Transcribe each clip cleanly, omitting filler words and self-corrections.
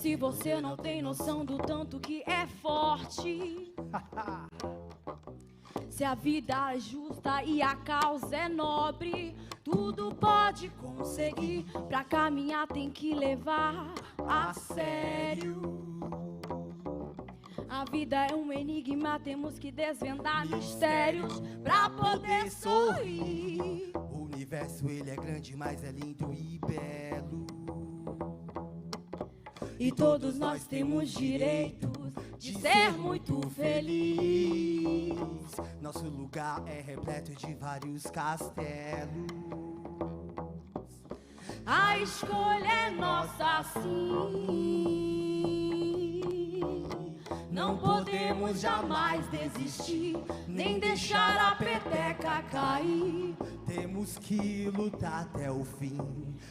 Se você não tem noção do tanto que é forte, se a vida é justa e a causa é nobre, tudo pode conseguir. Pra caminhar tem que levar a sério. A vida é um enigma, temos que desvendar mistérios pra poder sorrir. O universo ele é grande, mas é lindo e belo. E todos nós temos direito de ser muito feliz. Nosso lugar é repleto de vários castelos. A escolha é nossa sim. Não podemos jamais desistir, nem deixar a peteca cair. Temos que lutar até o fim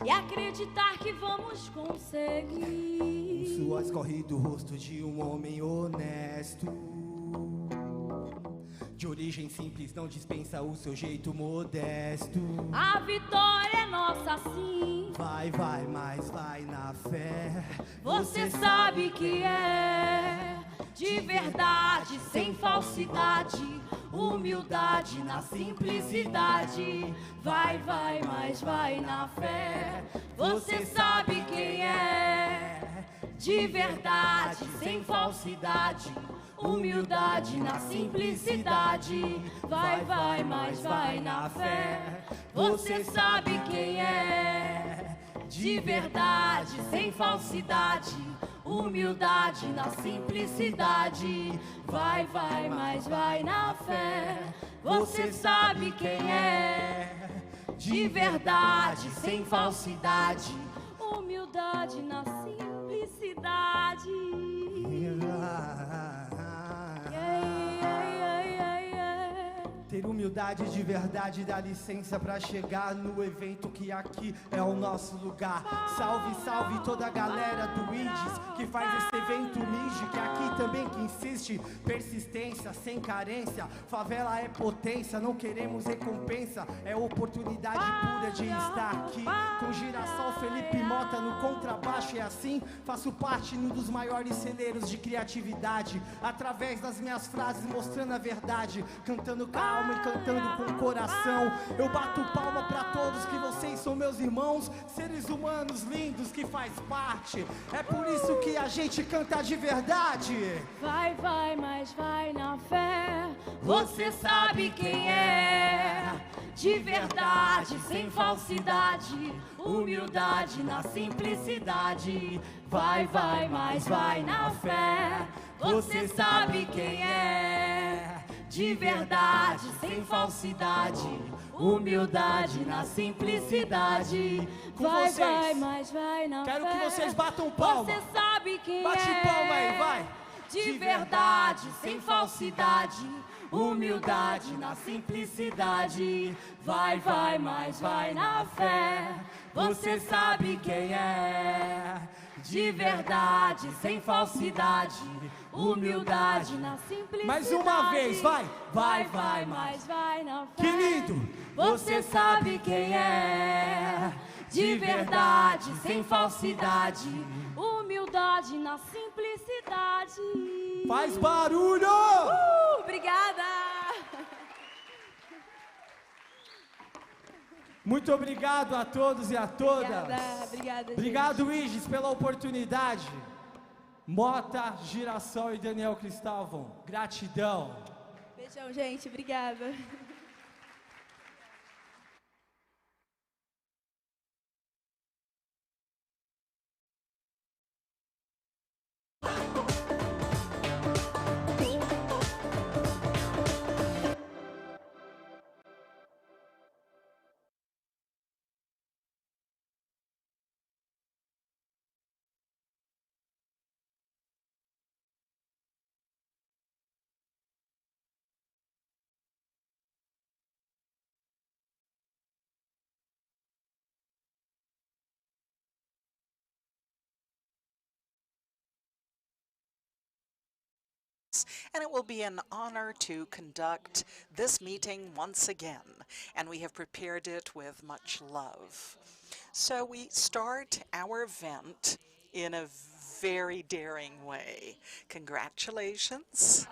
e acreditar que vamos conseguir. O suor escorre do rosto de um homem honesto. De origem simples, não dispensa o seu jeito modesto. A vitória é nossa sim. Vai, vai, mas vai na fé. Você sabe que é de verdade, sem falsidade, humildade na simplicidade. Vai, vai, mas vai na fé. Você sabe quem é. De verdade, sem falsidade, humildade na simplicidade. Vai, vai, mas vai na fé. Você sabe quem é. De verdade, sem falsidade, humildade na simplicidade. Vai, vai, mas vai na fé. Você sabe quem é. De verdade, sem falsidade, humildade na simplicidade. Ter humildade de verdade dá licença pra chegar no evento que aqui é o nosso lugar. Salve, salve toda a galera do Indies que faz esse evento Mige, que aqui também que insiste. Persistência, sem carência, favela é potência, não queremos recompensa, é oportunidade pura de estar aqui. Com Girassol, Felipe Mota no contrabaixo, é assim, faço parte num dos maiores celeiros de criatividade. Através das minhas frases mostrando a verdade, cantando com a alma e cantando com o coração. Eu bato palma pra todos que vocês são meus irmãos, seres humanos lindos que faz parte. É por isso que a gente canta de verdade. Vai, vai, mas vai na fé. Você sabe quem é. De verdade, sem falsidade, humildade na simplicidade. Vai, vai, mas vai na fé. Você sabe quem é. De verdade, sem falsidade, humildade na simplicidade. Vai, vai, mas vai na fé. Quero que vocês batam palma. Você sabe quem Bate é. palma aí, vai. de verdade, sem falsidade, humildade na simplicidade. Vai, vai, mas vai na fé, você sabe quem é. De verdade, sem falsidade, humildade na simplicidade. Mais uma vez, vai! Vai, vai, mas vai na fé. Que lindo! Você sabe quem é. De verdade, sem falsidade, humildade na simplicidade. Faz barulho! Obrigada! Muito obrigado a todos e a todas. Obrigada, Obrigado, Igis, pela oportunidade. Mota, Girassol e Daniel Cristóvão, gratidão. Beijão, gente. Obrigada. And it will be an honor to conduct this meeting once again, and we have prepared it with much love. So we start our event in a very daring way. Congratulations.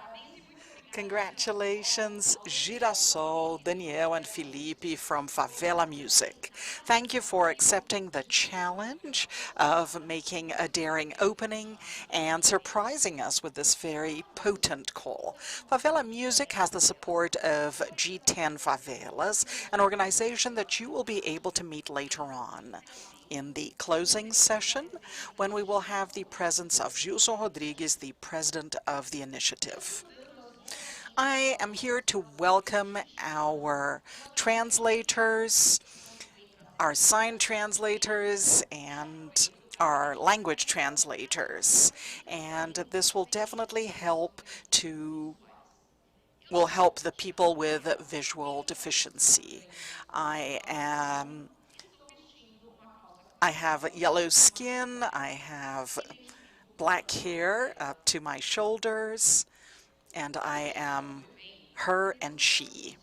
Congratulations, Girassol, Daniel, and Felipe from Favela Music. Thank you for accepting the challenge of making a daring opening and surprising us with this very potent call. Favela Music has the support of G10 Favelas, an organization that you will be able to meet later on in the closing session, when we will have the presence of Gilson Rodrigues, the president of the initiative. I am here to welcome our translators, our sign translators, and our language translators. And this will definitely help the people with visual deficiency. I have yellow skin, I have black hair up to my shoulders, and I am her and she.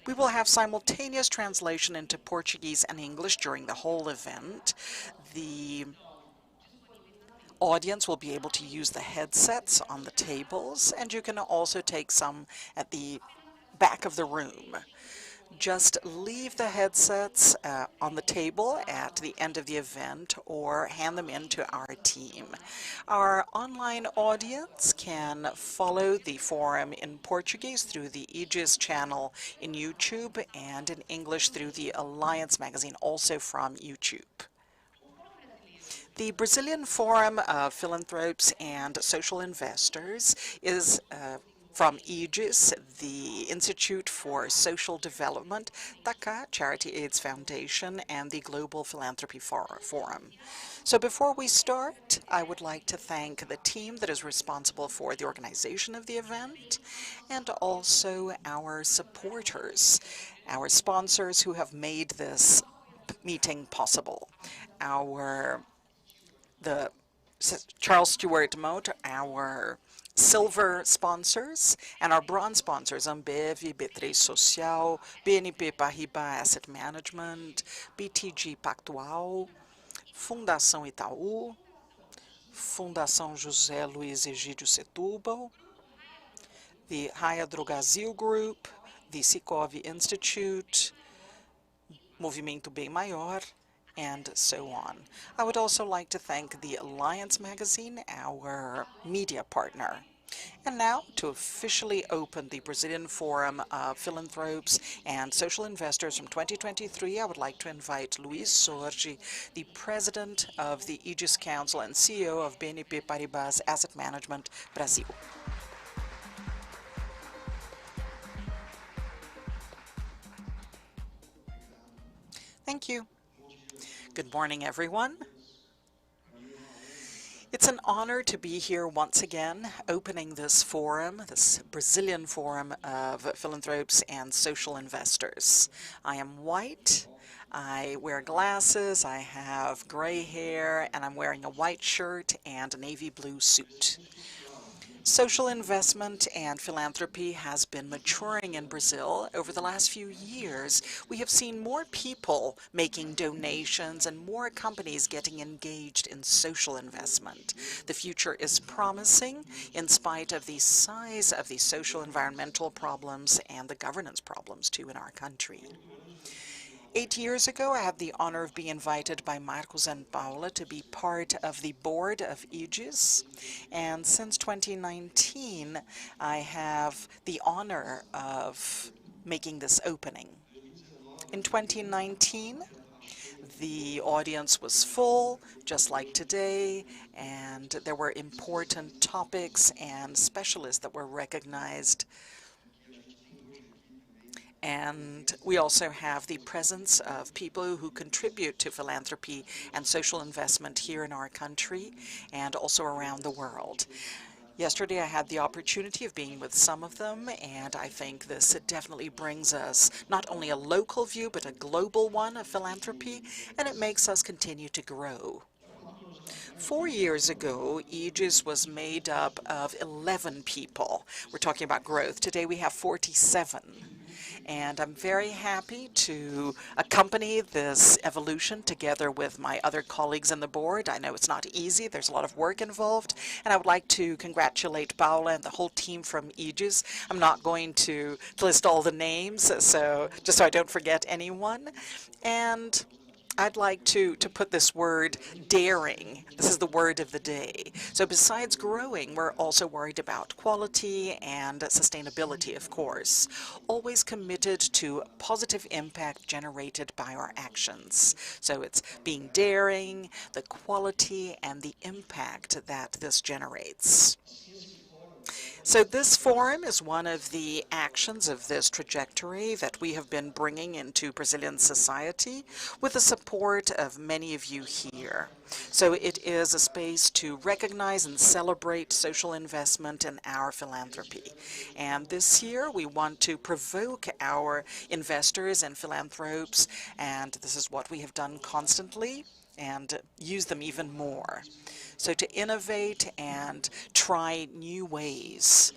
We will have simultaneous translation into Portuguese and English during the whole event. The audience will be able to use the headsets on the tables, and you can also take some at the back of the room. Just leave the headsets on the table at the end of the event or hand them in to our team. Our online audience can follow the forum in Portuguese through the Aegis channel in YouTube and in English through the Alliance magazine, also from YouTube. The Brazilian Forum of Philanthropes and Social Investors is from Aegis, the Institute for Social Development, TACA, Charity AIDS Foundation, and the Global Philanthropy Forum. So before we start, I would like to thank the team that is responsible for the organization of the event, and also our supporters, our sponsors who have made this meeting possible. The Charles Stewart Moat, our silver sponsors, and our bronze sponsors, Ambev, B3 Social, BNP Paribas Asset Management, BTG Pactual, Fundação Itaú, Fundação José Luiz Egídio Setúbal, the Raia Drogasil Group, the Sicov Institute, Movimento Bem Maior, and so on. I would also like to thank the Alliance magazine, our media partner. And now, to officially open the Brazilian Forum of Philanthropes and Social Investors from 2023, I would like to invite Luiz Sorge, the President of the Aegis Council and CEO of BNP Paribas Asset Management, Brazil. Thank you. Good morning, everyone. It's It's an honor to be here once again, opening this forum, this Brazilian Forum of Philanthropes and Social Investors. I am white, I wear glasses, I have gray hair, and I'm wearing a white shirt and a navy blue suit. Social investment and philanthropy has been maturing in Brazil. Over the last few years, we have seen more people making donations and more companies getting engaged in social investment. The future is promising in spite of the size of the social environmental problems and the governance problems too in our country. 8 years ago, I had the honor of being invited by Marcos and Paula to be part of the board of Aegis. And since 2019, I have the honor of making this opening. In 2019, the audience was full, just like today, and there were important topics and specialists that were recognized. And we also have the presence of people who contribute to philanthropy and social investment here in our country and also around the world. Yesterday I had the opportunity of being with some of them, and I think this definitely brings us not only a local view but a global one of philanthropy, and it makes us continue to grow. 4 years ago, Aegis was made up of 11 people. We're talking about growth. Today we have 47. And I'm very happy to accompany this evolution together with my other colleagues on the board. I know it's not easy. There's a lot of work involved. And I would like to congratulate Paula and the whole team from Aegis. I'm not going to list all the names, so just so I don't forget anyone. And I'd like to put this word daring. This is the word of the day. So besides growing, we're also worried about quality and sustainability, of course. Always committed to positive impact generated by our actions. So it's being daring, the quality, and the impact that this generates. So this forum is one of the actions of this trajectory that we have been bringing into Brazilian society with the support of many of you here. So it is a space to recognize and celebrate social investment in our philanthropy. And this year we want to provoke our investors and philanthropes, and this is what we have done constantly, and use them even more. So to innovate and try new ways.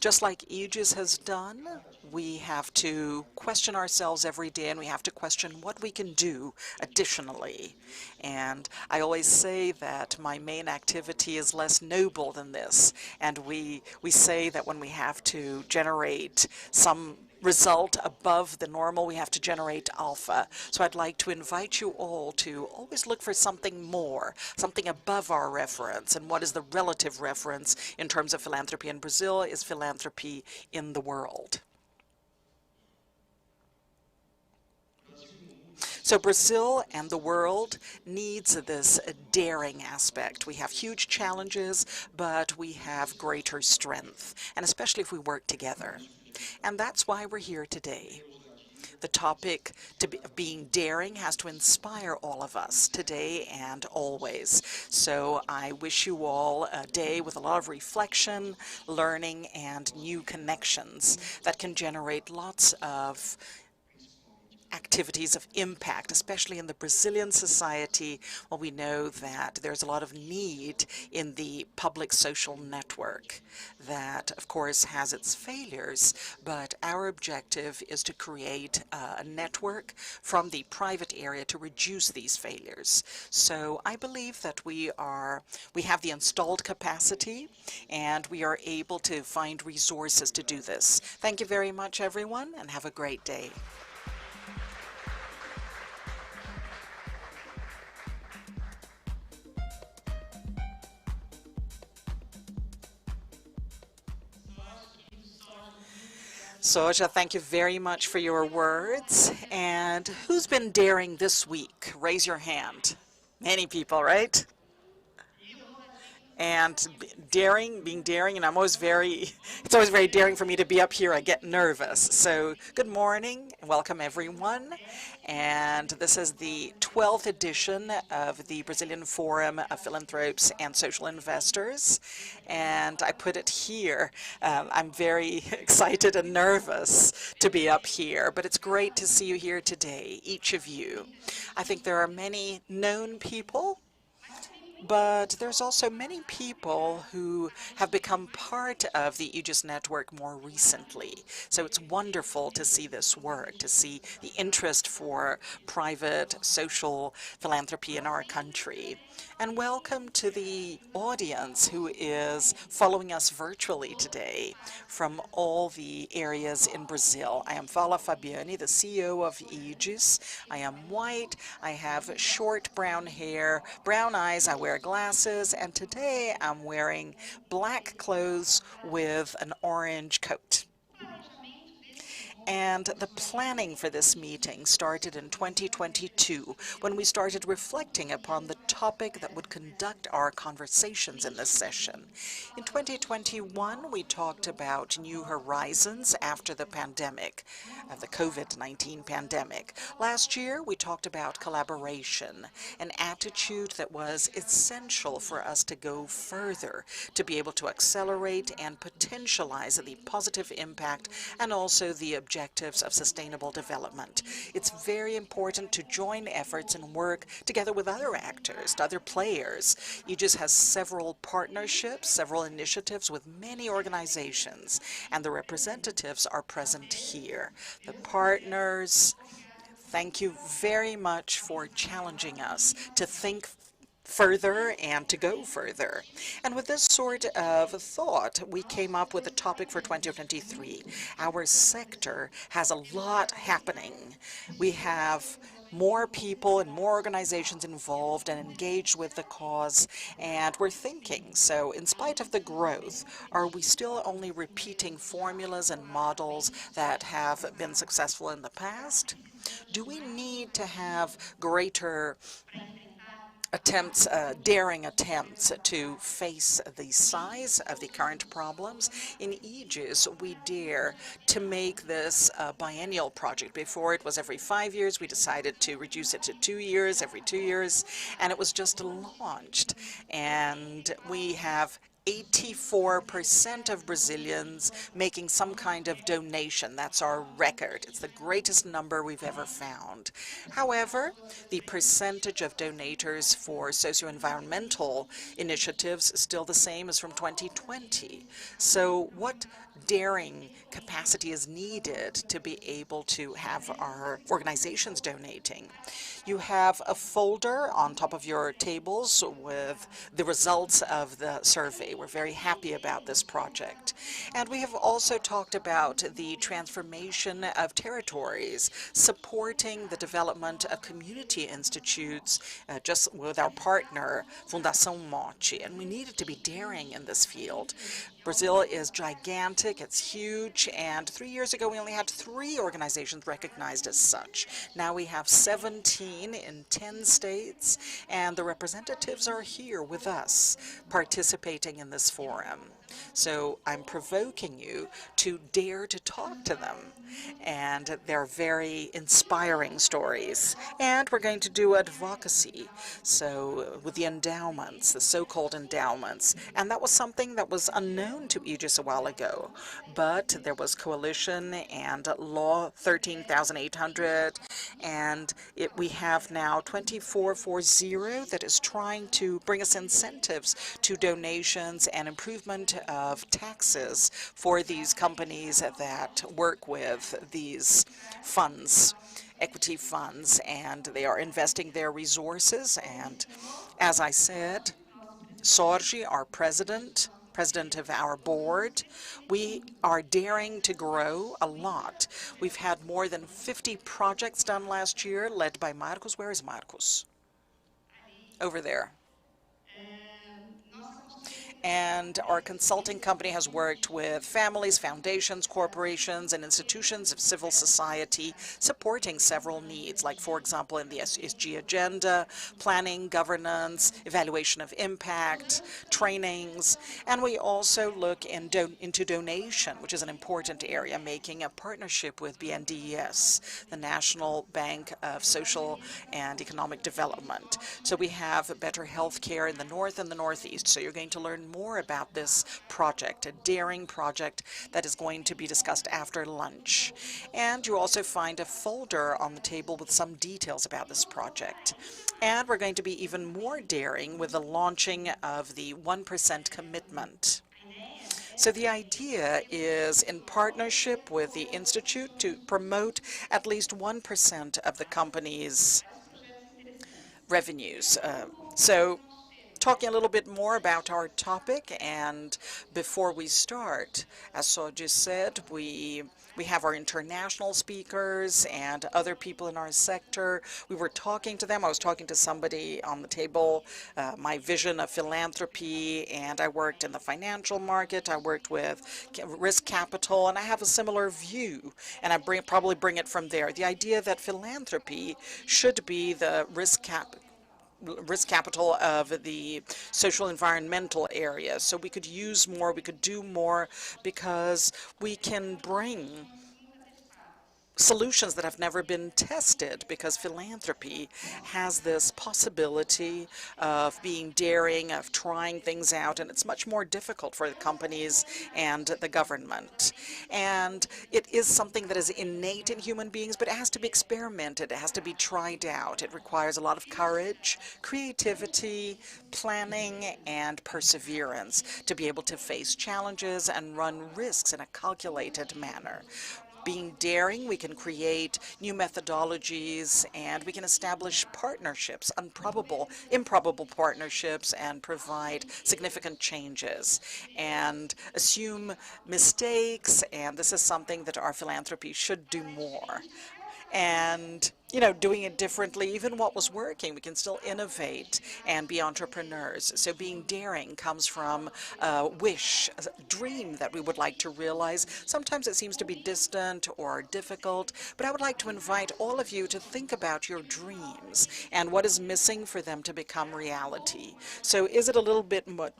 Just like Aegis has done, we have to question ourselves every day, and we have to question what we can do additionally. And I always say that my main activity is less noble than this. And we say that when we have to generate some result above the normal, we have to generate alpha. So I'd like to invite you all to always look for something more, something above our reference. And what is the relative reference in terms of philanthropy in Brazil is philanthropy in the world. So Brazil and the world needs this daring aspect. We have huge challenges, but we have greater strength, and especially if we work together. And that's why we're here today. The topic of being daring has to inspire all of us today and always. So I wish you all a day with a lot of reflection, learning, and new connections that can generate lots of activities of impact, especially in the Brazilian society. Well, we know that there's a lot of need in the public social network that, of course, has its failures, but our objective is to create a network from the private area to reduce these failures. So I believe that we have the installed capacity, and we are able to find resources to do this. Thank you very much, everyone, and have a great day. Soja, thank you very much for your words. And who's been daring this week? Raise your hand. Many people, right? and being daring, and it's always very daring for me to be up here. I get nervous. So good morning and welcome everyone. And this is the 12th edition of the Brazilian Forum of Philanthropes and Social Investors. And I put it here. I'm very excited and nervous to be up here, but it's great to see you here today, each of you. I think there are many known people, but there's also many people who have become part of the Aegis network more recently. So it's wonderful to see this work, to see the interest for private social philanthropy in our country. And welcome to the audience who is following us virtually today from all the areas in Brazil. I am Fala Fabiani, the CEO of Aegis. I am white, I have short brown hair, brown eyes, I wear glasses, and today I'm wearing black clothes with an orange coat. And the planning for this meeting started in 2022 when we started reflecting upon the topic that would conduct our conversations in this session. In 2021, we talked about new horizons after the pandemic, the COVID-19 pandemic. Last year, we talked about collaboration, an attitude that was essential for us to go further, to be able to accelerate and potentialize the positive impact and also the objectives of sustainable development. It's very important to join efforts and work together with other actors, other players. Aegis has several partnerships, several initiatives with many organizations, and the representatives are present here. The partners, thank you very much for challenging us to think further and to go further. And with this sort of thought, we came up with a topic for 2023. Our sector has a lot happening. We have more people and more organizations involved and engaged with the cause, and we're thinking, so in spite of the growth, are we still only repeating formulas and models that have been successful in the past? Do we need to have greater attempts, daring attempts to face the size of the current problems? In Aegis, we dare to make this a biennial project. Before it was every 5 years. We decided to reduce it to 2 years, every 2 years, and it was just launched. And we have 84% of Brazilians making some kind of donation. That's our record. It's the greatest number we've ever found. However, the percentage of donators for socio-environmental initiatives is still the same as from 2020. So what daring capacity is needed to be able to have our organizations donating? You have a folder on top of your tables with the results of the survey. We're very happy about this project. And we have also talked about the transformation of territories, supporting the development of community institutes, just with our partner, Fundação Motti. And we needed to be daring in this field. Brazil is gigantic, it's huge, and 3 years ago we only had 3 organizations recognized as such. Now we have 17 in 10 states, and the representatives are here with us participating in this forum. So I'm provoking you to dare to talk to them. And they're very inspiring stories. And we're going to do advocacy, so with the endowments, the so-called endowments. And that was something that was unknown to Aegis a while ago. But there was coalition and law 13,800, and we have now 2440 that is trying to bring us incentives to donations and improvement of taxes for these companies that work with these funds, equity funds, and they are investing their resources. And as I said, Sorge, our president of our board, we are daring to grow a lot. We've had more than 50 projects done last year, led by Marcos. Where is Marcos? Over there. And our consulting company has worked with families, foundations, corporations, and institutions of civil society, supporting several needs, like, for example, in the ESG agenda, planning, governance, evaluation of impact, trainings. And we also look into donation, which is an important area, making a partnership with BNDES, the National Bank of Social and Economic Development. So we have better health care in the north and the northeast. So you're going to learn more about this project, a daring project that is going to be discussed after lunch. And you also find a folder on the table with some details about this project. And we're going to be even more daring with the launching of the 1% commitment. So the idea is, in partnership with the Institute, to promote at least 1% of the company's revenues. Talking a little bit more about our topic, and before we start, as Soji said, we have our international speakers and other people in our sector. We were talking to them. I was talking to somebody on the table, my vision of philanthropy, and I worked in the financial market. I worked with risk capital, and I have a similar view, and I probably bring it from there. The idea that philanthropy should be the risk capital of the social environmental area. So we could use more, we could do more, because we can bring solutions that have never been tested, because philanthropy has this possibility of being daring, of trying things out, and it's much more difficult for the companies and the government. And it is something that is innate in human beings, but it has to be experimented, it has to be tried out. It requires a lot of courage, creativity, planning, and perseverance to be able to face challenges and run risks in a calculated manner. Being daring, we can create new methodologies, and we can establish partnerships, improbable partnerships, and provide significant changes, and assume mistakes, and this is something that our philanthropy should do more. And doing it differently, even what was working, we can still innovate and be entrepreneurs. So being daring comes from a wish, a dream that we would like to realize. Sometimes it seems to be distant or difficult, but I would like to invite all of you to think about your dreams and what is missing for them to become reality. So is it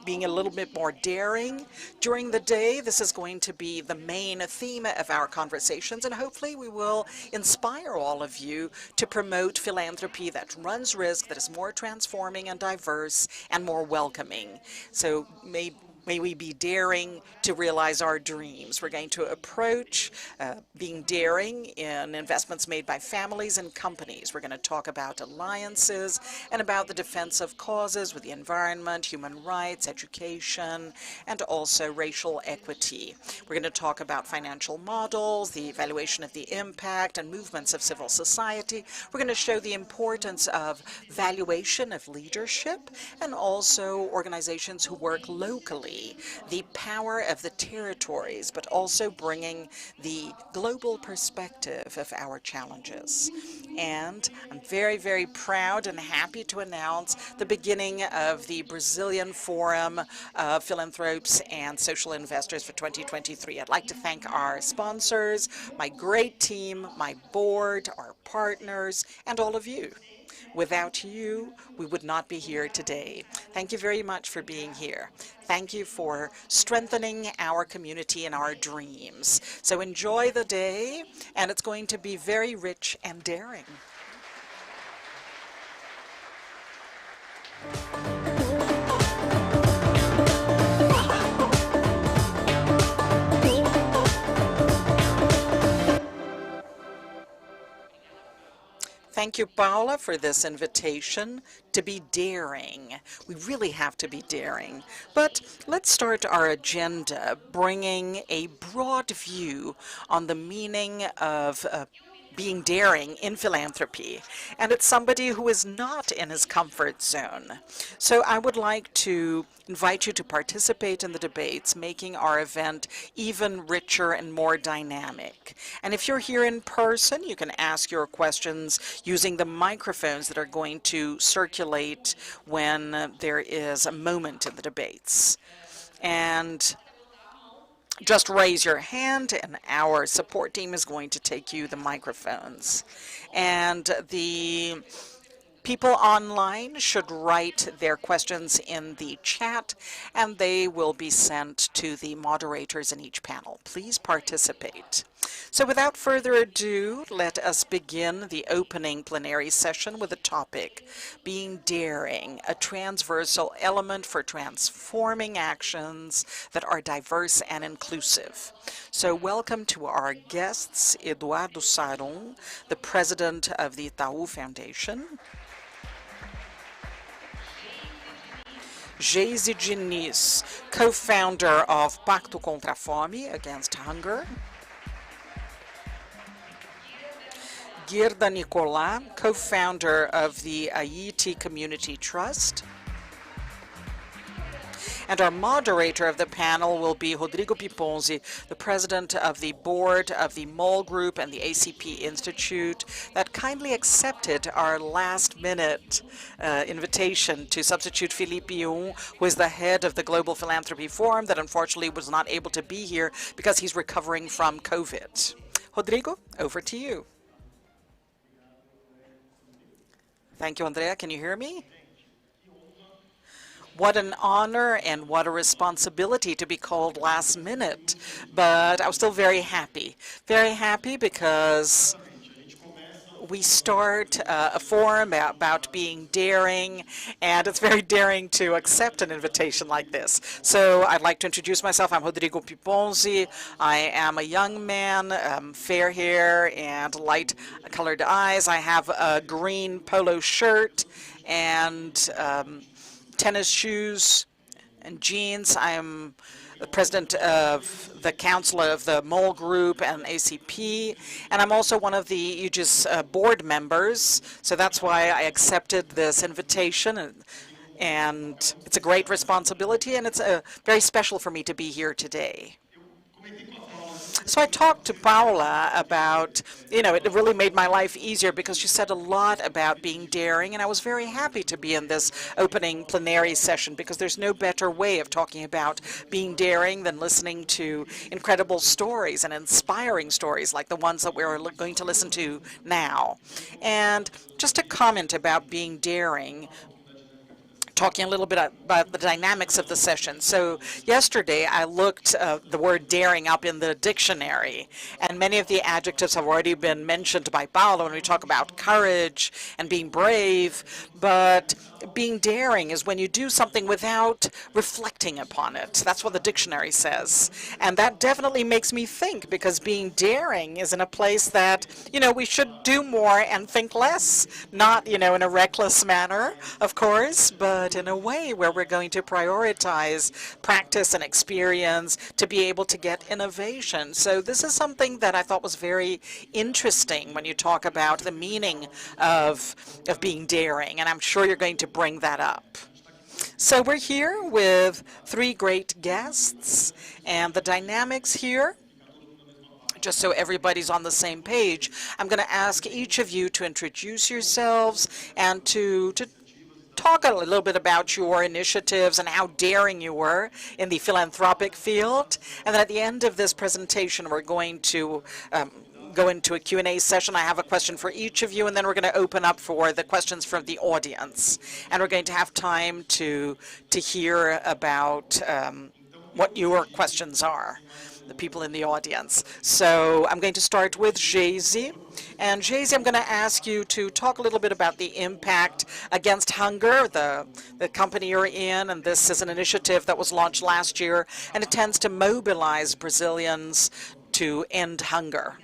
being a little bit more daring during the day? This is going to be the main theme of our conversations, and hopefully we will inspire all of you to promote philanthropy that runs risk, that is more transforming and diverse and more welcoming. So may we be daring to realize our dreams. We're going to approach being daring in investments made by families and companies. We're going to talk about alliances and about the defense of causes with the environment, human rights, education, and also racial equity. We're going to talk about financial models, the evaluation of the impact and movements of civil society. We're going to show the importance of valuation of leadership and also organizations who work locally, the power of the territories, but also bringing the global perspective of our challenges. And I'm very, very proud and happy to announce the beginning of the Brazilian Forum of Philanthropes and Social Investors for 2023. I'd like to thank our sponsors, my great team, my board, our partners, and all of you. Without you, we would not be here today. Thank you very much for being here. Thank you for strengthening our community and our dreams. So enjoy the day, and it's going to be very rich and daring. Thank you, Paula, for this invitation to be daring. We really have to be daring. But let's start our agenda bringing a broad view on the meaning of being daring in philanthropy. And it's somebody who is not in his comfort zone. So I would like to invite you to participate in the debates, making our event even richer and more dynamic. And if you're here in person, you can ask your questions using the microphones that are going to circulate when there is a moment in the debates. And just raise your hand, and our support team is going to take you the microphones. And the people online should write their questions in the chat, and they will be sent to the moderators in each panel. Please participate. So without further ado, let us begin the opening plenary session with the topic, Being Daring, a transversal element for transforming actions that are diverse and inclusive. So welcome to our guests, Eduardo Saron, the president of the Itaú Foundation, Geise Diniz, co-founder of Pacto contra a Fome, Against Hunger, Girda Nicolas, co-founder of the Haiti Community Trust. And our moderator of the panel will be Rodrigo Piponzi, the president of the board of the MOL Group and the ACP Institute that kindly accepted our last-minute invitation to substitute Philippe Youn, who is the head of the Global Philanthropy Forum that unfortunately was not able to be here because he's recovering from COVID. Rodrigo, over to you. Thank you, Andrea. Can you hear me? What an honor and what a responsibility to be called last minute. But I was still very happy. Very happy because we start a forum about being daring, and it's very daring to accept an invitation like this. So I'd like to introduce myself. I'm Rodrigo Piponzi. I am a young man, fair hair and light-colored eyes. I have a green polo shirt and tennis shoes and jeans. I am the president of the council of the MOL Group and ACP, and I'm also one of the Aegis board members, so that's why I accepted this invitation, and it's a great responsibility, and it's very special for me to be here today. So I talked to Paula about, it really made my life easier because she said a lot about being daring, and I was very happy to be in this opening plenary session because there's no better way of talking about being daring than listening to incredible stories and inspiring stories like the ones that we're going to listen to now. And just a comment about being daring, talking a little bit about the dynamics of the session. So yesterday I looked the word daring up in the dictionary, and many of the adjectives have already been mentioned by Paolo when we talk about courage and being brave, but being daring is when you do something without reflecting upon it. That's what the dictionary says. And that definitely makes me think, because being daring is in a place that, we should do more and think less. Not, in a reckless manner, of course, but in a way where we're going to prioritize practice and experience to be able to get innovation. So this is something that I thought was very interesting when you talk about the meaning of being daring, and I'm sure you're going to bring that up. So we're here with three great guests, and the dynamics here, just so everybody's on the same page, I'm going to ask each of you to introduce yourselves and to talk a little bit about your initiatives and how daring you were in the philanthropic field. And then at the end of this presentation, we're going to go into a Q&A session. I have a question for each of you, and then we're going to open up for the questions from the audience. And we're going to have time to hear about what your questions are, the people in the audience. So I'm going to start with Geise. And Geise, I'm going to ask you to talk a little bit about the impact Against Hunger, the company you're in, and this is an initiative that was launched last year, and it tends to mobilize Brazilians to end hunger.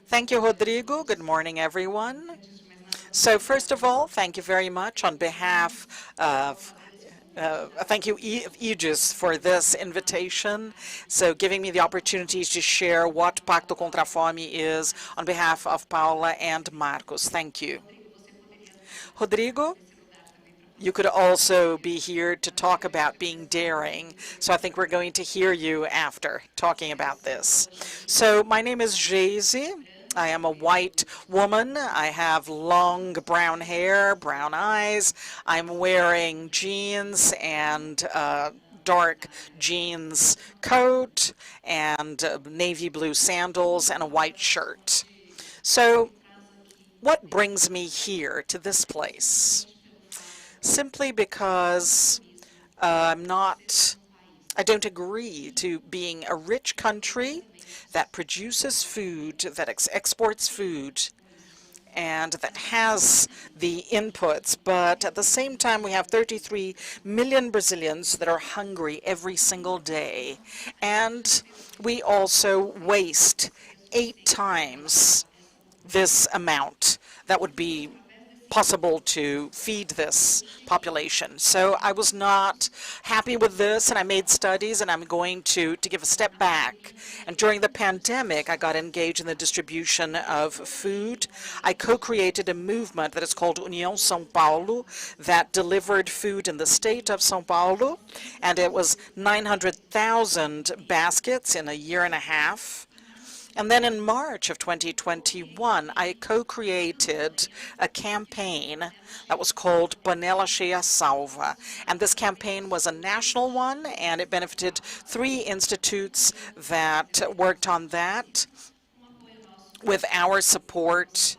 Thank you, Rodrigo. Good morning, everyone. So first of all, thank you very much on behalf of thank you, Aegis, for this invitation. So giving me the opportunity to share what Pacto contra a Fome is on behalf of Paula and Marcos. Thank you. Rodrigo, you could also be here to talk about being daring. So I think we're going to hear you after talking about this. So my name is Geise. I am a white woman. I have long brown hair, brown eyes. I'm wearing jeans and dark jeans coat and navy blue sandals and a white shirt. So what brings me here to this place? Simply because I don't agree to being a rich country that produces food, that exports food, and that has the inputs, but at the same time we have 33 million Brazilians that are hungry every single day. And we also waste 8 times this amount that would be possible to feed this population. So I was not happy with this, and I made studies, and I'm going to give a step back. And during the pandemic, I got engaged in the distribution of food. I co-created a movement that is called União São Paulo that delivered food in the state of São Paulo, and it was 900,000 baskets in a year and a half. And then in March of 2021, I co-created a campaign that was called Panela Cheia Salva. And this campaign was a national one, and it benefited 3 institutes that worked on that with our support,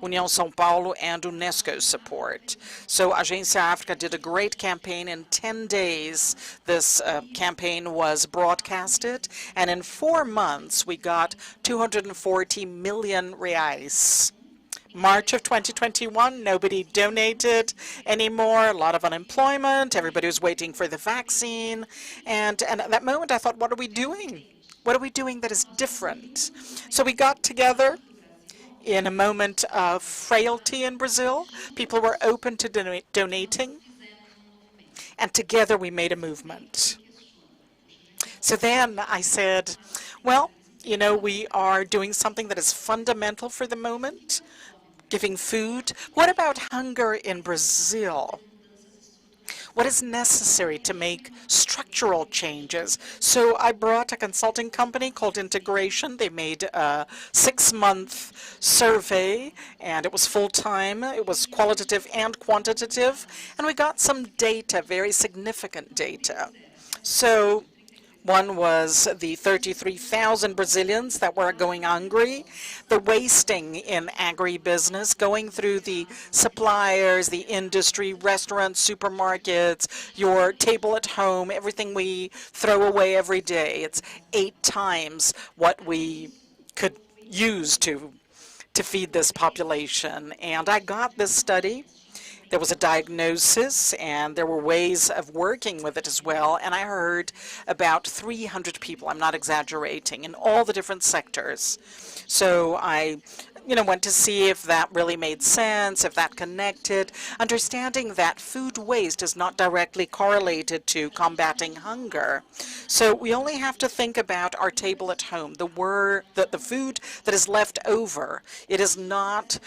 União São Paulo and UNESCO support. So Agência África did a great campaign. In 10 days, this campaign was broadcasted, and in 4 months, we got 240 million reais. March of 2021, nobody donated anymore, a lot of unemployment, everybody was waiting for the vaccine, and at that moment I thought, what are we doing? What are we doing that is different? So we got together in a moment of frailty in Brazil. People were open to donating, and together we made a movement. So then I said, well, you know, we are doing something that is fundamental for the moment, giving food. What about hunger in Brazil? What is necessary to make structural changes? So I brought a consulting company called Integration. They made a 6-month survey, and it was full-time. It was qualitative and quantitative, and we got some data, very significant data. So one was the 33,000 Brazilians that were going hungry, the wasting in agribusiness, going through the suppliers, the industry, restaurants, supermarkets, your table at home, everything we throw away every day. It's 8 times what we could use to feed this population. And I got this study. There was a diagnosis, and there were ways of working with it as well. And I heard about 300 people, I'm not exaggerating, in all the different sectors. So I went to see if that really made sense, if that connected, understanding that food waste is not directly correlated to combating hunger. So we only have to think about our table at home, the food that is left over. It is not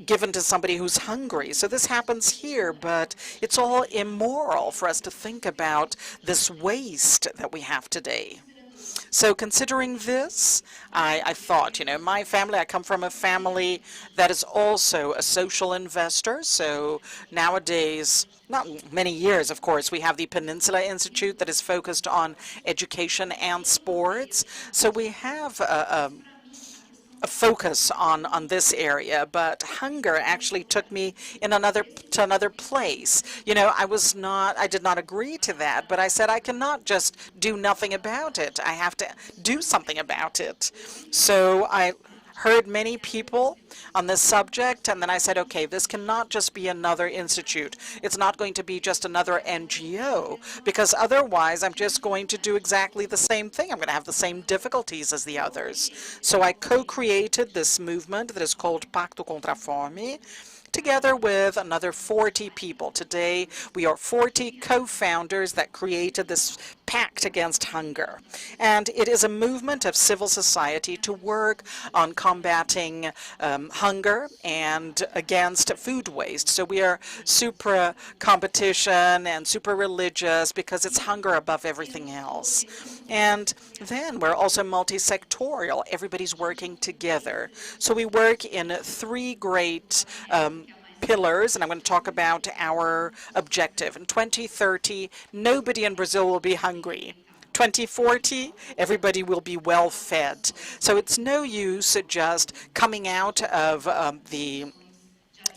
given to somebody who's hungry. So this happens here, but it's all immoral for us to think about this waste that we have today. So considering this, I thought, my family, I come from a family that is also a social investor. So nowadays, not many years, of course, we have the Peninsula Institute that is focused on education and sports. So we have a focus on this area, but hunger actually took me in to another place. I did not agree to that, but I said I cannot just do nothing about it. I have to do something about it. So I heard many people on this subject, and then I said, okay, this cannot just be another institute. It's not going to be just another NGO, because otherwise I'm just going to do exactly the same thing. I'm going to have the same difficulties as the others. So I co-created this movement that is called Pacto contra a Fome, together with another 40 people. Today, we are 40 co-founders that created this pact against hunger. And it is a movement of civil society to work on combating hunger and against food waste. So we are super competition and super religious because it's hunger above everything else. And then we're also multi-sectorial. Everybody's working together. So we work in 3 great pillars, and I'm going to talk about our objective. In 2030, nobody in Brazil will be hungry. 2040, everybody will be well fed. So it's no use just coming out of the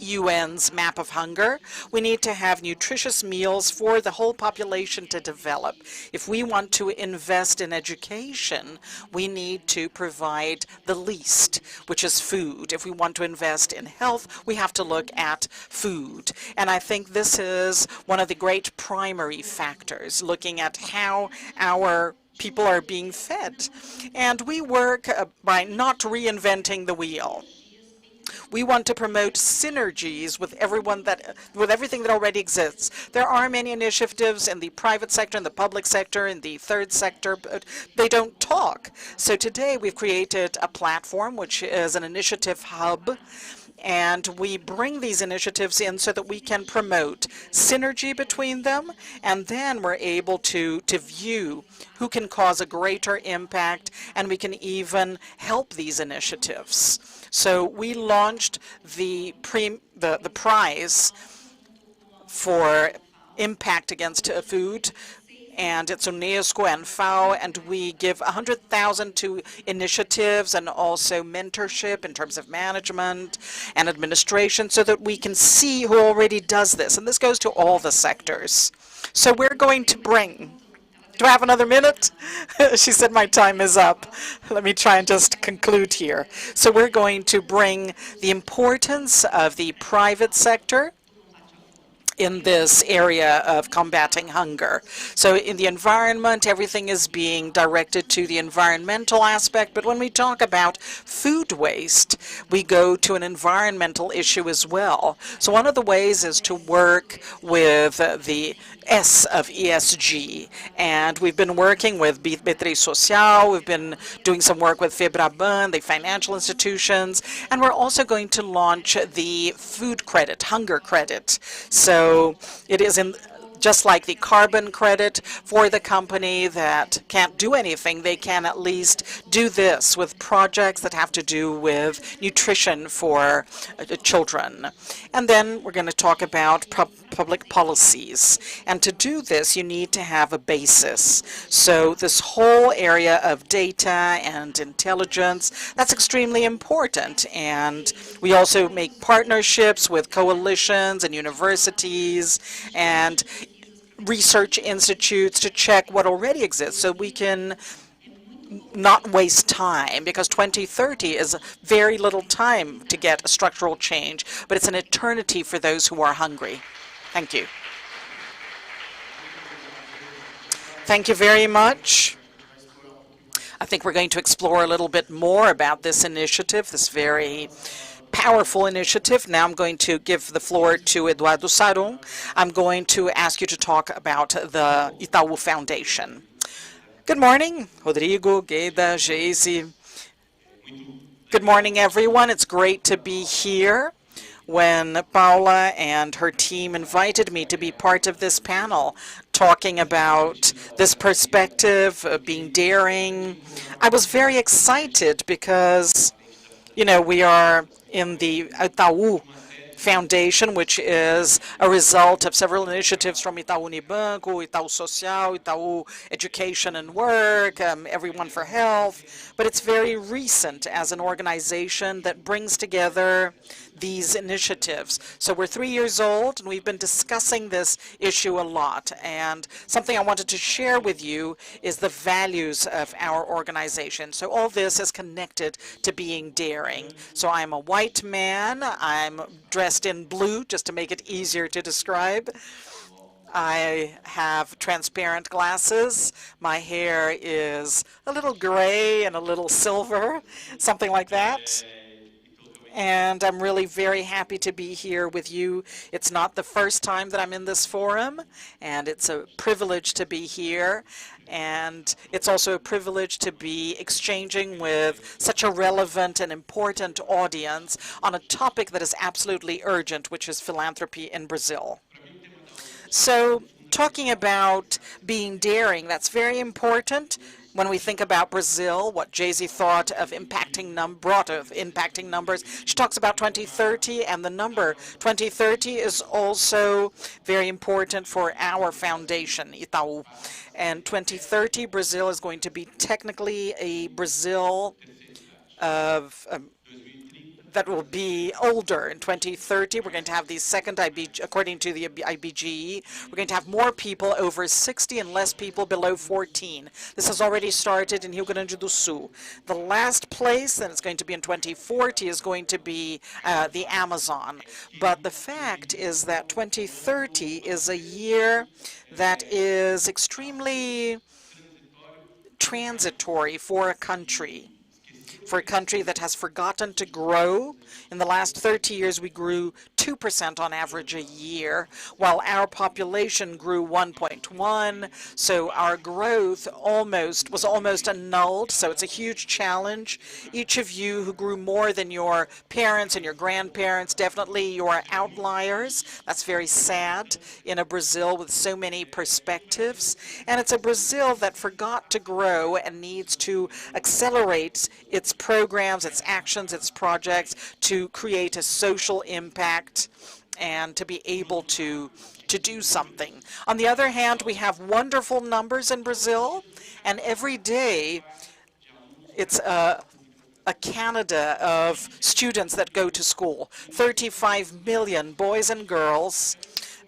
UN's map of hunger. We need to have nutritious meals for the whole population to develop. If we want to invest in education, we need to provide the least, which is food. If we want to invest in health, we have to look at food. And I think this is one of the great primary factors, looking at how our people are being fed. And we work by not reinventing the wheel. We want to promote synergies with everything that already exists. There are many initiatives in the private sector, in the public sector, in the third sector, but they don't talk. So today we've created a platform which is an initiative hub, and we bring these initiatives in so that we can promote synergy between them, and then we're able to view who can cause a greater impact, and we can even help these initiatives. So we launched the prize for impact against food, and it's UNESCO and FAO, and we give 100,000 to initiatives and also mentorship in terms of management and administration so that we can see who already does this. And this goes to all the sectors. So we're going to bring, do I have another minute? She said my time is up. Let me try and just conclude here. So we're going to bring the importance of the private sector in this area of combating hunger. So in the environment, everything is being directed to the environmental aspect, but when we talk about food waste, we go to an environmental issue as well. So one of the ways is to work with the S of ESG, and we've been working with B3 Social, we've been doing some work with Febraban, the financial institutions, and we're also going to launch the food credit, hunger credit. So it is just like the carbon credit for the company that can't do anything, they can at least do this with projects that have to do with nutrition for children. And then we're going to talk about public policies. And to do this, you need to have a basis. So this whole area of data and intelligence, that's extremely important. And we also make partnerships with coalitions and universities and research institutes to check what already exists so we can not waste time, because 2030 is very little time to get a structural change, but it's an eternity for those who are hungry. Thank you. Thank you very much. I think we're going to explore a little bit more about this initiative, this very powerful initiative. Now I'm going to give the floor to Eduardo Saron. I'm going to ask you to talk about the Itaú Foundation. Good morning, Rodrigo, Gueda, Geise. Good morning, everyone. It's great to be here. When Paula and her team invited me to be part of this panel, talking about this perspective of being daring, I was very excited because, you know, we are in the Itaú Foundation, which is a result of several initiatives from Itaú Unibanco, Itaú Social, Itaú Education and Work, Everyone for Health. But it's very recent as an organization that brings together these initiatives. So we're 3 years old, and we've been discussing this issue a lot. And something I wanted to share with you is the values of our organization. So all this is connected to being daring. So I'm a white man. I'm dressed in blue, just to make it easier to describe. I have transparent glasses. My hair is a little gray and a little silver, something like that. And I'm really very happy to be here with you. It's not the first time that I'm in this forum, and it's a privilege to be here. And it's also a privilege to be exchanging with such a relevant and important audience on a topic that is absolutely urgent, which is philanthropy in Brazil. So talking about being daring, that's very important. When we think about Brazil, what Jay-Z thought of brought of impacting numbers, she talks about 2030, and the number 2030 is also very important for our foundation, Itaú. And 2030, Brazil is going to be technically a Brazil of that will be older. In 2030, we're going to have the second IBG, according to the IBGE, we're going to have more people over 60 and less people below 14. This has already started in Rio Grande do Sul. The last place, and it's going to be in 2040, is going to be the Amazon. But the fact is that 2030 is a year that is extremely transitory for a country that has forgotten to grow. In the last 30 years, we grew 2% on average a year, while our population grew 1.1. So our growth was almost annulled. So it's a huge challenge. Each of you who grew more than your parents and your grandparents, definitely you are outliers. That's very sad in a Brazil with so many perspectives. And it's a Brazil that forgot to grow and needs to accelerate its programs, its actions, its projects to create a social impact and to be able to do something. On the other hand, we have wonderful numbers in Brazil, and every day it's a Canada of students that go to school. 35 million boys and girls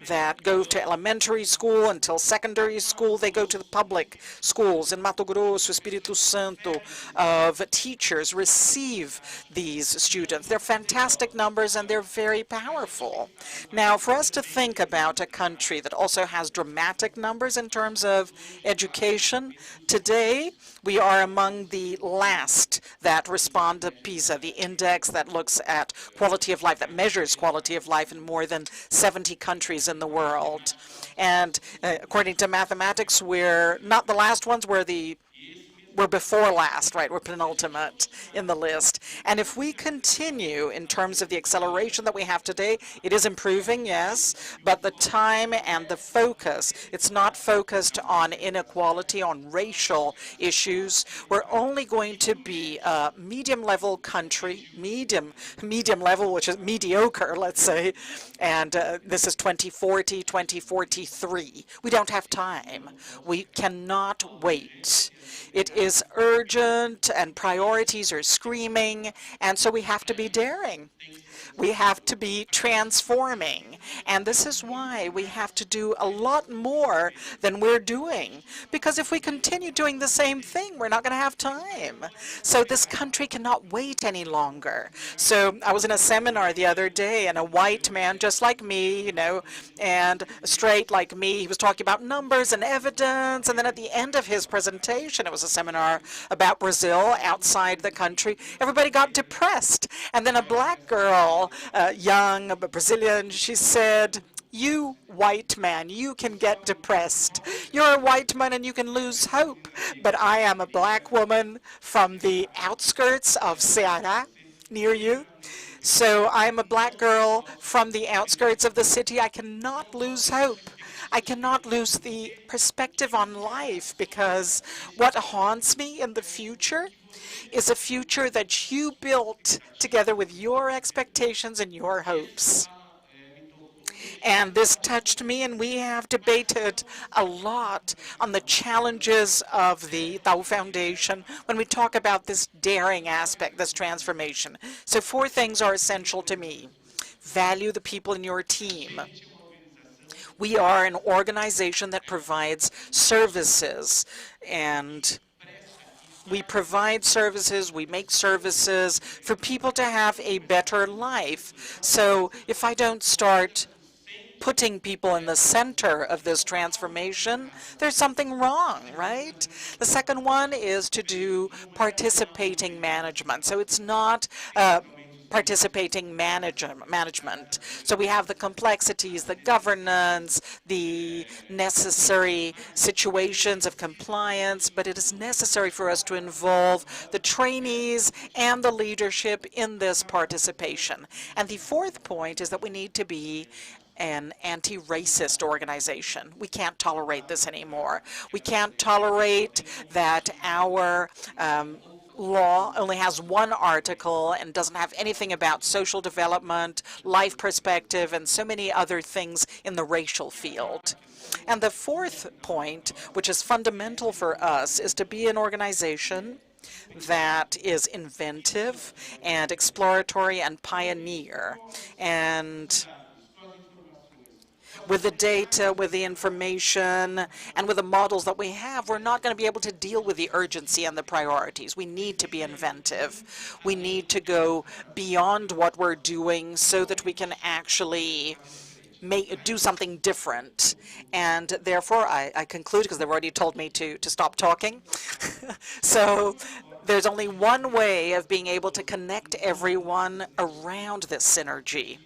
that go to elementary school until secondary school. They go to the public schools in Mato Grosso, Espírito Santo, of teachers receive these students. They're fantastic numbers and they're very powerful. Now, for us to think about a country that also has dramatic numbers in terms of education, today we are among the last that respond to PISA, the index that looks at quality of life, that measures quality of life in more than 70 countries in the world. And according to mathematics, we're not the last ones, we're before last, right? We're penultimate in the list. And if we continue in terms of the acceleration that we have today, it is improving, yes, but the time and the focus, it's not focused on inequality, on racial issues. We're only going to be a medium-level country, medium level, which is mediocre, let's say, and this is 2040, 2043. We don't have time. We cannot wait. It is urgent and priorities are screaming, and so we have to be daring. We have to be transforming, and this is why we have to do a lot more than we're doing, because if we continue doing the same thing, we're not going to have time. So this country cannot wait any longer. So I was in a seminar the other day, and a white man just like me, you know, and straight like me, he was talking about numbers and evidence, and then at the end of his presentation, it was a seminar about Brazil outside the country, everybody got depressed, and then a black girl, young, Brazilian, she said, "You white man, you can get depressed. You're a white man and you can lose hope. But I am a black woman from the outskirts of Ceará, near you. So I'm a black girl from the outskirts of the city. I cannot lose hope. I cannot lose the perspective on life, because what haunts me in the future is a future that you built together with your expectations and your hopes." And this touched me, and we have debated a lot on the challenges of the Itaú Foundation when we talk about this daring aspect, this transformation. So 4 things are essential to me. Value the people in your team. We are an organization that provides services, and we provide services, we make services for people to have a better life. So if I don't start putting people in the center of this transformation, there's something wrong, right? The second one is to do participating management. So it's not participating management. So we have the complexities, the governance, the necessary situations of compliance, but it is necessary for us to involve the trainees and the leadership in this participation. And the fourth point is that we need to be an anti-racist organization. We can't tolerate this anymore. We can't tolerate that our law only has one article and doesn't have anything about social development, life perspective, and so many other things in the racial field. And the fourth point, which is fundamental for us, is to be an organization that is inventive and exploratory and pioneer. And with the data, with the information, and with the models that we have, we're not going to be able to deal with the urgency and the priorities. We need to be inventive. We need to go beyond what we're doing so that we can actually do something different. And therefore, I conclude, because they've already told me to stop talking. So there's only one way of being able to connect everyone around this synergy,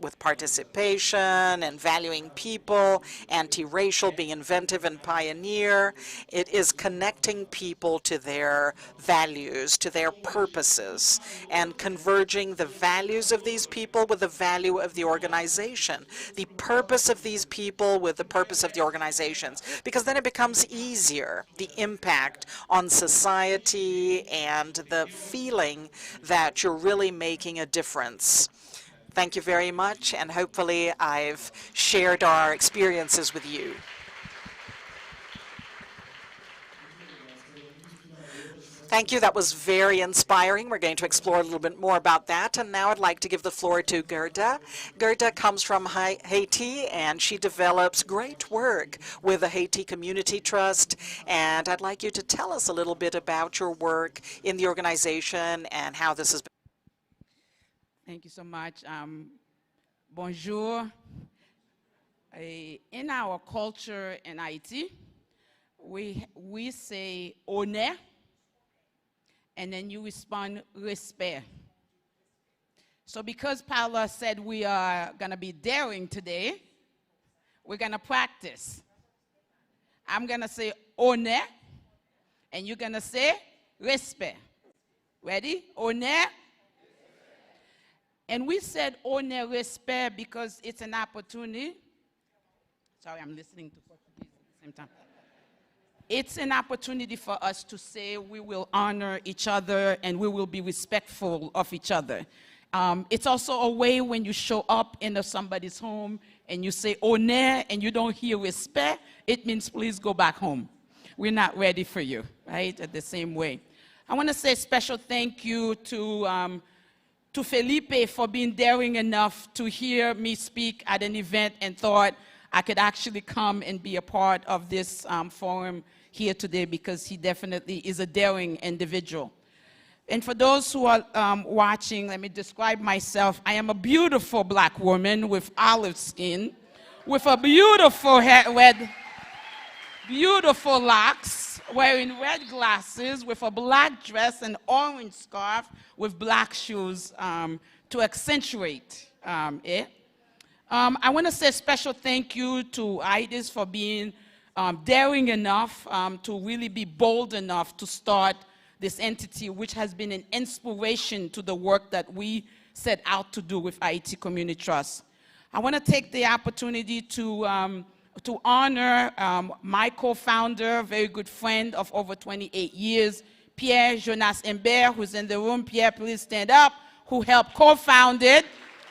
with participation and valuing people, anti-racial, being inventive and pioneer. It is connecting people to their values, to their purposes, and converging the values of these people with the value of the organization, the purpose of these people with the purpose of the organizations, because then it becomes easier, the impact on society and the feeling that you're really making a difference. Thank you very much, and hopefully I've shared our experiences with you. Thank you. That was very inspiring. We're going to explore a little bit more about that. And now I'd like to give the floor to Gerda. Gerda comes from Haiti, and she develops great work with the Haiti Community Trust. And I'd like you to tell us a little bit about your work in the organization and how this has been. Thank you so much. Bonjour. In our culture in Haiti, we say honneur, and then you respond respect. So because Paula said we are going to be daring today, we're going to practice. I'm going to say honneur, and you're going to say respect. Ready? Honneur. And we said honneur, respect because it's an opportunity. Sorry, I'm listening to Portuguese at the same time. It's an opportunity for us to say we will honor each other and we will be respectful of each other. It's also a way when you show up in somebody's home and you say honneur and you don't hear respect, it means please go back home. We're not ready for you, right? At the same way. I want to say a special thank you to Felipe for being daring enough to hear me speak at an event and thought I could actually come and be a part of this forum here today, because he definitely is a daring individual. And for those who are watching, let me describe myself. I am a beautiful black woman with olive skin, with a beautiful beautiful locks, wearing red glasses, with a black dress and orange scarf, with black shoes to accentuate it. I want to say a special thank you to IDIS for being daring enough to really be bold enough to start this entity, which has been an inspiration to the work that we set out to do with Haiti Community Trust. I want to take the opportunity to honor my co-founder, very good friend of over 28 years, Pierre Jonas Imbert, who's in the room. Pierre, please stand up, who helped co-founded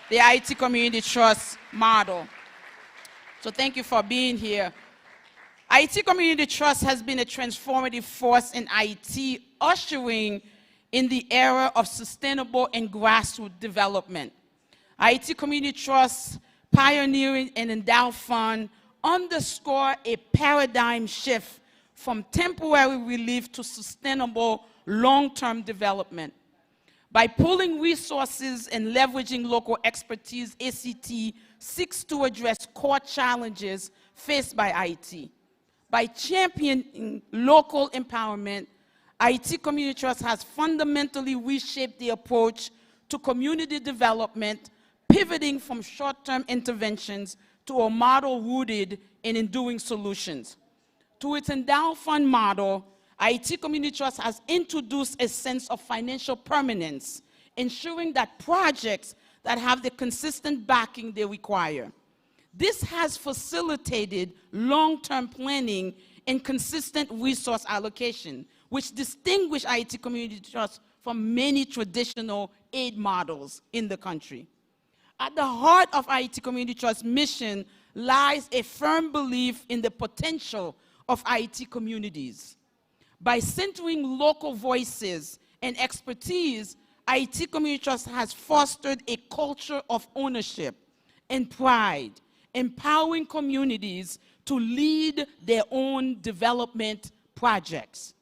the Haiti Community Trust model. So thank you for being here. Haiti Community Trust has been a transformative force in Haiti, ushering in the era of sustainable and grassroots development. Haiti Community Trust pioneering and endowed fund underscore a paradigm shift from temporary relief to sustainable long-term development. By pooling resources and leveraging local expertise, ACT seeks to address core challenges faced by Haiti. By championing local empowerment, Haiti Community Trust has fundamentally reshaped the approach to community development, pivoting from short-term interventions to a model rooted in enduring solutions. To its endowed fund model, IT Community Trust has introduced a sense of financial permanence, ensuring that projects that have the consistent backing they require. This has facilitated long-term planning and consistent resource allocation, which distinguish IT Community Trust from many traditional aid models in the country. At the heart of IT Community Trust's mission lies a firm belief in the potential of IT communities. By centering local voices and expertise, IT Community Trust has fostered a culture of ownership and pride, empowering communities to lead their own development projects.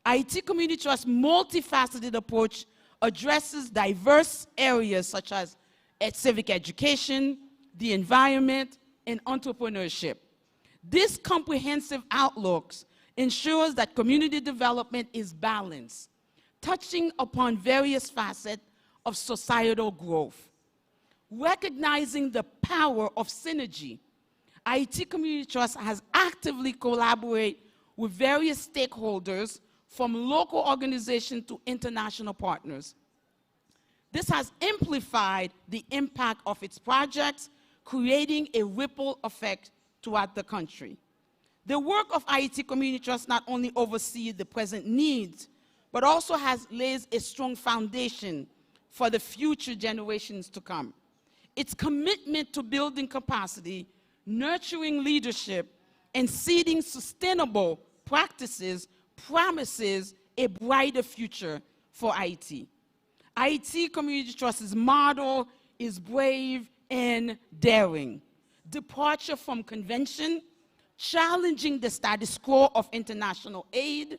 IT Community Trust's multifaceted approach addresses diverse areas such as civic education, the environment, and entrepreneurship. This comprehensive outlook ensures that community development is balanced, touching upon various facets of societal growth. Recognizing the power of synergy, IT Community Trust has actively collaborated with various stakeholders from local organizations to international partners. This has amplified the impact of its projects, creating a ripple effect throughout the country. The work of IT Community Trust not only oversees the present needs, but also lays a strong foundation for the future generations to come. Its commitment to building capacity, nurturing leadership, and seeding sustainable practices promises a brighter future for IT. IT Community Trust's model is brave and daring. Departure from convention, challenging the status quo of international aid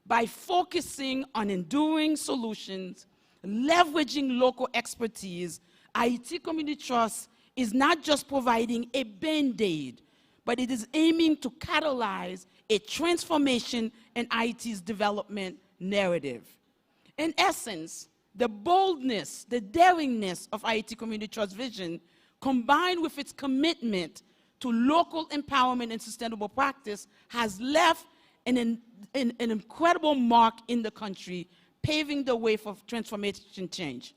by focusing on enduring solutions, leveraging local expertise. IT Community Trust is not just providing a band-aid, but it is aiming to catalyze a transformation in IT's development narrative. In essence, the boldness, the daringness of IT Community Trust vision, combined with its commitment to local empowerment and sustainable practice, has left an incredible mark in the country, paving the way for transformation change.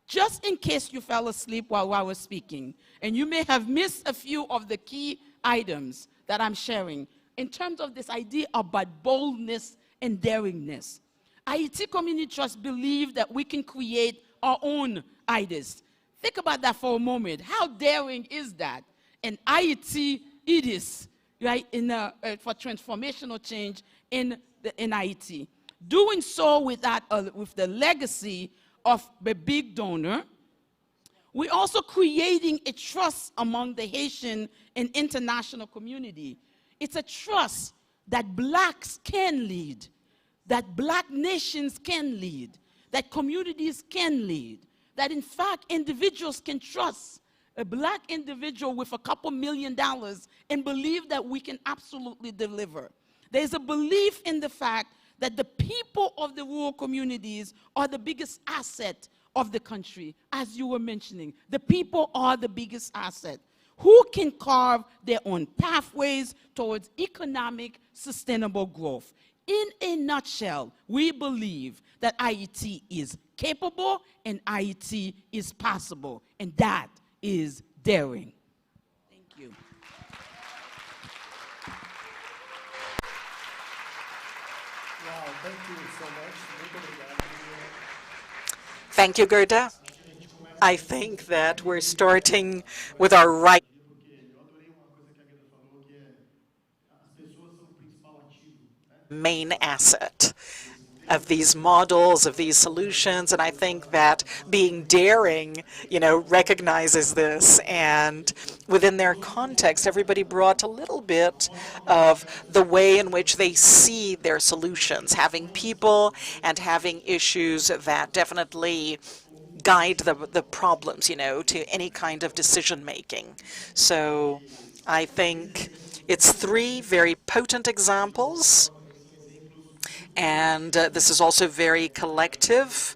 Just in case you fell asleep while I was speaking, and you may have missed a few of the key items that I'm sharing, in terms of this idea about boldness and daringness, IT Community Trust believes that we can create our own ideas. Think about that for a moment. How daring is that? And it is, right, for transformational change in IT. Doing so with the legacy of the big donor, we're also creating a trust among the Haitian and international community. It's a trust that blacks can lead, that black nations can lead, that communities can lead, that in fact individuals can trust a black individual with a couple $1 million and believe that we can absolutely deliver. There's a belief in the fact that the people of the rural communities are the biggest asset of the country, as you were mentioning. The people are the biggest asset. Who can carve their own pathways towards economic, sustainable growth? In a nutshell, we believe that IT is capable and IT is possible, and that is daring. Thank you. Wow, thank you so much. Muito obrigado. Thank you, Gerda. I think that we're starting with our right. Main asset of these models, of these solutions, and I think that being daring, recognizes this, and within their context, everybody brought a little bit of the way in which they see their solutions, having people and having issues that definitely guide the problems, to any kind of decision making. So I think it's 3 very potent examples. And this is also very collective.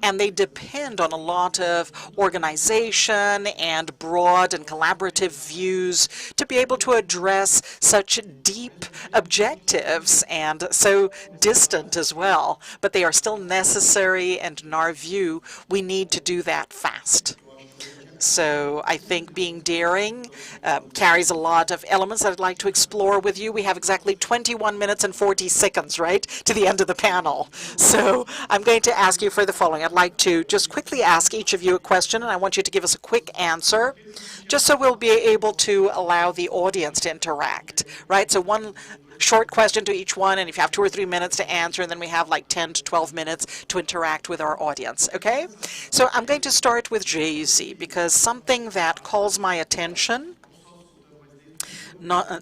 and they depend on a lot of organization and broad and collaborative views to be able to address such deep objectives and so distant as well. But they are still necessary, and in our view, we need to do that fast. So I think being daring carries a lot of elements that I'd like to explore with you. We have exactly 21 minutes and 40 seconds, right, to the end of the panel. So I'm going to ask you for the following. I'd like to just quickly ask each of you a question, and I want you to give us a quick answer, just so we'll be able to allow the audience to interact, right? So one short question to each one, and if you have 2 or 3 minutes to answer, and then we have like 10 to 12 minutes to interact with our audience, okay? So I'm going to start with Jay-Z, because something that calls my attention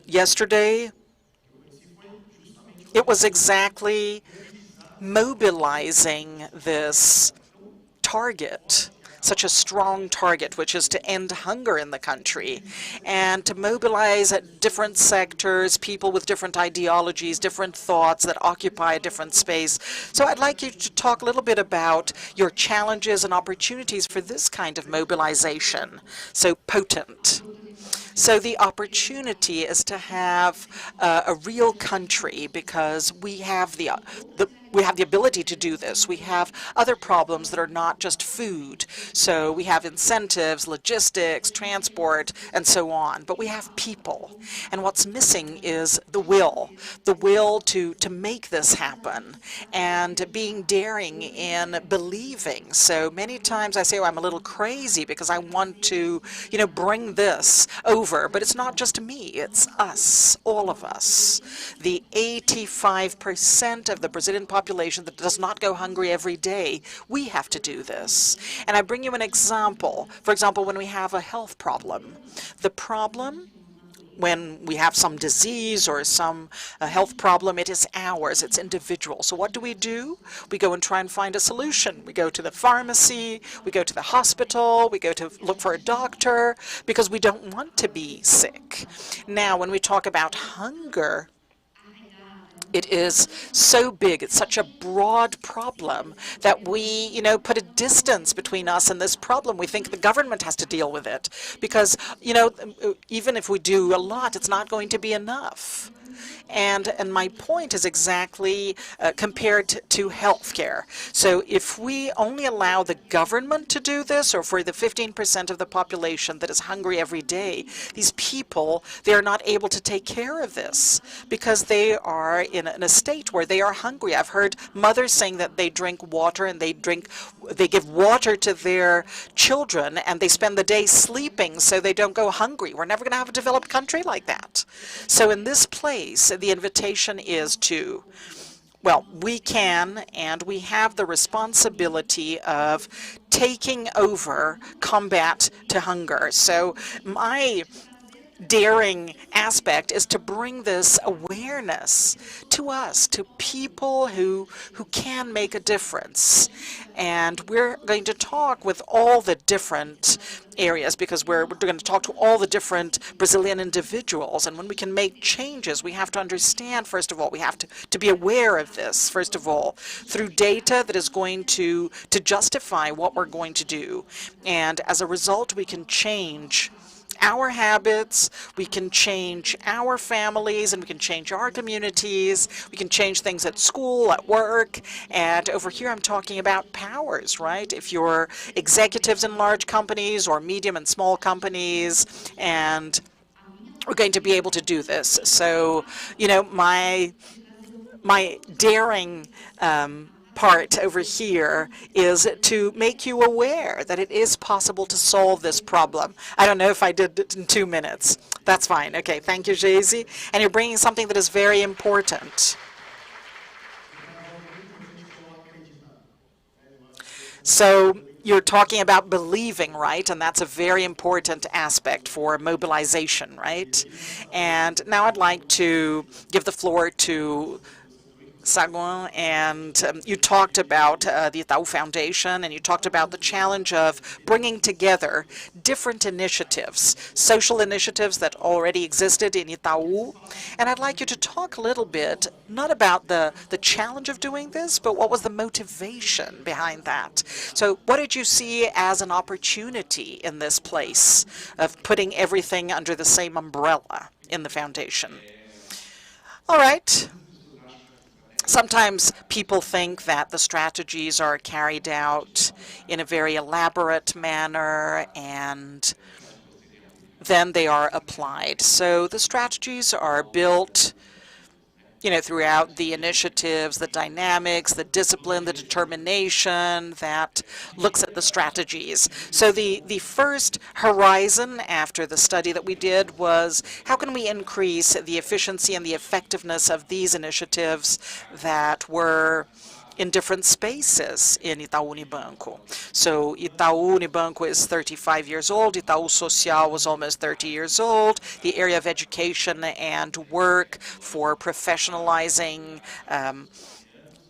yesterday, it was exactly mobilizing this target, such a strong target, which is to end hunger in the country, and to mobilize at different sectors, people with different ideologies, different thoughts that occupy a different space. So I'd like you to talk a little bit about your challenges and opportunities for this kind of mobilization, so potent. So the opportunity is to have a real country, because we have the ability to do this. We have other problems that are not just food. So we have incentives, logistics, transport, and so on. But we have people. And what's missing is the will to make this happen, and being daring in believing. So many times I say, oh, I'm a little crazy because I want to, bring this over. But it's not just me, it's us, all of us. The 85% of the Brazilian population that does not go hungry every day, we have to do this. And I bring you an example. For example, when we have a health problem, the problem when we have some disease or some health problem, it is ours, it's individual. So what do? We go and try and find a solution. We go to the pharmacy, we go to the hospital, we go to look for a doctor, because we don't want to be sick. Now, when we talk about hunger, it is so big, it's such a broad problem that we, put a distance between us and this problem. We think the government has to deal with it because, even if we do a lot, it's not going to be enough. And my point is exactly compared to healthcare. So if we only allow the government to do this, or for the 15% of the population that is hungry every day, these people, they are not able to take care of this because they are in a state where they are hungry. I've heard mothers saying that they drink water, and they give water to their children, and they spend the day sleeping so they don't go hungry. We're never going to have a developed country like that. So in this place, the invitation is to, well, we can and we have the responsibility of taking over combat to hunger. So my daring aspect is to bring this awareness to us, to people who can make a difference. And we're going to talk with all the different areas, because we're going to talk to all the different Brazilian individuals. And when we can make changes, we have to understand, first of all, we have to be aware of this, first of all, through data that is going to justify what we're going to do. And as a result, we can change our habits, we can change our families, and we can change our communities. We can change things at school, at work. And over here, I'm talking about powers, right? If you're executives in large companies or medium and small companies, and we're going to be able to do this. So, my daring part over here is to make you aware that it is possible to solve this problem. I don't know if I did it in 2 minutes. That's fine. Okay, thank you, Jay-Z. And you're bringing something that is very important. So you're talking about believing, right? And that's a very important aspect for mobilization, right? And now I'd like to give the floor to Saguin, and you talked about the Itaú Foundation, and you talked about the challenge of bringing together different initiatives, social initiatives that already existed in Itaú. And I'd like you to talk a little bit, not about the challenge of doing this, but what was the motivation behind that? So what did you see as an opportunity in this place of putting everything under the same umbrella in the foundation? All right. Sometimes people think that the strategies are carried out in a very elaborate manner and then they are applied. So the strategies are built, throughout the initiatives, the dynamics, the discipline, the determination that looks at the strategies. So the first horizon after the study that we did was how can we increase the efficiency and the effectiveness of these initiatives that were in different spaces in Itaú Unibanco. So Itaú Unibanco is 35 years old. Itaú Social was almost 30 years old. The area of education and work for professionalizing,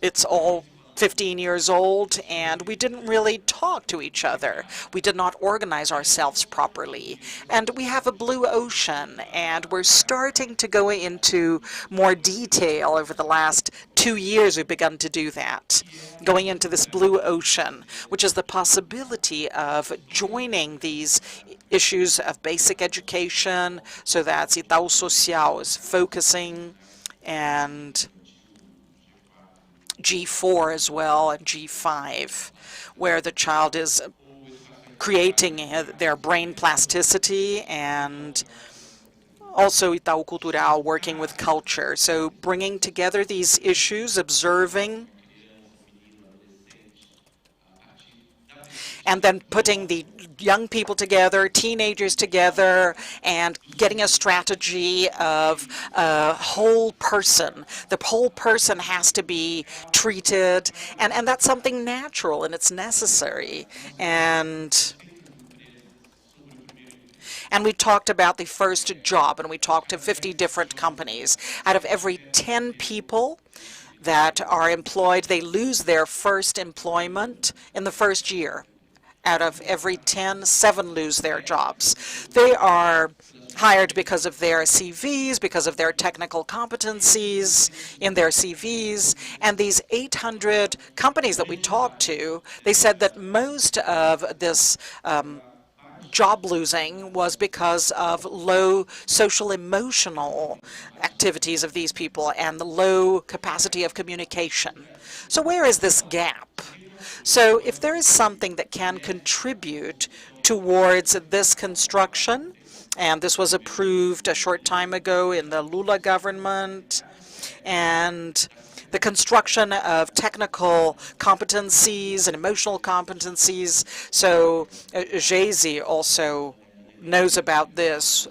it's all 15 years old, and we didn't really talk to each other. We did not organize ourselves properly. And we have a blue ocean, and we're starting to go into more detail over the last 2 years. We've begun to do that, going into this blue ocean, which is the possibility of joining these issues of basic education. So that's Itaú Social is focusing, and G4 as well, and G5, where the child is creating their brain plasticity, and also Itaú Cultural working with culture. So bringing together these issues, observing, and then putting the young people together, teenagers together, and getting a strategy of a whole person. The whole person has to be treated, and that's something natural and it's necessary. And we talked about the first job, and we talked to 50 different companies. Out of every 10 people that are employed, they lose their first employment in the first year. Out of every 10, 7 lose their jobs. They are hired because of their CVs, because of their technical competencies in their CVs. And these 800 companies that we talked to, they said that most of this job losing was because of low social emotional activities of these people and the low capacity of communication. So where is this gap? So if there is something that can contribute towards this construction, and this was approved a short time ago in the Lula government, and the construction of technical competencies and emotional competencies. So Jay-Z also knows about this,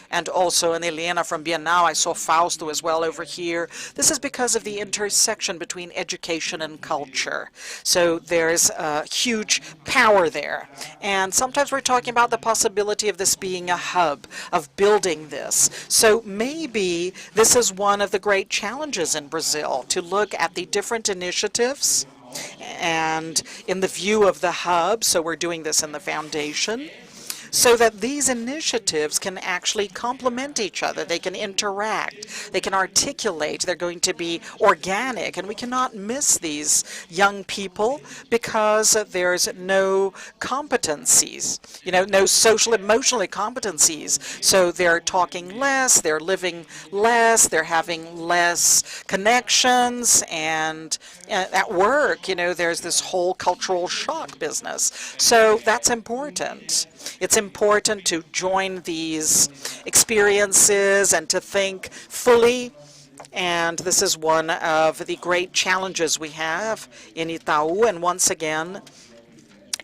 and also in Elena from Bienal, I saw Fausto as well over here. This is because of the intersection between education and culture. So there's a huge power there. And sometimes we're talking about the possibility of this being a hub, of building this. So maybe this is one of the great challenges in Brazil, to look at the different initiatives and in the view of the hub. So we're doing this in the foundation, so that these initiatives can actually complement each other. They can interact, they can articulate, they're going to be organic, and we cannot miss these young people because there's no competencies, no social emotional competencies. So they're talking less, they're living less, they're having less connections, and at work, there's this whole cultural shock business. So that's important. It's important to join these experiences and to think fully. And this is one of the great challenges we have in Itaú. And once again,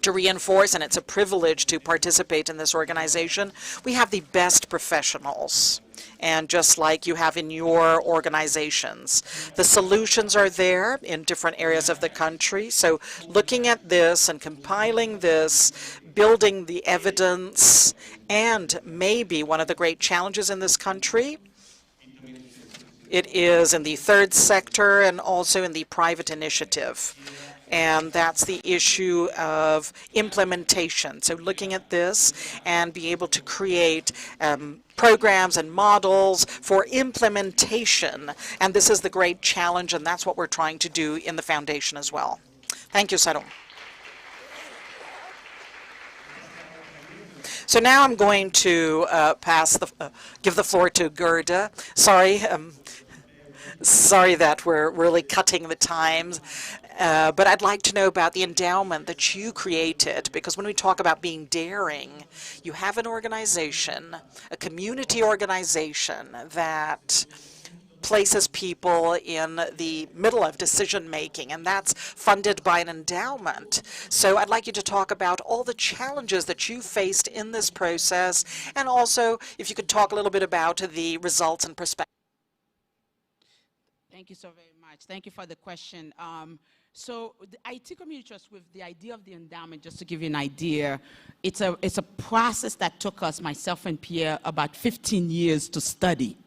to reinforce, and it's a privilege to participate in this organization, we have the best professionals. And just like you have in your organizations, the solutions are there in different areas of the country. So looking at this and compiling this, building the evidence, and maybe one of the great challenges in this country It is in the third sector and also in the private initiative. And that's the issue of implementation. So looking at this and be able to create programs and models for implementation. And this is the great challenge, and that's what we're trying to do in the foundation as well. Thank you, Saron. So now I'm going to give the floor to Gerda. Sorry that we're really cutting the times, but I'd like to know about the endowment that you created, because when we talk about being daring, you have an organization, a community organization that places people in the middle of decision making, and that's funded by an endowment. So I'd like you to talk about all the challenges that you faced in this process, and also if you could talk a little bit about the results and perspectives. Thank you so very much. Thank you for the question. So the IT Community Trust, with the idea of the endowment, just to give you an idea, it's a process that took us, myself and Pierre, about 15 years to study.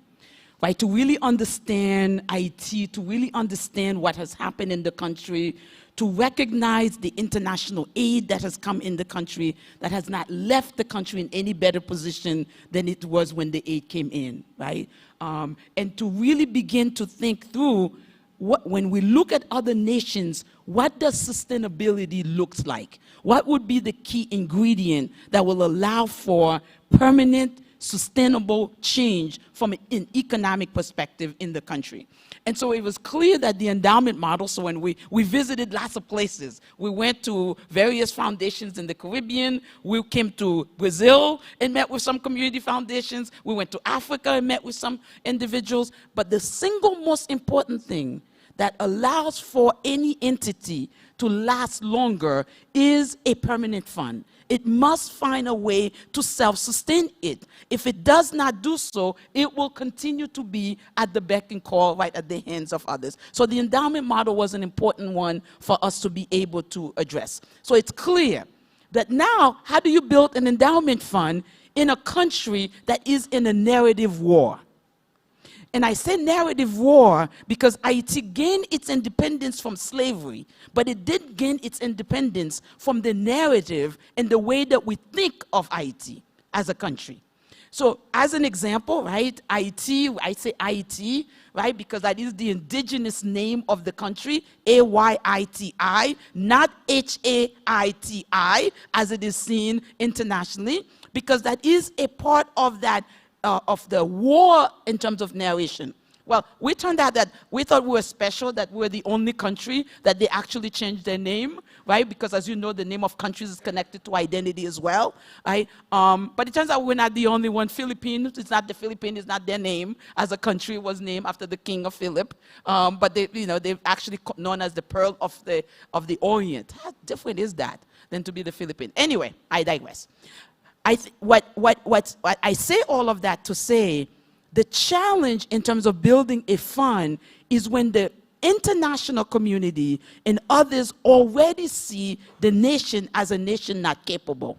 Right, to really understand IT, to really understand what has happened in the country, to recognize the international aid that has come in the country, that has not left the country in any better position than it was when the aid came in, right? And to really begin to think through, when we look at other nations, what does sustainability looks like? What would be the key ingredient that will allow for permanent, sustainable change from an economic perspective in the country? And so it was clear that the endowment model, so when we visited lots of places, we went to various foundations in the Caribbean, we came to Brazil and met with some community foundations, we went to Africa and met with some individuals, but the single most important thing that allows for any entity to last longer is a permanent fund. It must find a way to self-sustain it. If it does not do so, it will continue to be at the beck and call, right at the hands of others. So the endowment model was an important one for us to be able to address. So it's clear that now, how do you build an endowment fund in a country that is in a narrative war? And I say narrative war because Haiti gained its independence from slavery, but it did gain its independence from the narrative and the way that we think of Haiti as a country. So as an example, right, Haiti, I say Haiti, right, because that is the indigenous name of the country, A-Y-I-T-I, not H-A-I-T-I, as it is seen internationally, because that is a part of that of the war in terms of narration. Well, we turned out that we thought we were special, that we were the only country that they actually changed their name, right? Because as you know, the name of countries is connected to identity as well, right? But it turns out we're not the only one. Philippines, it's not the Philippines, it's not their name as a country. It was named after the King of Philip. But they, they're actually known as the Pearl of the Orient. How different is that than to be the Philippines? Anyway, I digress. What I say all of that to say, the challenge in terms of building a fund is when the international community and others already see the nation as a nation not capable,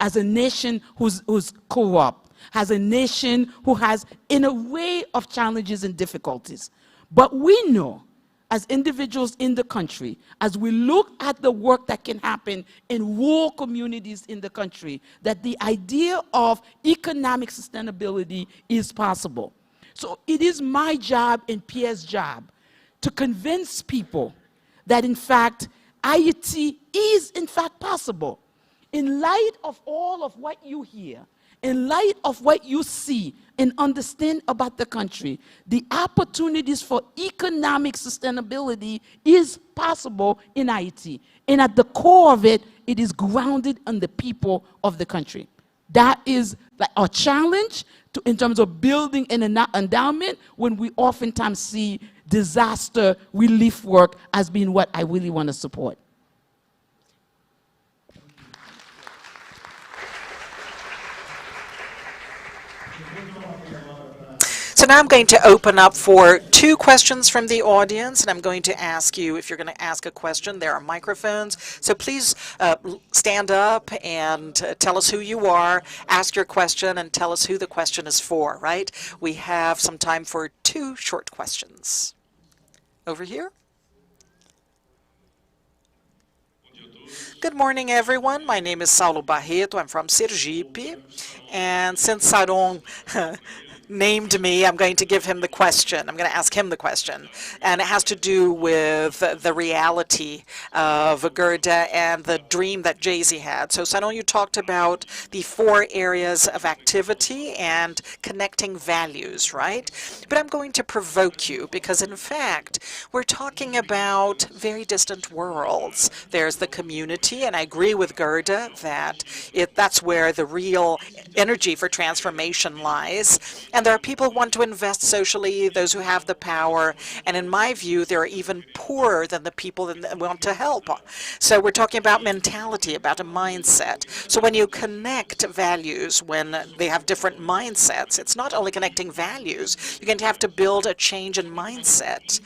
as a nation who's corrupt, as a nation who has an array of challenges and difficulties. But we know, as individuals in the country, as we look at the work that can happen in rural communities in the country, that the idea of economic sustainability is possible. So it is my job and Pierre's job to convince people that, in fact, IET is, in fact, possible. In light of all of what you hear, in light of what you see and understand about the country, the opportunities for economic sustainability is possible in Haiti. And at the core of it, it is grounded on the people of the country. That is like a challenge in terms of building an endowment when we oftentimes see disaster relief work as being what I really want to support. So now I'm going to open up for 2 questions from the audience, and I'm going to ask you, if you're going to ask a question, there are microphones. So please stand up and tell us who you are, ask your question, and tell us who the question is for, right? We have some time for 2 short questions. Over here. Good morning, everyone. My name is Saulo Barreto. I'm from Sergipe. And since Saron named me, I'm going to give him the question. I'm going to ask him the question. And it has to do with the reality of Gerda and the dream that Jay-Z had. So Saron, you talked about the 4 areas of activity and connecting values, right? But I'm going to provoke you because, in fact, we're talking about very distant worlds. There's the community, and I agree with Gerda that that's where the real energy for transformation lies. And there are people who want to invest socially, those who have the power, and in my view, they're even poorer than the people that want to help. So we're talking about mentality, about a mindset. So when you connect values, when they have different mindsets, it's not only connecting values, you're going to have to build a change in mindset.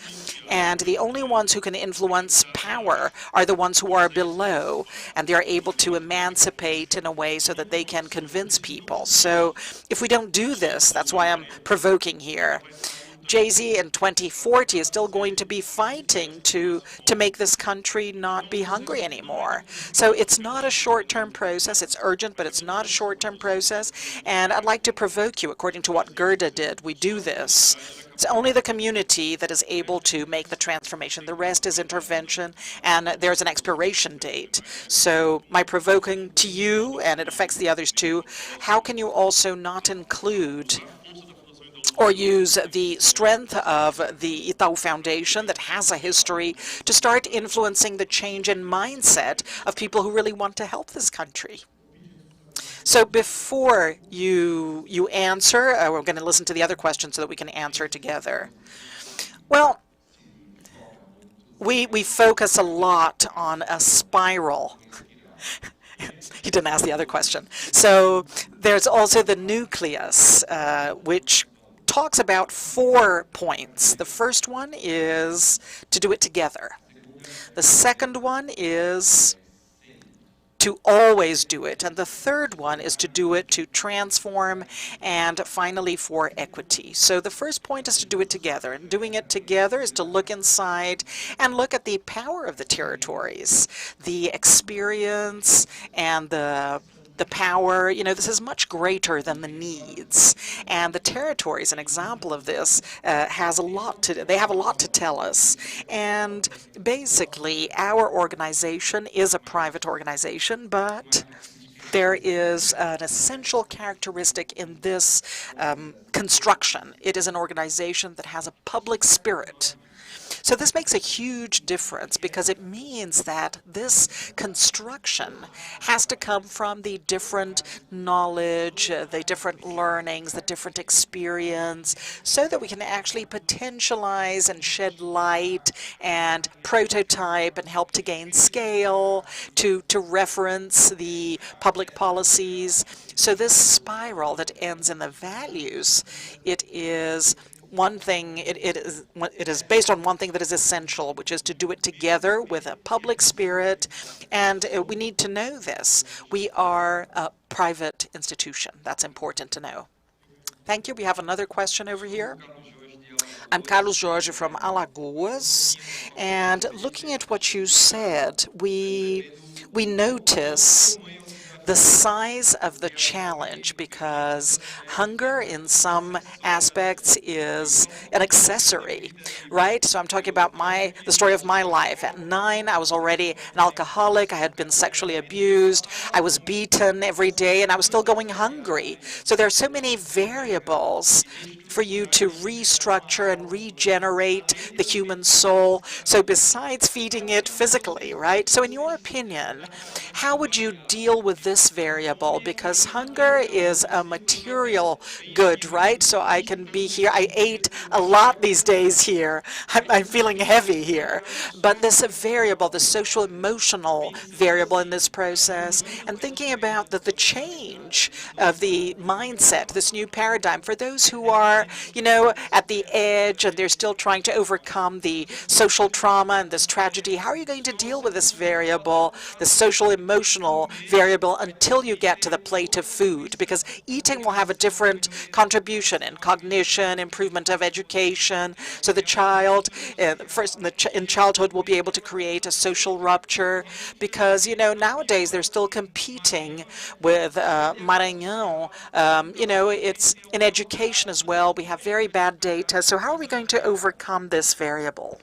And the only ones who can influence power are the ones who are below, and they're able to emancipate in a way so that they can convince people. So if we don't do this, that's why I'm provoking here. Jay-Z in 2040 is still going to be fighting to make this country not be hungry anymore. So it's not a short-term process. It's urgent, but it's not a short-term process. And I'd like to provoke you, according to what Gerda did. We do this. It's only the community that is able to make the transformation. The rest is intervention, and there's an expiration date. So my provoking to you, and it affects the others too, how can you also not include or use the strength of the Itaú Foundation that has a history to start influencing the change in mindset of people who really want to help this country? So before you answer, we're going to listen to the other question so that we can answer together. Well, we focus a lot on a spiral. He didn't ask the other question. So there's also the nucleus, which talks about 4 points. The first one is to do it together. The second one is to always do it. And the third one is to do it to transform, and finally for equity. So the first point is to do it together. And doing it together is to look inside and look at the power of the territories, the experience and the power. You know, this is much greater than the needs. And the territories, an example of this, they have a lot to tell us. And basically, our organization is a private organization, but there is an essential characteristic in this construction. It is an organization that has a public spirit. So this makes a huge difference because it means that this construction has to come from the different knowledge, the different learnings, the different experience, so that we can actually potentialize and shed light and prototype and help to gain scale, to reference the public policies. So this spiral that ends in the values, it is one thing, it is based on one thing that is essential, which is to do it together with a public spirit, and we need to know this. We are a private institution. That's important to know. Thank you. We have another question over here. I'm Carlos Jorge from Alagoas, and looking at what you said, we notice the size of the challenge, because hunger in some aspects is an accessory, right? So I'm talking about the story of my life. At 9, I was already an alcoholic. I had been sexually abused. I was beaten every day, and I was still going hungry. So there are so many variables for you to restructure and regenerate the human soul. So besides feeding it physically, right? So in your opinion, how would you deal with this this variable, because hunger is a material good, right? So I can be here. I ate a lot these days here. I'm feeling heavy here. But this variable, the social emotional variable in this process, and thinking about the change of the mindset, this new paradigm for those who are, you know, at the edge and they're still trying to overcome the social trauma and this tragedy. How are you going to deal with this variable, the social emotional variable, until you get to the plate of food? Because eating will have a different contribution in cognition, improvement of education. So the child, first in childhood, will be able to create a social rupture, because, you know, nowadays they're still competing with Maranhão. You know, it's in education as well. We have very bad data. So how are we going to overcome this variable?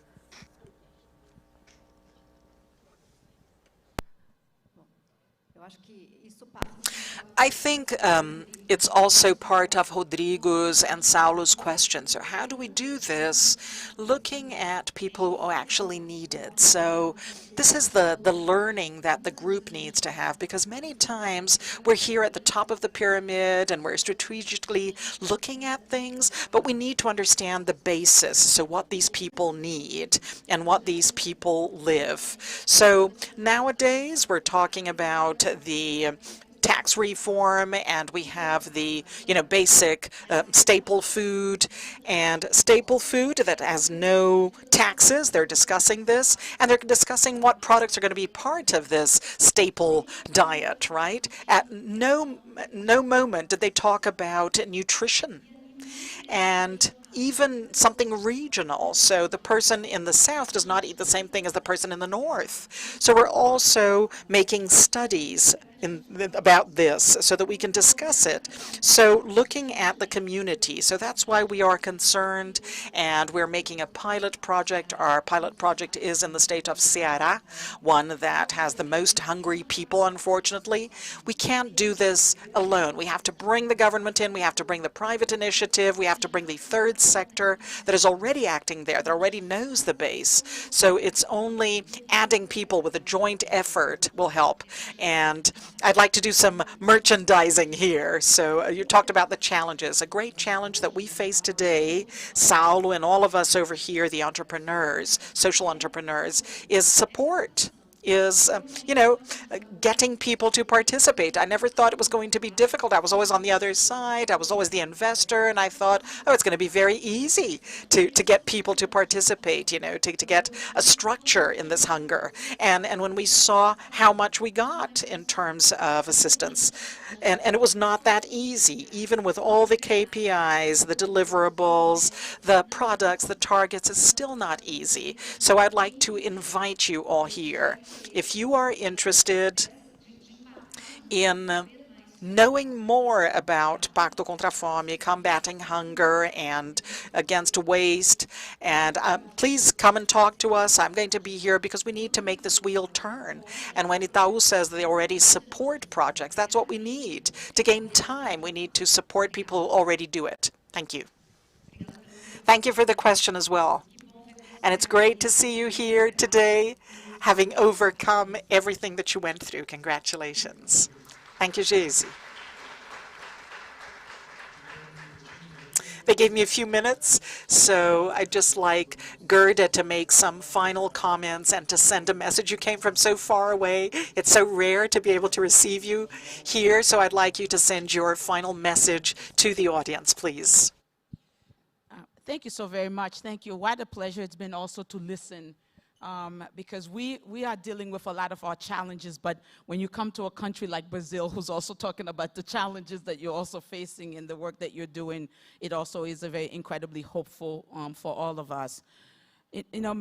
I think it's also part of Rodrigo's and Saulo's question. So how do we do this looking at people who actually need it? So this is the learning that the group needs to have, because many times we're here at the top of the pyramid and we're strategically looking at things, but we need to understand the basis, so what these people need and what these people live. So nowadays we're talking about the tax reform, and we have the, you know, basic staple food, and staple food that has no taxes. They're discussing this, and they're discussing what products are going to be part of this staple diet, right? At no moment did they talk about nutrition and even something regional. So the person in the south does not eat the same thing as the person in the north. So we're also making studies about this so that we can discuss it. So looking at the community, so that's why we are concerned, and we're making a pilot project. Our pilot project is in the state of Ceará, one that has the most hungry people, unfortunately. We can't do this alone. We have to bring the government in, we have to bring the private initiative, we have to bring the third sector that is already acting there, that already knows the base. So it's only adding people with a joint effort will help. And I'd like to do some merchandising here. So you talked about the challenges. A great challenge that we face today, Saulo and all of us over here, the entrepreneurs, social entrepreneurs, is support. Is, you know, getting people to participate. I never thought it was going to be difficult. I was always on the other side. I was always the investor, and I thought, oh, it's going to be very easy to get people to participate, you know, to get a structure in this hunger. And when we saw how much we got in terms of assistance, and it was not that easy, even with all the KPIs, the deliverables, the products, the targets, it's still not easy. So I'd like to invite you all here. If you are interested in knowing more about Pacto contra a Fome, combating hunger and against waste, and please come and talk to us. I'm going to be here because we need to make this wheel turn. And when Itaú says they already support projects, that's what we need. To gain time, we need to support people who already do it. Thank you. Thank you for the question as well. And it's great to see you here today, having overcome everything that you went through. Congratulations. Thank you, Jaycee. They gave me a few minutes, so I'd just like Gerda to make some final comments and to send a message. You came from so far away. It's so rare to be able to receive you here, so I'd like you to send your final message to the audience, please. Thank you so very much. Thank you. What a pleasure it's been also to listen. Because we are dealing with a lot of our challenges, but when you come to a country like Brazil, who's also talking about the challenges that you're also facing in the work that you're doing, it also is a very incredibly hopeful for all of us. You know,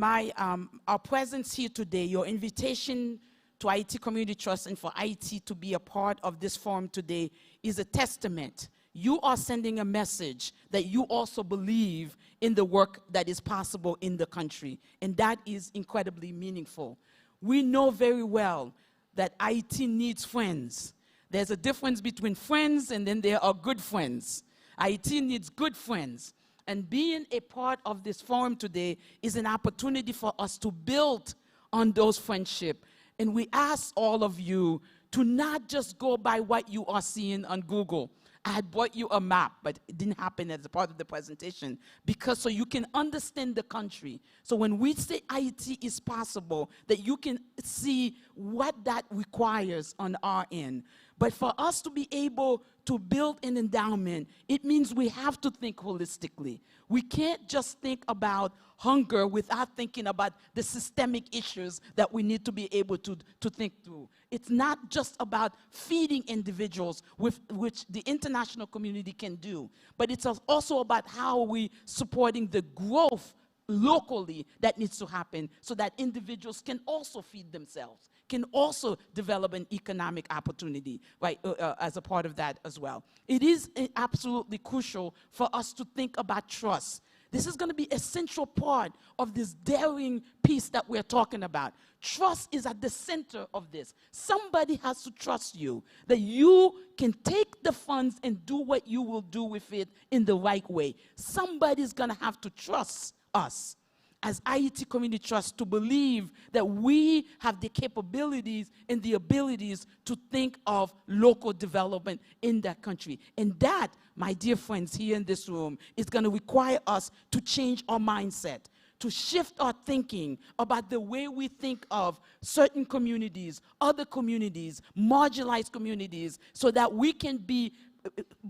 our presence here today, your invitation to IT Community Trust and for IT to be a part of this forum today is a testament. You are sending a message that you also believe in the work that is possible in the country, and that is incredibly meaningful. We know very well that IT needs friends. There's a difference between friends and then there are good friends. IT needs good friends, and being a part of this forum today is an opportunity for us to build on those friendships. And we ask all of you to not just go by what you are seeing on Google. I had brought you a map, but it didn't happen as a part of the presentation, because so you can understand the country. So when we say IT is possible, that you can see what that requires on our end. But for us to be able to build an endowment, it means we have to think holistically. We can't just think about hunger without thinking about the systemic issues that we need to be able to think through. It's not just about feeding individuals, which the international community can do, but it's also about how are we supporting the growth locally that needs to happen so that individuals can also feed themselves, can also develop an economic opportunity, right, as a part of that as well. It is absolutely crucial for us to think about trust. This is going to be a central part of this daring piece that we're talking about. Trust is at the center of this. Somebody has to trust you, that you can take the funds and do what you will do with it in the right way. Somebody's going to have to trust us as IET Community Trust to believe that we have the capabilities and the abilities to think of local development in that country. And that, my dear friends here in this room, is going to require us to change our mindset, to shift our thinking about the way we think of certain communities, other communities, marginalized communities, so that we can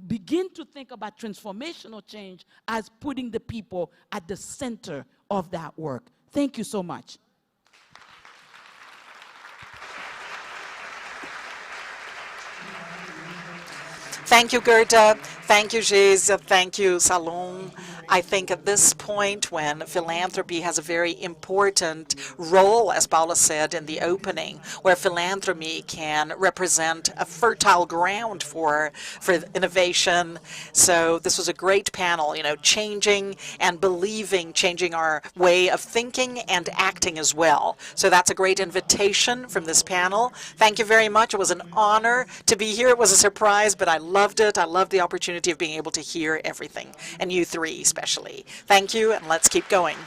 begin to think about transformational change as putting the people at the center of that work. Thank you so much. Thank you, Gerda. Thank you, Geisa. Thank you, Salom. I think at this point, when philanthropy has a very important role, as Paula said in the opening, where philanthropy can represent a fertile ground for innovation. So this was a great panel, changing and believing, changing our way of thinking and acting as well. So that's a great invitation from this panel. Thank you very much. It was an honor to be here. It was a surprise, but I loved it. I loved the opportunity of being able to hear everything, and you three especially. Thank you, and let's keep going.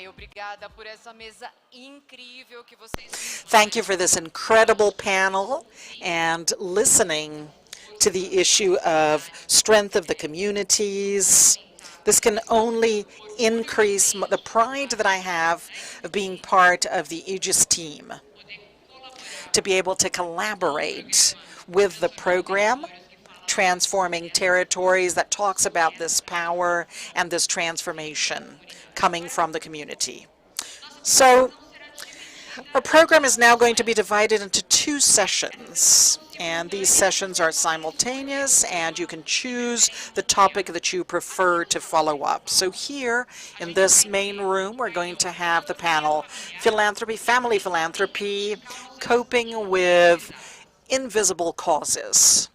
Obrigada por essa mesa incrível que vocês. Thank you for this incredible panel and listening to the issue of strength of the communities. This can only increase the pride that I have of being part of the Aegis team, to be able to collaborate with the program Transforming Territories that talks about this power and this transformation coming from the community. So our program is now going to be divided into 2 sessions, and these sessions are simultaneous, and you can choose the topic that you prefer to follow up. So here in this main room, we're going to have the panel Philanthropy, Family Philanthropy, Coping with Invisible Causes.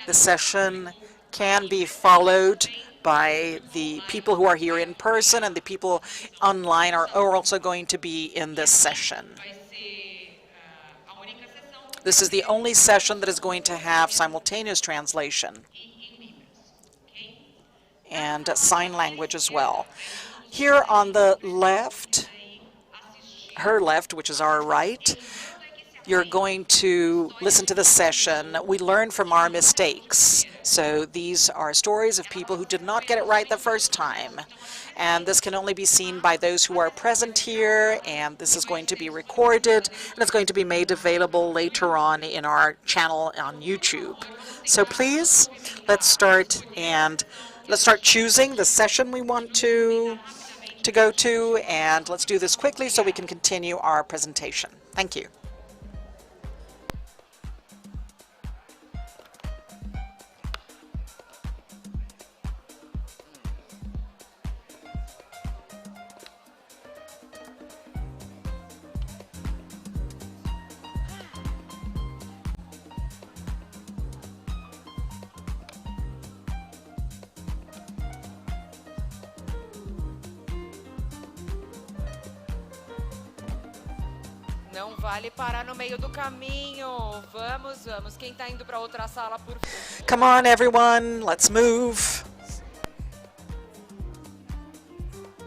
The session can be followed by the people who are here in person, and the people online are also going to be in this session. This is the only session that is going to have simultaneous translation and sign language as well. Here on the left, her left, which is our right, you're going to listen to the session. We learn from our mistakes. So these are stories of people who did not get it right the first time. And this can only be seen by those who are present here, and this is going to be recorded, and it's going to be made available later on in our channel on YouTube. So please, let's start choosing the session we want to go to, and let's do this quickly so we can continue our presentation. Thank you. Não vale parar no meio do caminho. Vamos, vamos. Quem está indo para outra sala, por favor. Come on, everyone, let's move.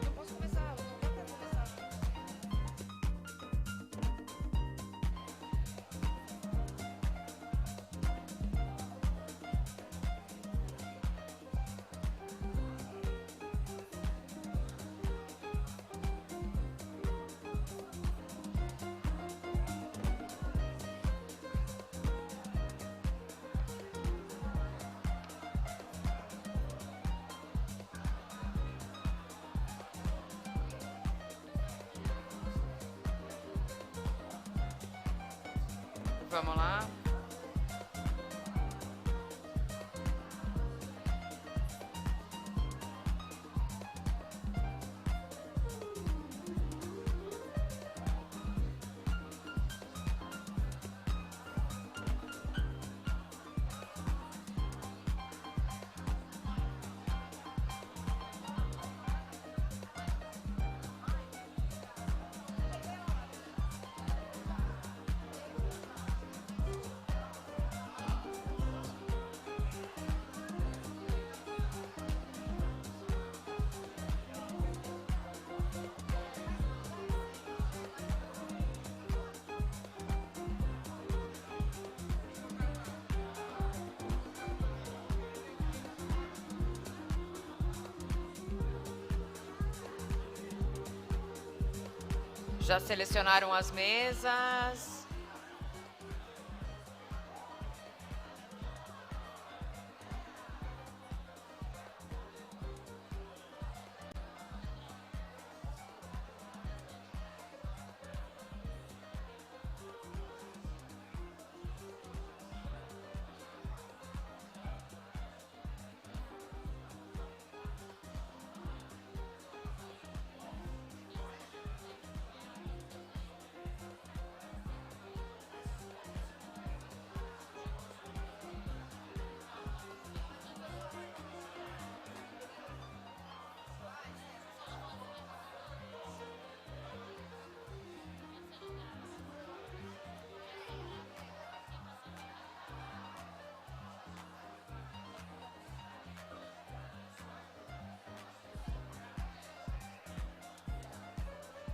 Não posso começar, não dá para começar. Vamos lá. Já selecionaram as mesas?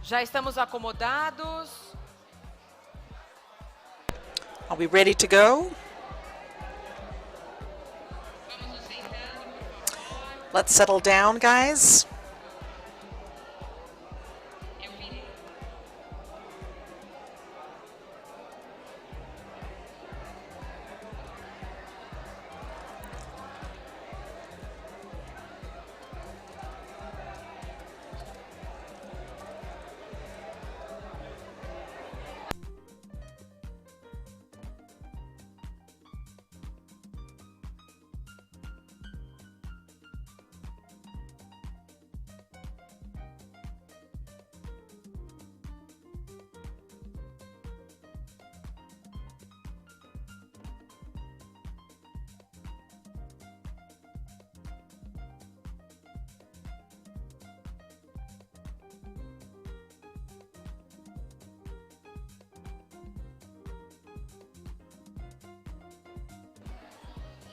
Já estamos acomodados? Are we ready to go? Let's settle down, guys.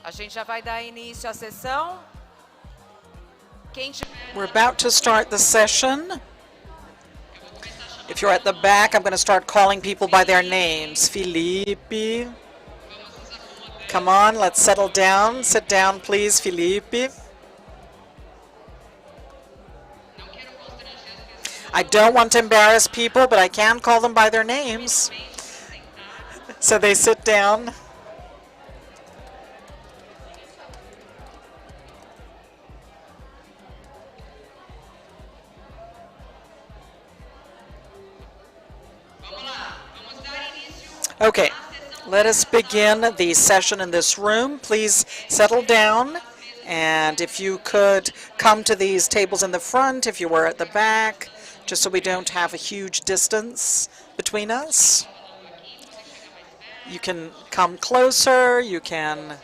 A gente já vai dar início à sessão. We're about to start the session. If you're at the back, I'm going to start calling people by their names. Felipe. Come on, let's settle down. Sit down, please, Felipe. I don't want to embarrass people, but I can call them by their names. So they sit down. Okay, let us begin the session in this room. Please settle down, and if you could come to these tables in the front, if you were at the back, just so we don't have a huge distance between us. You can come closer, you can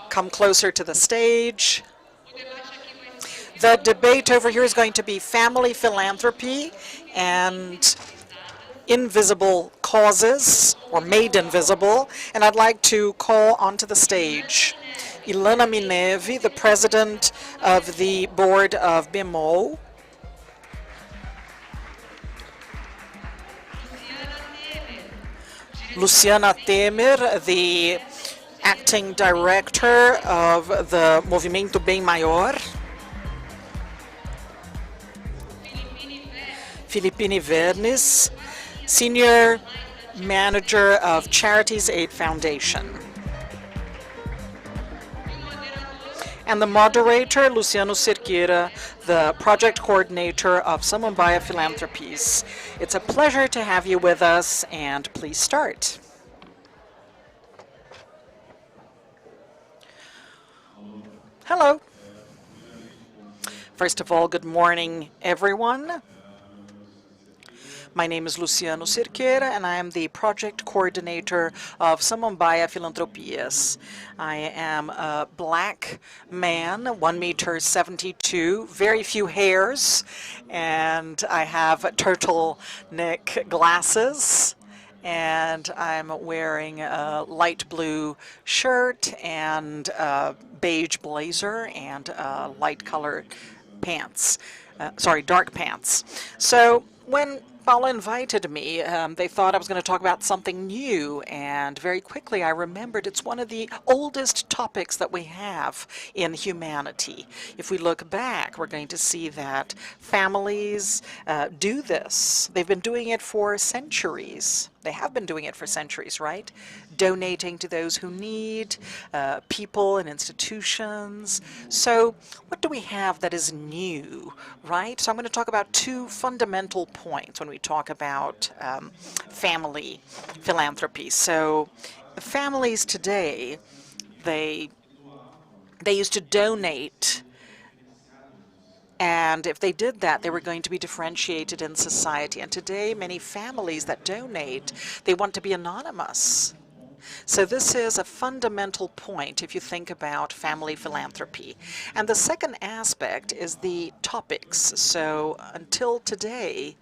come closer to the stage. The debate over here is going to be family philanthropy, and invisible causes, or made invisible, and I'd like to call onto the stage Ilana Minevi, the president of the board of BMO, Luciana Temer, the acting director of the Movimento Bem Maior, Filipine Vernes, senior manager of Charities Aid Foundation, and the moderator, Luciano Cerqueira, the project coordinator of Samambaia Philanthropies. It's a pleasure to have you with us, and please start. Hello. First of all, good morning, everyone. My name is Luciano Cerqueira, and I am the project coordinator of Samambaia Philanthropies. I am a black man, 1.72 meters, very few hairs, and I have turtleneck glasses, and I'm wearing a light blue shirt and a beige blazer and light colored pants, dark pants. So when Paula invited me, they thought I was going to talk about something new, and very quickly I remembered it's one of the oldest topics that we have in humanity. If we look back, we're going to see that families do this. They've been doing it for centuries. They have been doing it for centuries, right? Donating to those who need, people and institutions. So what do we have that is new, right? So I'm going to talk about two fundamental points when we talk about family philanthropy. So families today, they used to donate, and if they did that, they were going to be differentiated in society. And today, many families that donate, they want to be anonymous. So this is a fundamental point if you think about family philanthropy. And the second aspect is the topics. So until today,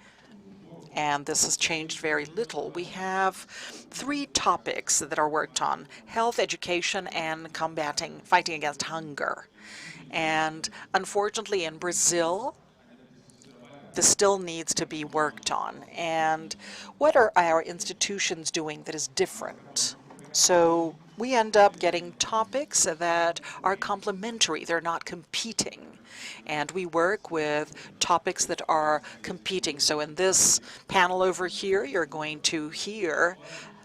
and this has changed very little, we have three topics that are worked on: health, education, and fighting against hunger. And unfortunately in Brazil, this still needs to be worked on. And what are our institutions doing that is different? So we end up getting topics that are complementary, they're not competing. And we work with topics that are competing. So in this panel over here, you're going to hear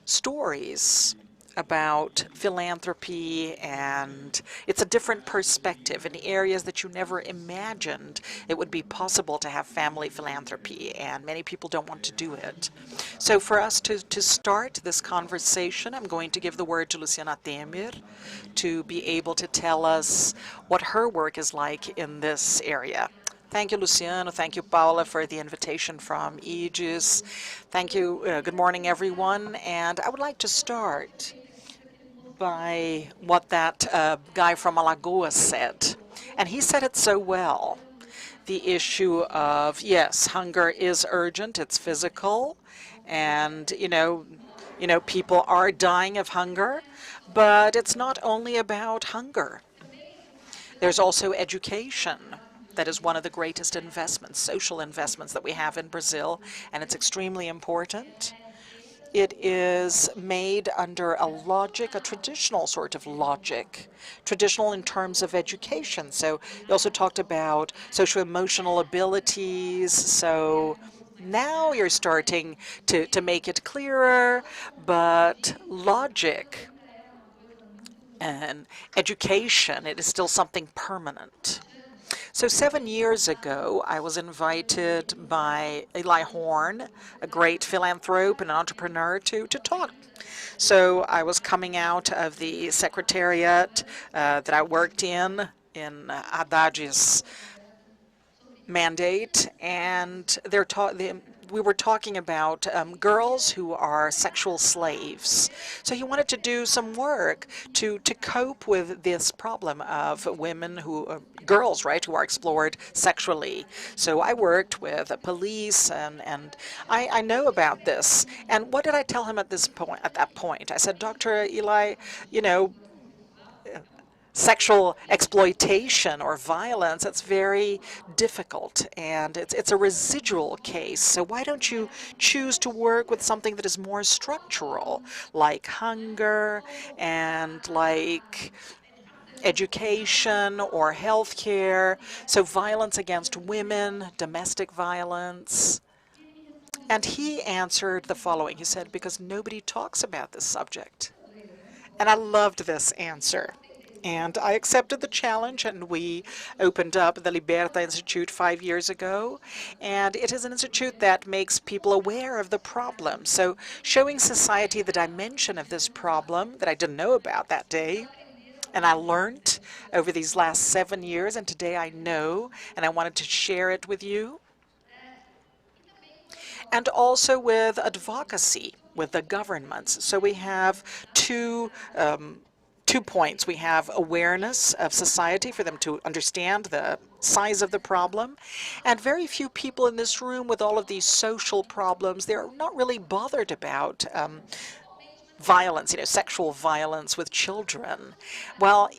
stories about philanthropy, and it's a different perspective in areas that you never imagined it would be possible to have family philanthropy, and many people don't want to do it. So for us to start this conversation, I'm going to give the word to Luciana Temer to be able to tell us what her work is like in this area. Thank you, Luciano. Thank you, Paula, for the invitation from Aegis. Thank you. Good morning, everyone. And I would like to start by what that guy from Alagoas said. And he said it so well. The issue of, yes, hunger is urgent, it's physical, and people are dying of hunger, but it's not only about hunger. There's also education. That is one of the greatest investments, social investments that we have in Brazil, and it's extremely important. It is made under a logic, a traditional sort of logic, traditional in terms of education. So you also talked about socio-emotional abilities. So now you're starting to make it clearer, but logic and education, it is still something permanent. So 7 years ago, I was invited by Eli Horn, a great philanthrope and an entrepreneur, to talk. So I was coming out of the secretariat that I worked in Haddad's mandate, and we were talking about girls who are sexual slaves. So he wanted to do some work to cope with this problem of women girls, right, who are explored sexually. So I worked with the police, and I know about this. And what did I tell him at that point? I said, Dr. Eli, you know, sexual exploitation or violence, it's very difficult, and it's a residual case. So why don't you choose to work with something that is more structural, like hunger and like education or healthcare, so violence against women, domestic violence. And he answered the following. He said, because nobody talks about this subject. And I loved this answer. And I accepted the challenge, and we opened up the Liberta Institute 5 years ago. And it is an institute that makes people aware of the problem. So showing society the dimension of this problem that I didn't know about that day, and I learned over these last 7 years, and today I know, and I wanted to share it with you. And also with advocacy with the governments. So we have two points. We have awareness of society for them to understand the size of the problem. And very few people in this room with all of these social problems, they're not really bothered about violence, sexual violence with children. Well,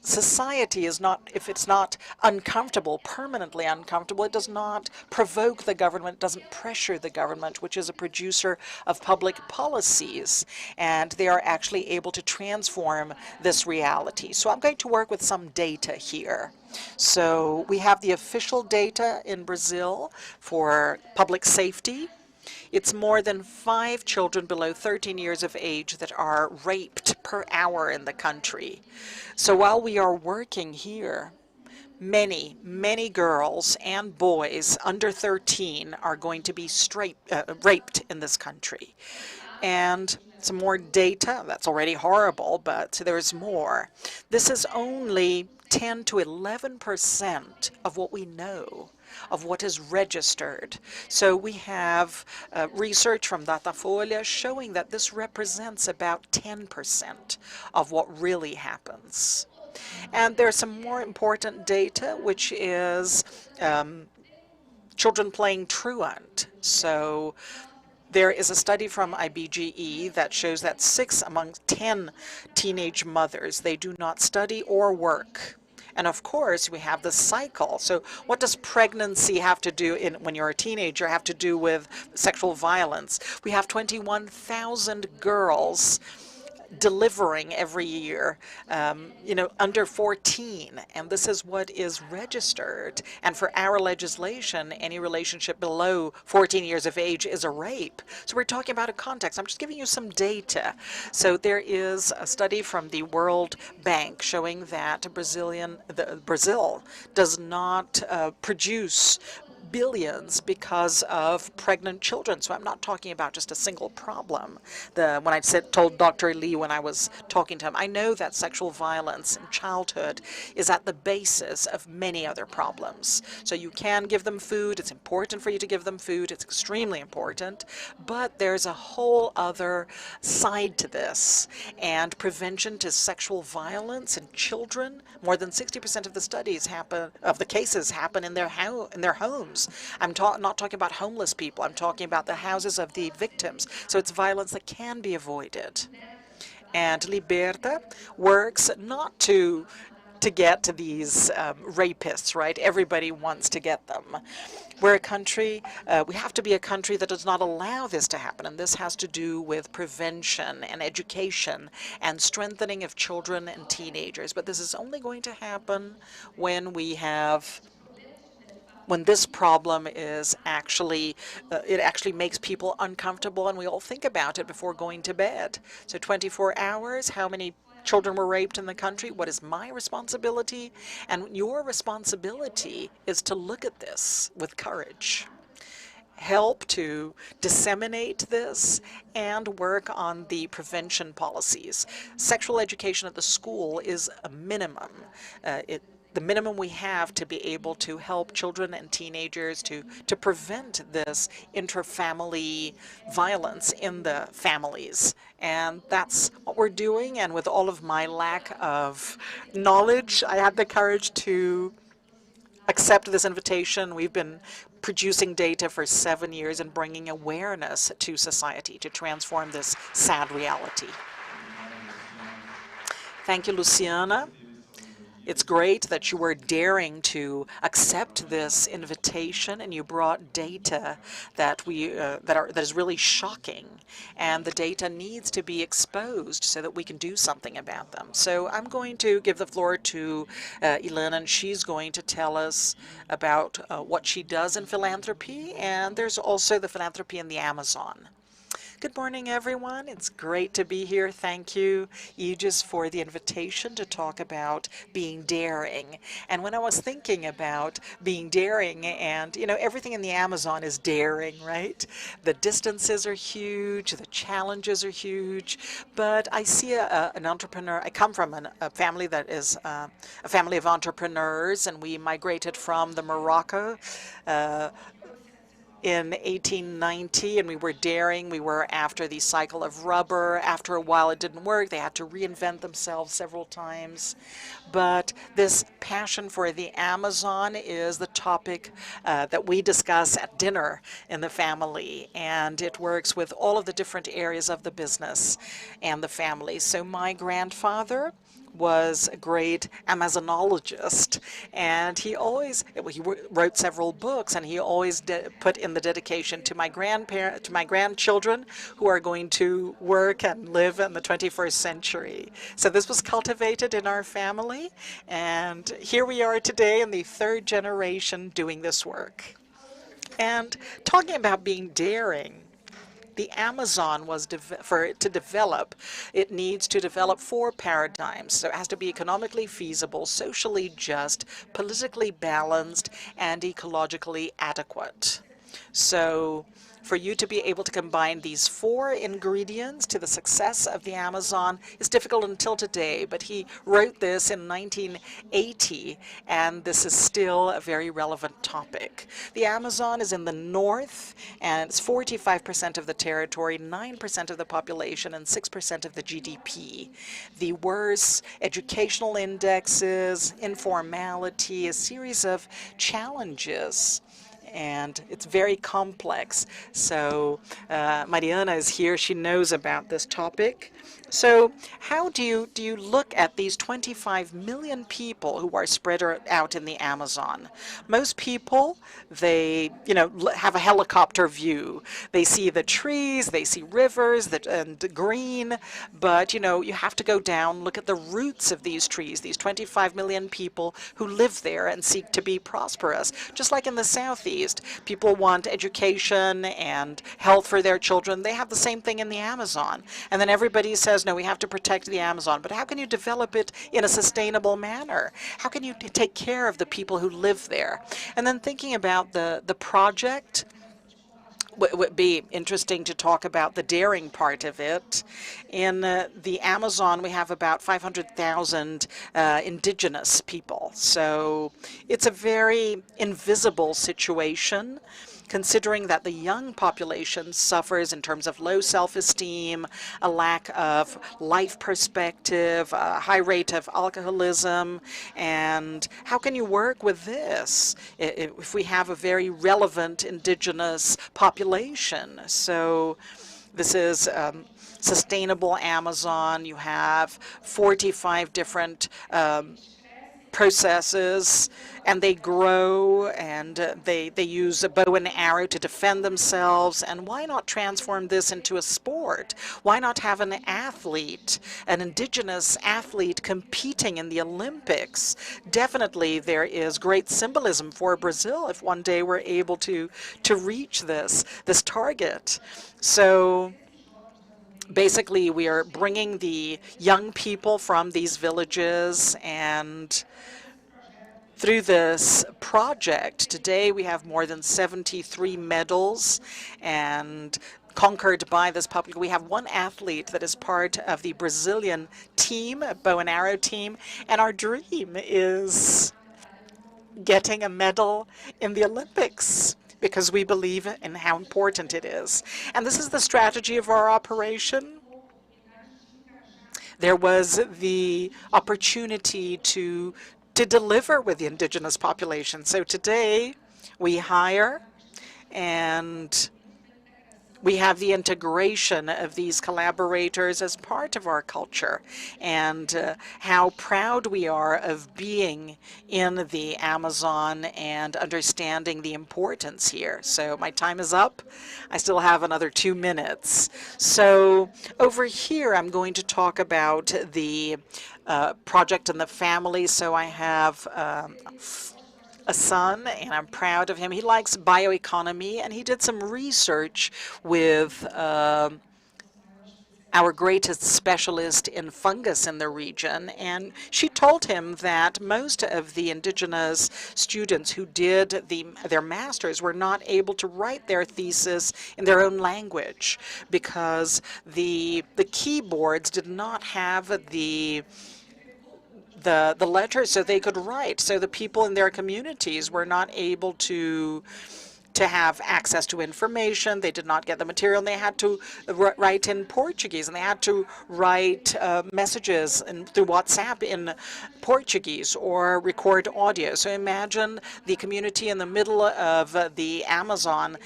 society is not, if it's not uncomfortable, permanently uncomfortable, it does not provoke the government, doesn't pressure the government, which is a producer of public policies, and they are actually able to transform this reality. So I'm going to work with some data here. So we have the official data in Brazil for public safety. It's more than 5 children below 13 years of age that are raped per hour in the country. So while we are working here, many, many girls and boys under 13 are going to be raped in this country. And some more data, that's already horrible, but there's more. This is only 10 to 11% of what we know, of what is registered. So we have research from Datafolha showing that this represents about 10% of what really happens. And there's some more important data, which is children playing truant. So there is a study from IBGE that shows that 6 among 10 teenage mothers, they do not study or work. And of course, we have the cycle. So what does pregnancy have to do when you're a teenager have to do with sexual violence? We have 21,000 girls delivering every year, under 14, and this is what is registered. And for our legislation, any relationship below 14 years of age is a rape. So we're talking about a context. I'm just giving you some data. So there is a study from the World Bank showing that Brazil does not produce billions because of pregnant children. So I'm not talking about just a single problem. When I told Dr. Lee when I was talking to him, I know that sexual violence in childhood is at the basis of many other problems. So you can give them food. It's important for you to give them food. It's extremely important. But there's a whole other side to this. And prevention to sexual violence in children, more than 60% of the cases happen in their homes. I'm not talking about homeless people. I'm talking about the houses of the victims. So it's violence that can be avoided. And Liberta works not to get to these rapists, right? Everybody wants to get them. We're a country, we have to be a country that does not allow this to happen, and this has to do with prevention and education and strengthening of children and teenagers. But this is only going to happen when this problem is actually, it actually makes people uncomfortable, and we all think about it before going to bed. So 24 hours, how many children were raped in the country? What is my responsibility? And your responsibility is to look at this with courage. Help to disseminate this and work on the prevention policies. Sexual education at the school is a minimum. the minimum we have to be able to help children and teenagers to prevent this inter-family violence in the families. And that's what we're doing. And with all of my lack of knowledge, I had the courage to accept this invitation. We've been producing data for 7 years and bringing awareness to society to transform this sad reality. Thank you, Luciana. It's great that you were daring to accept this invitation, and you brought data that that is really shocking, and the data needs to be exposed so that we can do something about them. So I'm going to give the floor to Elena, and she's going to tell us about what she does in philanthropy, and there's also the philanthropy in the Amazon. Good morning, everyone. It's great to be here. Thank you, Aegis, for the invitation to talk about being daring. And when I was thinking about being daring, and everything in the Amazon is daring, right? The distances are huge, the challenges are huge, but I see an entrepreneur. I come from a family that is a family of entrepreneurs, and we migrated from the Morocco in 1890, and we were daring. We were after the cycle of rubber. After a while, it didn't work. They had to reinvent themselves several times. But this passion for the Amazon is the topic that we discuss at dinner in the family, and it works with all of the different areas of the business and the family. So my grandfather was a great Amazonologist, and he wrote several books, and he always put in the dedication to my grandchildren who are going to work and live in the 21st century. So this was cultivated in our family, and here we are today in the 3rd generation doing this work. And talking about being daring, the Amazon was for it to develop, it needs to develop 4 paradigms. So it has to be economically feasible, socially just, politically balanced, and ecologically adequate. So for you to be able to combine these 4 ingredients to the success of the Amazon is difficult until today, but he wrote this in 1980, and this is still a very relevant topic. The Amazon is in the north, and it's 45% of the territory, 9% of the population, and 6% of the GDP. The worst educational indexes, informality, a series of challenges, and it's very complex. So Mariana is here. She knows about this topic. So how do you look at these 25 million people who are spread out in the Amazon? Most people, they have a helicopter view. They see the trees, they see rivers and green, but you have to go down, look at the roots of these trees, these 25 million people who live there and seek to be prosperous. Just like in the Southeast, people want education and health for their children. They have the same thing in the Amazon. And then everybody says, no, we have to protect the Amazon. But how can you develop it in a sustainable manner? How can you take care of the people who live there? And then thinking about the project, would be interesting to talk about the daring part of it. In the Amazon, we have about 500,000 indigenous people. So it's a very invisible situation, considering that the young population suffers in terms of low self-esteem, a lack of life perspective, a high rate of alcoholism. And how can you work with this if we have a very relevant indigenous population? So this is sustainable Amazon. You have 45 different processes, and they grow, and they use a bow and arrow to defend themselves. And why not transform this into a sport? Why not have an athlete, an indigenous athlete, competing in the Olympics? Definitely there is great symbolism for Brazil if one day we're able to reach this target. So basically, we are bringing the young people from these villages, and through this project, today we have more than 73 medals and conquered by this public. We have one athlete that is part of the Brazilian team, bow and arrow team, and our dream is getting a medal in the Olympics because we believe in how important it is. And this is the strategy of our operation. There was the opportunity to deliver with the indigenous population. So today we hire and we have the integration of these collaborators as part of our culture, and how proud we are of being in the Amazon and understanding the importance here. So my time is up. I still have another 2 minutes. So over here, I'm going to talk about the project and the family. So I have a son, and I'm proud of him. He likes bioeconomy, and he did some research with our greatest specialist in fungus in the region, and she told him that most of the indigenous students who did their masters were not able to write their thesis in their own language because the keyboards did not have the letters so they could write. So the people in their communities were not able to have access to information. They did not get the material, and they had to write in Portuguese, and they had to write messages through WhatsApp in Portuguese or record audio. So imagine the community in the middle of the Amazon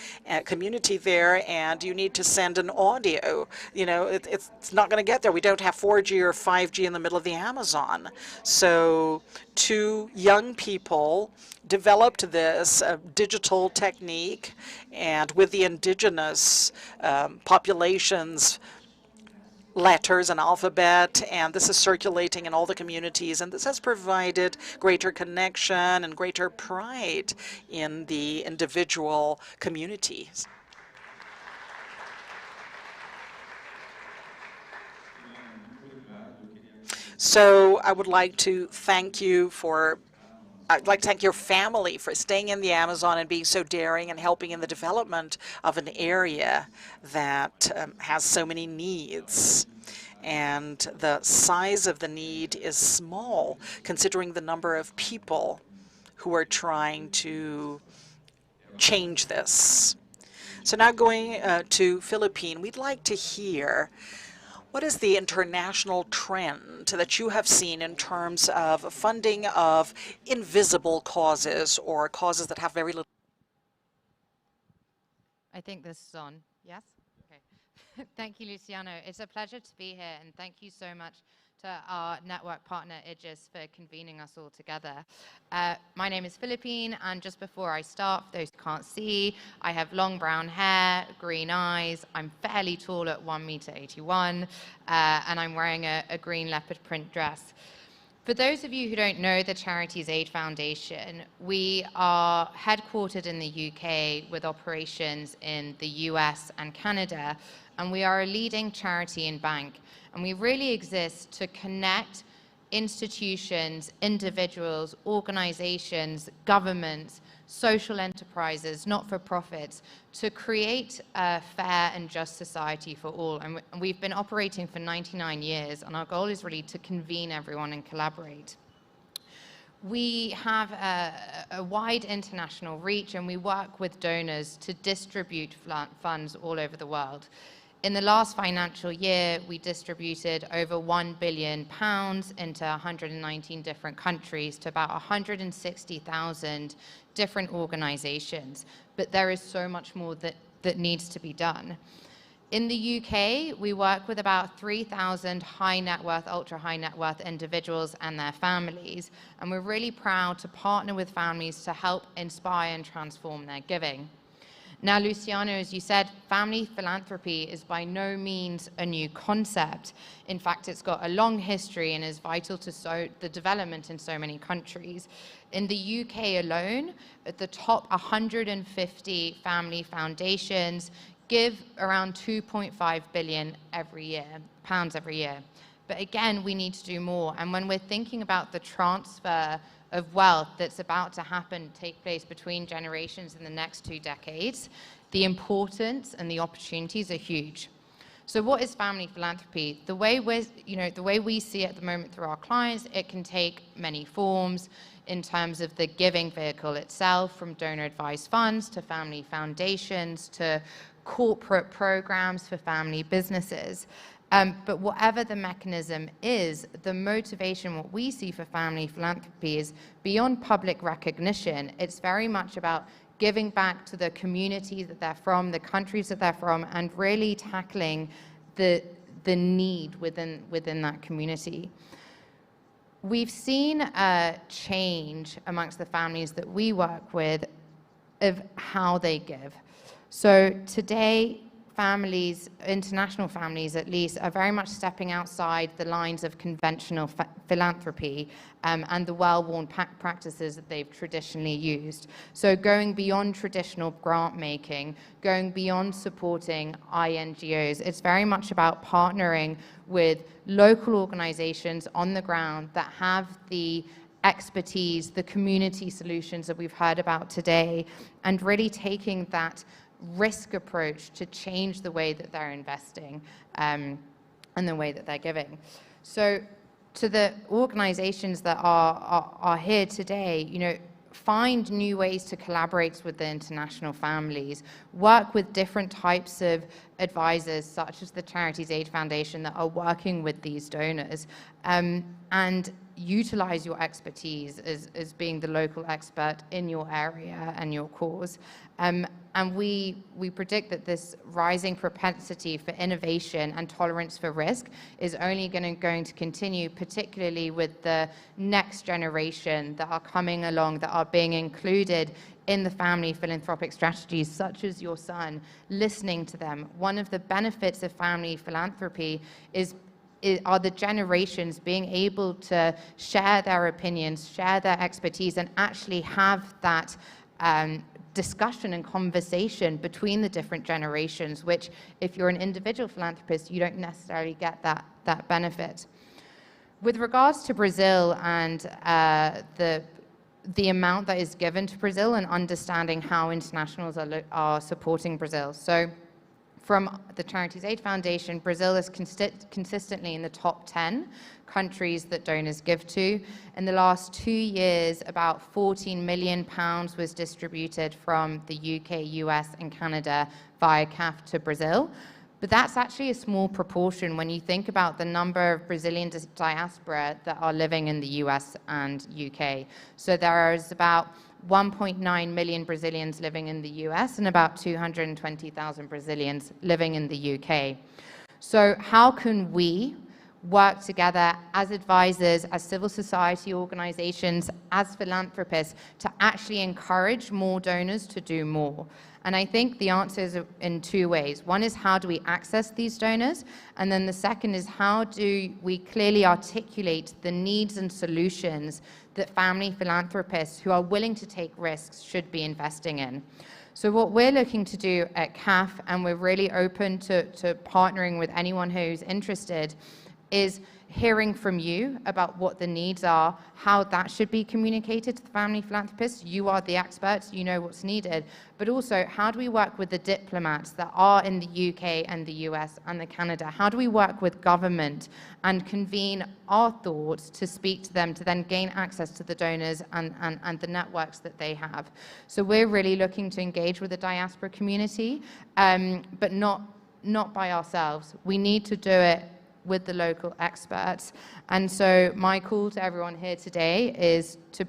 community there, and you need to send an audio. You know, it's not going to get there. We don't have 4G or 5G in the middle of the Amazon. So two young people developed this digital technique, and with the indigenous populations, letters and alphabet, and this is circulating in all the communities, and this has provided greater connection and greater pride in the individual communities. So I would like to thank you for I'd like to thank your family for staying in the Amazon and being so daring and helping in the development of an area that has so many needs. And the size of the need is small, considering the number of people who are trying to change this. So now going to Philippines, we'd like to hear, what is the international trend that you have seen in terms of funding of invisible causes or causes that have very little? I think this is on. Yes? Okay. Thank you, Luciano. It's a pleasure to be here, and thank you so much to our network partner, Aegis, for convening us all together. My name is Philippine, and just before I start, for those who can't see, I have long brown hair, green eyes, I'm fairly tall at 1.81 meters, and I'm wearing a green leopard print dress. For those of you who don't know the Charities Aid Foundation, we are headquartered in the UK with operations in the US and Canada, and we are a leading charity and bank. And we really exist to connect institutions, individuals, organizations, governments, social enterprises, not-for-profits, to create a fair and just society for all. And we've been operating for 99 years, and our goal is really to convene everyone and collaborate. We have a wide international reach, and we work with donors to distribute funds all over the world. In the last financial year, we distributed over £1 billion into 119 different countries to about 160,000 different organizations. But there is so much more that needs to be done. In the UK, we work with about 3,000 high net worth, ultra high net worth individuals and their families. And we're really proud to partner with families to help inspire and transform their giving. Now, Luciano, as you said, family philanthropy is by no means a new concept. In fact, it's got a long history and is vital to the development in so many countries. In the UK alone, at the top 150 family foundations give around 2.5 billion pounds every year. But again, we need to do more. And when we're thinking about the transfer of wealth that's about to take place between generations in the next 2 decades, the importance and the opportunities are huge. So what is family philanthropy? The way we see it at the moment through our clients, it can take many forms in terms of the giving vehicle itself, from donor advised funds to family foundations to corporate programs for family businesses. But whatever the mechanism is, the motivation, what we see for family philanthropy is beyond public recognition. It's very much about giving back to the communities that they're from, the countries that they're from, and really tackling the need within that community. We've seen a change amongst the families that we work with of how they give. So today, families, international families at least, are very much stepping outside the lines of conventional philanthropy and the well-worn practices that they've traditionally used. So going beyond traditional grant making, going beyond supporting INGOs, it's very much about partnering with local organizations on the ground that have the expertise, the community solutions that we've heard about today, and really taking that risk approach to change the way that they're investing and the way that they're giving. So to the organizations that are here today, find new ways to collaborate with the international families, work with different types of advisors, such as the Charities Aid Foundation, that are working with these donors, and utilize your expertise as being the local expert in your area and your cause. And we predict that this rising propensity for innovation and tolerance for risk is only going to continue, particularly with the next generation that are coming along, that are being included in the family philanthropic strategies, such as your son, listening to them. One of the benefits of family philanthropy are the generations being able to share their opinions, share their expertise, and actually have that discussion and conversation between the different generations, which if you're an individual philanthropist, you don't necessarily get that benefit. With regards to Brazil and the amount that is given to Brazil, and understanding how internationals are supporting Brazil. So from the Charities Aid Foundation, Brazil is consistently in the top 10 countries that donors give to. In the last 2 years, about £14 million was distributed from the UK, US, and Canada via CAF to Brazil. But that's actually a small proportion when you think about the number of Brazilian diaspora that are living in the US and UK. So there is about 1.9 million Brazilians living in the US and about 220,000 Brazilians living in the UK. So how can we work together as advisors, as civil society organizations, as philanthropists, to actually encourage more donors to do more? And I think the answer is in two ways. One is, how do we access these donors? And then the second is, how do we clearly articulate the needs and solutions that family philanthropists who are willing to take risks should be investing in? So what we're looking to do at CAF, and we're really open to partnering with anyone who's interested, is hearing from you about what the needs are, how that should be communicated to the family philanthropists. You are the experts, you know what's needed. But also, how do we work with the diplomats that are in the UK and the US and the Canada? How do we work with government and convene our thoughts to speak to them, to then gain access to the donors and the networks that they have? So we're really looking to engage with the diaspora community, but not by ourselves. We need to do it with the local experts. And so my call to everyone here today is to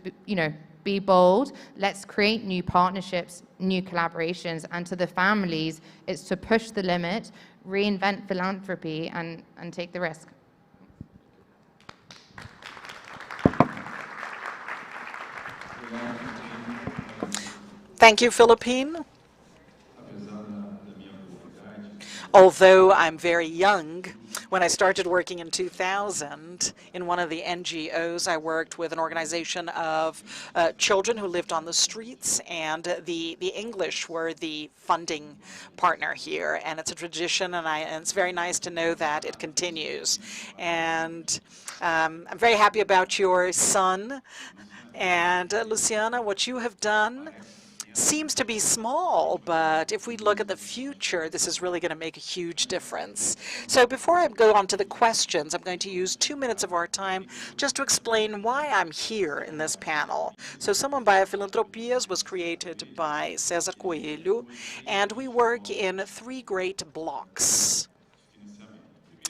be bold. Let's create new partnerships, new collaborations, and to the families, it's to push the limit, reinvent philanthropy, and take the risk. Thank you, Philippine. Although I'm very young, when I started working in 2000 in one of the NGOs, I worked with an organization of children who lived on the streets, and the English were the funding partner here. And it's a tradition, and it's very nice to know that it continues. And I'm very happy about your son. And Luciana, what you have done seems to be small, but if we look at the future, this is really going to make a huge difference. So before I go on to the questions, I'm going to use 2 minutes of our time just to explain why I'm here in this panel. So Samambaia Philanthropias was created by César Coelho, and we work in 3 great blocks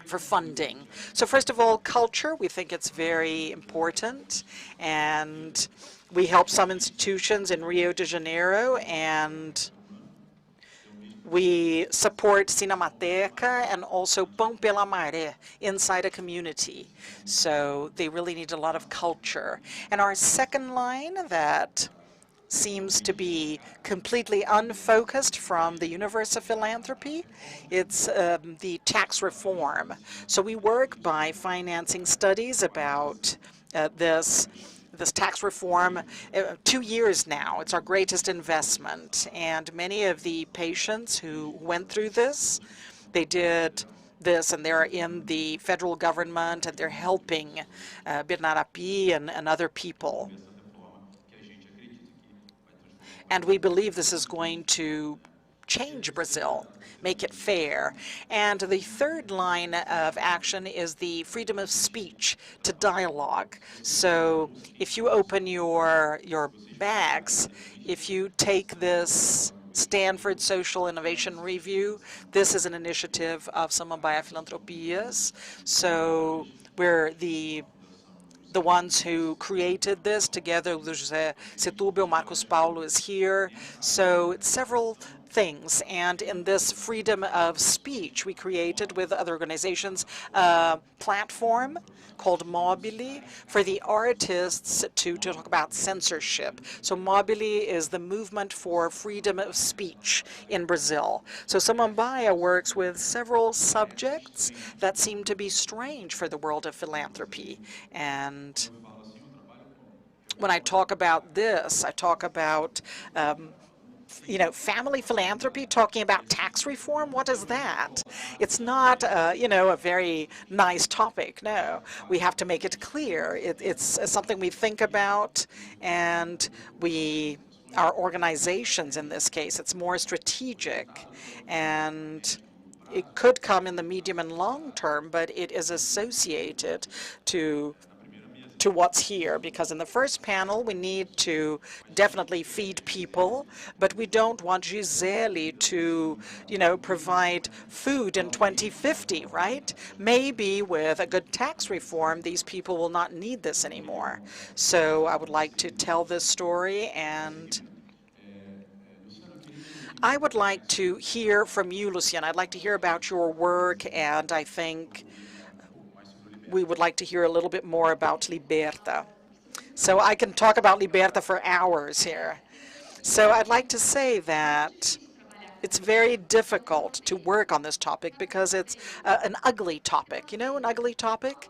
for funding. So first of all, culture, we think it's very important, and we help some institutions in Rio de Janeiro, and we support Cinemateca and also Pão pela Maré inside a community. So they really need a lot of culture. And our second line that seems to be completely unfocused from the universe of philanthropy, it's the tax reform. So we work by financing studies about this tax reform 2 years now. It's our greatest investment. And many of the patients who went through this, they did this, and they're in the federal government, and they're helping Bernarapi and other people. And we believe this is going to change Brazil, make it fair. And the third line of action is the freedom of speech to dialogue. So if you open your bags, if you take this Stanford Social Innovation Review, this is an initiative of Samambaia Philanthropias. So we're the ones who created this together with José Setúbal. Marcos Paulo is here. So it's several things. And in this freedom of speech, we created with other organizations a platform called Mobile for the artists to talk about censorship. So Mobile is the movement for freedom of speech in Brazil. So Samambaia works with several subjects that seem to be strange for the world of philanthropy. And when I talk about this, I talk about family philanthropy, talking about tax reform. What is that? It's not, a very nice topic. No, we have to make it clear. It's something we think about, and our organizations in this case, it's more strategic, and it could come in the medium and long term, but it is associated to what's here, because in the first panel we need to definitely feed people, but we don't want Gisele to, provide food in 2050, right? Maybe with a good tax reform, these people will not need this anymore. So I would like to tell this story, and I would like to hear from you, Luciana. I'd like to hear about your work, and I think we would like to hear a little bit more about Liberta. So I can talk about Liberta for hours here. So I'd like to say that it's very difficult to work on this topic because it's an ugly topic. You know, an ugly topic?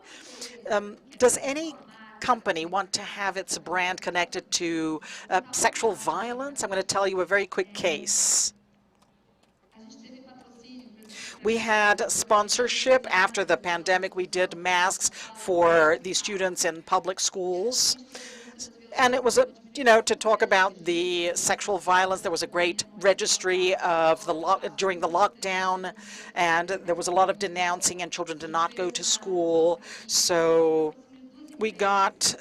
Does any company want to have its brand connected to sexual violence? I'm going to tell you a very quick case. We had sponsorship after the pandemic. We did masks for the students in public schools. And it was, to talk about the sexual violence. There was a great registry of during the lockdown, and there was a lot of denouncing, and children did not go to school. So we got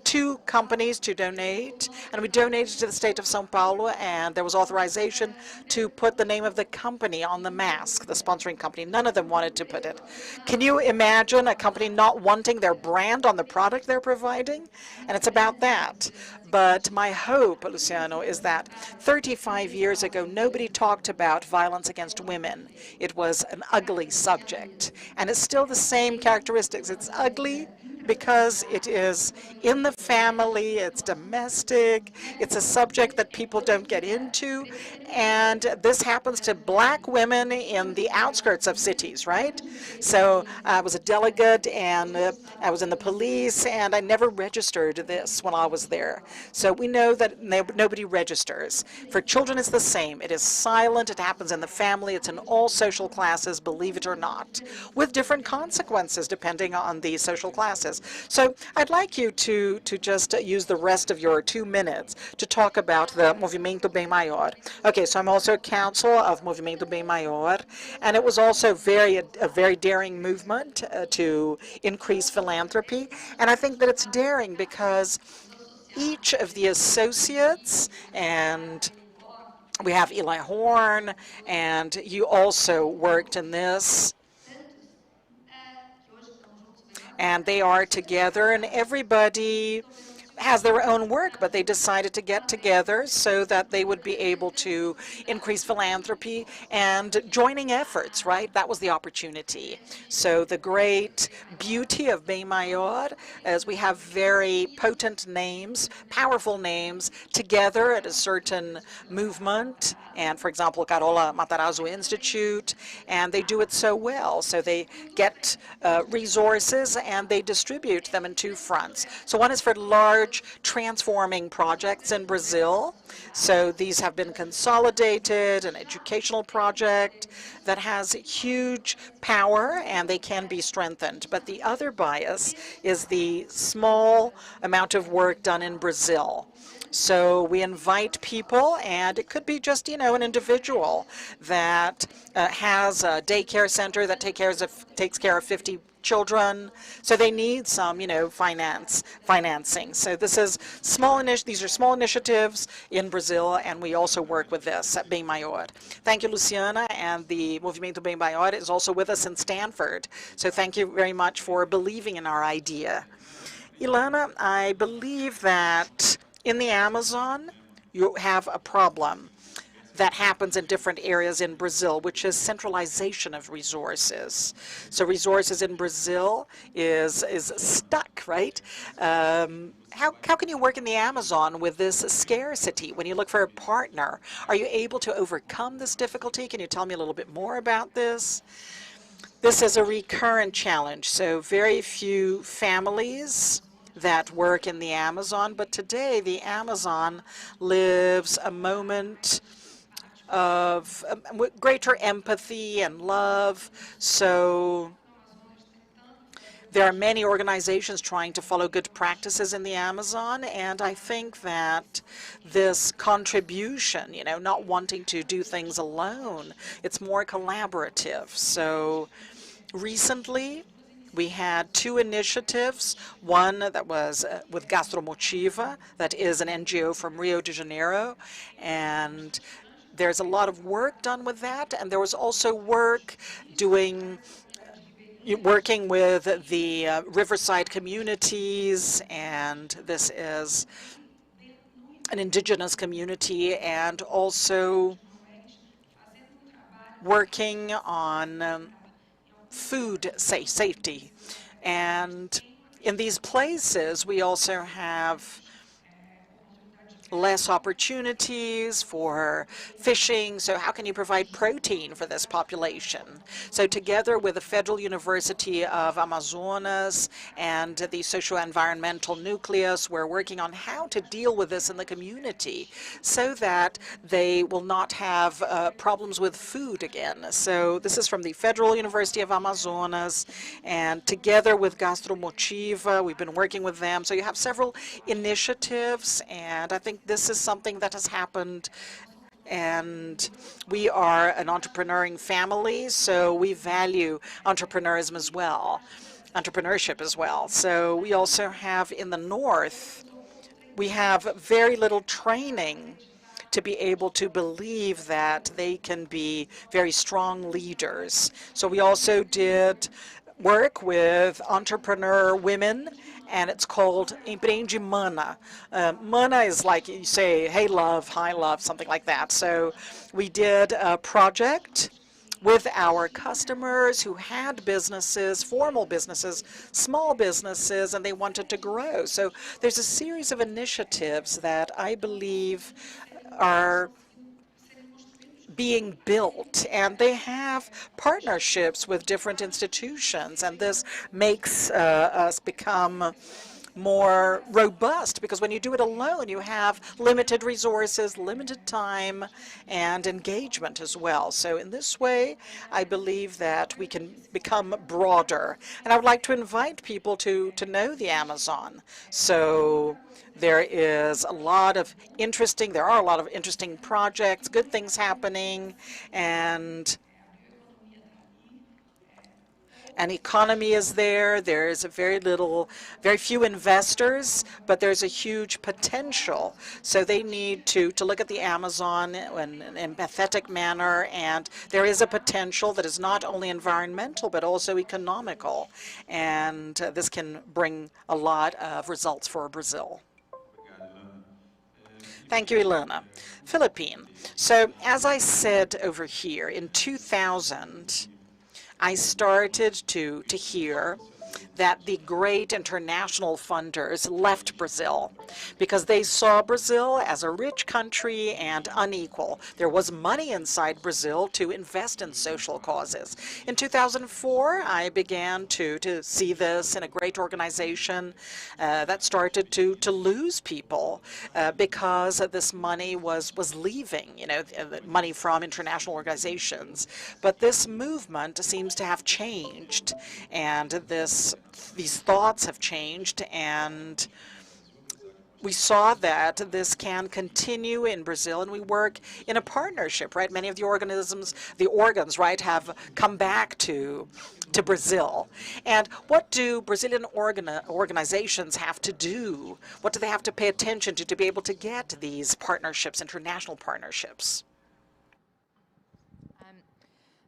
2 companies to donate, and we donated to the state of São Paulo, and there was authorization to put the name of the company on the mask, the sponsoring company. None of them wanted to put it. Can you imagine a company not wanting their brand on the product they're providing? And it's about that. But my hope, Luciano, is that 35 years ago, nobody talked about violence against women. It was an ugly subject. And it's still the same characteristics. It's ugly because it is in the family, it's domestic, it's a subject that people don't get into, and this happens to black women in the outskirts of cities, right? So I was a delegate, and I was in the police, and I never registered this when I was there. So we know that nobody registers. For children, it's the same. It is silent, it happens in the family, it's in all social classes, believe it or not, with different consequences depending on the social classes. years. So I'd like you to just use the rest of your 2 minutes to talk about the Movimento Bem Maior. Okay, so I'm also a council of Movimento Bem Maior, and it was also a very daring movement to increase philanthropy. And I think that it's daring because each of the associates, and we have Eli Horn, and you also worked in this, and they are together, and everybody has their own work, but they decided to get together so that they would be able to increase philanthropy and joining efforts, right? That was the opportunity. So the great beauty of Bem Maior is we have very potent names, powerful names, together at a certain movement. And for example, Carola Matarazzo Institute, and they do it so well. So they get resources and they distribute them in 2 fronts. So one is for large transforming projects in Brazil. So these have been consolidated, an educational project that has huge power and they can be strengthened. But the other bias is the small amount of work done in Brazil. So we invite people, and it could be just, an individual that has a daycare center that takes care of 50 children. So they need some, financing. So these are small initiatives in Brazil, and we also work with this at Bem Maior. Thank you, Luciana, and the Movimento Bem Maior is also with us in Stanford. So thank you very much for believing in our idea. Ilana, I believe that in the Amazon, you have a problem that happens in different areas in Brazil, which is centralization of resources. So resources in Brazil is stuck, right? How can you work in the Amazon with this scarcity? When you look for a partner, are you able to overcome this difficulty? Can you tell me a little bit more about this? This is a recurrent challenge. So very few families that work in the Amazon, but today the Amazon lives a moment of greater empathy and love. So there are many organizations trying to follow good practices in the Amazon, and I think that this contribution, not wanting to do things alone, it's more collaborative. So recently, we had 2 initiatives, one that was with Gastromotiva, that is an NGO from Rio de Janeiro, and there's a lot of work done with that, and there was also work working with the riverside communities, and this is an indigenous community, and also working on food safety. And in these places, we also have less opportunities for fishing. So how can you provide protein for this population? So together with the Federal University of Amazonas and the socio-environmental nucleus, we're working on how to deal with this in the community so that they will not have problems with food again. So this is from the Federal University of Amazonas, and together with Gastromotiva, we've been working with them. So you have several initiatives, and I think this is something that has happened, and we are an entrepreneuring family, so we value entrepreneurship as well. So we also have in the north, we have very little training to be able to believe that they can be very strong leaders. So we also did work with entrepreneur women, and it's called Empreende Mana. Mana is like you say, hey love, hi love, something like that. So we did a project with our customers who had businesses, formal businesses, small businesses, and they wanted to grow. So there's a series of initiatives that I believe are being built, and they have partnerships with different institutions, and this makes us become more robust, because when you do it alone, you have limited resources, limited time, and engagement as well. So in this way, I believe that we can become broader. And I would like to invite people to know the Amazon. So there are a lot of interesting projects, good things happening, and an economy is there. There's very few investors, but there's a huge potential. So they need to look at the Amazon in an empathetic manner, and there is a potential that is not only environmental, but also economical. And this can bring a lot of results for Brazil. Thank you, Ilana. Philippine. So as I said over here, in 2000, I started to hear that the great international funders left Brazil because they saw Brazil as a rich country and unequal. There was money inside Brazil to invest in social causes. In 2004, I began to see this in a great organization that started to lose people because this money was leaving, money from international organizations. But this movement seems to have changed, and these thoughts have changed, and we saw that this can continue in Brazil, and we work in a partnership, right? Many of the organs, right, have come back to Brazil. And what do Brazilian organizations have to do? What do they have to pay attention to be able to get these partnerships, international partnerships?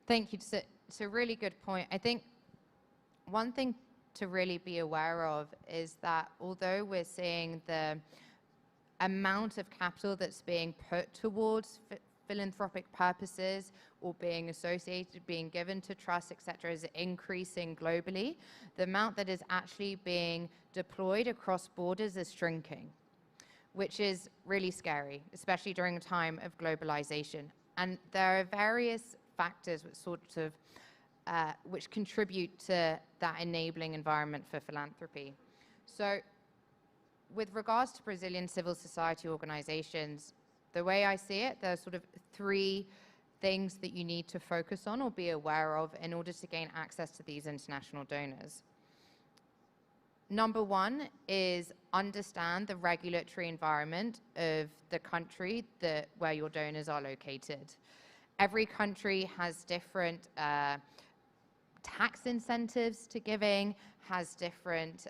Thank you. It's a really good point. I think one thing to really be aware of is that although we're seeing the amount of capital that's being put towards philanthropic purposes or being associated, being given to trusts, etc., is increasing globally, the amount that is actually being deployed across borders is shrinking, which is really scary, especially during a time of globalization. And there are various factors which contribute to that enabling environment for philanthropy. So with regards to Brazilian civil society organizations, the way I see it, there are sort of three things that you need to focus on or be aware of in order to gain access to these international donors. Number one is understand the regulatory environment of the country where your donors are located. Every country has different tax incentives to giving, has different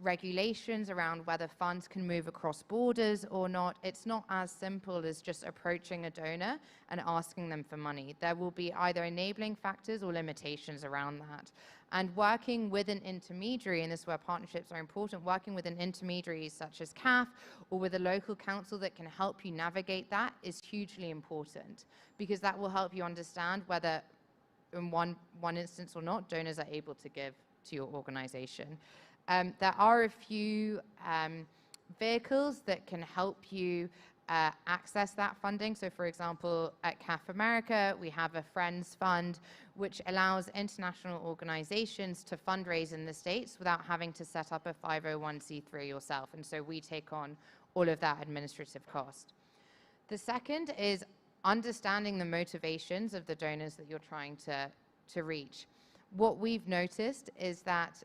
regulations around whether funds can move across borders or not. It's not as simple as just approaching a donor and asking them for money. There will be either enabling factors or limitations around that. And working with an intermediary, and this is where partnerships are important, working with an intermediary such as CAF or with a local council that can help you navigate that is hugely important, because that will help you understand whether in one instance or not, donors are able to give to your organization. There are a few vehicles that can help you access that funding. So for example, at CAF America, we have a Friends Fund, which allows international organizations to fundraise in the States without having to set up a 501c3 yourself. And so we take on all of that administrative cost. The second is understanding the motivations of the donors that you're trying to reach. What we've noticed is that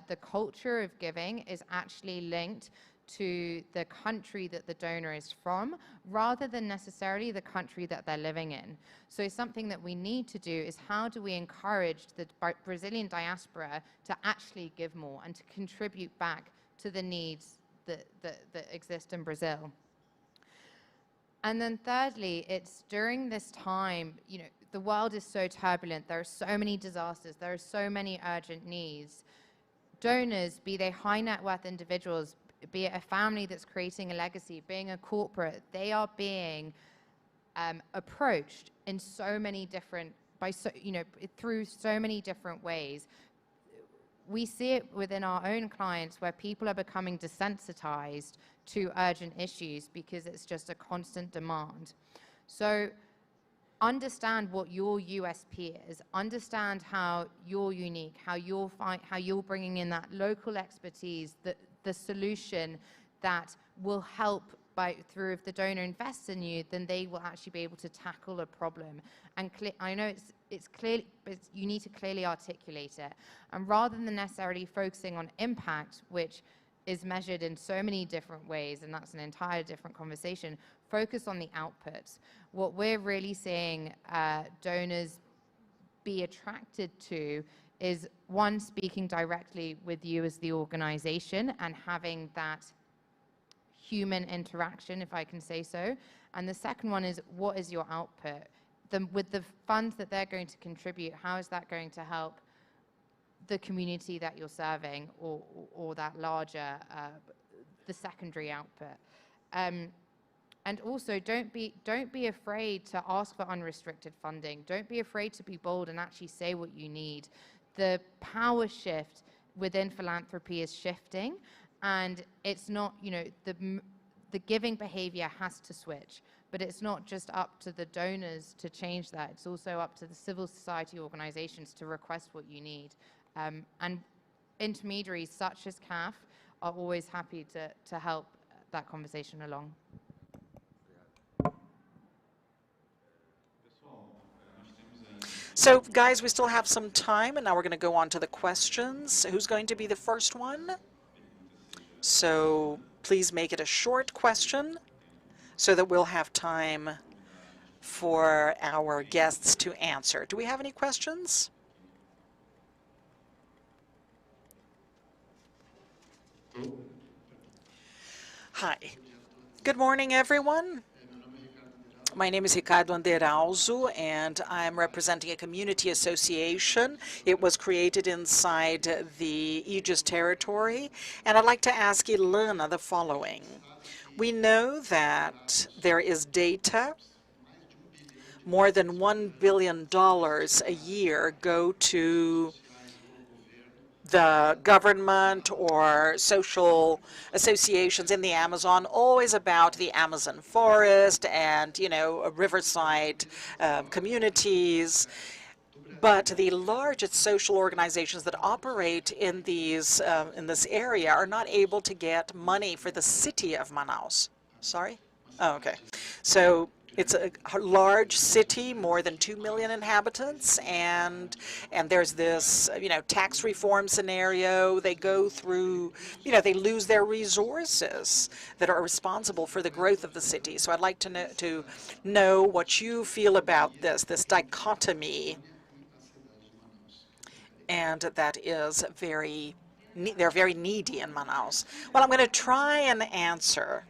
the culture of giving is actually linked to the country that the donor is from, rather than necessarily the country that they're living in. So something that we need to do is how do we encourage the Brazilian diaspora to actually give more and to contribute back to the needs that exist in Brazil. And then thirdly, it's during this time, the world is so turbulent, there are so many disasters, there are so many urgent needs. Donors, be they high net worth individuals, be it a family that's creating a legacy, being a corporate, they are being approached in so many different, through so many different ways. We see it within our own clients where people are becoming desensitized to urgent issues because it's just a constant demand. So understand what your USP is, understand how you're unique, how you're bringing in that local expertise, the solution that will help through if the donor invests in you, then they will actually be able to tackle a problem. And I know it's clear, but you need to clearly articulate it. And rather than necessarily focusing on impact, which is measured in so many different ways, and that's an entire different conversation, focus on the outputs. What we're really seeing donors be attracted to is, one, speaking directly with you as the organization and having that human interaction, if I can say so. And the second one is, what is your output? With the funds that they're going to contribute, how is that going to help the community that you're serving, or that larger, the secondary output? And also, don't be afraid to ask for unrestricted funding. Don't be afraid to be bold and actually say what you need. The power shift within philanthropy is shifting, and it's not, you know, the giving behavior has to switch, but it's not just up to the donors to change that. It's also up to the civil society organizations to request what you need. And intermediaries such as CAF are always happy to help that conversation along. So, guys, we still have some time, and now we're going to go on to the questions. Who's going to be the first one? So, please make it a short question so that we'll have time for our guests to answer. Do we have any questions? Hi. Good morning, everyone. My name is Ricardo Anderauzo, and I'm representing a community association. It was created inside the Aegis territory, and I'd like to ask Ilana the following. We know that there is data, more than $1 billion a year go to the government or social associations in the Amazon, always about the Amazon forest and, you know, riverside communities. But the largest social organizations that operate in these in this area are not able to get money for the city of Manaus. Sorry? Oh, okay. So it's a large city, more than 2 million inhabitants, and there's this, you know, tax reform scenario. They go through, you know, they lose their resources that are responsible for the growth of the city. So I'd like to know what you feel about this dichotomy, and that is they're very needy in Manaus. Well, I'm going to try and answer.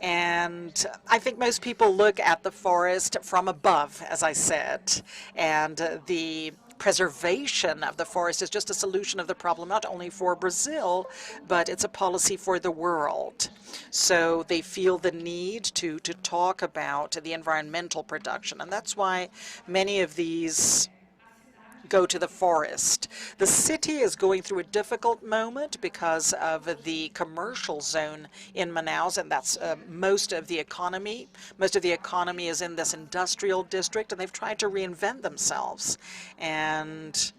And I think most people look at the forest from above, as I said, and the preservation of the forest is just a solution of the problem, not only for Brazil, but it's a policy for the world. So they feel the need to talk about the environmental production, and that's why many of these go to the forest. The city is going through a difficult moment because of the commercial zone in Manaus, and that's most of the economy. Most of the economy is in this industrial district, and they've tried to reinvent themselves. And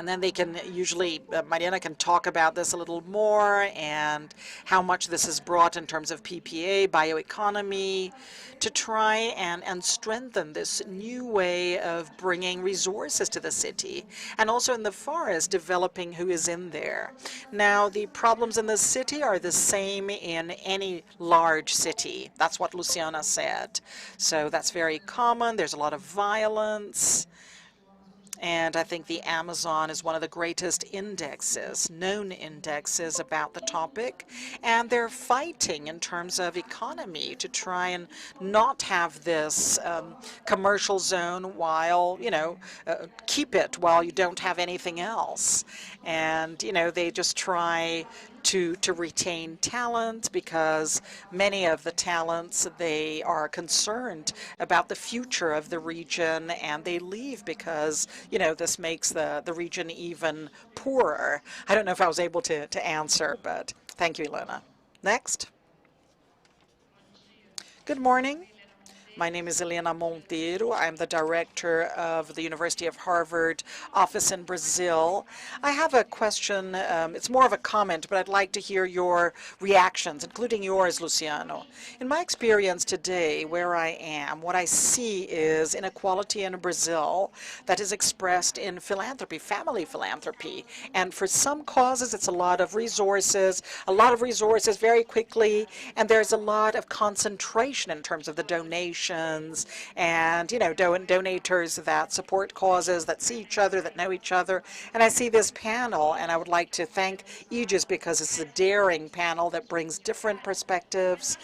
then they can usually, Mariana can talk about this a little more, and how much this has brought in terms of PPA, bioeconomy, to try and strengthen this new way of bringing resources to the city. And also in the forest, developing who is in there. Now, the problems in the city are the same in any large city. That's what Luciana said. So that's very common. There's a lot of violence. And I think the Amazon is one of the greatest known indexes about the topic. And they're fighting in terms of economy to try and not have this commercial zone while, you know, keep it while you don't have anything else. And, you know, they just try to retain talent, because many of the talents, they are concerned about the future of the region, and they leave because, you know, this makes the region even poorer. I don't know if I was able to answer, but thank you, Ilona. Next. Good morning. My name is Helena Monteiro. I'm the director of the University of Harvard office in Brazil. I have a question. It's more of a comment, but I'd like to hear your reactions, including yours, Luciano. In my experience today, where I am, what I see is inequality in Brazil that is expressed in philanthropy, family philanthropy. And for some causes, it's a lot of resources very quickly, and there's a lot of concentration in terms of the donations and, you know, donators that support causes, that see each other, that know each other. And I see this panel, and I would like to thank Aegis because it's a daring panel that brings different perspectives.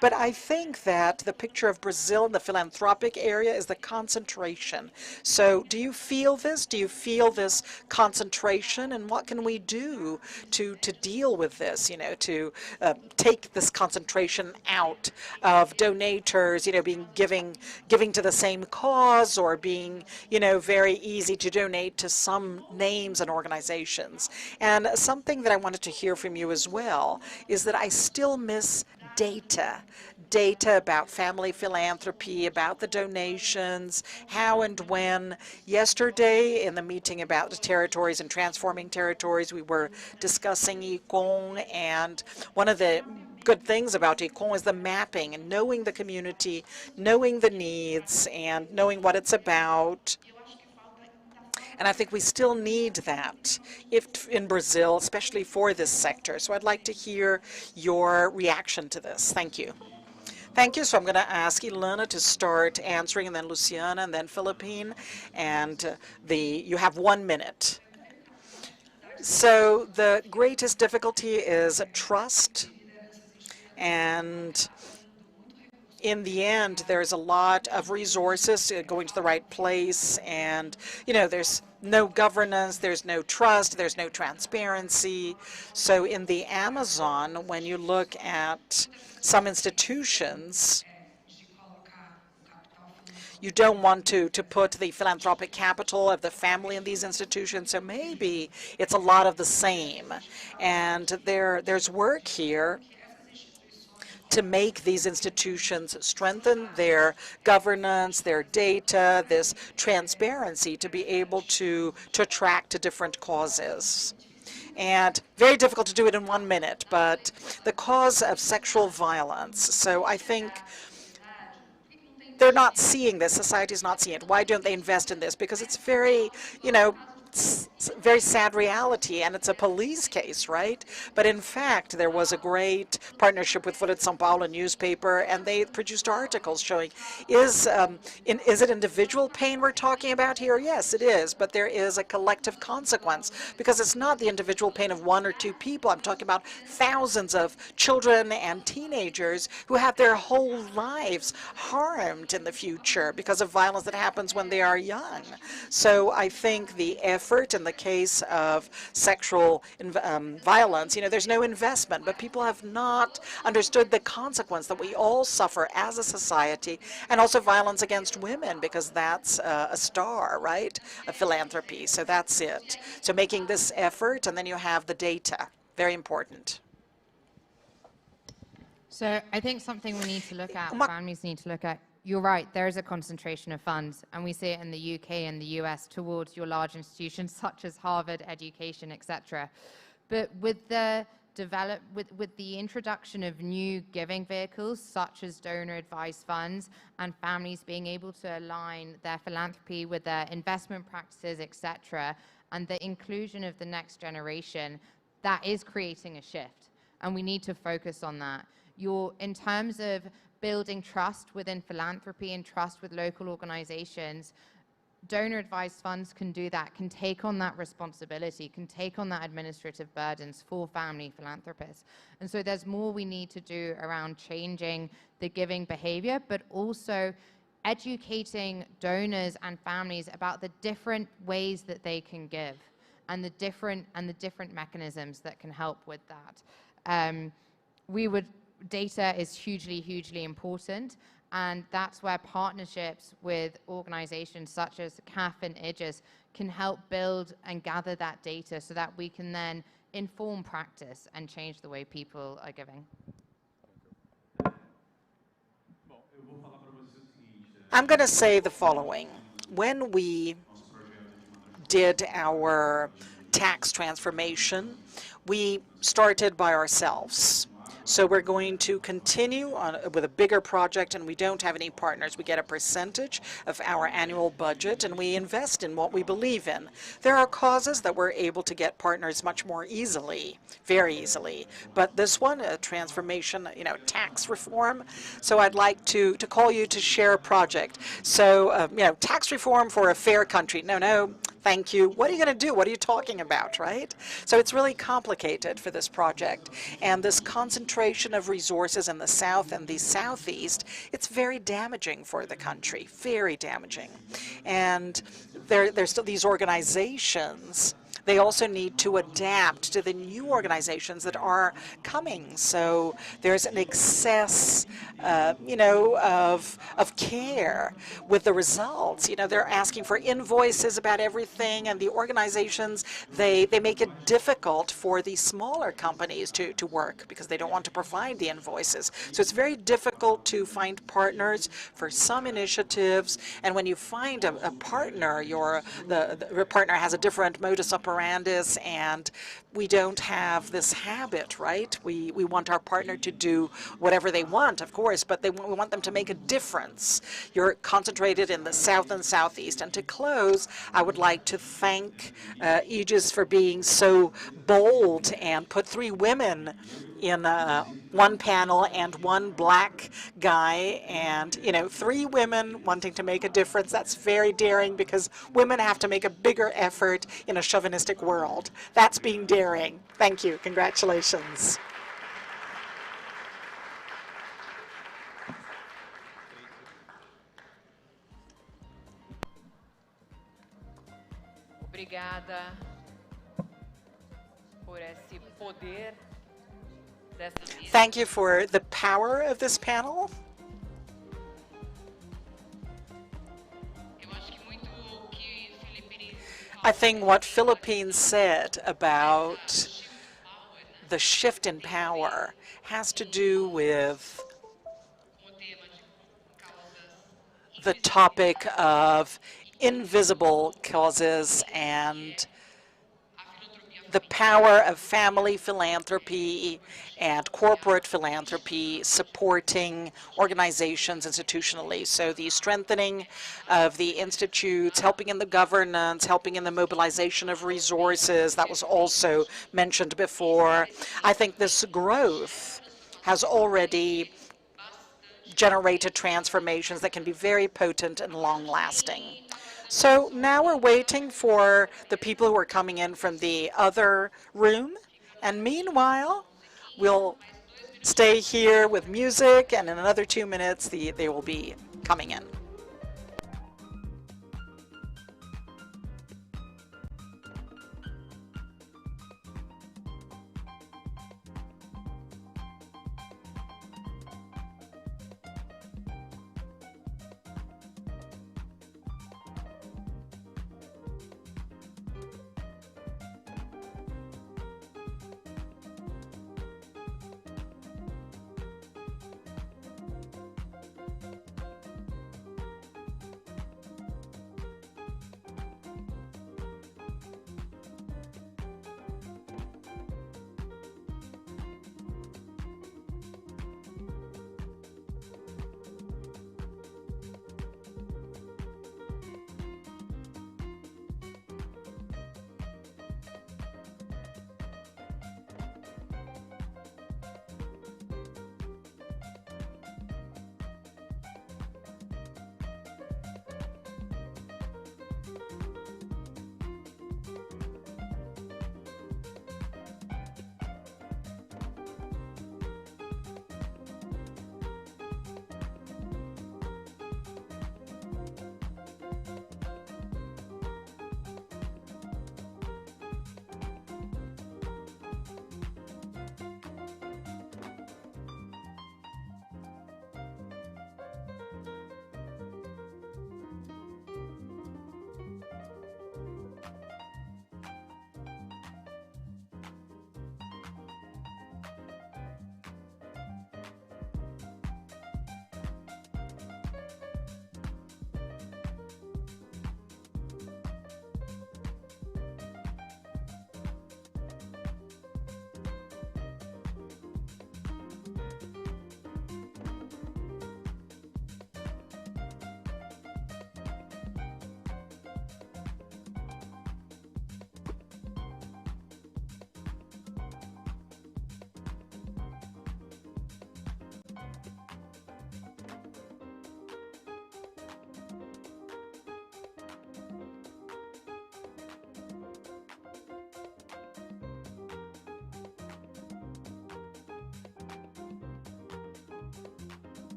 But I think that the picture of Brazil in the philanthropic area is the concentration. So do you feel this? Do you feel this concentration? And what can we do to deal with this, you know, to take this concentration out of donators, you know, giving to the same cause, or being, you know, very easy to donate to some names and organizations. And something that I wanted to hear from you as well is that I still miss data about family philanthropy, about the donations, how and when. Yesterday, in the meeting about the territories and transforming territories, we were discussing Econ, and one of the good things about Econ is the mapping and knowing the community, knowing the needs, and knowing what it's about. And I think we still need that in Brazil, especially for this sector. So I'd like to hear your reaction to this. Thank you. Thank you. So I'm going to ask Ilana to start answering, and then Luciana, and then Philippine. And you have 1 minute. So the greatest difficulty is trust. And in the end, there's a lot of resources going to the right place. And, you know, there's no governance, there's no trust, there's no transparency. So in the Amazon, when you look at some institutions, you don't want to put the philanthropic capital of the family in these institutions. So maybe it's a lot of the same. And there's work here to make these institutions strengthen their governance, their data, this transparency to be able to attract to different causes. And very difficult to do it in 1 minute, but the cause of sexual violence. So I think they're not seeing this. Society's not seeing it. Why don't they invest in this? Because it's very, you know, very sad reality, and it's a police case, right? But in fact, there was a great partnership with Folha de São Paulo newspaper, and they produced articles showing, is it individual pain we're talking about here? Yes, it is, but there is a collective consequence, because it's not the individual pain of 1 or 2 people. I'm talking about thousands of children and teenagers who have their whole lives harmed in the future because of violence that happens when they are young. So I think the effort in the case of sexual violence, you know, there's no investment, but people have not understood the consequence that we all suffer as a society, and also violence against women, because that's a star, right, of philanthropy. So that's it. So making this effort, and then you have the data. Very important. So I think something we need to look at, families need to look at. You're right, there is a concentration of funds, and we see it in the UK and the US towards your large institutions such as Harvard, education, etc. But with the introduction of new giving vehicles such as donor advised funds, and families being able to align their philanthropy with their investment practices, etc., and the inclusion of the next generation, that is creating a shift, and we need to focus on that. In terms of building trust within philanthropy and trust with local organizations, donor advised funds can do that, can take on that responsibility, can take on that administrative burdens for family philanthropists. And so there's more we need to do around changing the giving behavior, but also educating donors and families about the different ways that they can give, and the different mechanisms that can help with that. Data is hugely, hugely important, and that's where partnerships with organizations such as CAF and Aegis can help build and gather that data so that we can then inform practice and change the way people are giving. I'm going to say the following. When we did our tax transformation, we started by ourselves. So we're going to continue on with a bigger project, and we don't have any partners. We get a percentage of our annual budget, and we invest in what we believe in. There are causes that we're able to get partners much more easily, very easily. But this one, a transformation, tax reform. So I'd like to call you to share a project. So, tax reform for a fair country. No, thank you. What are you going to do? What are you talking about, right? So it's really complicated for this project. And this concentration of resources in the South and the Southeast, it's very damaging for the country, very damaging. And there's still these organizations. They also need to adapt to the new organizations that are coming. So there's an excess, of care with the results. They're asking for invoices about everything, and the organizations, they make it difficult for the smaller companies to work because they don't want to provide the invoices. So it's very difficult to find partners for some initiatives. And when you find a partner, the partner has a different modus operandi, and we don't have this habit, right? We want our partner to do whatever they want, of course, but we want them to make a difference. You're concentrated in the South and Southeast. And to close, I would like to thank Aegis for being so bold and put 3 women in one panel and 1 black guy, and 3 women wanting to make a difference. That's very daring, because women have to make a bigger effort in a chauvinistic world. That's being daring. Thank you. Congratulations. Obrigada por esse poder. Thank you for the power of this panel. I think what Philippines said about the shift in power has to do with the topic of invisible causes and the power of family philanthropy and corporate philanthropy supporting organizations institutionally. So the strengthening of the institutes, helping in the governance, helping in the mobilization of resources, that was also mentioned before. I think this growth has already generated transformations that can be very potent and long-lasting. So now we're waiting for the people who are coming in from the other room. And meanwhile, we'll stay here with music, and in another 2 minutes, they will be coming in.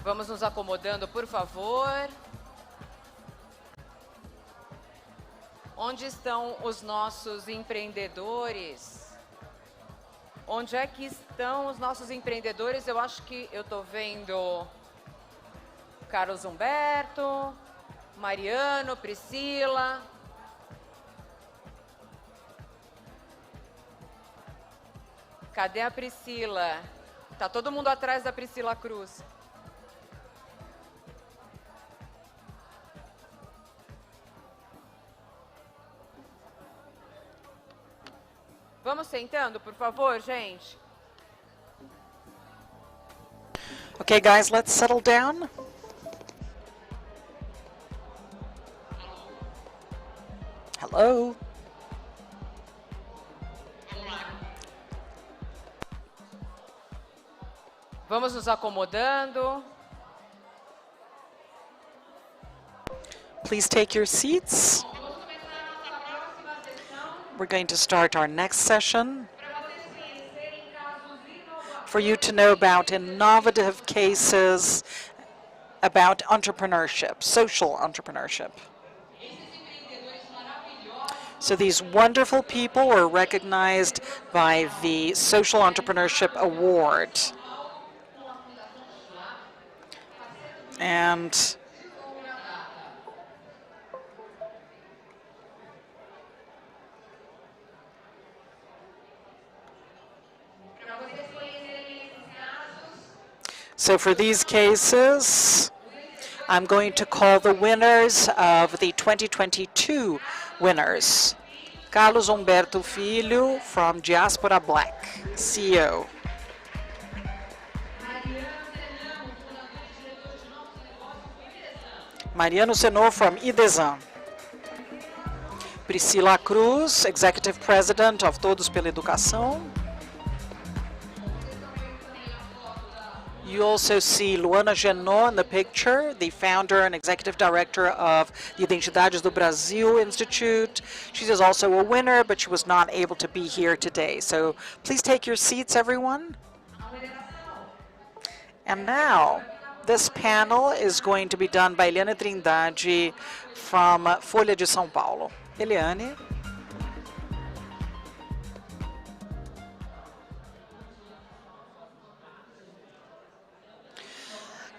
Vamos nos acomodando, por favor. Onde estão os nossos empreendedores? Onde é que estão os nossos empreendedores? Eu acho que eu estou vendo Carlos Humberto, Mariano, Priscila. Cadê a Priscila? Tá todo mundo atrás da Priscila Cruz. Vamos sentando, por favor, gente. Okay, guys, let's settle down. Hello. Vamos nos acomodando. Please take your seats. We're going to start our next session. For you to know about innovative cases about entrepreneurship, social entrepreneurship. So these wonderful people were recognized by the Social Entrepreneurship Award. And so for these cases, I'm going to call the winners of the 2022 winners. Carlos Humberto Filho from Diaspora Black, CEO. Mariano Senor from IDESAN. Priscila Cruz, Executive President of Todos pela Educação. You also see Luana Genot in the picture, the founder and executive director of the Identidades do Brasil Institute. She is also a winner, but she was not able to be here today. So please take your seats, everyone. And now, this panel is going to be done by Eliane Trindade from Folha de São Paulo. Eliane.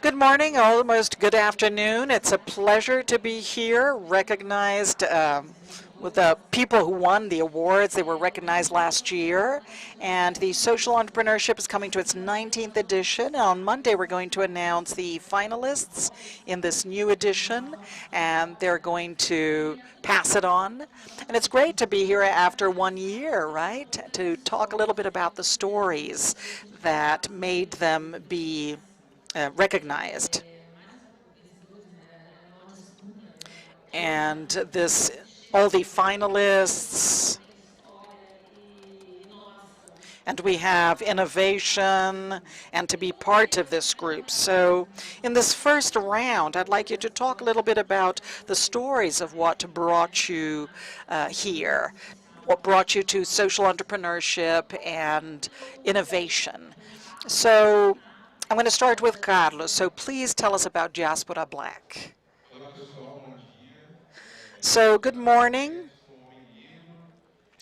Good morning, almost good afternoon. It's a pleasure to be here, recognized with the people who won the awards. They were recognized last year, and the social entrepreneurship is coming to its 19th edition. On Monday, we're going to announce the finalists in this new edition, and they're going to pass it on. And it's great to be here after 1 year, right, to talk a little bit about the stories that made them be recognized. And this, all the finalists, and we have innovation, and to be part of this group. So in this first round, I'd like you to talk a little bit about the stories of what brought you here, what brought you to social entrepreneurship and innovation. So I'm going to start with Carlos. So please tell us about Diaspora Black. So good morning.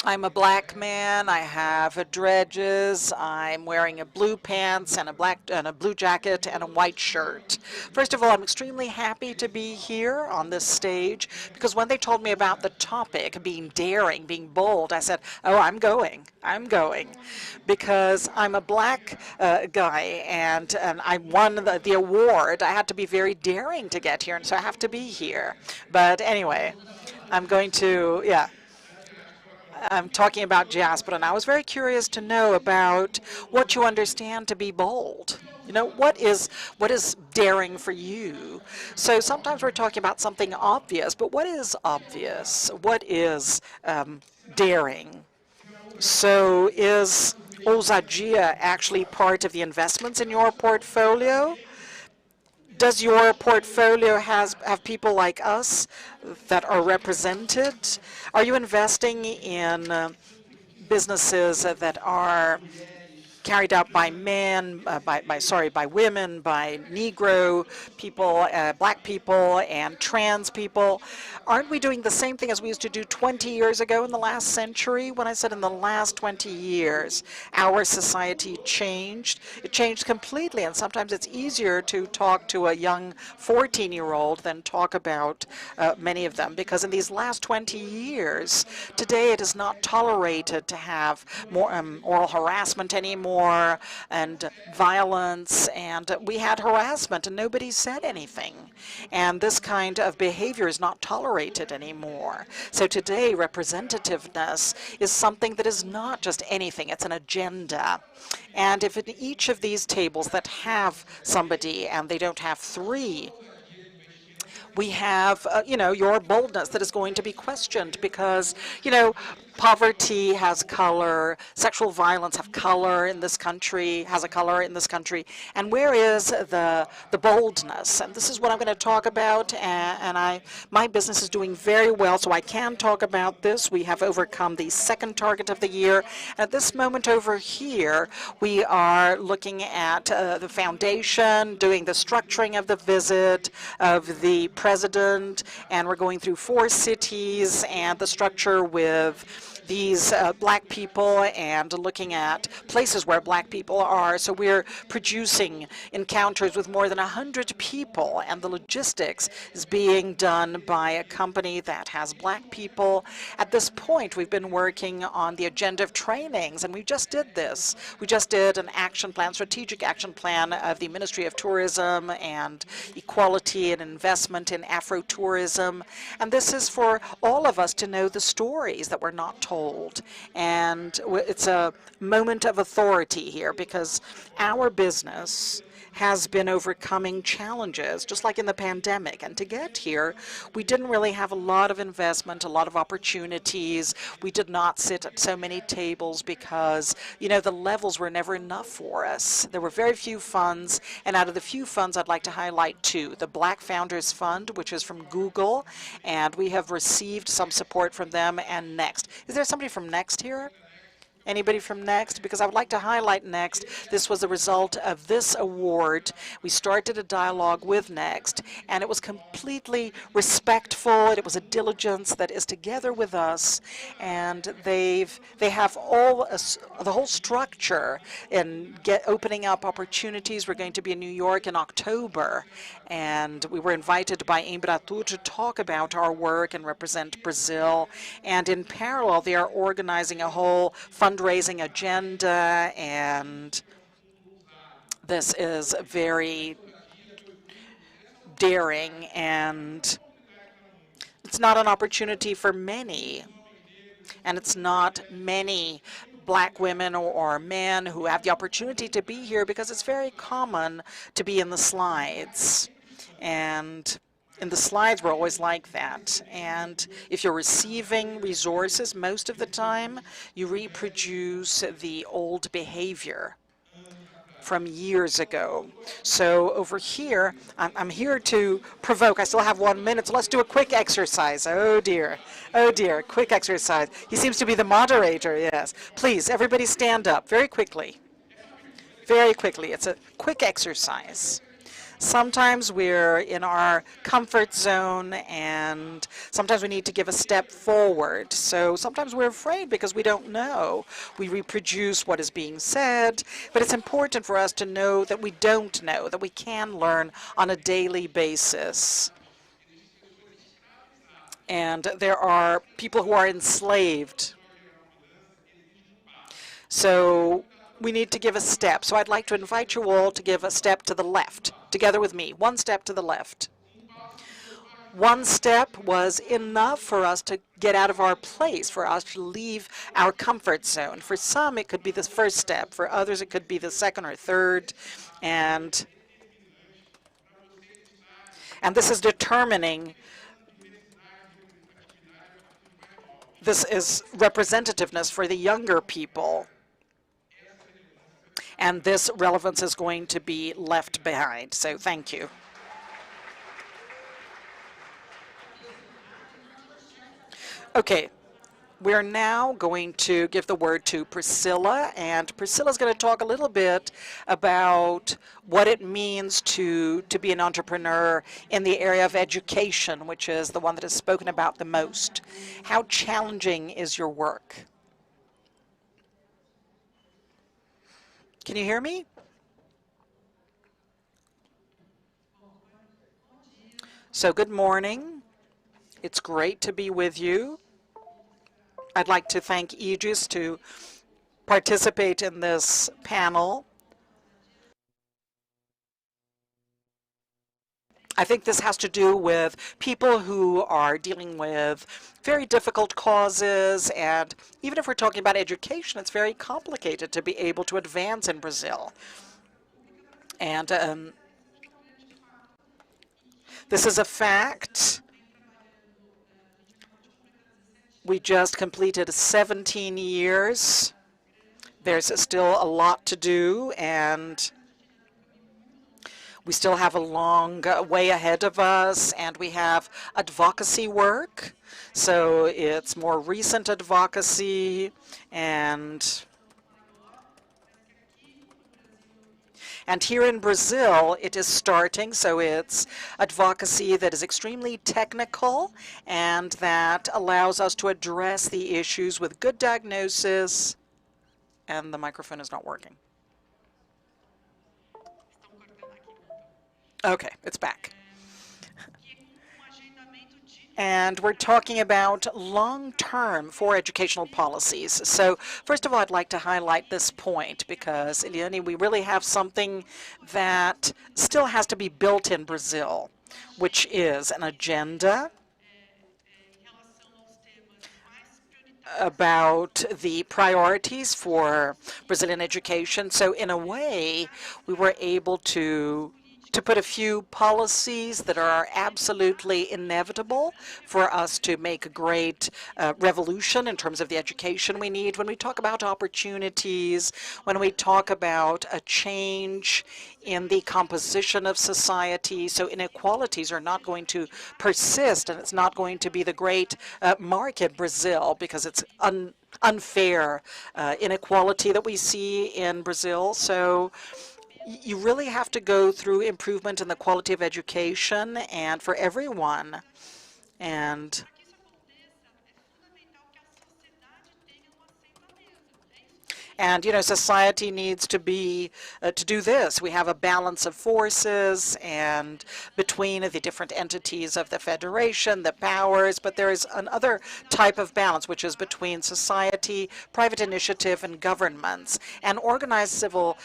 I'm a black man. I have dreads. I'm wearing a blue pants and a blue jacket and a white shirt. First of all, I'm extremely happy to be here on this stage because when they told me about the topic, being daring, being bold, I said, oh, I'm going. Because I'm a black guy and I won the award. I had to be very daring to get here, and so I have to be here. But anyway, I'm going to, I'm talking about diaspora, and I was very curious to know about what you understand to be bold. You know, what is daring for you? So sometimes we're talking about something obvious, but what is obvious? What is daring? So is ousadia actually part of the investments in your portfolio? Does your portfolio have people like us that are represented? Are you investing in businesses that are carried out by men, by women, by Negro people, black people, and trans people. Aren't we doing the same thing as we used to do 20 years ago in the last century? When I said in the last 20 years, our society changed. It changed completely, and sometimes it's easier to talk to a young 14-year-old than talk about many of them, because in these last 20 years, today it is not tolerated to have more oral harassment anymore and violence, and we had harassment and nobody said anything. And this kind of behavior is not tolerated anymore. So today, representativeness is something that is not just anything, it's an agenda. And if in each of these tables that have somebody and they don't have three, we have, your boldness that is going to be questioned because, poverty has color, sexual violence have color in this country, has a color in this country, and where is the boldness? And this is what I'm going to talk about, and my business is doing very well, so I can talk about this. We have overcome the second target of the year. At this moment over here, we are looking at the foundation, doing the structuring of the visit of the president, and we're going through 4 cities and the structure with these black people and looking at places where black people are. So we're producing encounters with more than 100 people, and the logistics is being done by a company that has black people. At this point, we've been working on the agenda of trainings, and we just did this. We just did an action plan, strategic action plan of the Ministry of Tourism and Equality and Investment in Afro-tourism. And this is for all of us to know the stories that were not told. And it's a moment of authority here because our business has been overcoming challenges, just like in the pandemic. And to get here, we didn't really have a lot of investment, a lot of opportunities. We did not sit at so many tables because, the levels were never enough for us. There were very few funds, and out of the few funds, I'd like to highlight 2. The Black Founders Fund, which is from Google, and we have received some support from them, and Next. Is there somebody from Next here? Anybody from Next? Because I would like to highlight Next. This was a result of this award. We started a dialogue with Next, and it was completely respectful. It was a diligence that is together with us, and they have the whole structure in opening up opportunities. We're going to be in New York in October, and we were invited by Embratur to talk about our work and represent Brazil. And in parallel, they are organizing a whole fundraising agenda, and this is very daring, and it's not an opportunity for many, and it's not many black women or men who have the opportunity to be here because it's very common to be in the slides. And in the slides, we're always like that. And if you're receiving resources, most of the time, you reproduce the old behavior from years ago. So over here, I'm here to provoke. I still have 1 minute, so let's do a quick exercise. Oh dear, quick exercise. He seems to be the moderator, yes. Please, everybody stand up very quickly. Very quickly, it's a quick exercise. Sometimes we're in our comfort zone, and sometimes we need to give a step forward. So sometimes we're afraid because we don't know. We reproduce what is being said, but it's important for us to know that we don't know, that we can learn on a daily basis. And there are people who are enslaved. So we need to give a step. So I'd like to invite you all to give a step to the left, together with me. 1 step to the left. 1 step was enough for us to get out of our place, for us to leave our comfort zone. For some, it could be the first step. For others, it could be the second or third. And this is determining. This is representativeness for the younger people. And this relevance is going to be left behind. So thank you. Okay, We're now going to give the word to Priscilla, and Priscilla's going to talk a little bit about what it means to be an entrepreneur in the area of education, which is the one that is spoken about the most. How challenging is your work? Can you hear me? So good morning. It's great to be with you. I'd like to thank Aegis to participate in this panel. I think this has to do with people who are dealing with very difficult causes, and even if we're talking about education, it's very complicated to be able to advance in Brazil. And this is a fact. We just completed 17 years. There's still a lot to do, and we still have a long way ahead of us, and we have advocacy work. So it's more recent advocacy, and here in Brazil, it is starting, so it's advocacy that is extremely technical and that allows us to address the issues with good diagnosis. And the microphone is not working. Okay, it's back. And we're talking about long-term for educational policies. So first of all, I'd like to highlight this point because, Eliane, we really have something that still has to be built in Brazil, which is an agenda about the priorities for Brazilian education. So in a way, we were able to put a few policies that are absolutely inevitable for us to make a great revolution in terms of the education we need. When we talk about opportunities, when we talk about a change in the composition of society, so inequalities are not going to persist, and it's not going to be the great market Brazil, because it's unfair inequality that we see in Brazil. So you really have to go through improvement in the quality of education and for everyone. And you know, society needs to be to do this. We have a balance of forces and between the different entities of the federation, the powers, but there is another type of balance, which is between society, private initiative, and governments. And organized civil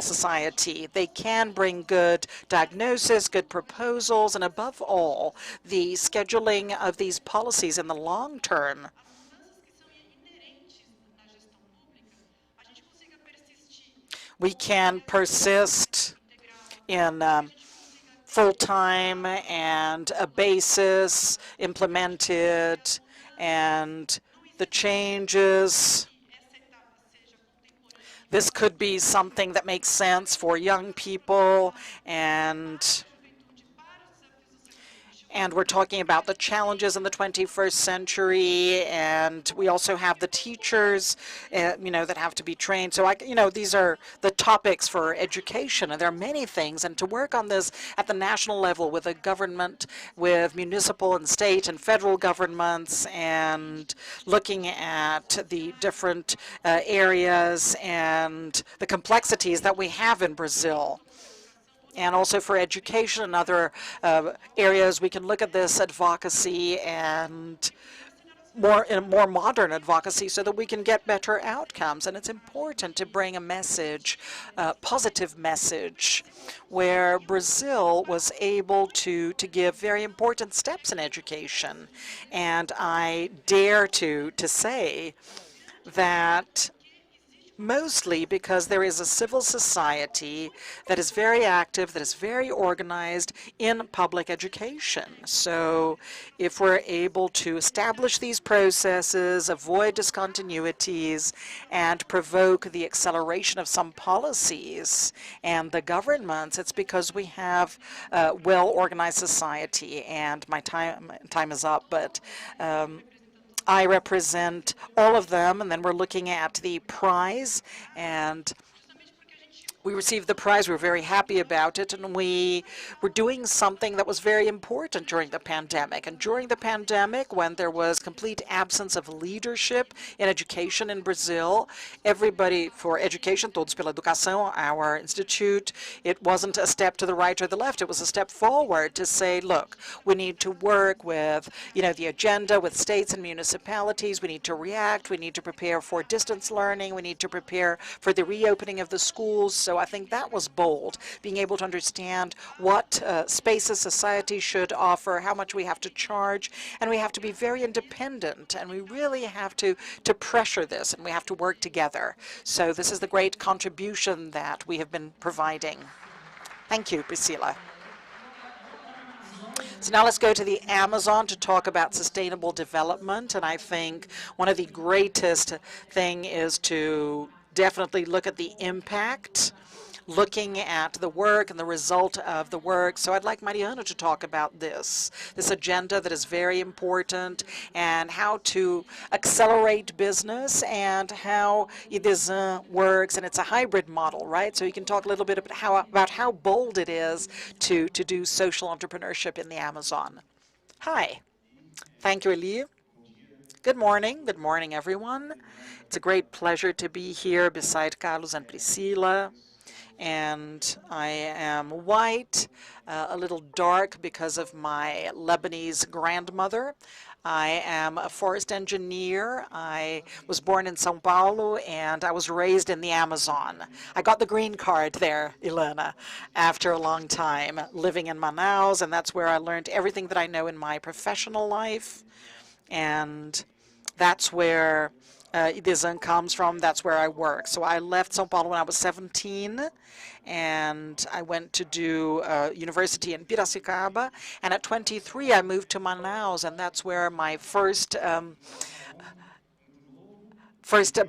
society, they can bring good diagnosis, good proposals, and above all, the scheduling of these policies in the long term. We can persist in full-time and a basis implemented, and the changes. This could be something that makes sense for young people, and we're talking about the challenges in the 21st century, and we also have the teachers, you know, that have to be trained. So, you know, these are the topics for education, and there are many things. And to work on this at the national level with a government, with municipal and state and federal governments, and looking at the different areas and the complexities that we have in Brazil. And also for education and other areas, we can look at this advocacy and more modern advocacy so that we can get better outcomes. And it's important to bring a message, positive message, where Brazil was able to give very important steps in education. And I dare to say that mostly because there is a civil society that is very active, that is very organized in public education. So if we're able to establish these processes, avoid discontinuities, and provoke the acceleration of some policies and the governments, it's because we have a well-organized society. And my time is up, but I represent all of them, and then we're looking at the prize, and we received the prize. We were very happy about it, and we were doing something that was very important during the pandemic. And during the pandemic, when there was complete absence of leadership in education in Brazil, everybody for education, Todos pela Educação, our institute, it wasn't a step to the right or the left. It was a step forward to say, look, we need to work with, the agenda with states and municipalities. We need to react. We need to prepare for distance learning. We need to prepare for the reopening of the schools. So I think that was bold, being able to understand what spaces society should offer, how much we have to charge, and we have to be very independent, and we really have to pressure this, and we have to work together. So this is the great contribution that we have been providing. Thank you, Priscila. So now let's go to the Amazon to talk about sustainable development, and I think one of the greatest thing is to definitely look at the impact, looking at the work and the result of the work. So I'd like Mariana to talk about this agenda that is very important, and how to accelerate business and how Idesan works. And it's a hybrid model, right? So you can talk a little bit about how bold it is to do social entrepreneurship in the Amazon. Hi. Thank you, Eli. Good morning. Good morning, everyone. It's a great pleasure to be here beside Carlos and Priscila. And I am white, a little dark because of my Lebanese grandmother. I am a forest engineer. I was born in São Paulo, and I was raised in the Amazon. I got the green card there, Elena, after a long time living in Manaus, and that's where I learned everything that I know in my professional life. And that's where Idesan comes from. That's where I work. So I left São Paulo when I was 17, and I went to do university in Piracicaba. And at 23, I moved to Manaus, and that's where my first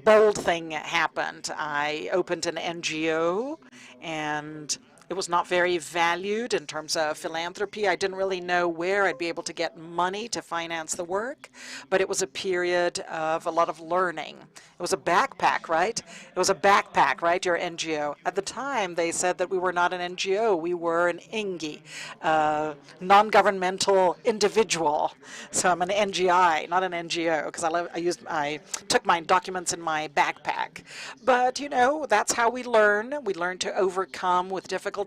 bold thing happened. I opened an NGO, and it was not very valued in terms of philanthropy. I didn't really know where I'd be able to get money to finance the work, but it was a period of a lot of learning. It was a backpack, right? It was a backpack, right, your NGO. At the time, they said that we were not an NGO. We were an INGI, non-governmental individual. So I'm an NGI, not an NGO, because I took my documents in my backpack. But, that's how we learn. We learn to overcome with difficulties,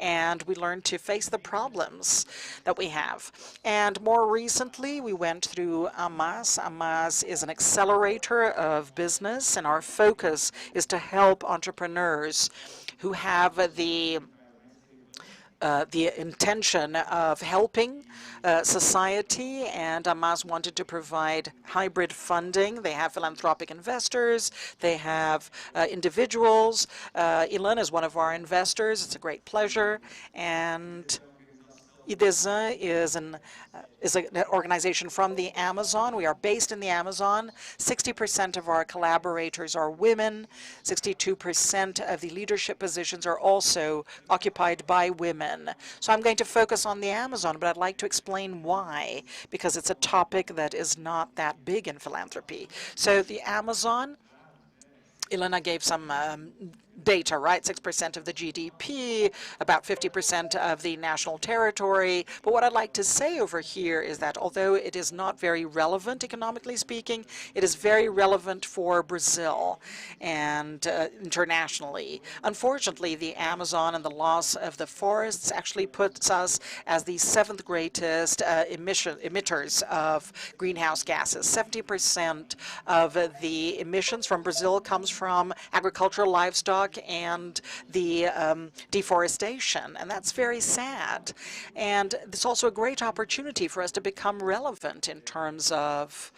and we learn to face the problems that we have. And more recently, we went through AMAS. AMAS is an accelerator of business, and our focus is to help entrepreneurs who have the intention of helping society, and AMAS wanted to provide hybrid funding. They have philanthropic investors, they have individuals. Ilan is one of our investors. It's a great pleasure. And Idesan is an organization from the Amazon. We are based in the Amazon. 60% of our collaborators are women. 62% of the leadership positions are also occupied by women. So I'm going to focus on the Amazon, but I'd like to explain why, because it's a topic that is not that big in philanthropy. So the Amazon, Elena gave some data, right? 6% of the GDP, about 50% of the national territory. But what I'd like to say over here is that although it is not very relevant economically speaking, it is very relevant for Brazil and internationally. Unfortunately, the Amazon and the loss of the forests actually puts us as the 7th greatest emitters of greenhouse gases. 70% of the emissions from Brazil comes from agricultural livestock and the deforestation, and that's very sad. And it's also a great opportunity for us to become relevant in terms of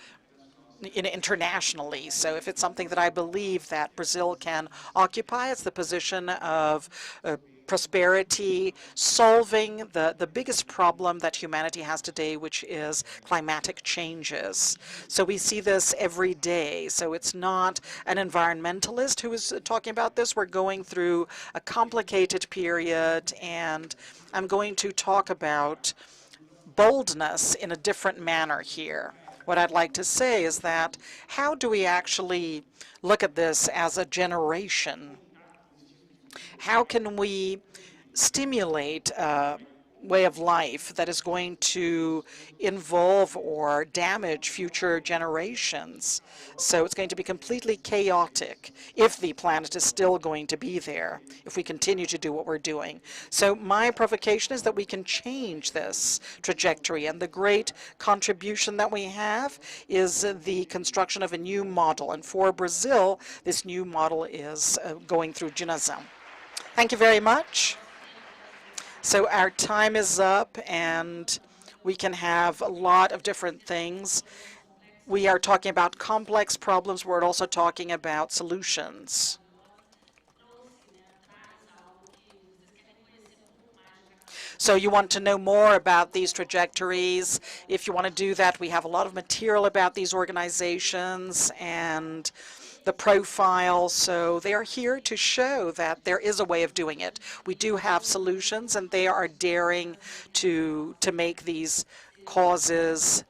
internationally. So if it's something that I believe that Brazil can occupy, it's the position of prosperity, solving the biggest problem that humanity has today, which is climatic changes. So we see this every day. So it's not an environmentalist who is talking about this. We're going through a complicated period, and I'm going to talk about boldness in a different manner here. What I'd like to say is that how do we actually look at this as a generation? How can we stimulate a way of life that is going to involve or damage future generations? So it's going to be completely chaotic if the planet is still going to be there, if we continue to do what we're doing. So my provocation is that we can change this trajectory, and the great contribution that we have is the construction of a new model. And for Brazil, this new model is going through Ginação. Thank you very much. So our time is up, and we can have a lot of different things. We are talking about complex problems. We're also talking about solutions. So you want to know more about these trajectories. If you want to do that, we have a lot of material about these organizations and the profile, so they are here to show that there is a way of doing it. We do have solutions, and they are daring to make these causes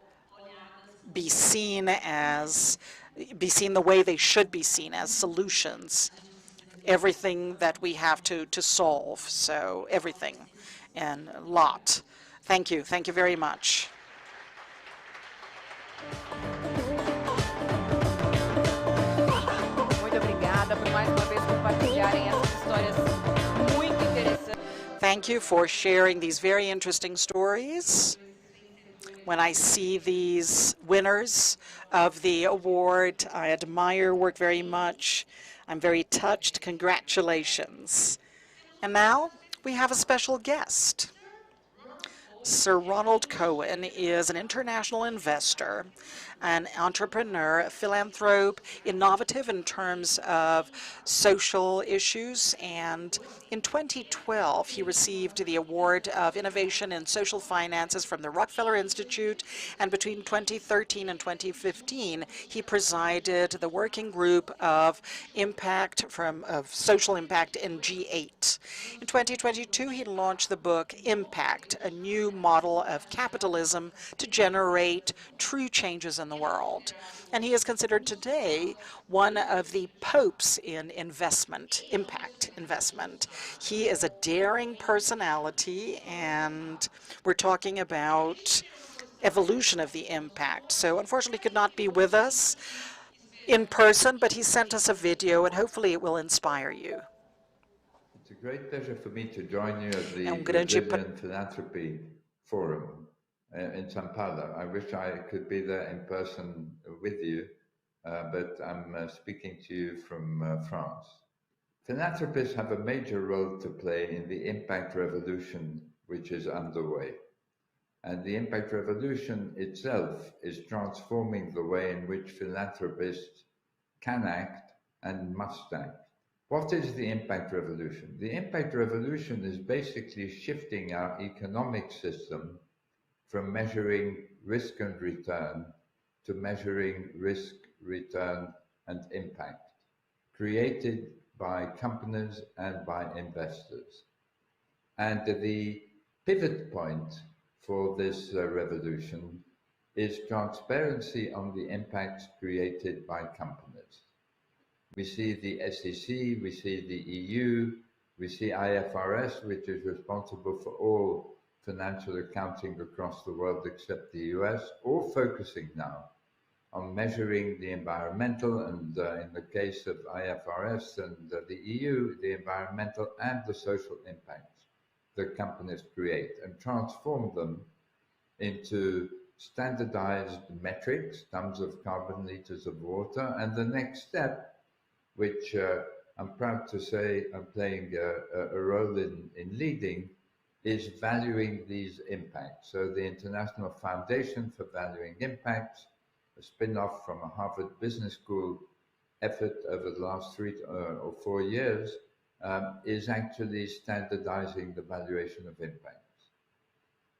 be seen the way they should be seen, as solutions. Everything that we have to solve, so everything and a lot. Thank you very much. Thank you for sharing these very interesting stories. When I see these winners of the award, I admire your work very much. I'm very touched. Congratulations. And now we have a special guest. Sir Ronald Cohen is an international investor, an entrepreneur, a philanthrope, innovative in terms of social issues, and in 2012 he received the Award of Innovation in Social Finances from the Rockefeller Institute, and between 2013 and 2015 he presided the working group of social impact in G8. In 2022 he launched the book Impact, a new model of capitalism to generate true changes in the world. And he is considered today one of the popes in investment, impact investment. He is a daring personality, and we're talking about evolution of the impact. So unfortunately he could not be with us in person, but he sent us a video, and hopefully it will inspire you. It's a great pleasure for me to join you at the Brazilian Philanthropy Forum in São Paulo. I wish I could be there in person with you, but I'm speaking to you from France. Philanthropists have a major role to play in the impact revolution which is underway. And the impact revolution itself is transforming the way in which philanthropists can act and must act. What is the impact revolution? The impact revolution is basically shifting our economic system from measuring risk and return to measuring risk, return, and impact, created by companies and by investors. And the pivot point for this revolution is transparency on the impacts created by companies. We see the SEC, we see the EU, we see IFRS, which is responsible for all financial accounting across the world except the US, all focusing now on measuring the environmental and, in the case of IFRS and the EU, the environmental and the social impacts that companies create and transform them into standardized metrics, tons of carbon, liters of water, and the next step, which I'm proud to say I'm playing a role in leading, is valuing these impacts. So the International Foundation for Valuing Impacts, a spin-off from a Harvard Business School effort over the last 3 or 4 years, is actually standardizing the valuation of impacts.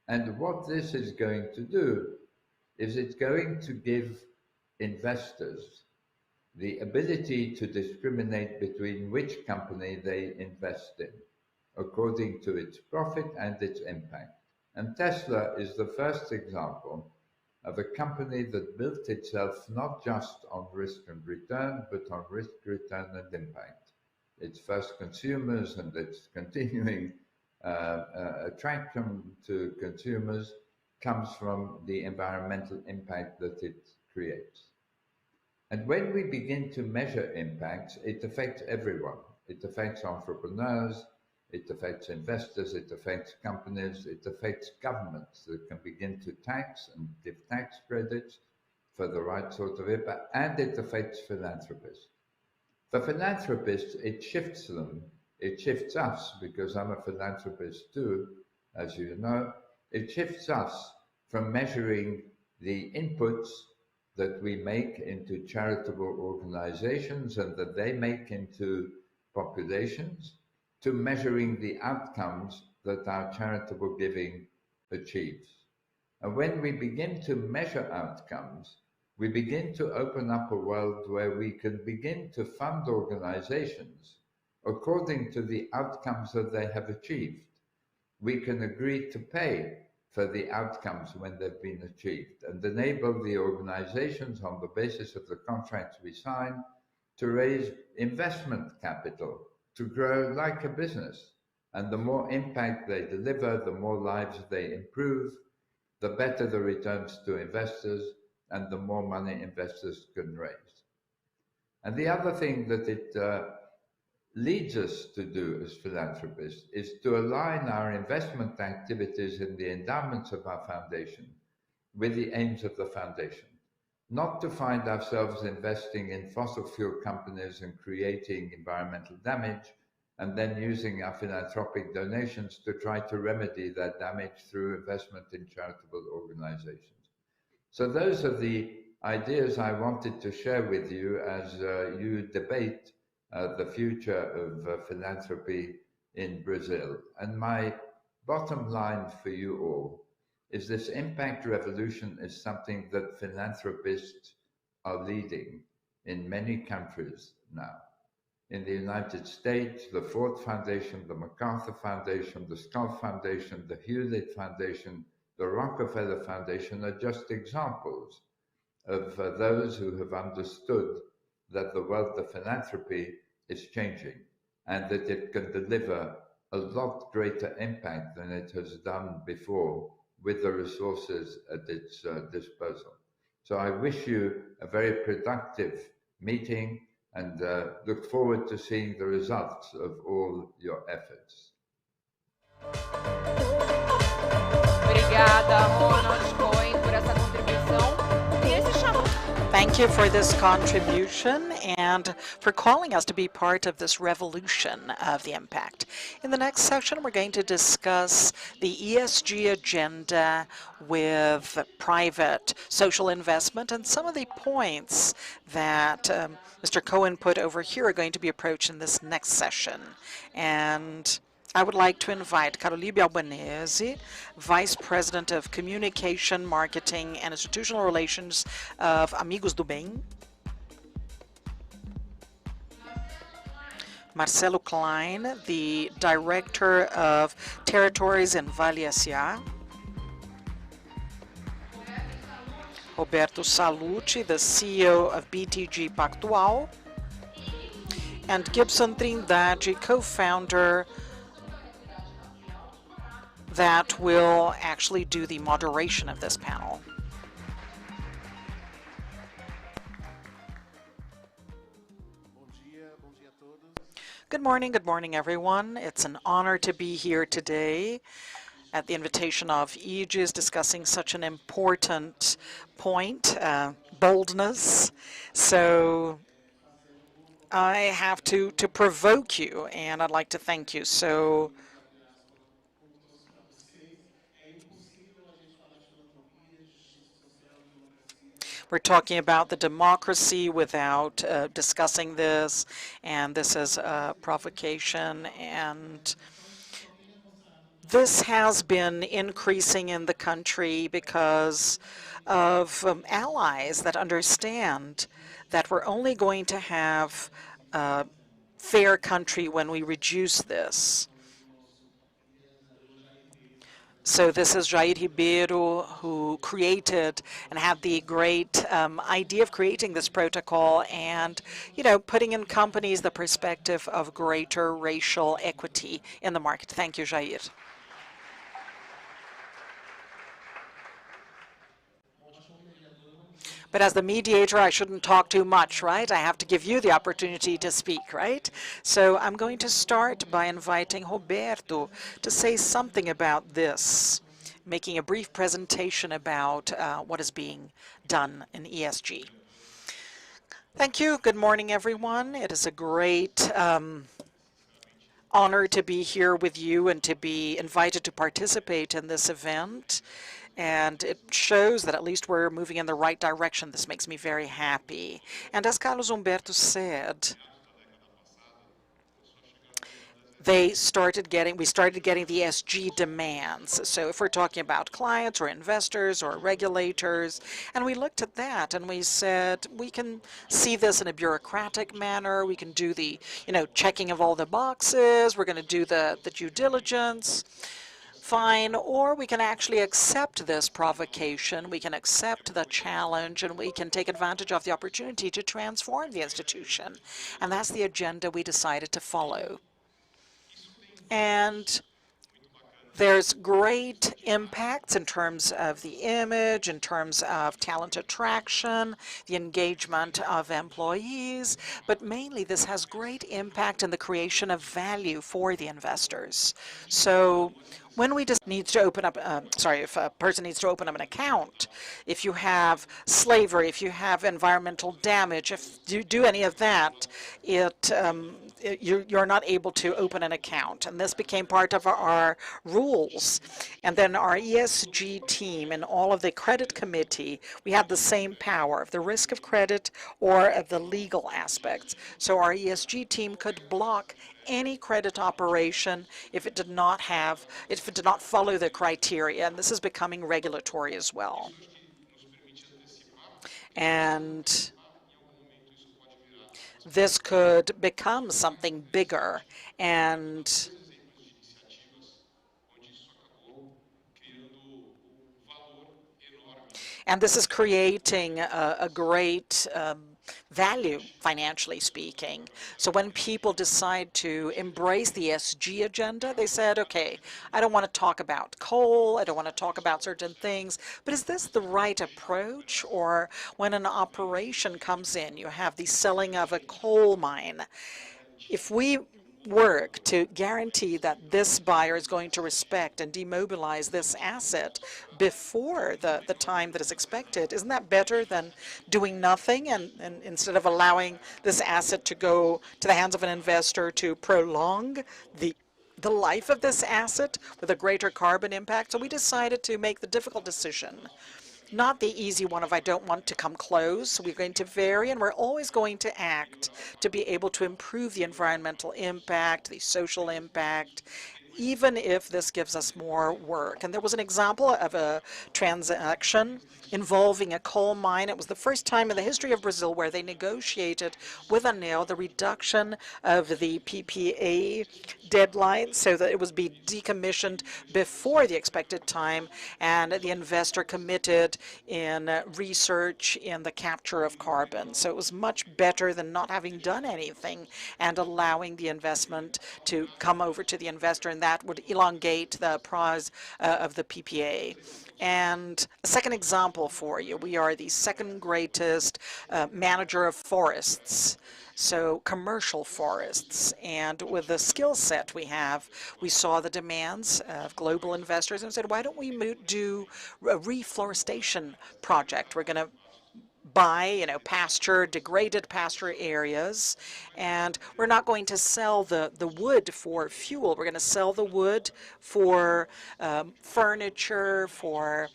And what this is going to do is it's going to give investors the ability to discriminate between which company they invest in, according to its profit and its impact. And Tesla is the first example of a company that built itself not just on risk and return, but on risk, return, and impact. Its first consumers and its continuing attraction to consumers comes from the environmental impact that it creates. And when we begin to measure impacts, it affects everyone. It affects entrepreneurs, it affects investors, it affects companies, it affects governments that can begin to tax and give tax credits for the right sort of impact, and it affects philanthropists. For philanthropists, it shifts them, it shifts us, because I'm a philanthropist too, as you know, it shifts us from measuring the inputs that we make into charitable organizations and that they make into populations, to measuring the outcomes that our charitable giving achieves. And when we begin to measure outcomes, we begin to open up a world where we can begin to fund organizations according to the outcomes that they have achieved. We can agree to pay for the outcomes when they've been achieved and enable the organizations on the basis of the contracts we sign to raise investment capital to grow like a business. And the more impact they deliver, the more lives they improve, the better the returns to investors, and the more money investors can raise. And the other thing that it leads us to do as philanthropists is to align our investment activities in the endowments of our foundation with the aims of the foundation. Not to find ourselves investing in fossil fuel companies and creating environmental damage, and then using our philanthropic donations to try to remedy that damage through investment in charitable organizations. So those are the ideas I wanted to share with you as you debate the future of philanthropy in Brazil. And my bottom line for you all is this impact revolution is something that philanthropists are leading in many countries now. In the United States, the Ford Foundation, the MacArthur Foundation, the Skull Foundation, the Hewlett Foundation, the Rockefeller Foundation are just examples of those who have understood that the world of philanthropy is changing and that it can deliver a lot greater impact than it has done before with the resources at its disposal. So I wish you a very productive meeting and look forward to seeing the results of all your efforts. Obrigada, Ronald Cohen, por essa contribuição. Thank you for this contribution and for calling us to be part of this revolution of the impact. In the next session, we're going to discuss the ESG agenda with private social investment, and some of the points that Mr. Cohen put over here are going to be approached in this next session. And I would like to invite Carolibe Albanese, Vice President of Communication, Marketing, and Institutional Relations of Amigos do Bem. Marcelo Klein, the Director of Territories in Vale S.A. Roberto Salute, the CEO of BTG Pactual. And Gibson Trindade, co-founder that will actually do the moderation of this panel. Good morning, everyone. It's an honor to be here today at the invitation of Aegis, discussing such an important point, boldness. So I have to provoke you, and I'd like to thank you. So we're talking about the democracy without discussing this, and this is a provocation. And this has been increasing in the country because of allies that understand that we're only going to have a fair country when we reduce this. So this is Jair Ribeiro, who created and had the great idea of creating this protocol and, putting in companies the perspective of greater racial equity in the market. Thank you, Jair. But as the mediator, I shouldn't talk too much, right? I have to give you the opportunity to speak, right? So I'm going to start by inviting Roberto to say something about this, making a brief presentation about what is being done in ESG. Thank you. Good morning, everyone. It is a great honor to be here with you and to be invited to participate in this event. And it shows that at least we're moving in the right direction. This makes me very happy. And as Carlos Humberto said, we started getting the ESG demands. So if we're talking about clients or investors or regulators, and we looked at that and we said, we can see this in a bureaucratic manner. We can do the, checking of all the boxes. We're going to do the due diligence. Fine, or we can actually accept this provocation, we can accept the challenge, and we can take advantage of the opportunity to transform the institution. And that's the agenda we decided to follow. And there's great impacts in terms of the image, in terms of talent attraction, the engagement of employees, but mainly this has great impact in the creation of value for the investors. So when we just need to open up, if a person needs to open up an account, if you have slavery, if you have environmental damage, if you do any of that, you're not able to open an account. And this became part of our rules. And then our ESG team and all of the credit committee, we had the same power of the risk of credit or of the legal aspects. So our ESG team could block any credit operation if it did not follow the criteria, and this is becoming regulatory as well. And this could become something bigger, and this is creating a great value, financially speaking. So when people decide to embrace the ESG agenda, they said, okay, I don't want to talk about coal, I don't want to talk about certain things, but is this the right approach? Or when an operation comes in, you have the selling of a coal mine. If we work to guarantee that this buyer is going to respect and demobilize this asset before the time that is expected, isn't that better than doing nothing and instead of allowing this asset to go to the hands of an investor to prolong the life of this asset with a greater carbon impact? So we decided to make the difficult decision. Not the easy one of I don't want to come close. We're going to vary, and we're always going to act to be able to improve the environmental impact, the social impact, even if this gives us more work. And there was an example of a transaction involving a coal mine. It was the first time in the history of Brazil where they negotiated with ANEEL the reduction of the PPA deadline so that it would be decommissioned before the expected time, and the investor committed in research in the capture of carbon. So it was much better than not having done anything and allowing the investment to come over to the investor, and that would elongate the price of the PPA. And a second example for you, we are the second greatest manager of forests, so commercial forests. And with the skill set we have, we saw the demands of global investors and said, why don't we do a reforestation project? We're going to buy, degraded pasture areas, and we're not going to sell the wood for fuel. We're going to sell the wood for furniture, for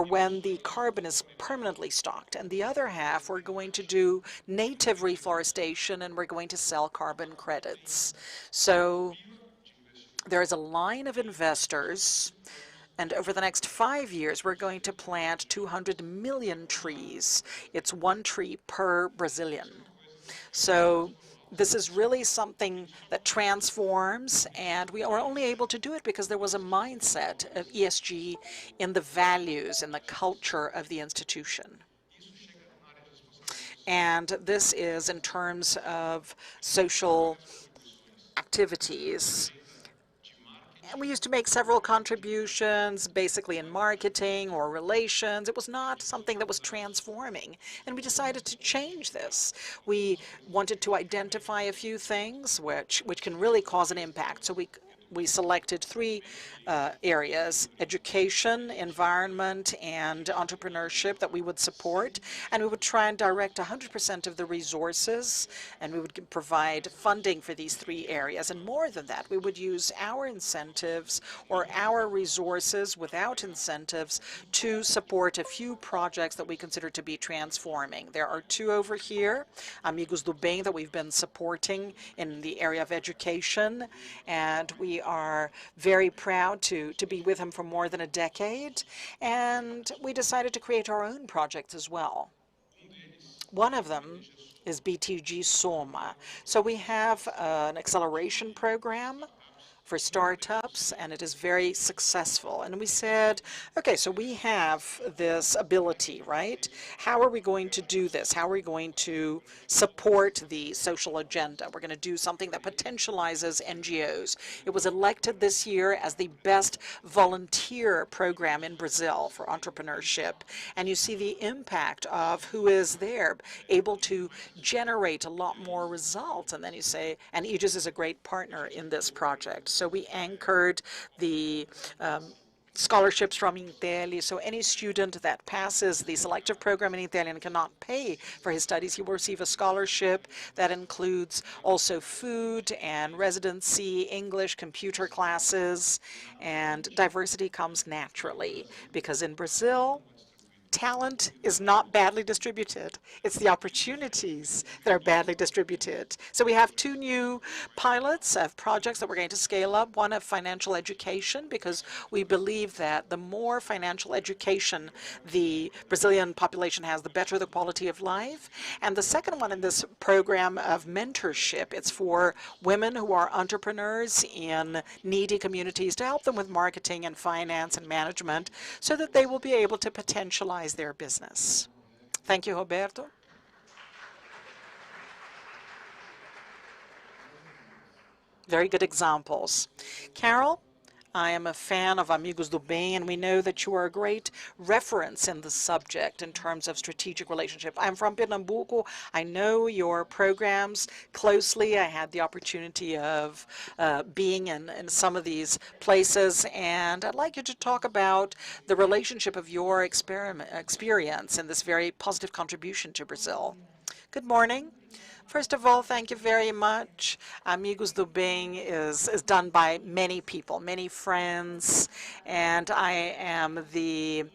when the carbon is permanently stocked. And the other half, we're going to do native reforestation, and we're going to sell carbon credits. So there is a line of investors, and over the next 5 years, we're going to plant 200 million trees. It's one tree per Brazilian. So this is really something that transforms, and we are only able to do it because there was a mindset of ESG in the values and the culture of the institution. And this is in terms of social activities. And we used to make several contributions, basically in marketing or relations. It was not something that was transforming. And we decided to change this. We wanted to identify a few things which can really cause an impact. So we selected three areas: education, environment, and entrepreneurship that we would support. And we would try and direct 100% of the resources, and we would provide funding for these three areas. And more than that, we would use our incentives or our resources without incentives to support a few projects that we consider to be transforming. There are two over here, Amigos do Bem, that we've been supporting in the area of education, and we are very proud to be with him for more than a decade, and we decided to create our own projects as well. One of them is BTG Soma. So we have an acceleration program for startups, and it is very successful. And we said, okay, so we have this ability, right? How are we going to do this? How are we going to support the social agenda? We're going to do something that potentializes NGOs. It was elected this year as the best volunteer program in Brazil for entrepreneurship. And you see the impact of who is there, able to generate a lot more results. And then you say, and Aegis is a great partner in this project. So we anchored the scholarships from Intelli. So any student that passes the selective program in Intelli and cannot pay for his studies, he will receive a scholarship that includes also food and residency, English, computer classes, and diversity comes naturally because in Brazil, talent is not badly distributed. It's the opportunities that are badly distributed. So we have two new pilots of projects that we're going to scale up. One of financial education, because we believe that the more financial education the Brazilian population has, the better the quality of life. And the second one in this program of mentorship, it's for women who are entrepreneurs in needy communities to help them with marketing and finance and management so that they will be able to potentialize their business. Thank you, Roberto. Very good examples. Carol, I am a fan of Amigos do Bem, and we know that you are a great reference in the subject in terms of strategic relationship. I'm from Pernambuco. I know your programs closely. I had the opportunity of being in some of these places, and I'd like you to talk about the relationship of your experience in this very positive contribution to Brazil. Good morning. First of all, thank you very much. Amigos do Bem is done by many people, many friends, and I am the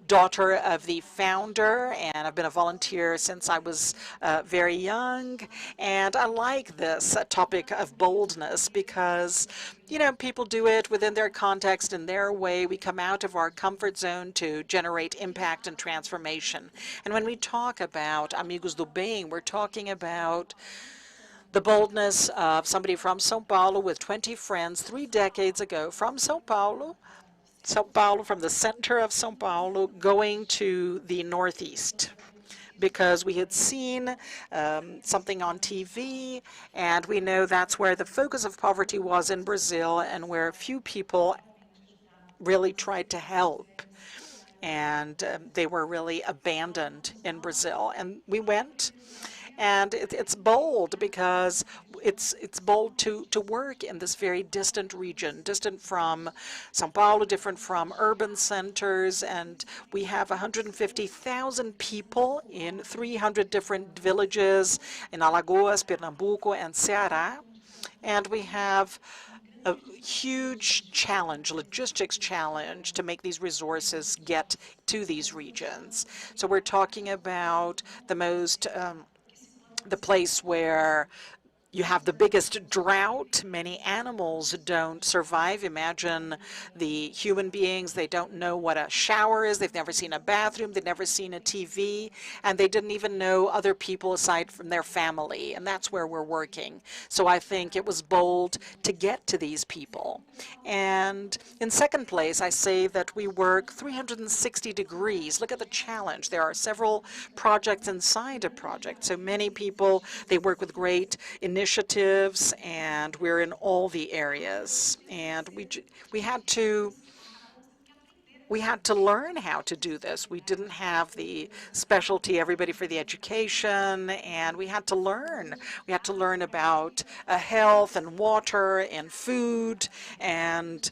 daughter of the founder, and I've been a volunteer since I was very young. And I like this topic of boldness because, you know, people do it within their context, in their way. We come out of our comfort zone to generate impact and transformation. And when we talk about Amigos do Bem, we're talking about the boldness of somebody from São Paulo with 20 friends 3 decades ago from São Paulo, from the center of São Paulo, going to the Northeast, because we had seen something on TV, and we know that's where the focus of poverty was in Brazil and where few people really tried to help. And they were really abandoned in Brazil. And we went, and it's bold because it's bold to work in this very distant region, distant from São Paulo, different from urban centers, and we have 150,000 people in 300 different villages in Alagoas, Pernambuco, and Ceará, and we have a huge challenge, logistics challenge, to make these resources get to these regions. So we're talking about the place where you have the biggest drought. Many animals don't survive. Imagine the human beings. They don't know what a shower is. They've never seen a bathroom. They've never seen a TV. And they didn't even know other people aside from their family. And that's where we're working. So I think it was bold to get to these people. And in second place, I say that we work 360 degrees. Look at the challenge. There are several projects inside a project. So many people, they work with great initiatives, and we're in all the areas. And we had to learn how to do this. We didn't have the specialty, everybody for the education, and we had to learn. We had to learn about health and water and food, and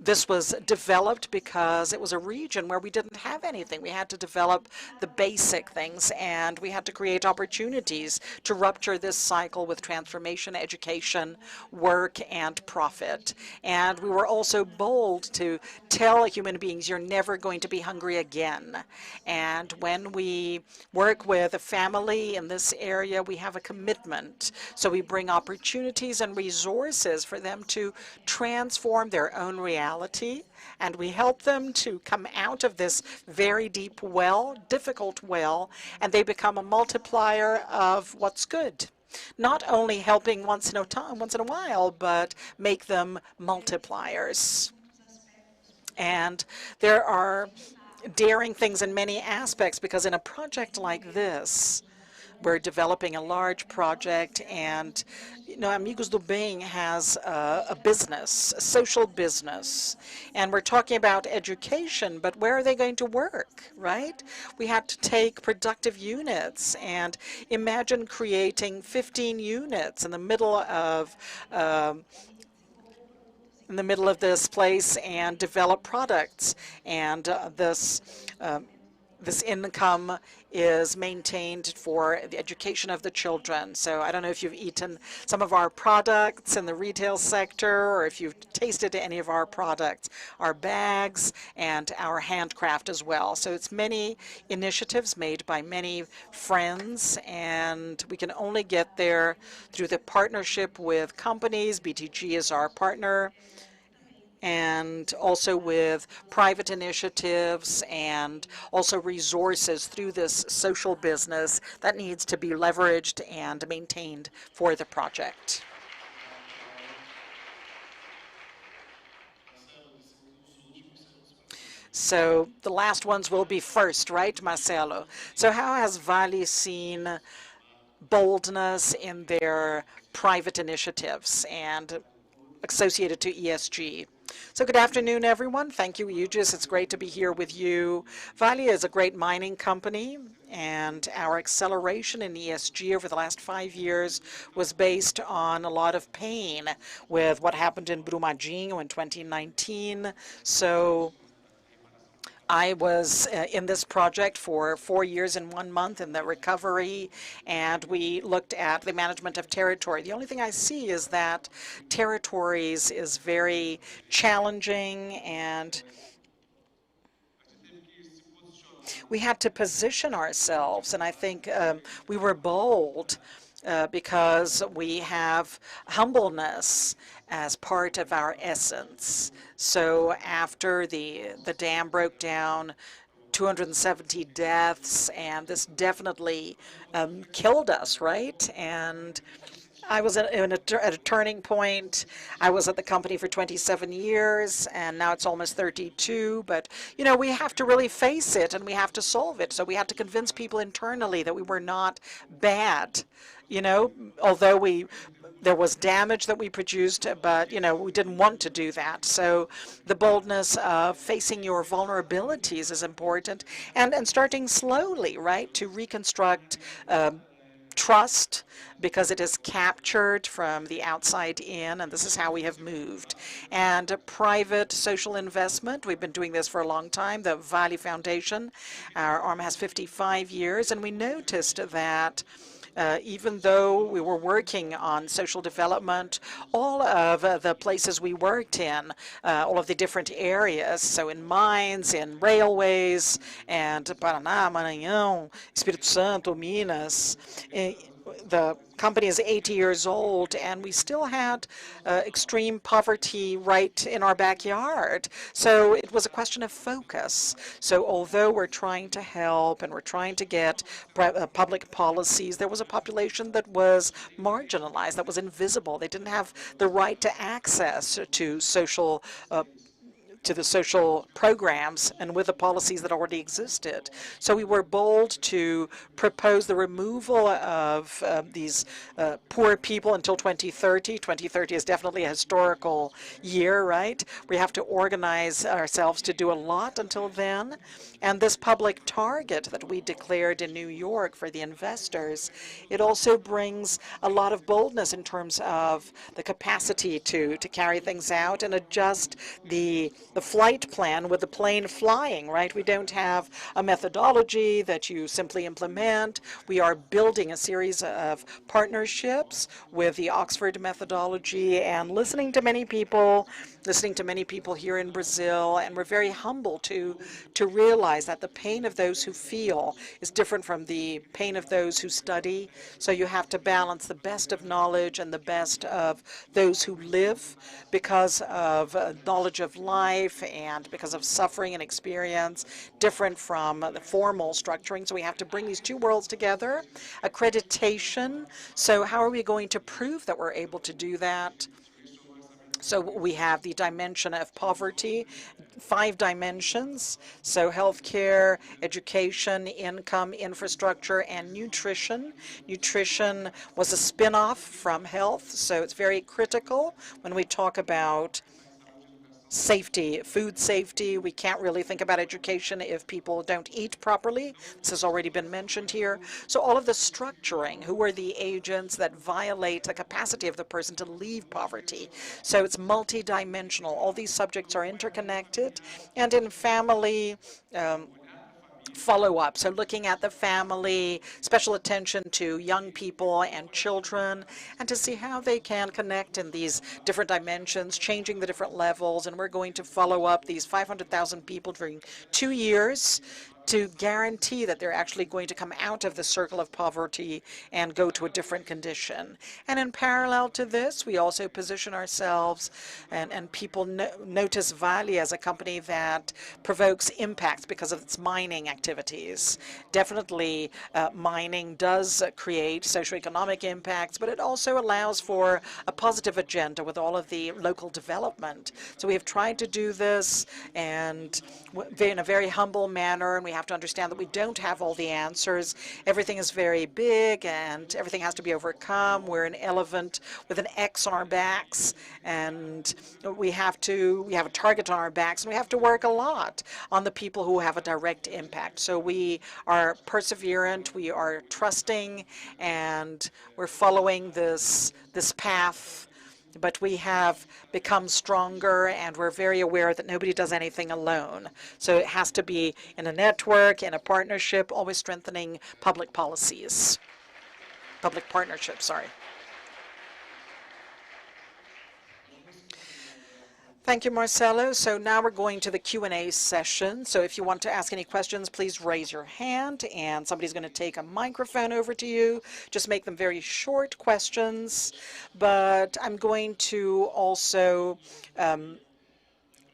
this was developed because it was a region where we didn't have anything. We had to develop the basic things, and we had to create opportunities to rupture this cycle with transformation, education, work, and profit. And we were also bold to tell human beings, you're never going to be hungry again. And when we work with a family in this area, we have a commitment. So we bring opportunities and resources for them to transform their own reality, and we help them to come out of this very deep well, difficult well, and they become a multiplier of what's good. Not only helping once in a while, but make them multipliers. And there are daring things in many aspects, because in a project like this, we're developing a large project, and Amigos do Bem has a business, a social business, and we're talking about education, but where are they going to work, right? We had to take productive units, and imagine creating 15 units in the middle of this place and develop products, and this income is maintained for the education of the children. So I don't know if you've eaten some of our products in the retail sector, or if you've tasted any of our products, our bags and our handcraft as well. So it's many initiatives made by many friends, and we can only get there through the partnership with companies. BTG is our partner, and also with private initiatives and also resources through this social business that needs to be leveraged and maintained for the project. So the last ones will be first, right, Marcelo? So how has Vale seen boldness in their private initiatives and associated to ESG? So good afternoon, everyone. Thank you, Aegis. It's great to be here with you. Vale is a great mining company, and our acceleration in ESG over the last 5 years was based on a lot of pain with what happened in Brumadinho in 2019. So I was in this project for 4 years and 1 month in the recovery, and we looked at the management of territory. The only thing I see is that territories is very challenging, and we had to position ourselves, and I think we were bold because we have humbleness as part of our essence. So after the dam broke down, 270 deaths, and this definitely killed us, right? And I was at a turning point. I was at the company for 27 years, and now it's almost 32. But, we have to really face it, and we have to solve it. So we had to convince people internally that we were not bad. Although there was damage that we produced, but, we didn't want to do that. So the boldness of facing your vulnerabilities is important, and starting slowly, right, to reconstruct trust, because it is captured from the outside in, and this is how we have moved. And private social investment, we've been doing this for a long time. The Vale Foundation, our arm has 55 years, and we noticed that even though we were working on social development, all of the places we worked in, all of the different areas, so in mines, in railways, and Paraná, Maranhão, Espírito Santo, Minas, the company is 80 years old, and we still had extreme poverty right in our backyard. So it was a question of focus. So although we're trying to help and we're trying to get public policies, there was a population that was marginalized, that was invisible. They didn't have the right to access to social to the social programs and with the policies that already existed. So we were bold to propose the removal of these poor people until 2030. 2030 is definitely a historical year, right? We have to organize ourselves to do a lot until then. And this public target that we declared in New York for the investors, it also brings a lot of boldness in terms of the capacity to carry things out and adjust the flight plan with the plane flying, right? We don't have a methodology that you simply implement. We are building a series of partnerships with the Oxford methodology and listening to many people here in Brazil, and we're very humble to realize that the pain of those who feel is different from the pain of those who study. So you have to balance the best of knowledge and the best of those who live because of knowledge of life and because of suffering and experience, different from the formal structuring. So we have to bring these two worlds together. Accreditation. So how are we going to prove that we're able to do that? So we have the dimension of poverty, 5 dimensions. So healthcare, education, income, infrastructure, and nutrition. Nutrition was a spin-off from health, so it's very critical when we talk about safety, food safety. We can't really think about education if people don't eat properly. This has already been mentioned here. So all of the structuring, who are the agents that violate the capacity of the person to leave poverty? So it's multidimensional. All these subjects are interconnected. And in family, follow-up, so looking at the family, special attention to young people and children, and to see how they can connect in these different dimensions, changing the different levels. And we're going to follow up these 500,000 people during 2 years to guarantee that they're actually going to come out of the circle of poverty and go to a different condition. And in parallel to this, we also position ourselves, and people notice Vale as a company that provokes impact because of its mining activities. Definitely, mining does create socioeconomic impacts, but it also allows for a positive agenda with all of the local development. So we have tried to do this and in a very humble manner, and we have to understand that we don't have all the answers. Everything is very big and everything has to be overcome. We're an elephant with an X on our backs, and we have a target on our backs, and we have to work a lot on the people who have a direct impact. So we are perseverant, we are trusting, and we're following this path. But we have become stronger, and we're very aware that nobody does anything alone. So it has to be in a network, in a partnership, always strengthening public policies. Public partnerships, sorry. Thank you, Marcelo. So now we're going to the Q&A session. So if you want to ask any questions, please raise your hand, and somebody's going to take a microphone over to you. Just make them very short questions. But I'm going to also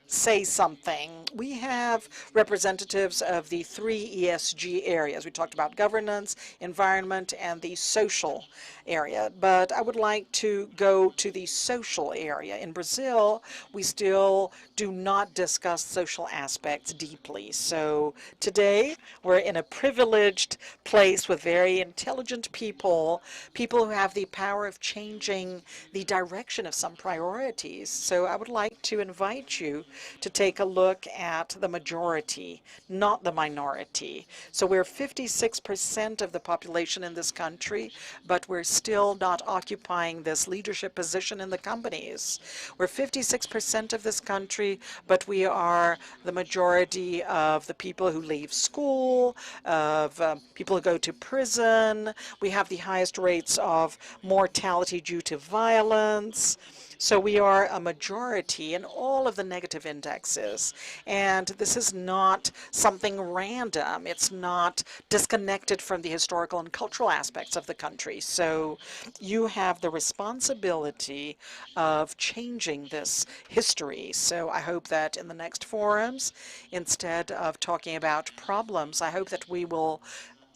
say something. We have representatives of the 3 ESG areas. We talked about governance, environment, and the social area. But I would like to go to the social area. In Brazil, we still do not discuss social aspects deeply. So today, we're in a privileged place with very intelligent people, people who have the power of changing the direction of some priorities. So I would like to invite you to take a look at the majority, not the minority. So we're 56% of the population in this country, but we're still not occupying this leadership position in the companies. We're 56% of this country, but we are the majority of the people who leave school, of people who go to prison. We have the highest rates of mortality due to violence. So we are a majority in all of the negative indexes. And this is not something random. It's not disconnected from the historical and cultural aspects of the country. So you have the responsibility of changing this history. So I hope that in the next forums, instead of talking about problems, I hope that we will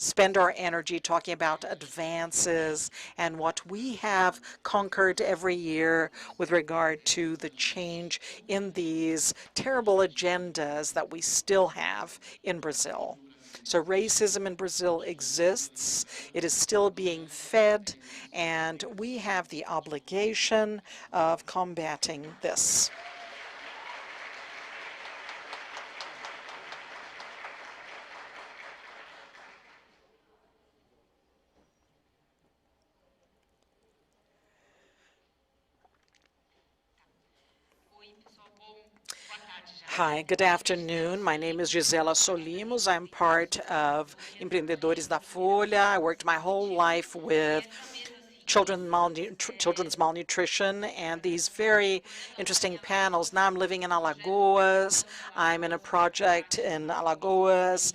spend our energy talking about advances and what we have conquered every year with regard to the change in these terrible agendas that we still have in Brazil. So racism in Brazil exists, it is still being fed, and we have the obligation of combating this. Hi, good afternoon. My name is Gisela Solimos. I'm part of Empreendedores da Folha. I worked my whole life with children's malnutrition and these very interesting panels. Now I'm living in Alagoas. I'm in a project in Alagoas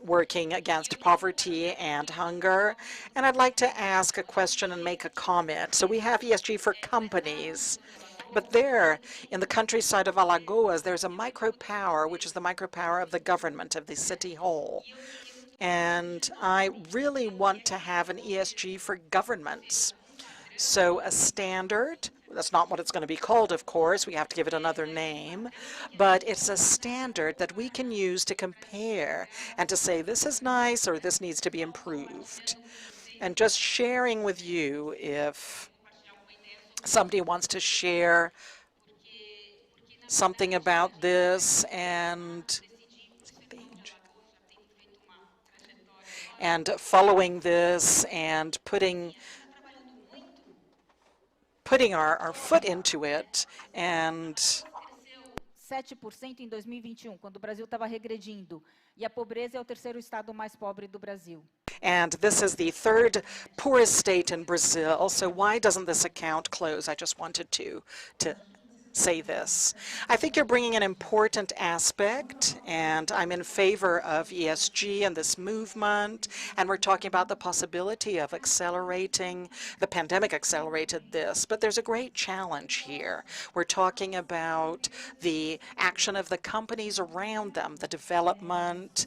working against poverty and hunger. And I'd like to ask a question and make a comment. So we have ESG for companies. But there, in the countryside of Alagoas, there's a micropower, which is the micropower of the government, of the city hall. And I really want to have an ESG for governments. So a standard, that's not what it's going to be called, of course, we have to give it another name, but it's a standard that we can use to compare and to say this is nice or this needs to be improved. And just sharing with you, if somebody wants to share something about this and following this and putting our foot into it and 7% em 2021, quando o Brasil estava regredindo, e a pobreza é o terceiro estado mais pobre do Brasil. And this is the third poorest state in Brazil. So why doesn't this account close? I just wanted to say this. I think you're bringing an important aspect, and I'm in favor of ESG and this movement, and we're talking about the possibility of accelerating. The pandemic accelerated this, but there's a great challenge here. We're talking about the action of the companies around them, the development,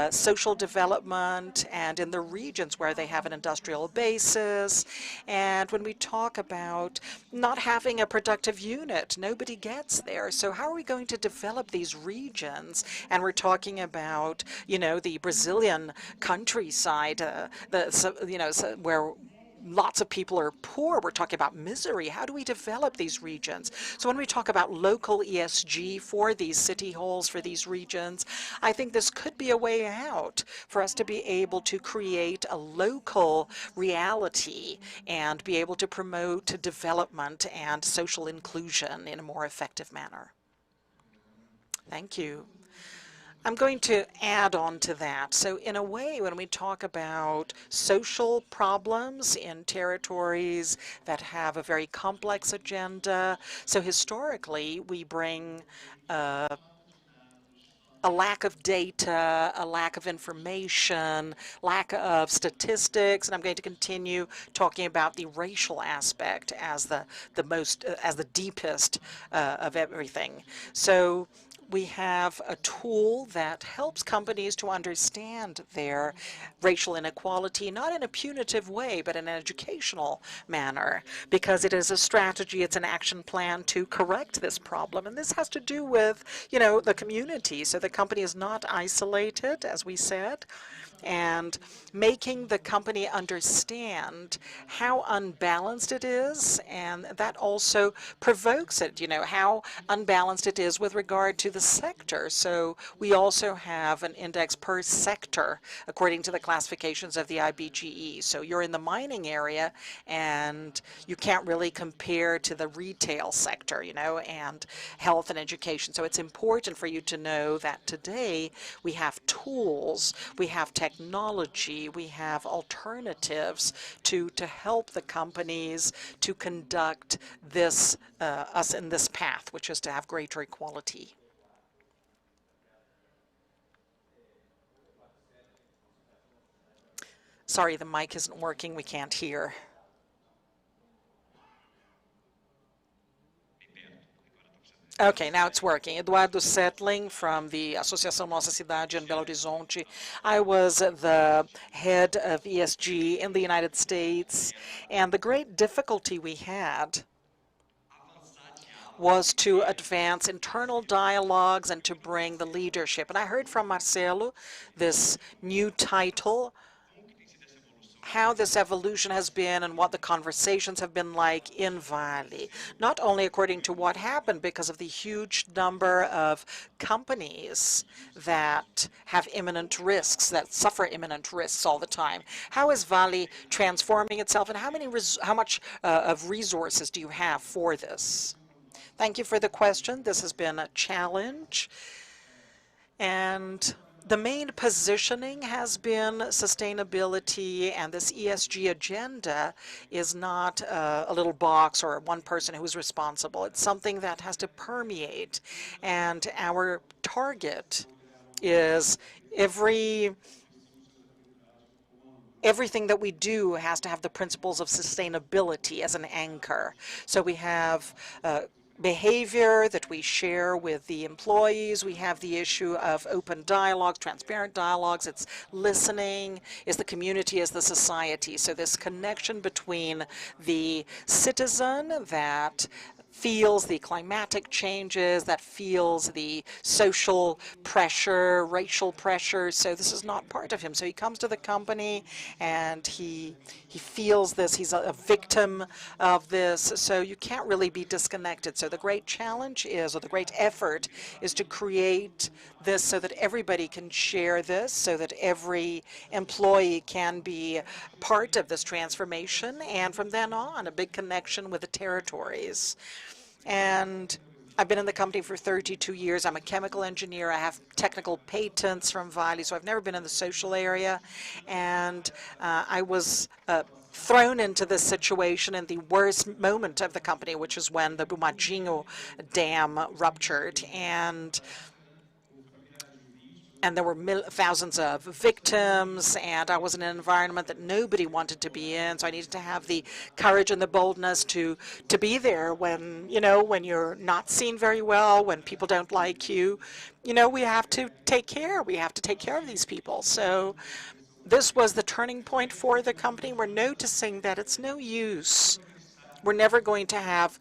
social development, and in the regions where they have an industrial basis. And when we talk about not having a productive unit, nobody gets there. So how are we going to develop these regions? And we're talking about, the Brazilian countryside, where lots of people are poor. We're talking about misery. How do we develop these regions? So when we talk about local ESG for these city halls, for these regions, I think this could be a way out for us to be able to create a local reality and be able to promote development and social inclusion in a more effective manner. Thank you. I'm going to add on to that. So in a way, when we talk about social problems in territories that have a very complex agenda, so historically we bring a lack of data, a lack of information, lack of statistics, and I'm going to continue talking about the racial aspect as the deepest of everything. So we have a tool that helps companies to understand their racial inequality, not in a punitive way, but in an educational manner, because it is a strategy, it's an action plan to correct this problem. And this has to do with, the community. So the company is not isolated, as we said, and making the company understand how unbalanced it is, and that also provokes it, how unbalanced it is with regard to the the sector. So we also have an index per sector according to the classifications of the IBGE. So you're in the mining area and you can't really compare to the retail sector, you know, and health and education. So it's important for you to know that today we have tools, we have technology, we have alternatives to help the companies to conduct this us in this path, which is to have greater equality. Sorry, the mic isn't working. We can't hear. Okay, now it's working. Eduardo Settling from the Associação Nossa Cidade in Belo Horizonte. I was the head of ESG in the United States, and the great difficulty we had was to advance internal dialogues and to bring the leadership. And I heard from Marcelo this new title, how this evolution has been and what the conversations have been like in Vale, not only according to what happened because of the huge number of companies that have imminent risks, that suffer imminent risks all the time. How is Vale transforming itself, and how much of resources do you have for this? Thank you for the question. This has been a challenge, and the main positioning has been sustainability, and this ESG agenda is not a little box or one person who's responsible. It's something that has to permeate, and our target is everything that we do has to have the principles of sustainability as an anchor. So we have behavior that we share with the employees. We have the issue of open dialogues, transparent dialogues. It's listening. Is the community, is the society. So this connection between the citizen that feels the climatic changes, that feels the social pressure, racial pressure. So this is not part of him. So he comes to the company and he feels this. He's a victim of this. So you can't really be disconnected. So the great challenge is, or the great effort is to create this so that everybody can share this, so that every employee can be part of this transformation. And from then on, a big connection with the territories. And I've been in the company for 32 years. I'm a chemical engineer. I have technical patents from Vale, so I've never been in the social area. And I was thrown into this situation in the worst moment of the company, which is when the Brumadinho Dam ruptured. And there were thousands of victims, and I was in an environment that nobody wanted to be in. So I needed to have the courage and the boldness to be there when, you know, when you're not seen very well, when people don't like you. You know, we have to take care. We have to take care of these people. So this was the turning point for the company. We're noticing that it's no use. We're never going to have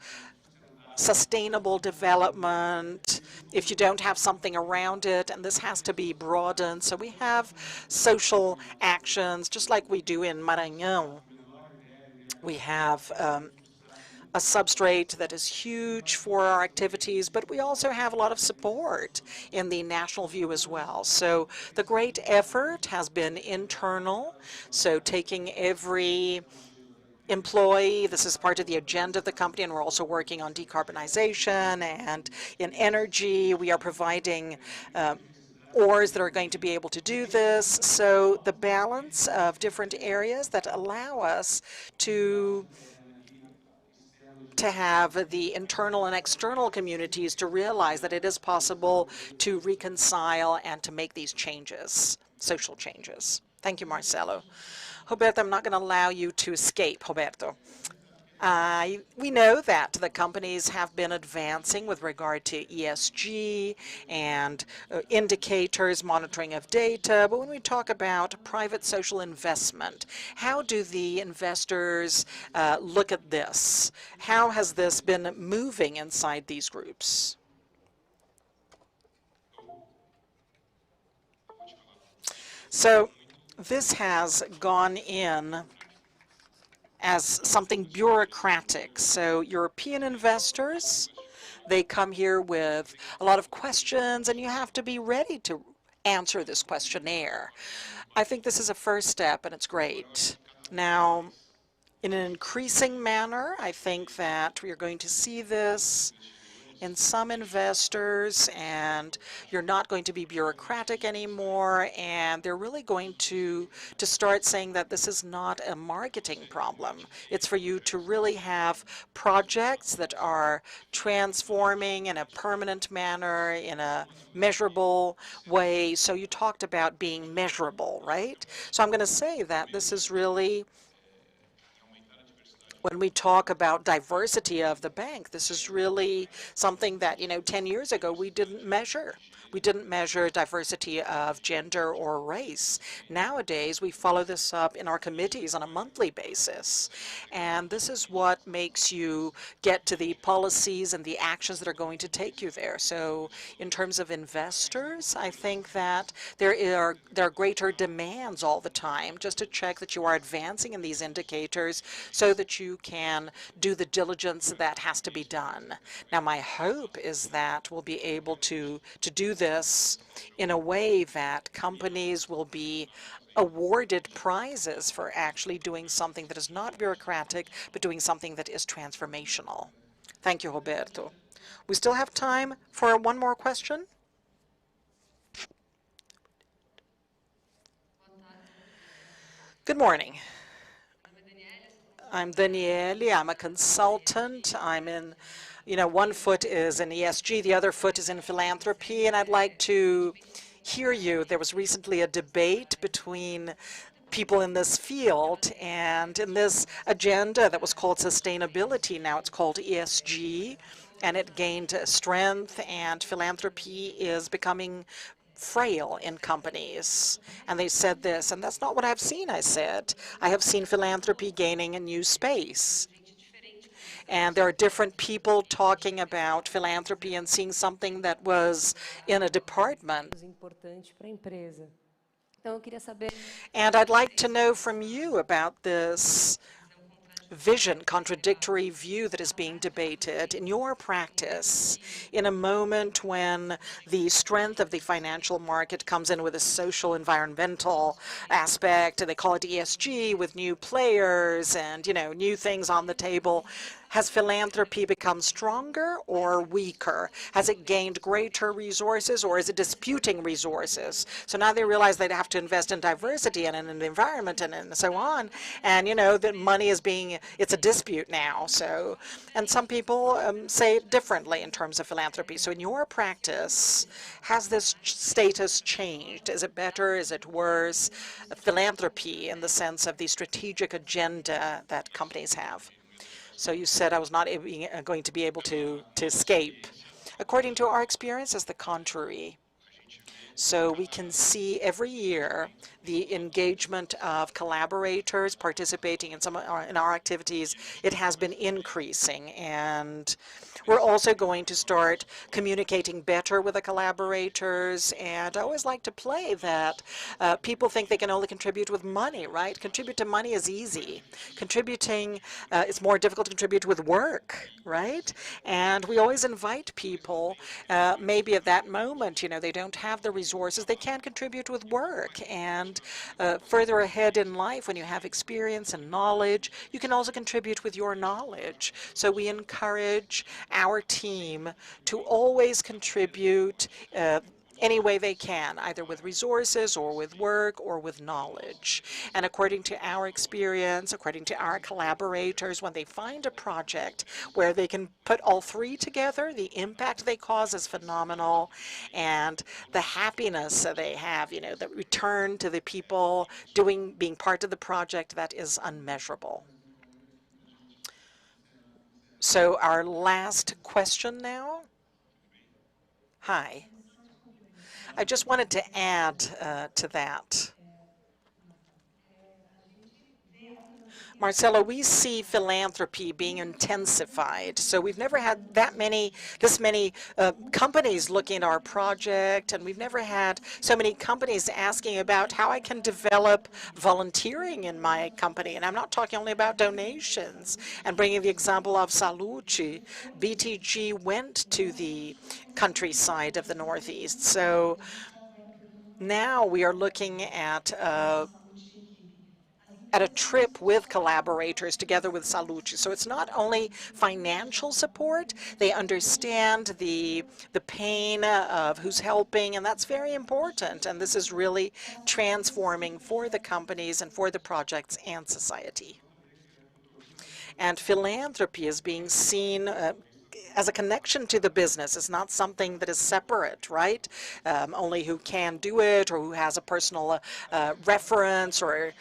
sustainable development if you don't have something around it, and this has to be broadened. So we have social actions, just like we do in Maranhão. We have a substrate that is huge for our activities, but we also have a lot of support in the national view as well. So the great effort has been internal, so taking every employee. This is part of the agenda of the company, and we're also working on decarbonization, and in energy we are providing ores that are going to be able to do this. So the balance of different areas that allow us to have the internal and external communities to realize that it is possible to reconcile and to make these changes, social changes. Thank you, Marcelo. Roberto, I'm not going to allow you to escape, Roberto. We know that the companies have been advancing with regard to ESG and indicators, monitoring of data, but when we talk about private social investment, how do the investors look at this? How has this been moving inside these groups? So this has gone in as something bureaucratic. So European investors, They come here with a lot of questions, and you have to be ready to answer this questionnaire. I think this is a first step, and it's great. Now, in an increasing manner, I think that we are going to see this in some investors, and you're not going to be bureaucratic anymore, and they're really going to start saying that this is not a marketing problem. It's for you to really have projects that are transforming in a permanent manner, in a measurable way. So you talked about being measurable, right? So I'm going to say that this is really, when we talk about diversity of the bank, this is really something that, 10 years ago we didn't measure. We didn't measure diversity of gender or race. Nowadays, we follow this up in our committees on a monthly basis. And this is what makes you get to the policies and the actions that are going to take you there. So in terms of investors, I think that there are greater demands all the time just to check that you are advancing in these indicators so that you can do the diligence that has to be done. Now, my hope is that we'll be able to do this in a way that companies will be awarded prizes for actually doing something that is not bureaucratic, but doing something that is transformational. Thank you, Roberto. We still have time for one more question. Good morning. I'm Daniele. I'm a consultant. I'm in, one foot is in ESG, the other foot is in philanthropy, and I'd like to hear you. There was recently a debate between people in this field, and in this agenda that was called sustainability, now it's called ESG, and it gained strength, and philanthropy is becoming frail in companies. And they said this, and that's not what I've seen, I said. I have seen philanthropy gaining a new space. And there are different people talking about philanthropy and seeing something that was in a department. And I'd like to know from you about this vision, contradictory view that is being debated in your practice in a moment when the strength of the financial market comes in with a social environmental aspect, and they call it ESG, with new players and, new things on the table. Has philanthropy become stronger or weaker? Has it gained greater resources, or is it disputing resources? So now they realize they'd have to invest in diversity and in the environment and so on. And, that money is it's a dispute now. So, and some people say it differently in terms of philanthropy. So in your practice, has this status changed? Is it better? Is it worse? Philanthropy in the sense of the strategic agenda that companies have. So you said I was not going to be able to escape. According to our experience, it's the contrary. So we can see every year the engagement of collaborators participating in in our activities. It has been increasing, and we're also going to start communicating better with the collaborators. And I always like to play that people think they can only contribute with money, right? Contribute to money is easy. Contributing is more difficult to contribute with work, right? And we always invite people, maybe at that moment, they don't have the resources, they can contribute with work. And further ahead in life, when you have experience and knowledge, you can also contribute with your knowledge. So we encourage our team to always contribute any way they can, either with resources or with work or with knowledge. And according to our experience, according to our collaborators, when they find a project where they can put all three together, the impact they cause is phenomenal, and the happiness that they have, the return to the people being part of the project, that is unmeasurable. So our last question now. Hi. I just wanted to add to that. Marcelo, we see philanthropy being intensified. So we've never had this many companies looking at our project, and we've never had so many companies asking about how I can develop volunteering in my company. And I'm not talking only about donations. And bringing the example of Salute, BTG went to the countryside of the Northeast. So now we are looking at a trip with collaborators together with Salute. So it's not only financial support, they understand the pain of who's helping, and that's very important. And this is really transforming for the companies and for the projects and society. And philanthropy is being seen as a connection to the business. It's not something that is separate, right? Only who can do it or who has a personal reference or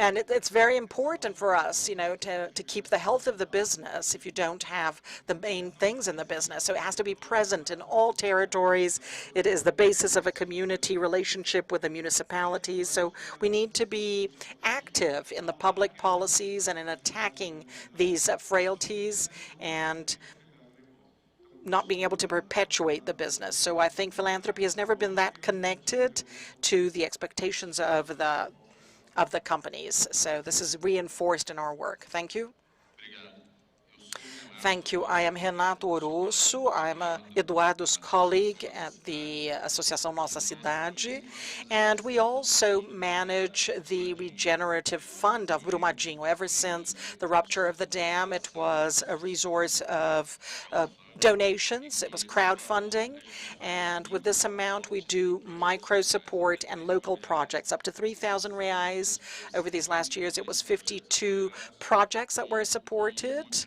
and it's very important for us, you know, to keep the health of the business if you don't have the main things in the business. So it has to be present in all territories. It is the basis of a community relationship with the municipalities. So we need to be active in the public policies and in attacking these frailties and not being able to perpetuate the business. So I think philanthropy has never been that connected to the expectations of the companies. So this is reinforced in our work. Thank you. Thank you. I am Renato Orosso. I'm Eduardo's colleague at the Associação Nossa Cidade. And we also manage the regenerative fund of Brumadinho. Ever since the rupture of the dam, it was a resource of donations. It was crowdfunding. And with this amount, we do micro support and local projects, up to 3,000 reais. Over these last years, it was 52 projects that were supported,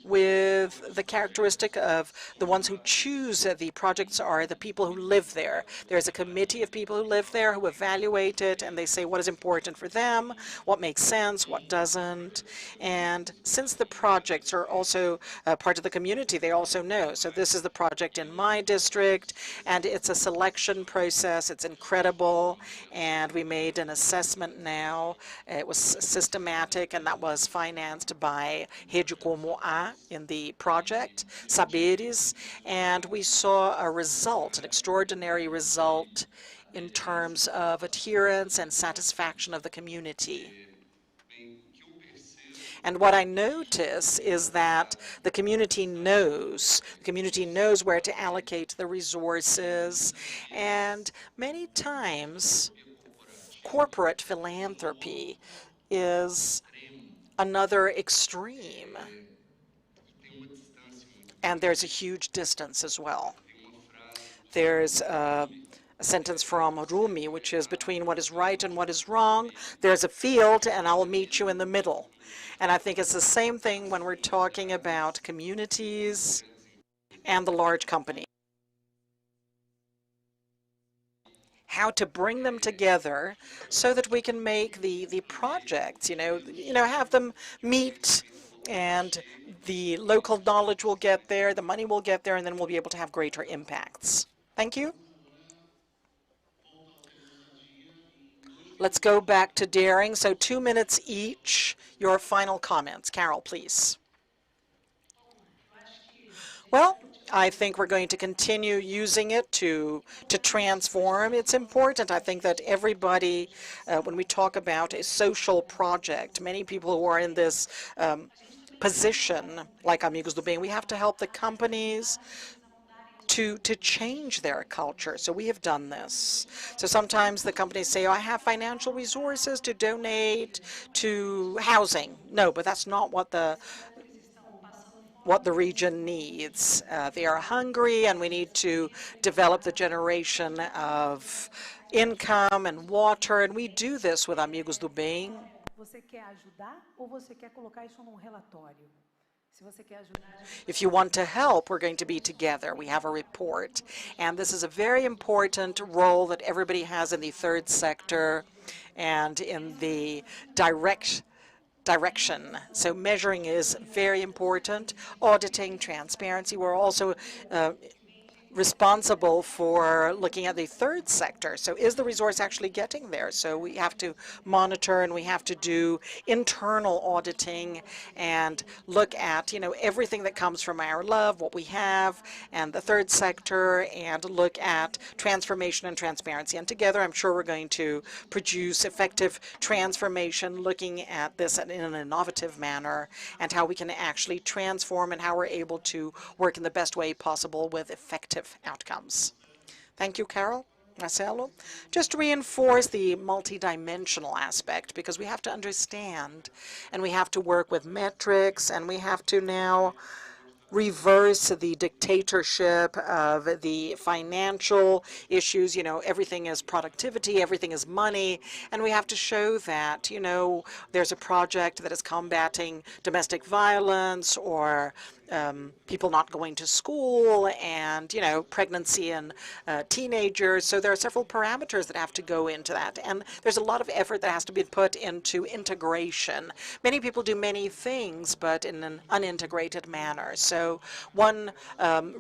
with the characteristic of the ones who choose the projects are the people who live there. There's a committee of people who live there who evaluate it, and they say what is important for them, what makes sense, what doesn't. And since the projects are also part of the community, they also know. So this is the project in my district, and it's a selection process. It's incredible, and we made an assessment now. It was systematic, and that was financed by Rede Como A in the project, Saberes, and we saw a result, an extraordinary result in terms of adherence and satisfaction of the community. And what I notice is that the community knows where to allocate the resources, and many times corporate philanthropy is another extreme. And there's a huge distance as well. There's a sentence from Rumi, which is between what is right and what is wrong, there's a field, and I'll meet you in the middle. And I think it's the same thing when we're talking about communities and the large companies. How to bring them together so that we can make the projects, have them meet, and the local knowledge will get there, the money will get there, and then we'll be able to have greater impacts. Thank you. Let's go back to daring. So 2 minutes each. Your final comments. Carol, please. Well, I think we're going to continue using it to transform. It's important. I think that everybody, when we talk about a social project, many people who are in this position, like Amigos do Bem, we have to help the companies to change their culture. So we have done this. So sometimes the companies say, oh, I have financial resources to donate to housing. No, but that's not what the region needs. They are hungry, and we need to develop the generation of income and water, and we do this with Amigos do Bem. If you want to help, we're going to be together. We have a report, and this is a very important role that everybody has in the third sector and in the direction. So measuring is very important. Auditing, transparency. We're also responsible for looking at the third sector. So is the resource actually getting there? So we have to monitor and we have to do internal auditing and look at, everything that comes from our love, what we have, and the third sector, and look at transformation and transparency. And together, I'm sure we're going to produce effective transformation, looking at this in an innovative manner and how we can actually transform and how we're able to work in the best way possible with effective outcomes. Thank you, Carol. Marcelo, just to reinforce the multidimensional aspect, because we have to understand and we have to work with metrics, and we have to now reverse the dictatorship of the financial issues. Everything is productivity, everything is money, and we have to show that, there's a project that is combating domestic violence or people not going to school and, pregnancy in teenagers. So there are several parameters that have to go into that. And there's a lot of effort that has to be put into integration. Many people do many things, but in an unintegrated manner. So one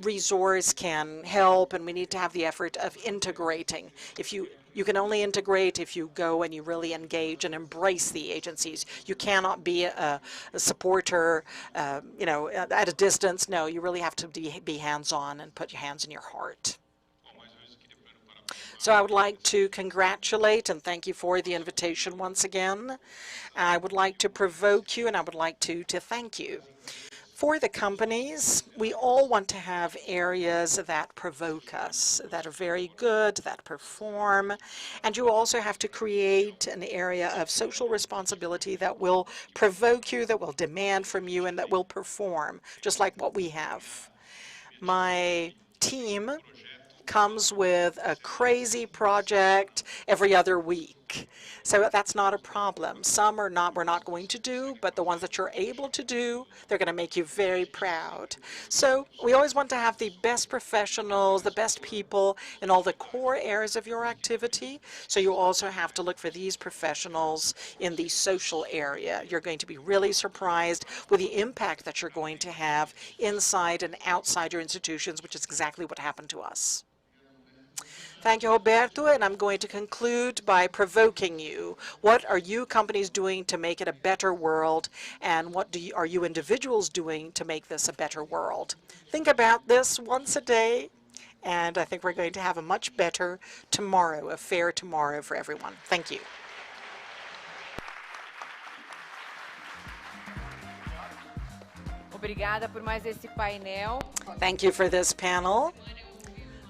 resource can help, and we need to have the effort of integrating. You can only integrate if you go and you really engage and embrace the agencies. You cannot be a supporter, at a distance. No, you really have to be hands-on and put your hands in your heart. So I would like to congratulate and thank you for the invitation once again. I would like to provoke you, and I would like to thank you. For the companies, we all want to have areas that provoke us, that are very good, that perform. And you also have to create an area of social responsibility that will provoke you, that will demand from you, and that will perform, just like what we have. My team comes with a crazy project every other week. So that's not a problem. Some we're not going to do, but the ones that you're able to do, they're going to make you very proud. So we always want to have the best professionals, the best people in all the core areas of your activity. So you also have to look for these professionals in the social area. You're going to be really surprised with the impact that you're going to have inside and outside your institutions, which is exactly what happened to us. Thank you, Roberto, and I'm going to conclude by provoking you. What are you companies doing to make it a better world, and what are you individuals doing to make this a better world? Think about this once a day, and I think we're going to have a much better tomorrow, a fair tomorrow for everyone. Thank you. Obrigada por mais esse painel. Thank you for this panel.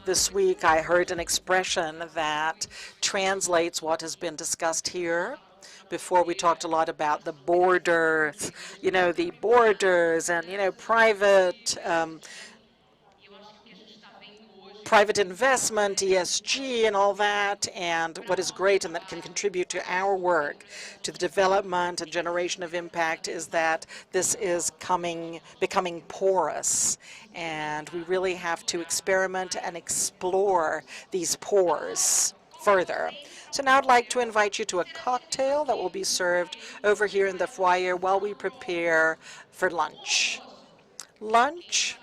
This week I heard an expression that translates what has been discussed here. Before we talked a lot about the borders, the borders and, private investment, ESG, and all that. And what is great and that can contribute to our work, to the development and generation of impact, is that this is becoming porous. And we really have to experiment and explore these pores further. So now I'd like to invite you to a cocktail that will be served over here in the foyer while we prepare for lunch. Lunch.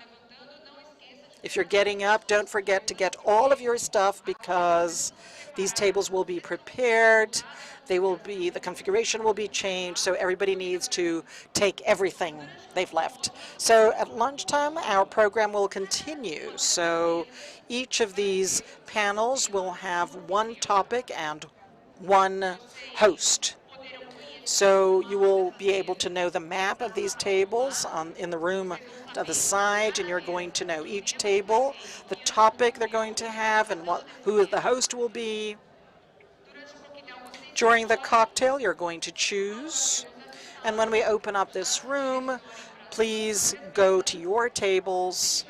If you're getting up, don't forget to get all of your stuff, because these tables will be prepared. The configuration will be changed, so everybody needs to take everything they've left. So at lunchtime, our program will continue. So each of these panels will have one topic and one host. So you will be able to know the map of these tables in the room to the side, and you're going to know each table, the topic they're going to have, and who the host will be. During the cocktail, you're going to choose. And when we open up this room, please go to your tables.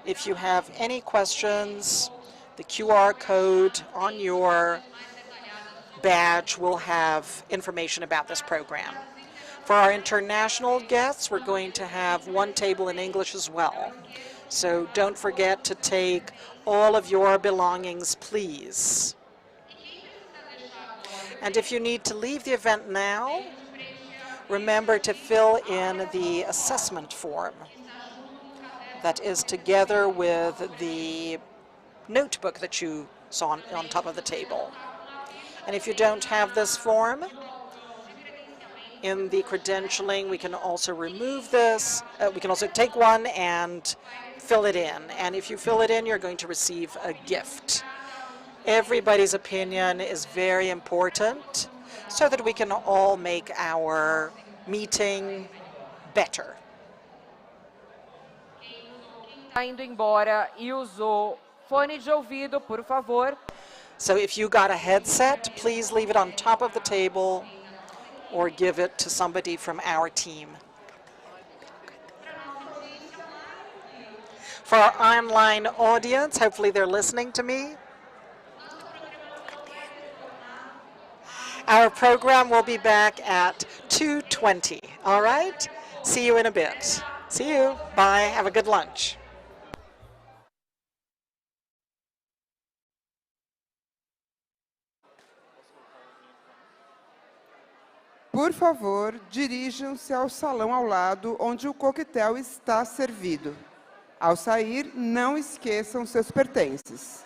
If you have any questions, the QR code on your badge will have information about this program. For our international guests, we're going to have one table in English as well. So don't forget to take all of your belongings, please. And if you need to leave the event now, remember to fill in the assessment form. that is together with the notebook that you saw on top of the table. And if you don't have this form, in the credentialing, we can also remove this. We can also take one and fill it in. And if you fill it in, you're going to receive a gift. Everybody's opinion is very important so that we can all make our meeting better. Tá indo embora e usou fone de ouvido, por favor. So if you got a headset, please leave it on top of the table or give it to somebody from our team. For our online audience, hopefully they're listening to me. Our program will be back at 2:20, all right? See you in a bit. See you. Bye. Have a good lunch. Por favor, dirijam-se ao salão ao lado, onde o coquetel está servido. Ao sair, não esqueçam seus pertences.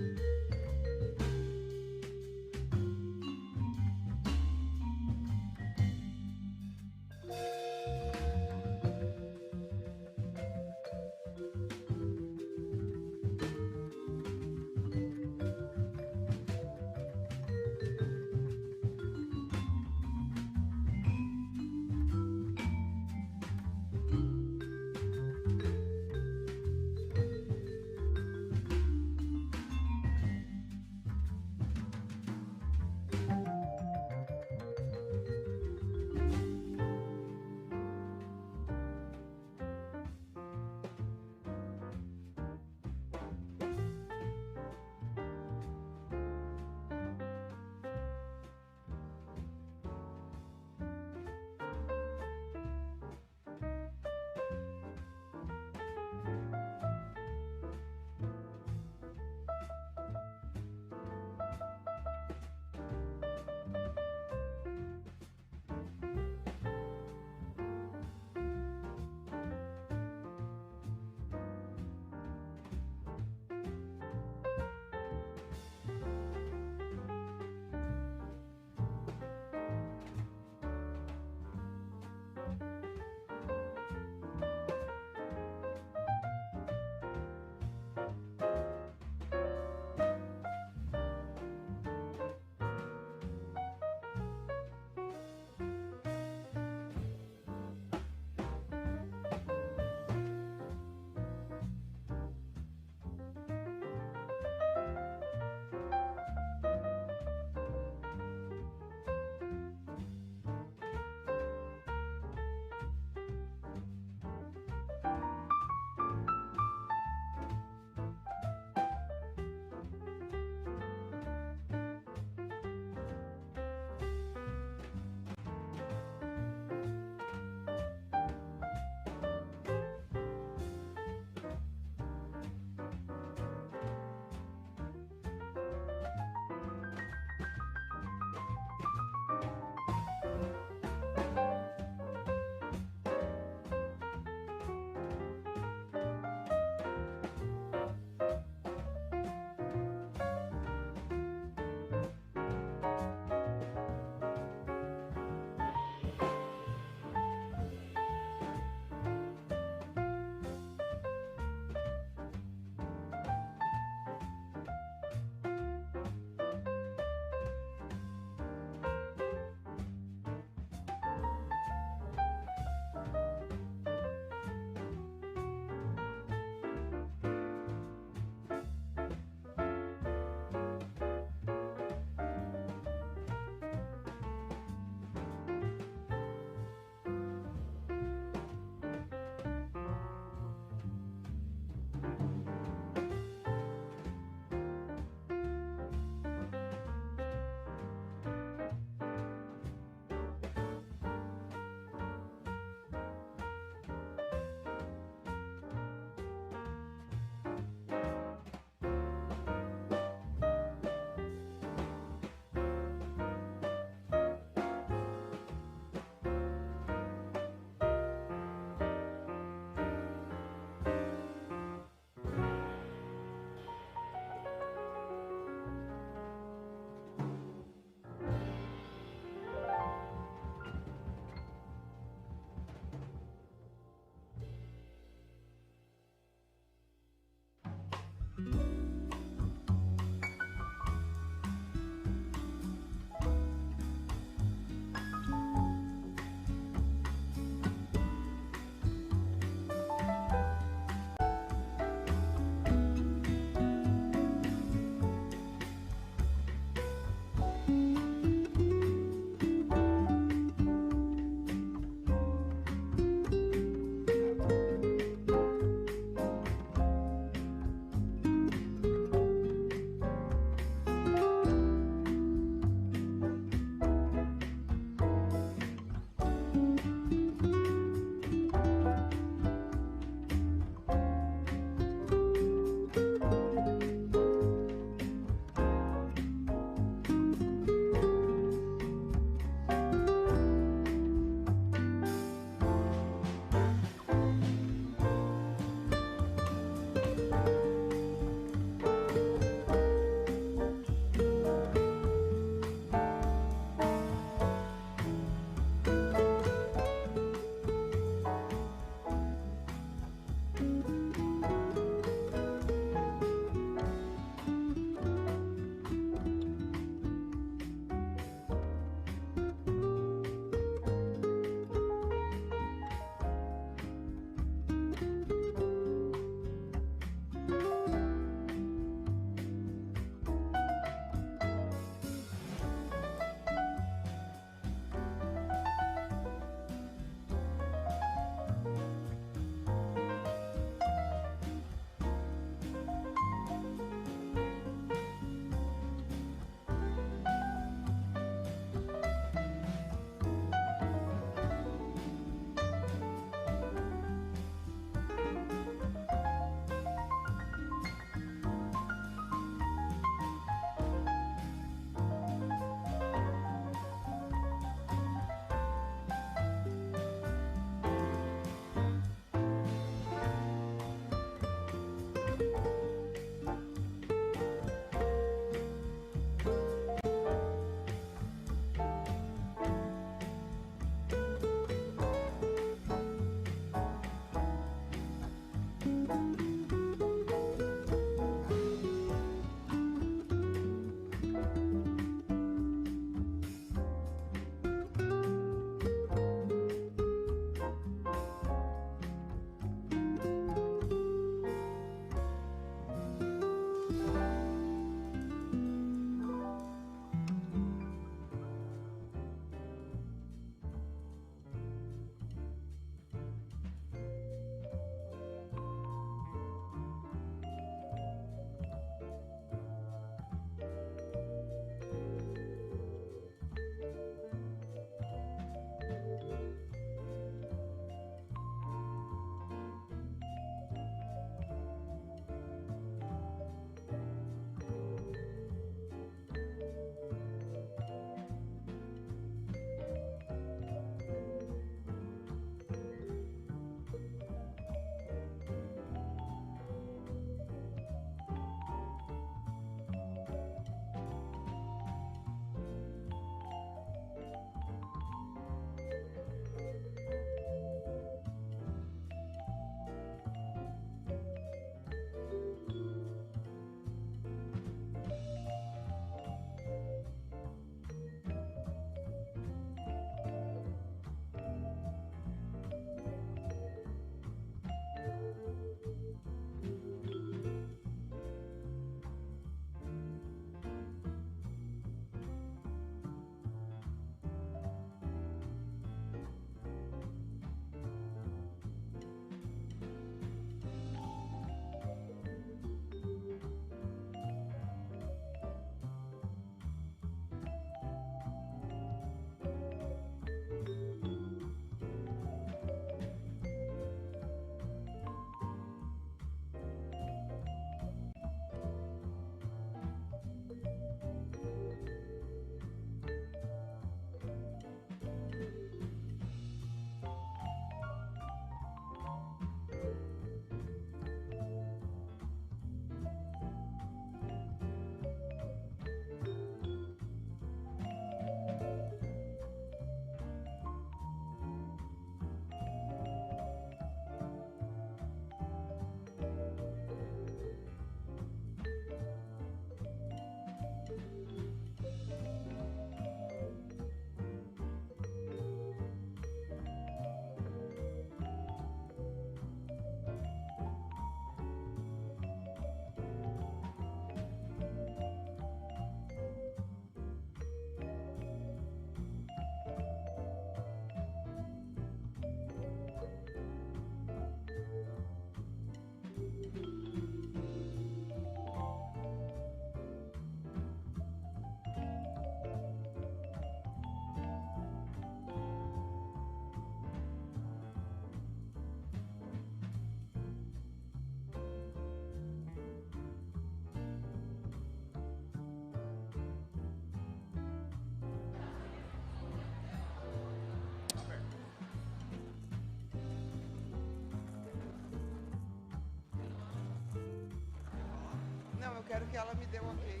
Não, eu quero que ela me dê um ok.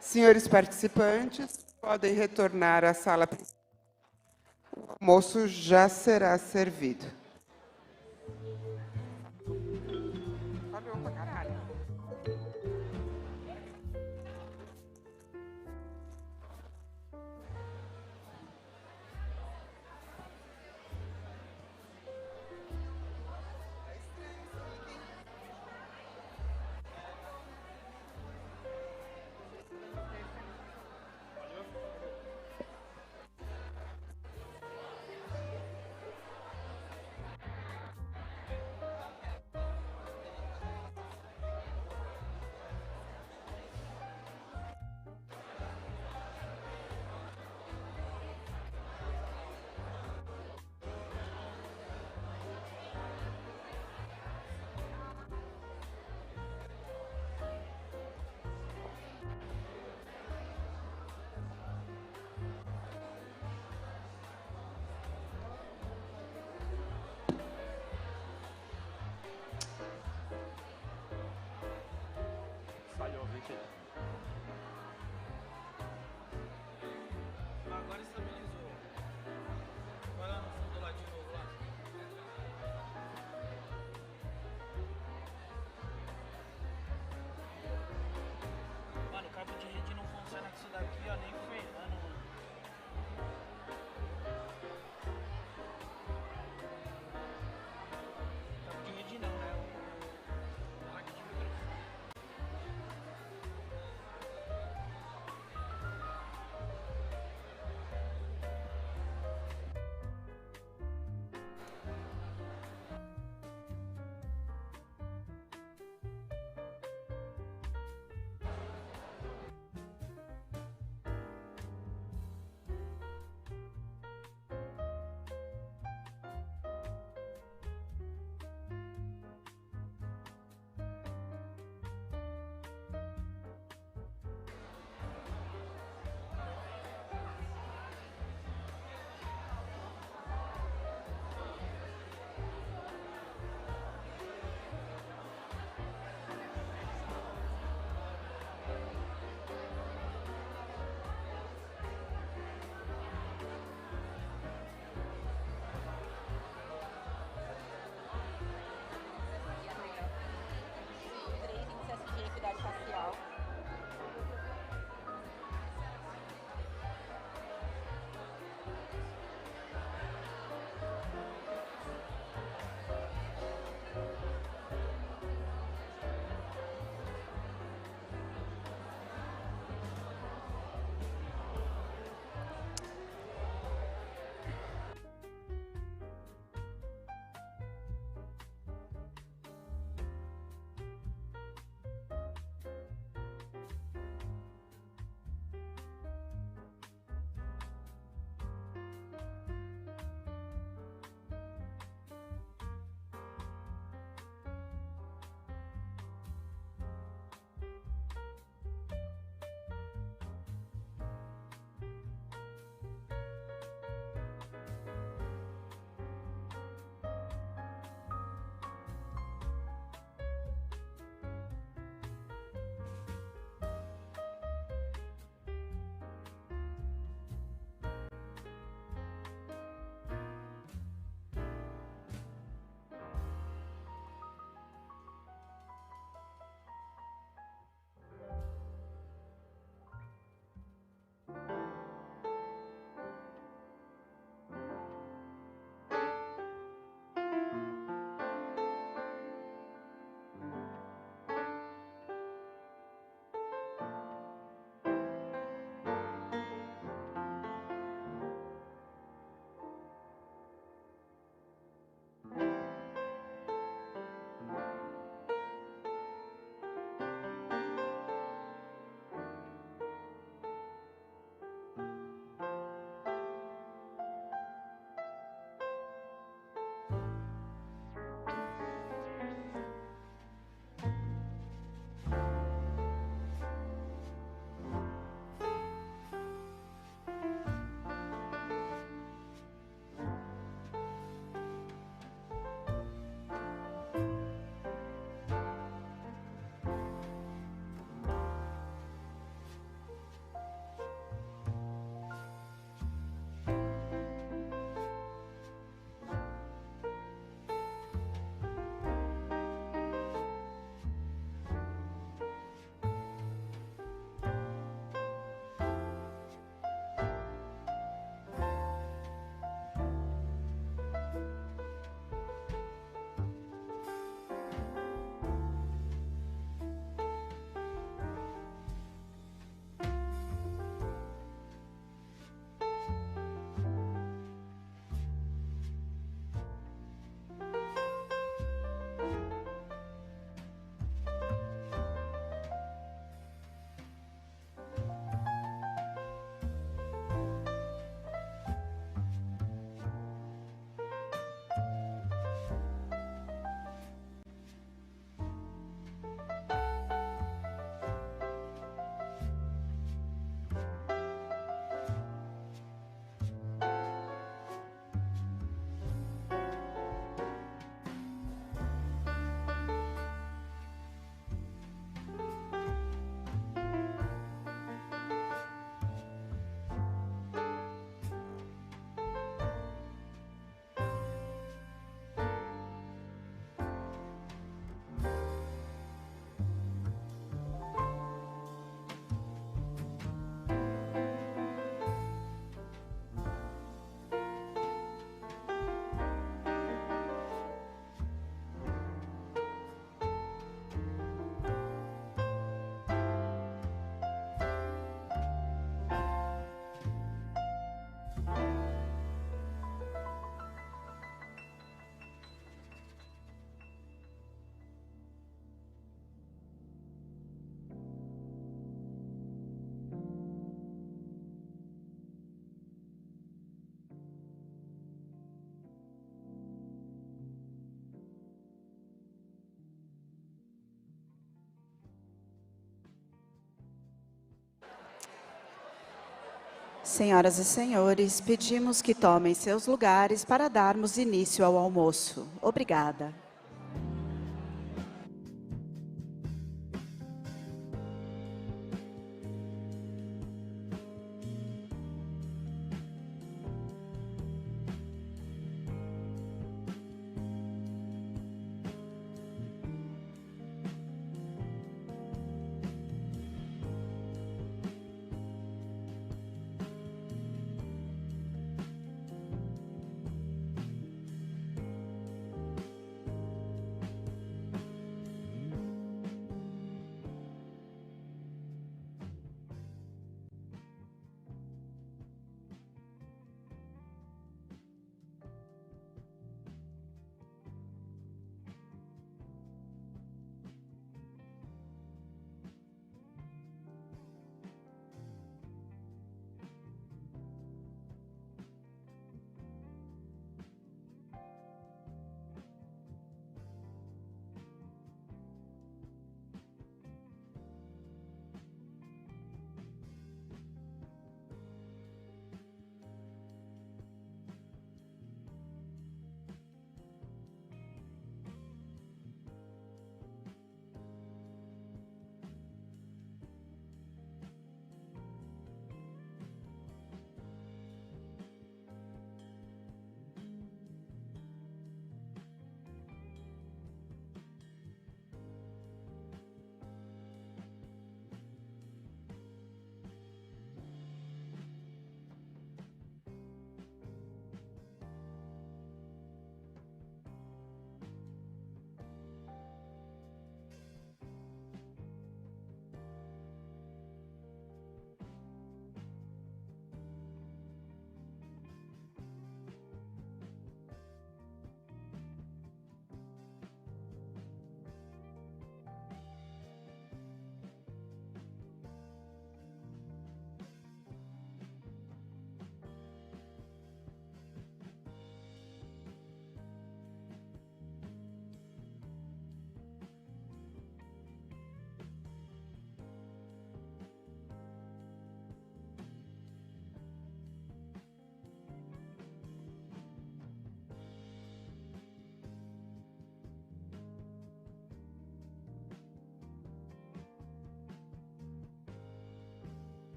Senhores participantes, podem retornar à sala principal. O almoço já será servido. Falou pra caralho. Falhou, vem aqui. Agora estabilizou. Vai lá no fundo lá de novo lá. Mano, o cabo de rede não funciona com isso daqui, ó, nem ferrando, mano. Cabo de rede não, né? O rádio de microfone. Senhoras e senhores, pedimos que tomem seus lugares para darmos início ao almoço. Obrigada.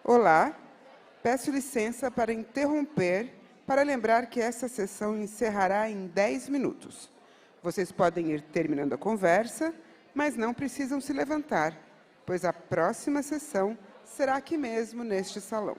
Olá, peço licença para interromper para lembrar que essa sessão encerrará em 10 minutos. Vocês podem ir terminando a conversa, mas não precisam se levantar, pois a próxima sessão será aqui mesmo, neste salão.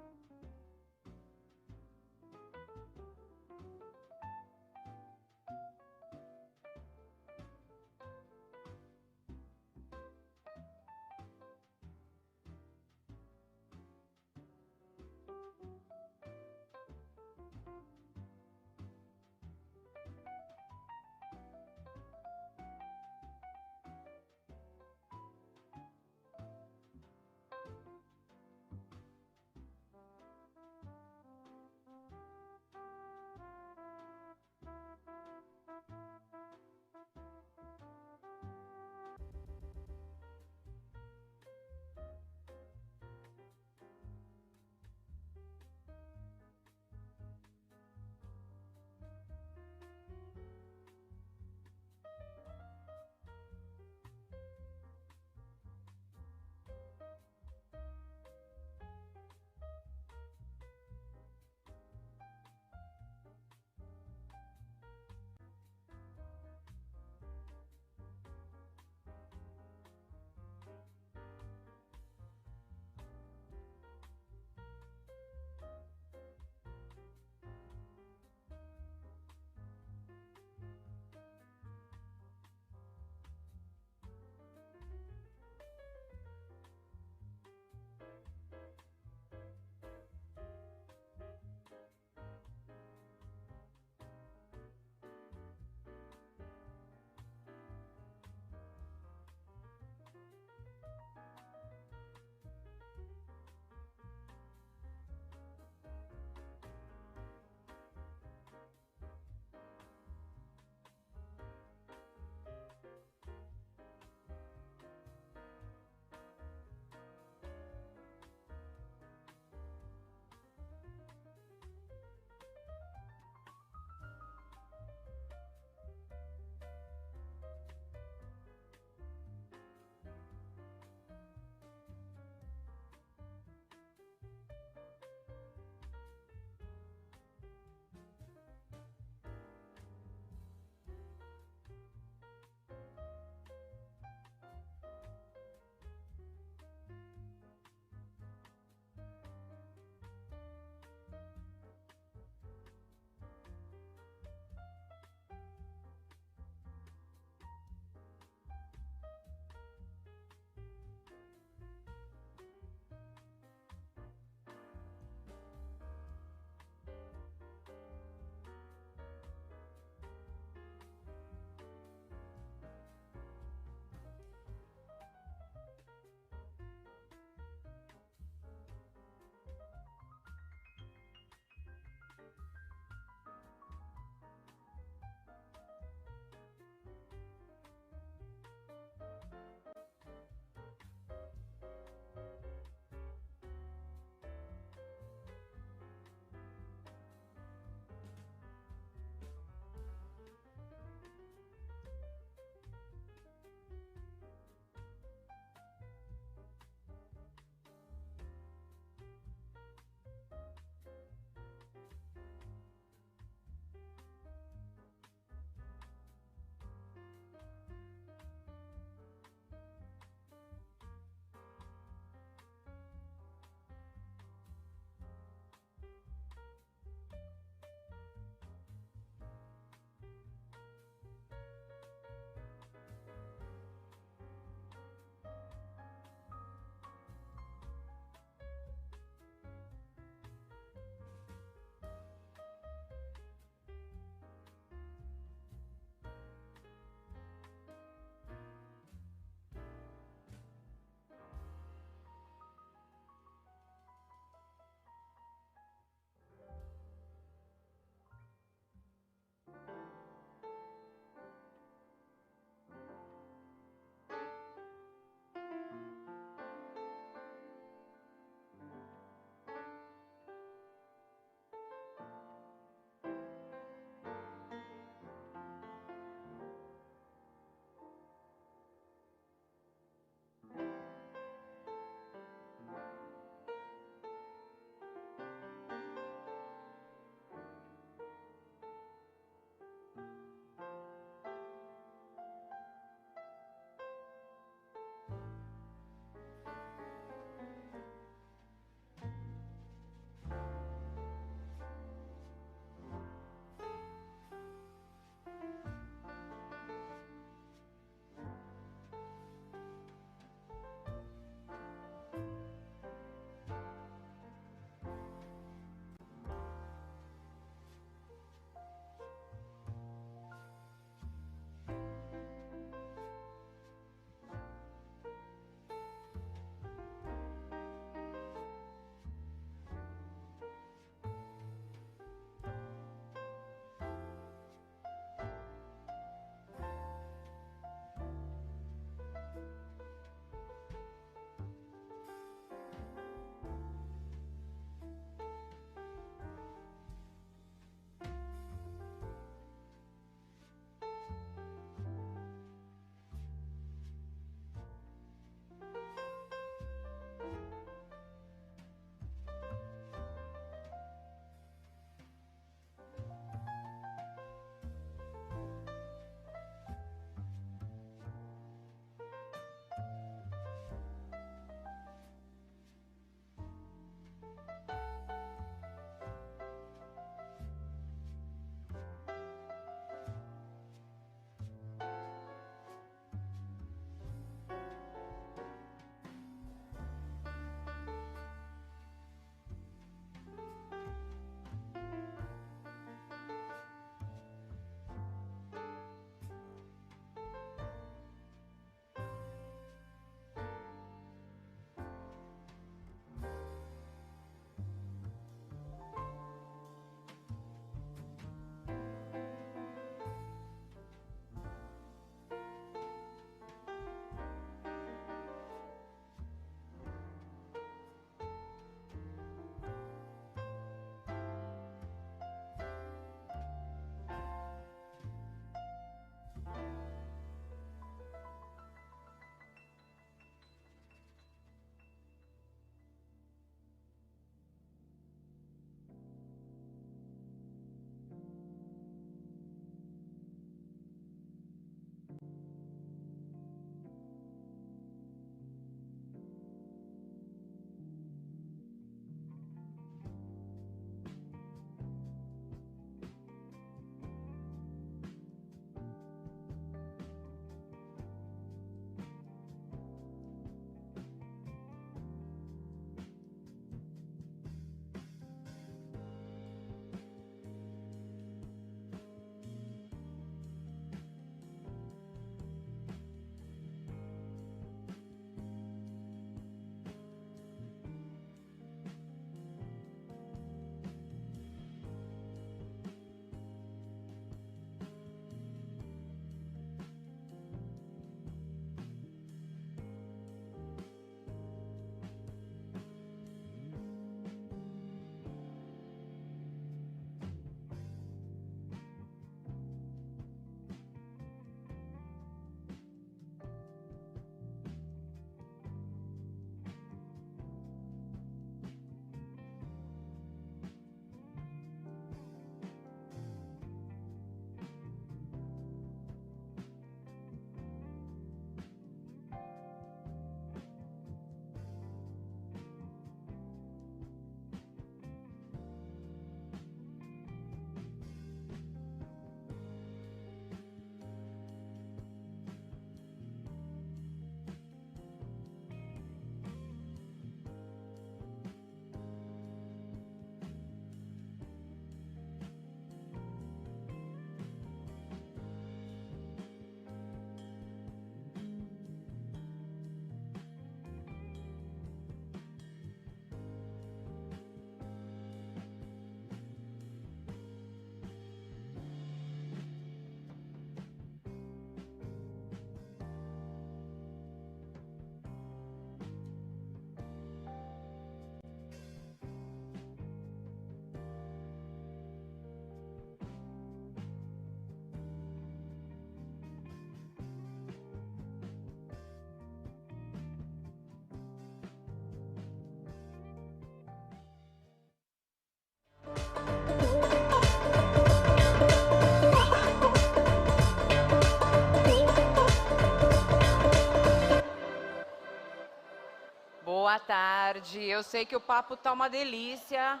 Boa tarde. Eu sei que o papo tá uma delícia.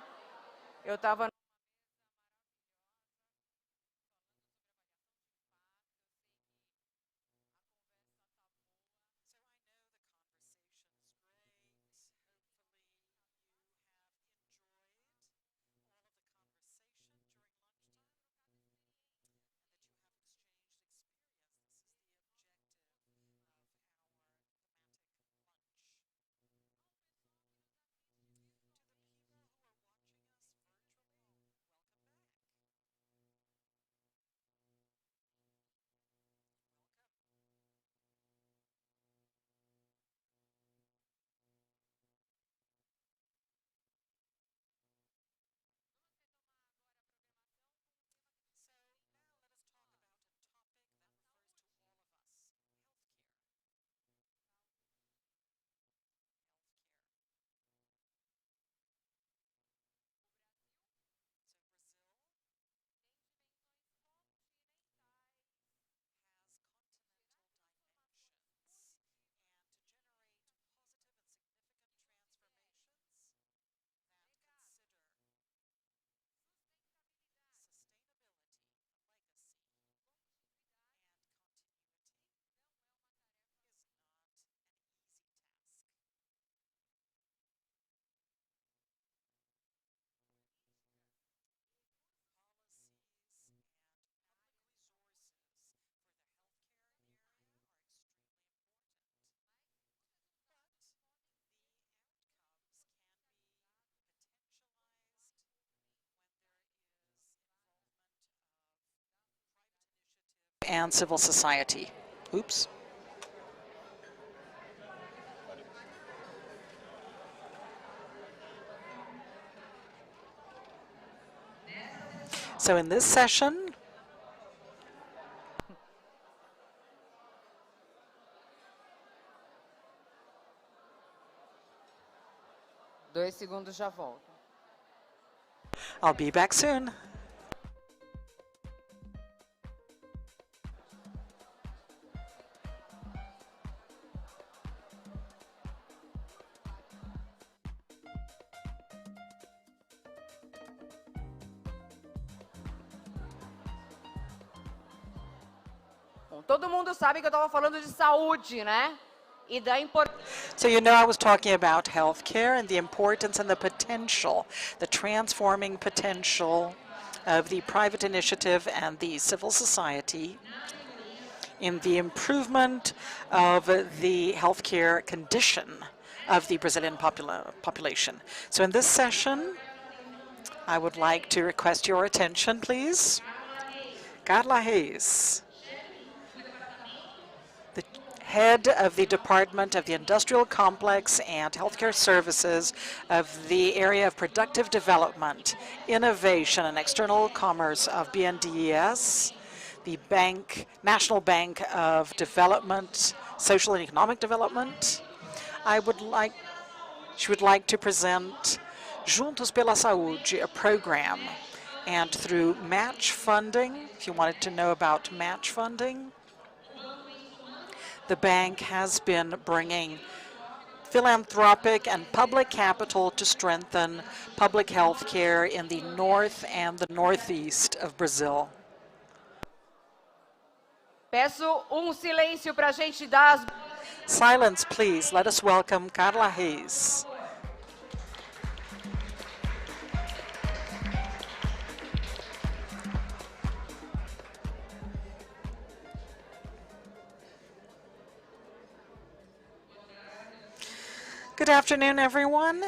Eu estava and civil society. Oops. So in this session, Dois segundos, já volto. I'll be back soon. Bom, todo mundo sabe que eu estava falando de saúde, né? E da importância. So you know I was talking about healthcare and the importance and the potential, the transforming potential of the private initiative and the civil society in the improvement of the healthcare condition of the Brazilian population. So in this session, I would like to request your attention, please. Carla Reis, the head of the Department of the Industrial Complex and Healthcare Services of the area of Productive Development, Innovation and External Commerce of BNDES, the National Bank of Development, Social and Economic Development. She would like to present Juntos pela Saúde, a program, and through match funding, if you wanted to know about match funding, the bank has been bringing philanthropic and public capital to strengthen public health care in the north and the northeast of Brazil. Peço silêncio para a gente dar as... Silence, please. Let us welcome Carla Reis. Good afternoon, everyone.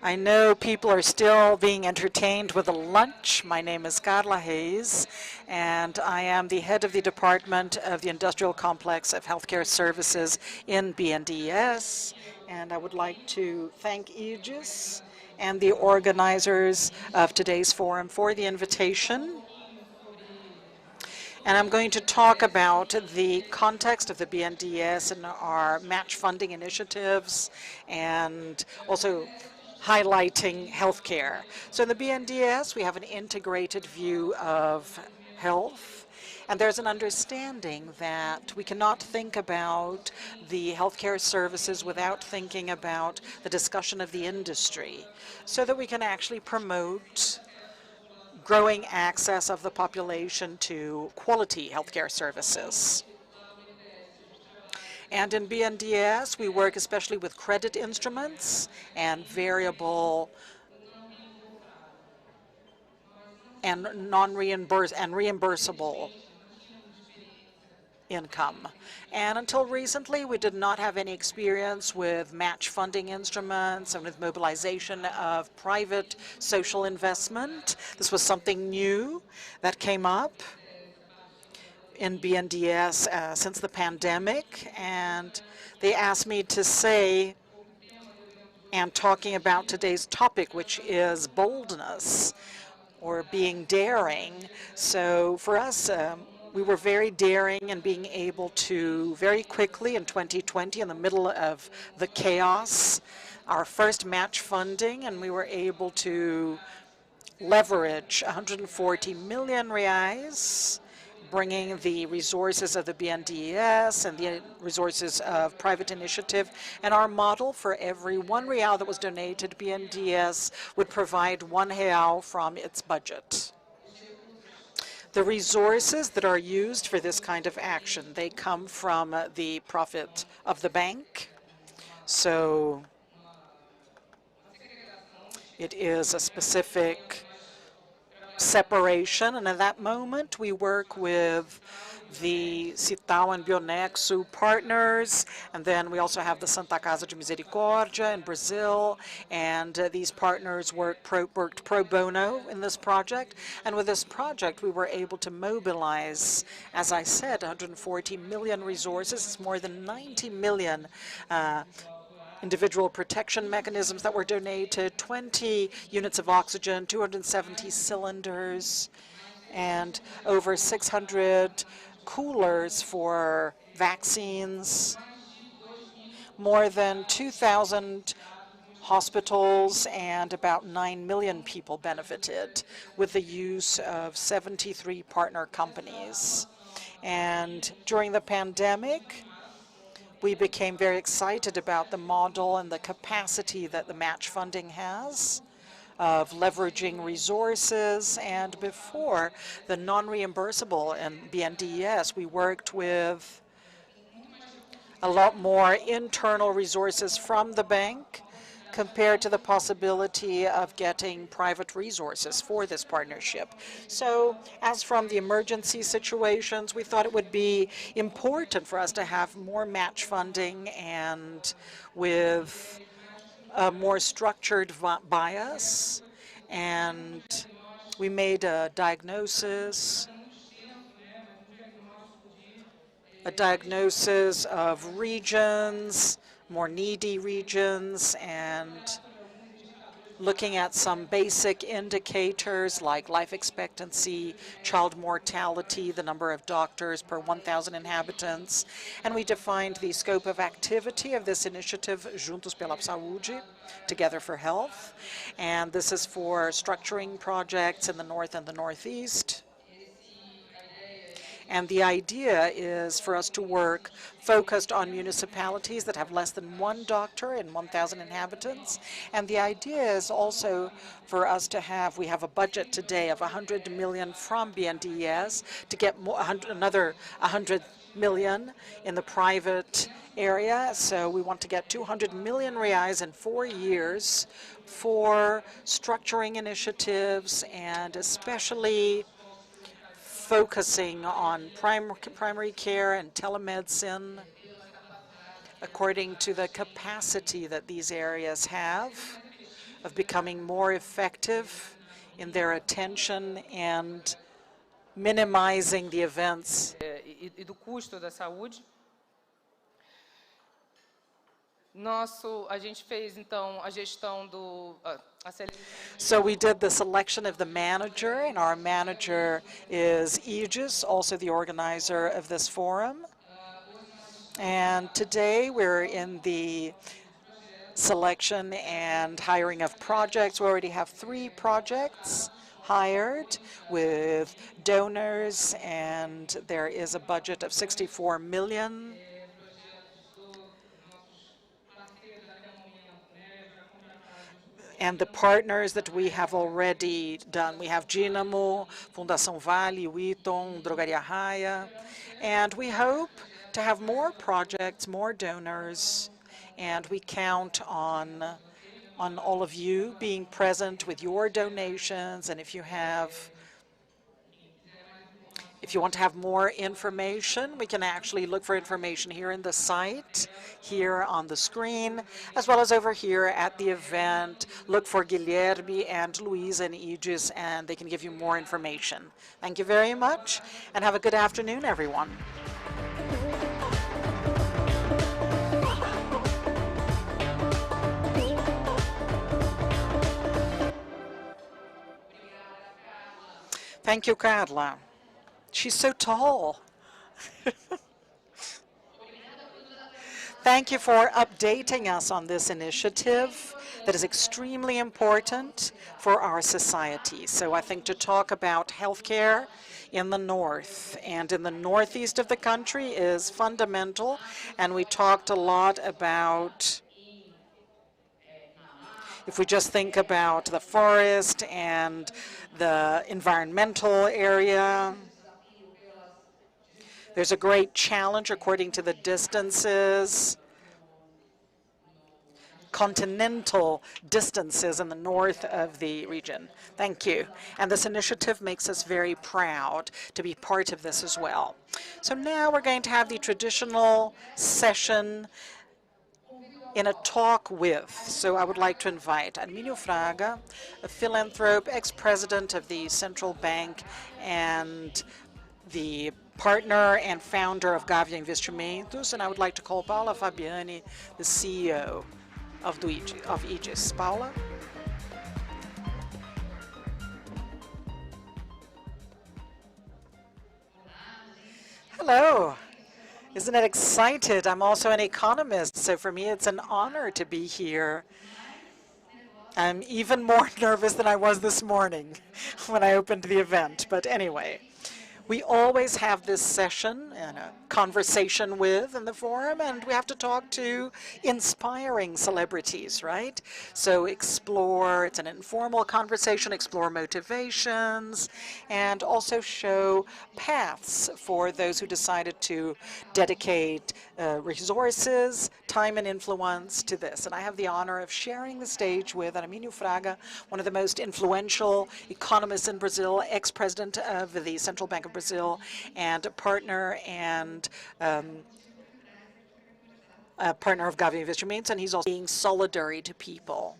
I know people are still being entertained with a lunch. My name is Carla Reis, and I am the head of the Department of the Industrial Complex of Healthcare Services in BNDES. And I would like to thank Aegis and the organizers of today's forum for the invitation. And I'm going to talk about the context of the BNDES and our match funding initiatives, and also highlighting healthcare. So in the BNDES, we have an integrated view of health. And there's an understanding that we cannot think about the healthcare services without thinking about the discussion of the industry, so that we can actually promote growing access of the population to quality healthcare services. And in BNDES, we work especially with credit instruments and variable and reimbursable income. And until recently, we did not have any experience with match funding instruments and with mobilization of private social investment. This was something new that came up in BNDES since the pandemic, and they asked me to say, and talking about today's topic, which is boldness, or being daring. So for us, we were very daring in being able to very quickly in 2020, in the middle of the chaos, our first match funding, and we were able to leverage 140 million reais, bringing the resources of the BNDES and the resources of private initiative. And our model, for every 1 real that was donated, BNDES would provide 1 real from its budget. The resources that are used for this kind of action, they come from the profit of the bank. So it is a specific separation, and at that moment we work with the Cital and Bionexo partners, and then we also have the Santa Casa de Misericórdia in Brazil, and these partners worked pro bono in this project. And with this project, we were able to mobilize, as I said, 140 million resources. It's more than 90 million individual protection mechanisms that were donated, 20 units of oxygen, 270 cylinders, and over 600 coolers for vaccines. More than 2,000 hospitals and about 9 million people benefited with the use of 73 partner companies. And during the pandemic, we became very excited about the model and the capacity that the match funding has of leveraging resources. And before the non-reimbursable and BNDES, we worked with a lot more internal resources from the bank compared to the possibility of getting private resources for this partnership. So as from the emergency situations, we thought it would be important for us to have more match funding and with a more structured bias. And we made a diagnosis of regions, more needy regions, and looking at some basic indicators like life expectancy, child mortality, the number of doctors per 1,000 inhabitants. And we defined the scope of activity of this initiative, Juntos pela Saúde, Together for Health. And this is for structuring projects in the North and the Northeast. And the idea is for us to work focused on municipalities that have less than 1 doctor in 1,000 inhabitants. And the idea is also for us to have, we have a budget today of 100 million from BNDES to get another 100 million in the private area. So we want to get 200 million reais in 4 years for structuring initiatives and especially focusing on primary care and telemedicine according to the capacity that these areas have of becoming more effective in their attention and minimizing the events. E do custo da saúde. A gente fez então a gestão do So we did the selection of the manager, and our manager is Aegis, also the organizer of this forum. And today we're in the selection and hiring of projects. We already have 3 projects hired with donors, and there is a budget of 64 million. And the partners that we have already done, we have Dynamo, Fundação Vale, Wheaton, Drogaria Raia, and we hope to have more projects, more donors, and we count on all of you being present with your donations. And if you want to have more information, we can actually look for information here in the site, here on the screen, as well as over here at the event. Look for Guilherme and Luisa and Aegis, and they can give you more information. Thank you very much, and have a good afternoon, everyone. Thank you, Carla. She's so tall. Thank you for updating us on this initiative that is extremely important for our society. So I think to talk about healthcare in the north and in the northeast of the country is fundamental, and we talked a lot about, if we just think about the forest and the environmental area, there's a great challenge according to the distances, continental distances in the north of the region. Thank you. And this initiative makes us very proud to be part of this as well. So now we're going to have the traditional session in a talk with. So I would like to invite Arminio Fraga, a philanthrope, ex-president of the Central Bank and the partner and founder of Gávea Investimentos, and I would like to call Paula Fabiani, the CEO of Aegis. Paula? Hello. Isn't it excited? I'm also an economist, so for me it's an honor to be here. I'm even more nervous than I was this morning when I opened the event, but anyway. We always have this session and a conversation with in the forum, and we have to talk to inspiring celebrities, right? So explore, it's an informal conversation, explore motivations, and also show paths for those who decided to dedicate resources, time, and influence to this. And I have the honor of sharing the stage with Arminio Fraga, one of the most influential economists in Brazil, ex-president of the Central Bank of Brazil, and a partner and a partner of Gávea Investimentos, and he's also being solidary to people.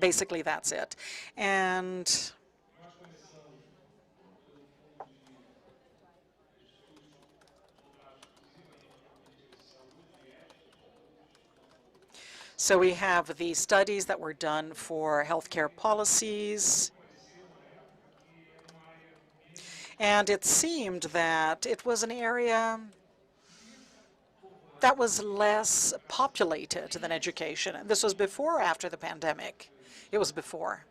Basically, that's it. And so we have the studies that were done for healthcare policies. And it seemed that it was an area that was less populated than education. And this was before or after the pandemic? It was before.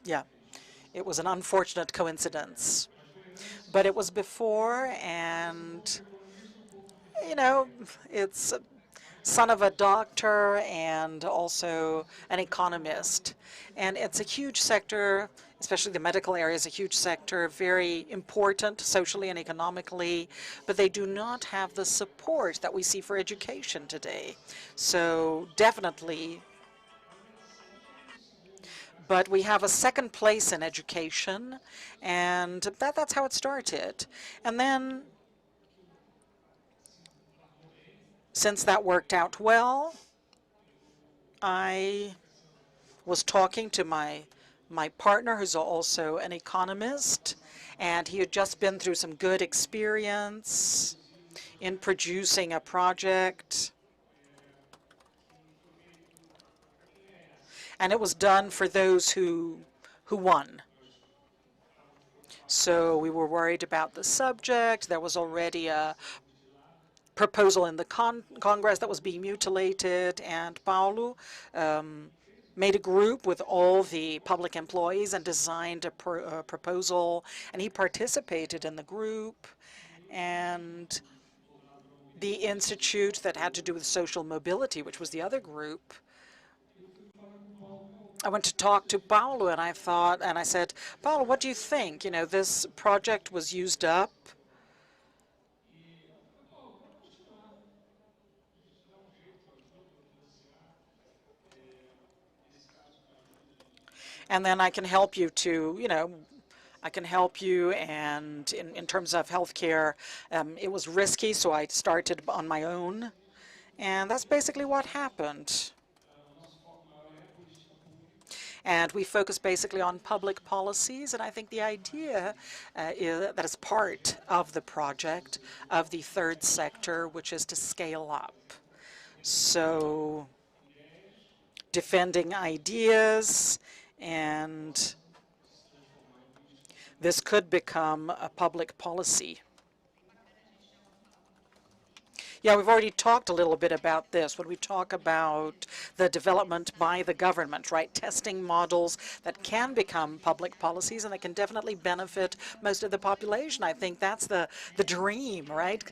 Yeah. It was an unfortunate coincidence. But it was before, and, you know, it's son of a doctor and also an economist. And it's a huge sector, especially the medical area is a huge sector, very important socially and economically, but they do not have the support that we see for education today. So definitely, but we have a second place in education, and that's how it started. And then, since that worked out well, I was talking to my partner, who's also an economist, and he had just been through some good experience in producing a project. And it was done for those who won. So we were worried about the subject. There was already a proposal in the Congress that was being mutilated, and Paulo made a group with all the public employees and designed a proposal, and he participated in the group. And the institute that had to do with social mobility, which was the other group, I went to talk to Paulo, and I said, Paulo, what do you think? You know, this project was used up. And then I can help you to, you know, I can help you. And in terms of healthcare, it was risky, so I started on my own. And that's basically what happened. And we focus basically on public policies. And I think the idea that is part of the project of the third sector, which is to scale up. So defending ideas, and this could become a public policy. Yeah, we've already talked a little bit about this when we talk about the development by the government, right? Testing models that can become public policies and that can definitely benefit most of the population. I think that's the dream, right?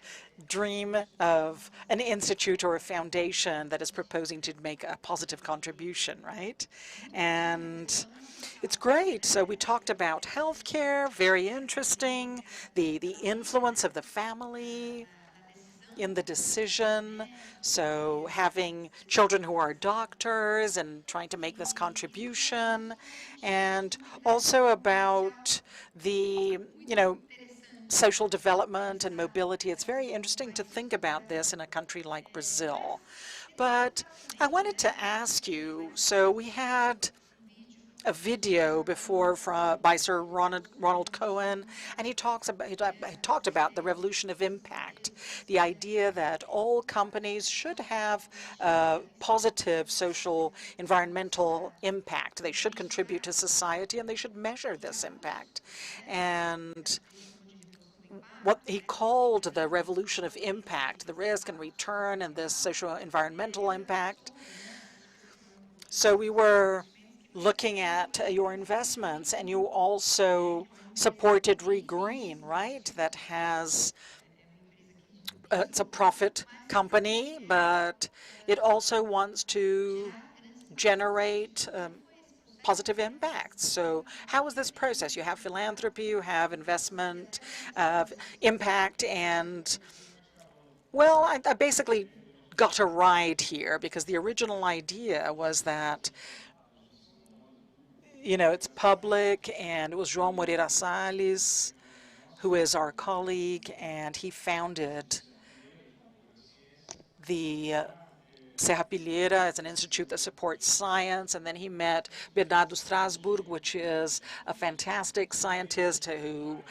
Dream of an institute or a foundation that is proposing to make a positive contribution, right? And it's great. So we talked about healthcare, very interesting, the influence of the family in the decision, so having children who are doctors and trying to make this contribution, and also about the, you know, social development and mobility. It's very interesting to think about this in a country like Brazil. But I wanted to ask you, so we had a video before by Sir Ronald Cohen, and he talked about the revolution of impact, the idea that all companies should have positive social environmental impact. They should contribute to society, and they should measure this impact. And what he called the revolution of impact, the risk and return and this social environmental impact. So we were looking at your investments, and you also supported ReGreen, right? That has, it's a profit company, but it also wants to generate positive impacts. So how is this process? You have philanthropy, you have investment, impact, and, well, I basically got a ride here because the original idea was that, you know, it's public, and it was João Moreira Salles, who is our colleague, and he founded the Serra Pilheira. It's an institute that supports science, and then he met Bernardo Strasbourg, which is a fantastic scientist who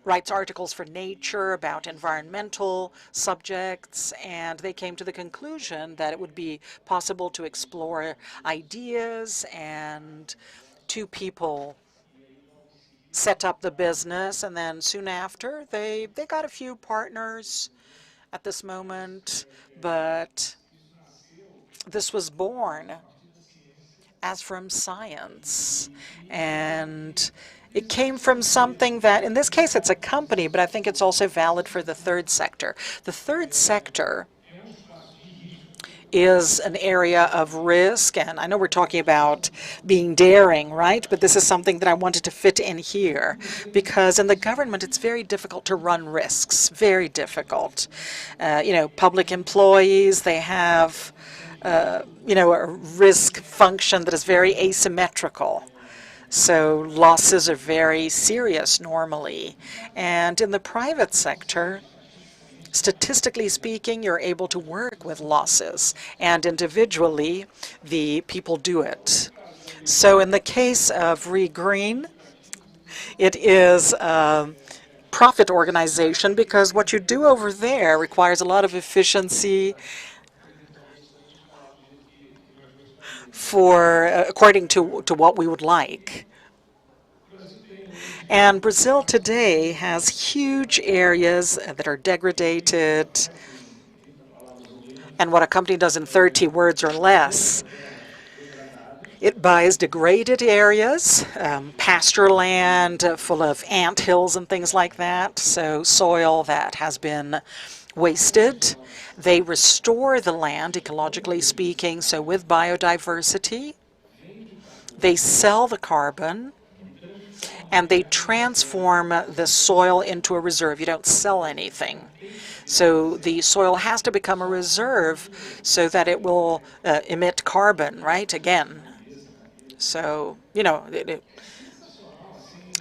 writes articles for Nature about environmental subjects, and they came to the conclusion that it would be possible to explore ideas, and two people set up the business, and then soon after they got a few partners at this moment, but this was born as from science, and it came from something that, in this case, it's a company, but I think it's also valid for the third sector. The third sector is an area of risk, and I know we're talking about being daring, right? But this is something that I wanted to fit in here, because in the government, it's very difficult to run risks, very difficult. You know, public employees, they have, you know, a risk function that is very asymmetrical. So losses are very serious normally. And in the private sector, statistically speaking, you're able to work with losses, and individually, the people do it. So in the case of ReGreen, it is a profit organization, because what you do over there requires a lot of efficiency for according to what we would like. And Brazil today has huge areas that are degraded, and what a company does in 30 words or less It buys degraded areas, pasture land full of ant hills and things like that, so soil that has been wasted. They restore the land, ecologically speaking, so with biodiversity. They sell the carbon, and they transform the soil into a reserve. You don't sell anything. So the soil has to become a reserve so that it will emit carbon, right, again. So, you know,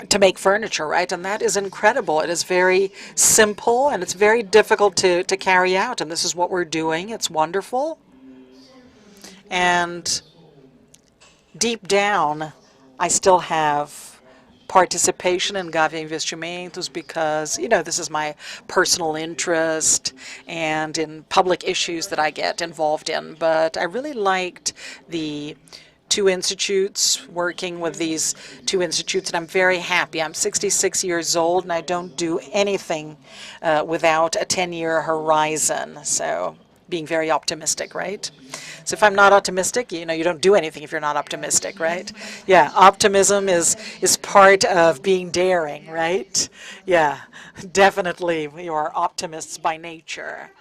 to make furniture, right? And that is incredible. It is very simple, and it's very difficult to carry out. And this is what we're doing. It's wonderful. And deep down, I still have participation in Gávea Investimentos because, you know, this is my personal interest and in public issues that I get involved in. But I really liked the two institutes, working with these two institutes, and I'm very happy. I'm 66 years old, and I don't do anything without a 10-year horizon. So being very optimistic, right? So if I'm not optimistic, you know, you don't do anything if you're not optimistic, right? Yeah, optimism is part of being daring, right? Yeah, definitely we are optimists by nature.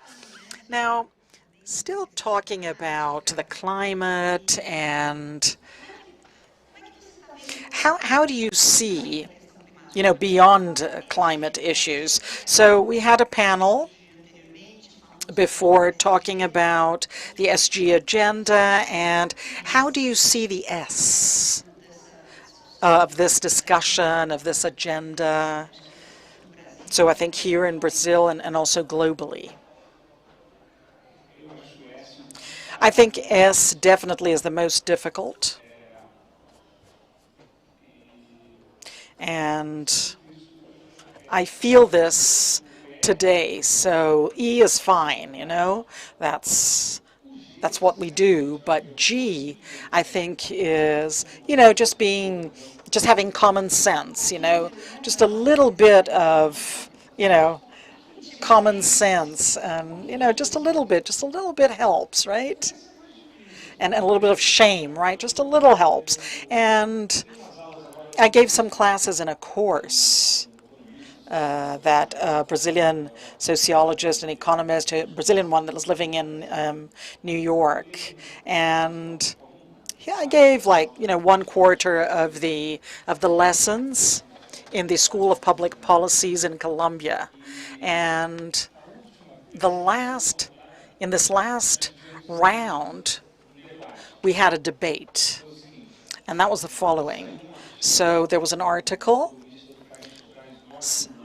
Now, still talking about the climate and how do you see, you know, beyond climate issues? So we had a panel before talking about the SG agenda, and how do you see the S of this discussion, of this agenda? So I think here in Brazil and also globally. I think S definitely is the most difficult. And I feel this today. So E is fine, you know, that's what we do. But G, I think, is, you know, just having common sense, you know, just a little bit of, you know, common sense, and, you know, just a little bit helps, right? And a little bit of shame, right? Just a little helps. And I gave some classes in a course that a Brazilian sociologist and economist, a Brazilian one that was living in New York, and yeah, I gave, like, you know, 1/4 of the lessons in the School of Public Policies in Colombia. And in this last round, we had a debate, and that was the following. So there was an article.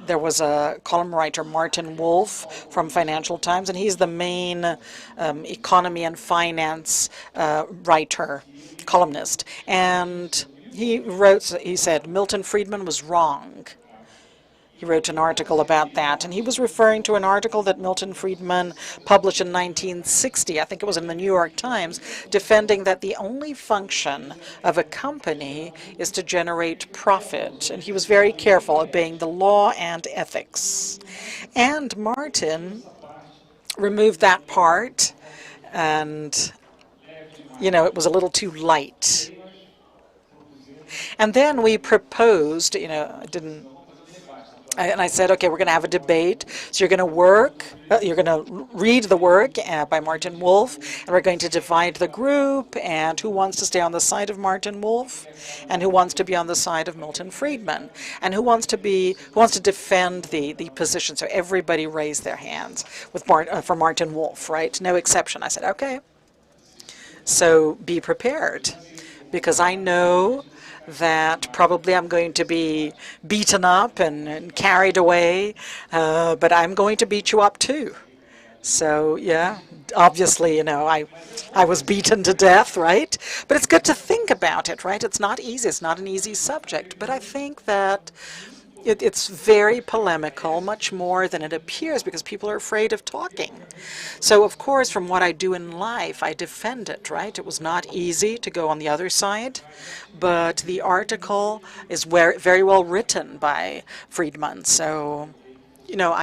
There was a column writer, Martin Wolf, from Financial Times, and he's the main economy and finance writer, columnist. And he said Milton Friedman was wrong. He wrote an article about that, and he was referring to an article that Milton Friedman published in 1960, I think it was in the New York Times, defending that the only function of a company is to generate profit. And he was very careful, obeying the law and ethics. And Martin removed that part, and, you know, it was a little too light. And then we proposed, you know, and I said, okay, we're going to have a debate. So you're going to read the work by Martin Wolf, and we're going to divide the group, and who wants to stay on the side of Martin Wolf, and who wants to be on the side of Milton Friedman, and who wants to defend the position. So everybody raised their hands for Martin Wolf, right? No exception. I said, okay. So be prepared, because I know that probably I'm going to be beaten up and carried away, but I'm going to beat you up too. So yeah, obviously, you know, I was beaten to death, right? But it's good to think about it, right? It's not easy. It's not an easy subject. But I think that it's very polemical, much more than it appears, because people are afraid of talking. So, of course, from what I do in life, I defend it, right? It was not easy to go on the other side, but the article is very well written by Friedman. So, you know,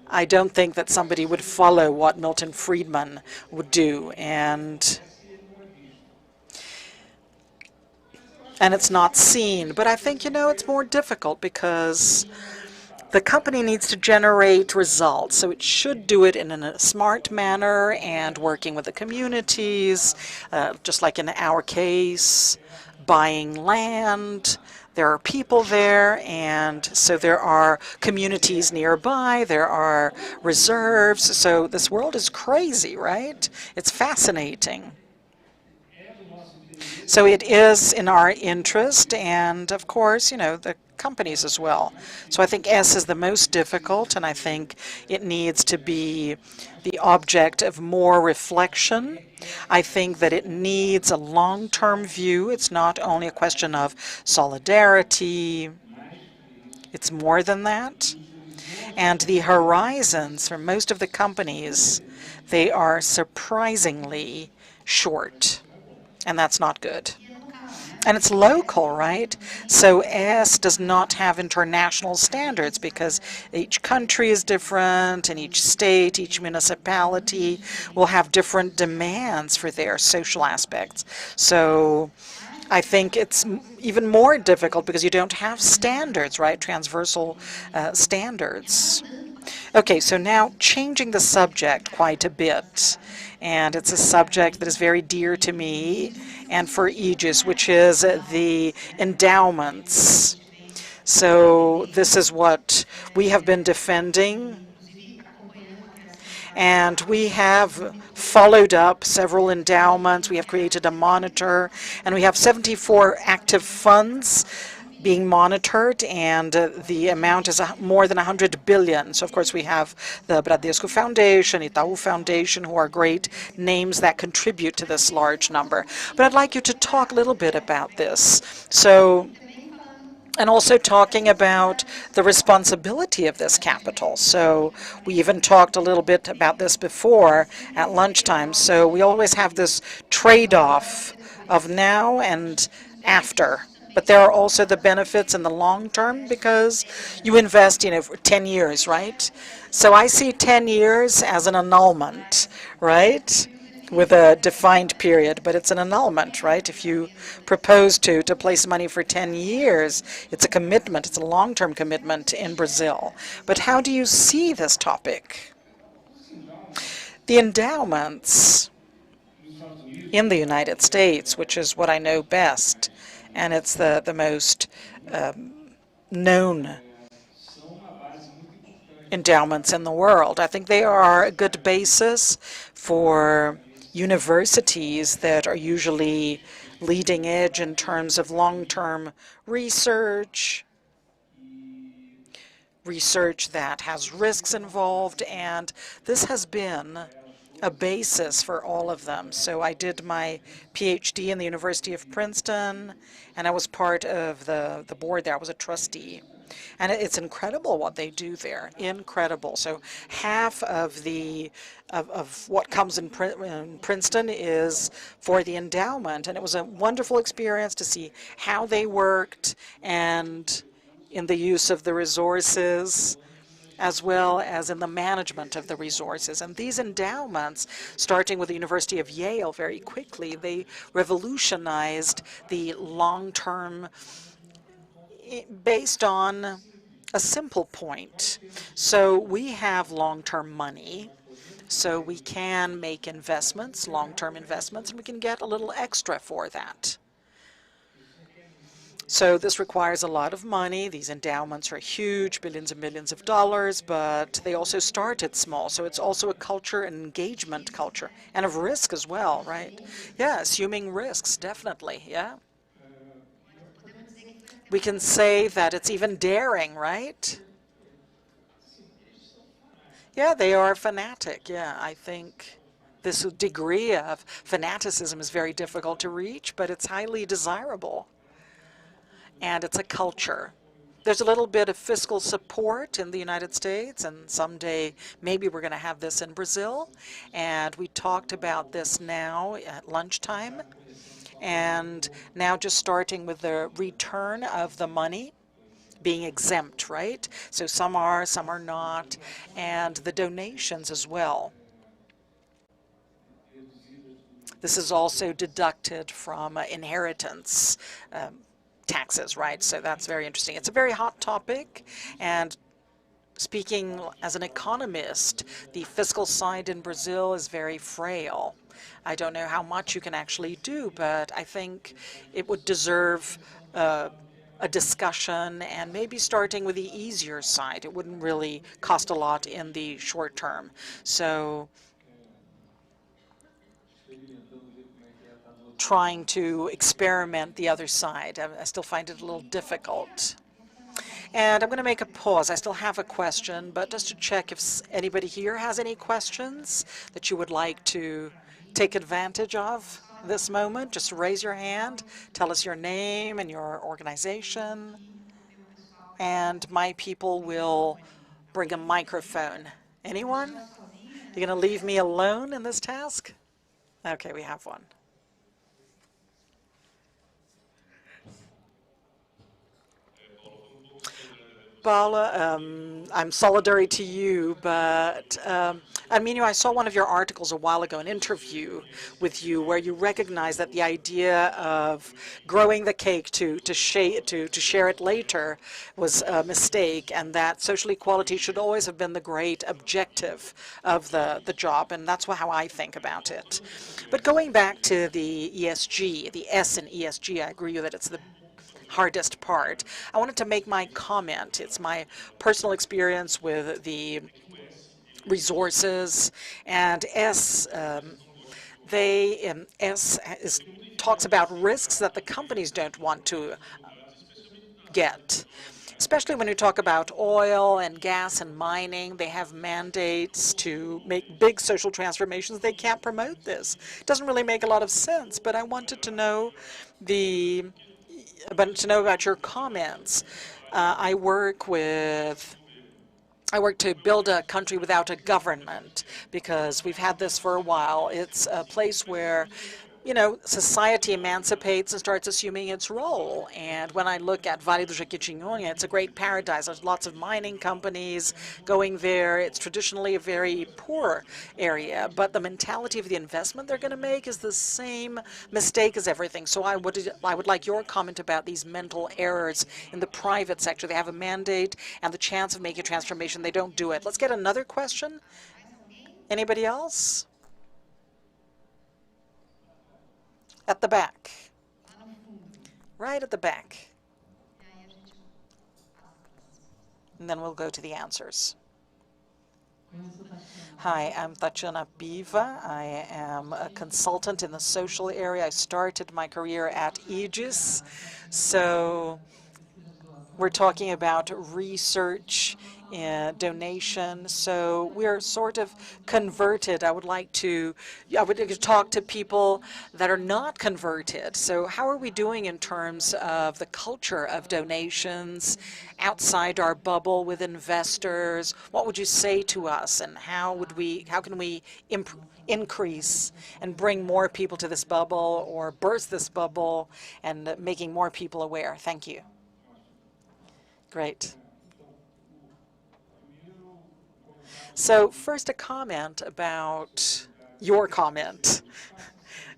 I don't think that somebody would follow what Milton Friedman would do. And and it's not seen. But I think, it's more difficult because the company needs to generate results, so it should do it in a smart manner and working with the communities, just like in our case, buying land. There are people there, and so there are communities nearby, there are reserves, so this world is crazy, right? It's fascinating. So it is in our interest, and of course, the companies as well. So I think S is the most difficult, and I think it needs to be the object of more reflection. I think that it needs a long-term view. It's not only a question of solidarity, it's more than that. And the horizons for most of the companies, they are surprisingly short, and that's not good. And it's local, right? So S does not have international standards because each country is different, and each state, each municipality will have different demands for their social aspects. So I think it's even more difficult because you don't have standards, right? Transversal standards. Okay, so now changing the subject quite a bit, and it's a subject that is very dear to me and for Aegis, which is the endowments. So this is what we have been defending, and we have followed up several endowments. We have created a monitor, and we have 74 active funds being monitored, and the amount is more than 100 billion. So of course we have the Bradesco Foundation, Itaú Foundation, who are great names that contribute to this large number. But I'd like you to talk a little bit about this. So, and also talking about the responsibility of this capital. So we even talked a little bit about this before at lunchtime. So we always have this trade-off of now and after. But there are also the benefits in the long term because you invest, for 10 years, right? So I see 10 years as an annulment, right? With a defined period, but it's an annulment, right? If you propose to place money for 10 years, it's a commitment, it's a long-term commitment in Brazil. But how do you see this topic? The endowments in the United States, which is what I know best, and it's the most known endowments in the world. I think they are a good basis for universities that are usually leading edge in terms of long-term research that has risks involved, and this has been a basis for all of them. So I did my PhD in the University of Princeton, and I was part of the board there. I was a trustee. And it's incredible what they do there, incredible. So half of what comes in Princeton is for the endowment, and it was a wonderful experience to see how they worked and in the use of the resources, as well as in the management of the resources. And these endowments, starting with the University of Yale very quickly, they revolutionized the long-term based on a simple point. So we have long-term money, so we can make investments, long-term investments, and we can get a little extra for that. So this requires a lot of money. These endowments are huge, billions and millions of dollars, but they also started small. So it's also a culture, an engagement culture, and of risk as well, right? Yeah, assuming risks, definitely, yeah. We can say that it's even daring, right? Yeah, they are fanatic, yeah. I think this degree of fanaticism is very difficult to reach, but it's highly desirable. And it's a culture. There's a little bit of fiscal support in the United States, and someday maybe we're going to have this in Brazil. And we talked about this now at lunchtime. And now just starting with the return of the money being exempt, right? So some are not, and the donations as well. This is also deducted from inheritance taxes, right? So that's very interesting. It's a very hot topic, and speaking as an economist, the fiscal side in Brazil is very frail. I don't know how much you can actually do, but I think it would deserve a discussion, and maybe starting with the easier side. It wouldn't really cost a lot in the short term. So trying to experiment the other side, I still find it a little difficult. And I'm going to make a pause. I still have a question, but just to check if anybody here has any questions that you would like to take advantage of this moment. Just raise your hand, tell us your name and your organization, and my people will bring a microphone. Anyone? You're going to leave me alone in this task? Okay, we have one. Paula, I'm solidary to you, but Arminio, I saw one of your articles a while ago, an interview with you, where you recognized that the idea of growing the cake to share it later was a mistake, and that social equality should always have been the great objective of the job, and that's how I think about it. But going back to the ESG, the S in ESG, I agree with you that it's the hardest part. I wanted to make my comment. It's my personal experience with the resources, and talks about risks that the companies don't want to get. Especially when you talk about oil and gas and mining, they have mandates to make big social transformations. They can't promote this. It doesn't really make a lot of sense, but I wanted to know about your comments. I work to build a country without a government, because we've had this for a while. It's a place where, society emancipates and starts assuming its role. And when I look at Vale do Jequitinhonha, it's a great paradise. There's lots of mining companies going there. It's traditionally a very poor area, but the mentality of the investment they're going to make is the same mistake as everything. So I would like your comment about these mental errors in the private sector. They have a mandate and the chance of making a transformation. They don't do it. Let's get another question. Anybody else? At the back. Right at the back. And then we'll go to the answers. Hi, I'm Tatiana Biva. I am a consultant in the social area. I started my career at Aegis. So we're talking about research and donation. So we're sort of converted. I would like to talk to people that are not converted. So how are we doing in terms of the culture of donations outside our bubble with investors? What would you say to us, and how can we increase and bring more people to this bubble, or burst this bubble and making more people aware? Thank you. Great. So first, a comment about your comment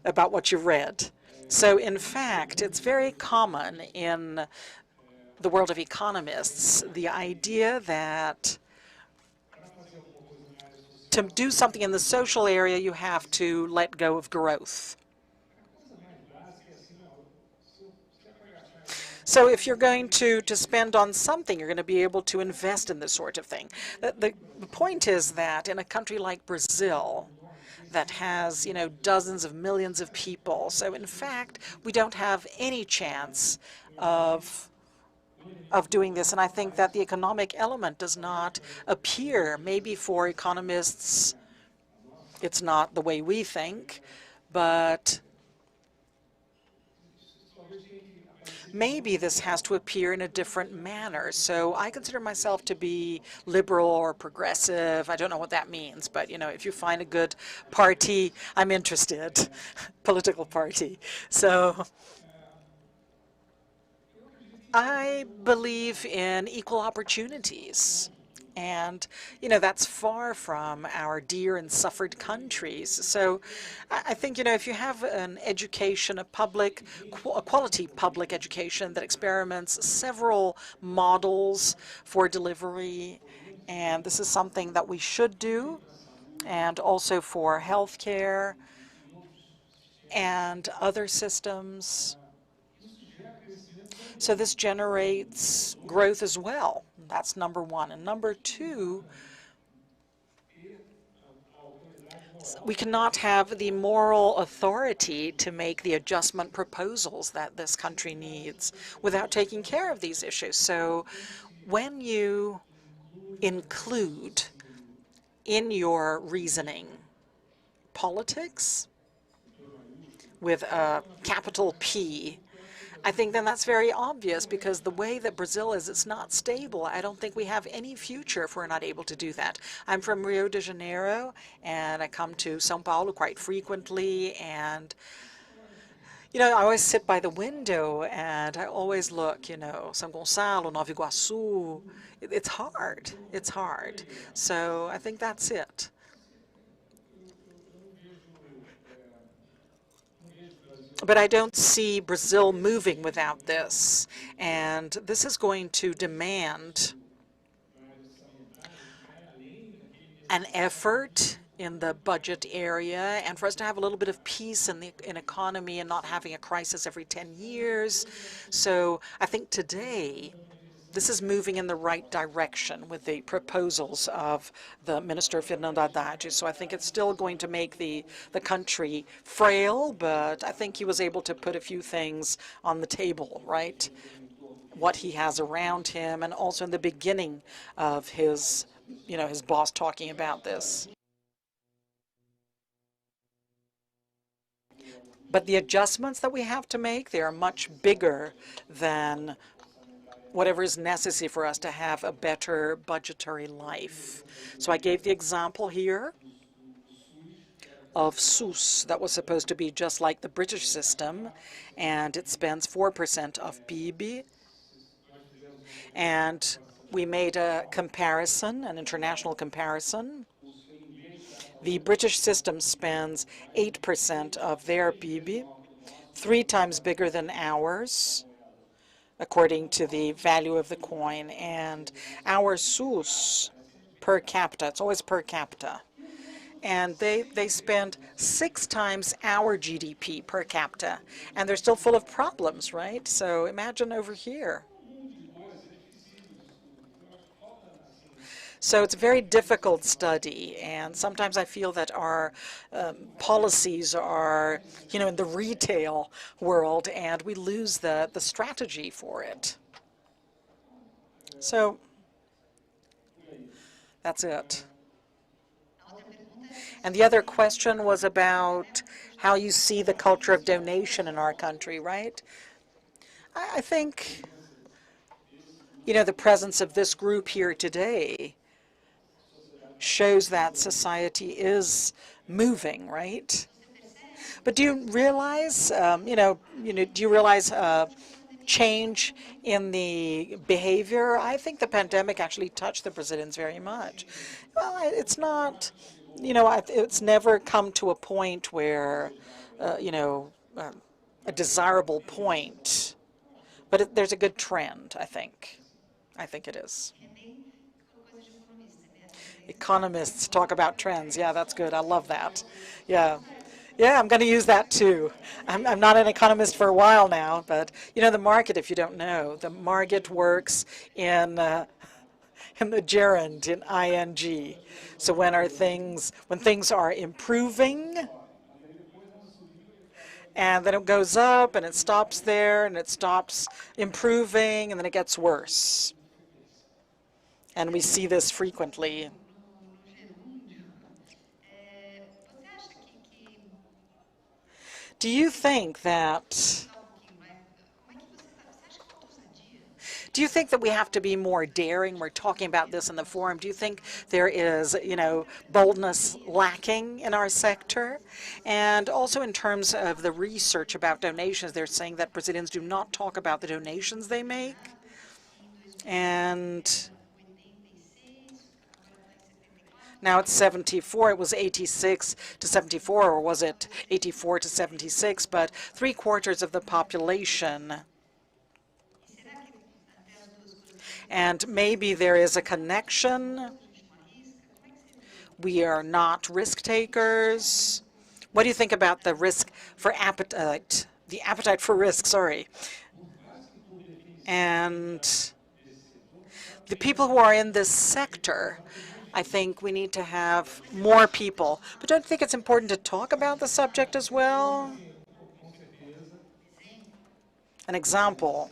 about what you read. So in fact, it's very common in the world of economists, the idea that to do something in the social area, you have to let go of growth. So if you're going to spend on something, you're going to be able to invest in this sort of thing. The point is that in a country like Brazil, that has, dozens of millions of people, so in fact, we don't have any chance of doing this. And I think that the economic element does not appear. Maybe for economists, it's not the way we think, but maybe this has to appear in a different manner. So I consider myself to be liberal or progressive. I don't know what that means, but if you find a good party, I'm interested, political party. So I believe in equal opportunities. And, you know, that's far from our dear and suffered countries. So I think, you know, if you have an education, a quality public education that experiments several models for delivery, and this is something that we should do, and also for healthcare and other systems. So this generates growth as well. That's number one. And number two, we cannot have the moral authority to make the adjustment proposals that this country needs without taking care of these issues. So when you include in your reasoning politics with a capital P, I think then that's very obvious, because the way that Brazil is, it's not stable. I don't think we have any future if we're not able to do that. I'm from Rio de Janeiro, and I come to São Paulo quite frequently, and you know, I always sit by the window and I always look, you know, São Gonçalo, Nova Iguaçu. It's hard. It's hard. So I think that's it. But I don't see Brazil moving without this. And this is going to demand an effort in the budget area, and for us to have a little bit of peace in the economy and not having a crisis every 10 years. So I think today this is moving in the right direction with the proposals of the Minister Fernando Haddad. So I think it's still going to make the country frail, but I think he was able to put a few things on the table, right? What he has around him, and also in the beginning of his, you know, his boss talking about this. But the adjustments that we have to make, they are much bigger than whatever is necessary for us to have a better budgetary life. So I gave the example here of SUS that was supposed to be just like the British system, and it spends 4% of PIB. And we made a comparison, an international comparison. The British system spends 8% of their PIB, 3 times bigger than ours, according to the value of the coin. And our SUS per capita, it's always per capita, and they spend 6 times our GDP per capita, and they're still full of problems, right? So imagine over here. So it's a very difficult study, and sometimes I feel that our policies are, you know, in the retail world, and we lose the strategy for it. So that's it. And the other question was about how you see the culture of donation in our country, right? I think, you know, the presence of this group here today shows that society is moving, right? But do you realize, do you realize change in the behavior? I think the pandemic actually touched the Brazilians very much. Well, it's not, you know, it's never come to a point where, a desirable point, but there's a good trend, I think. I think it is. Economists talk about trends. Yeah, that's good. I love that. Yeah. Yeah, I'm going to use that too. I'm not an economist for a while now, but you know, the market, if you don't know, the market works in the gerund, in ing. So when things are improving, and then it goes up and it stops there and it stops improving and then it gets worse. And we see this frequently. Do you think that we have to be more daring? We're talking about this in the forum. Do you think there is, you know, boldness lacking in our sector? And also in terms of the research about donations, they're saying that Brazilians do not talk about the donations they make. And Now it's 74. It was 86 to 74, or was it 84 to 76? But 3/4 of the population. And maybe there is a connection. We are not risk takers. What do you think about the risk for appetite, the appetite for risk, sorry? And the people who are in this sector, I think we need to have more people. But don't you think it's important to talk about the subject as well? An example.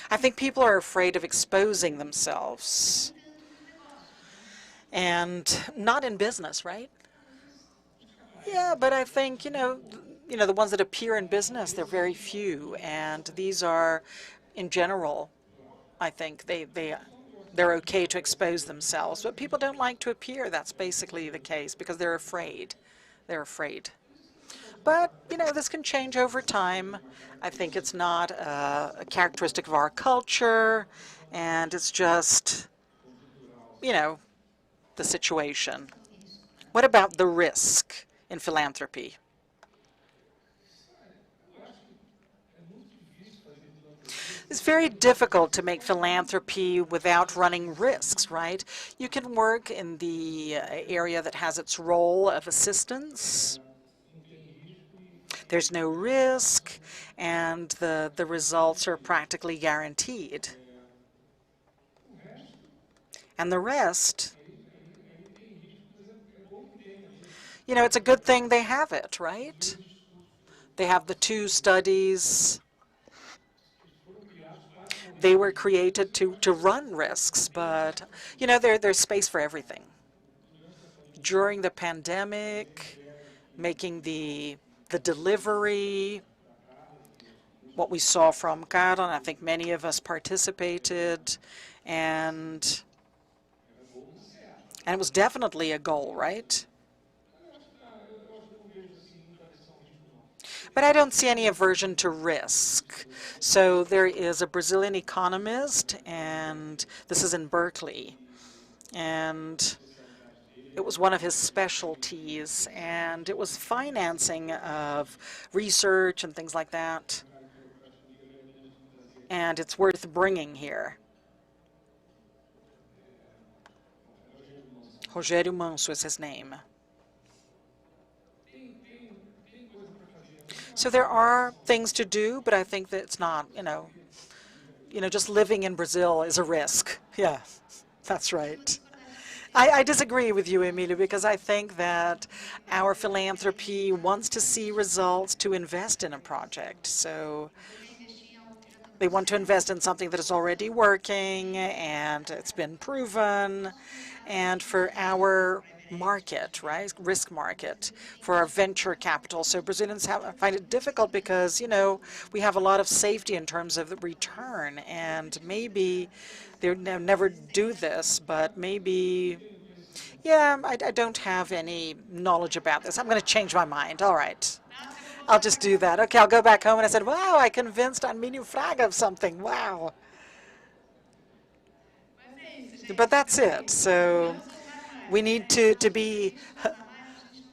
I think people are afraid of exposing themselves. And not in business, right? Yeah, but I think, the ones that appear in business, they're very few. And these are, in general, I think they're okay to expose themselves. But people don't like to appear. That's basically the case because they're afraid. They're afraid. But, this can change over time. I think it's not a characteristic of our culture, and it's just, the situation. What about the risk in philanthropy? It's very difficult to make philanthropy without running risks, right? You can work in the area that has its role of assistance. There's no risk, and the results are practically guaranteed. And the rest, it's a good thing they have it, right? They have the 2 studies. They were created to run risks, but, there's space for everything. During the pandemic, making the delivery, what we saw from Caron, I think many of us participated, and it was definitely a goal, right? But I don't see any aversion to risk. So there is a Brazilian economist, and this is in Berkeley, and it was one of his specialties, and it was financing of research and things like that. And it's worth bringing here. Rogério Manso is his name. So there are things to do, but I think that it's not, just living in Brazil is a risk. Yeah, that's right. I disagree with you, Emilio, because I think that our philanthropy wants to see results to invest in a project. So they want to invest in something that is already working and it's been proven. And for our market, right, risk market, for our venture capital. So Brazilians find it difficult because, we have a lot of safety in terms of the return. And maybe they never do this, but maybe, yeah, I don't have any knowledge about this. I'm going to change my mind. All right. I'll just do that. Okay, I'll go back home. And I said, wow, I convinced Arminio Fraga of something. Wow. But that's it. So we need to be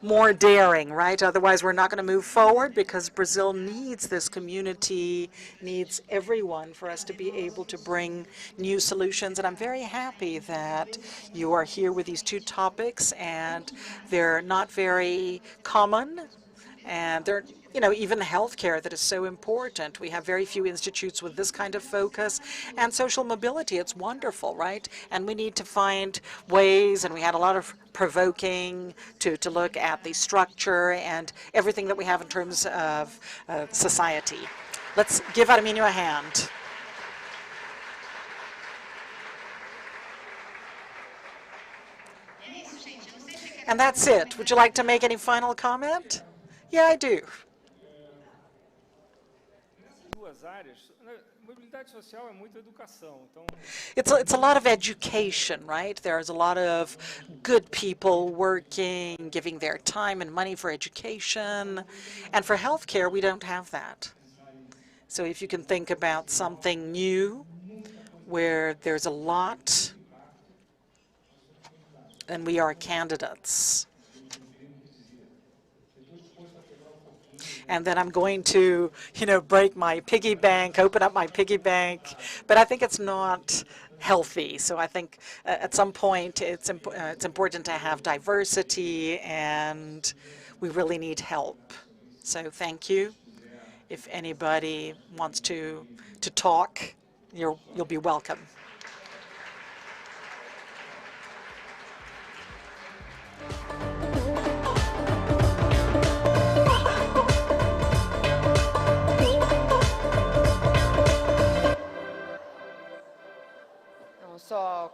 more daring, right? Otherwise, we're not going to move forward because Brazil needs this community, needs everyone for us to be able to bring new solutions. And I'm very happy that you are here with these 2 topics, and they're not very common, and they're, even healthcare that is so important. We have very few institutes with this kind of focus, and social mobility, it's wonderful, right? And we need to find ways, and we had a lot of provoking to look at the structure and everything that we have in terms of society. Let's give Arminio a hand. And that's it. Would you like to make any final comment? Yeah, I do. It's a lot of education, right? There's a lot of good people working, giving their time and money for education. And for healthcare, we don't have that. So if you can think about something new where there's a lot and we are candidates. And then I'm going to, break my piggy bank, open up my piggy bank. But I think it's not healthy. So I think at some point it's important to have diversity, and we really need help. So thank you. If anybody wants to talk, you'll be welcome. Só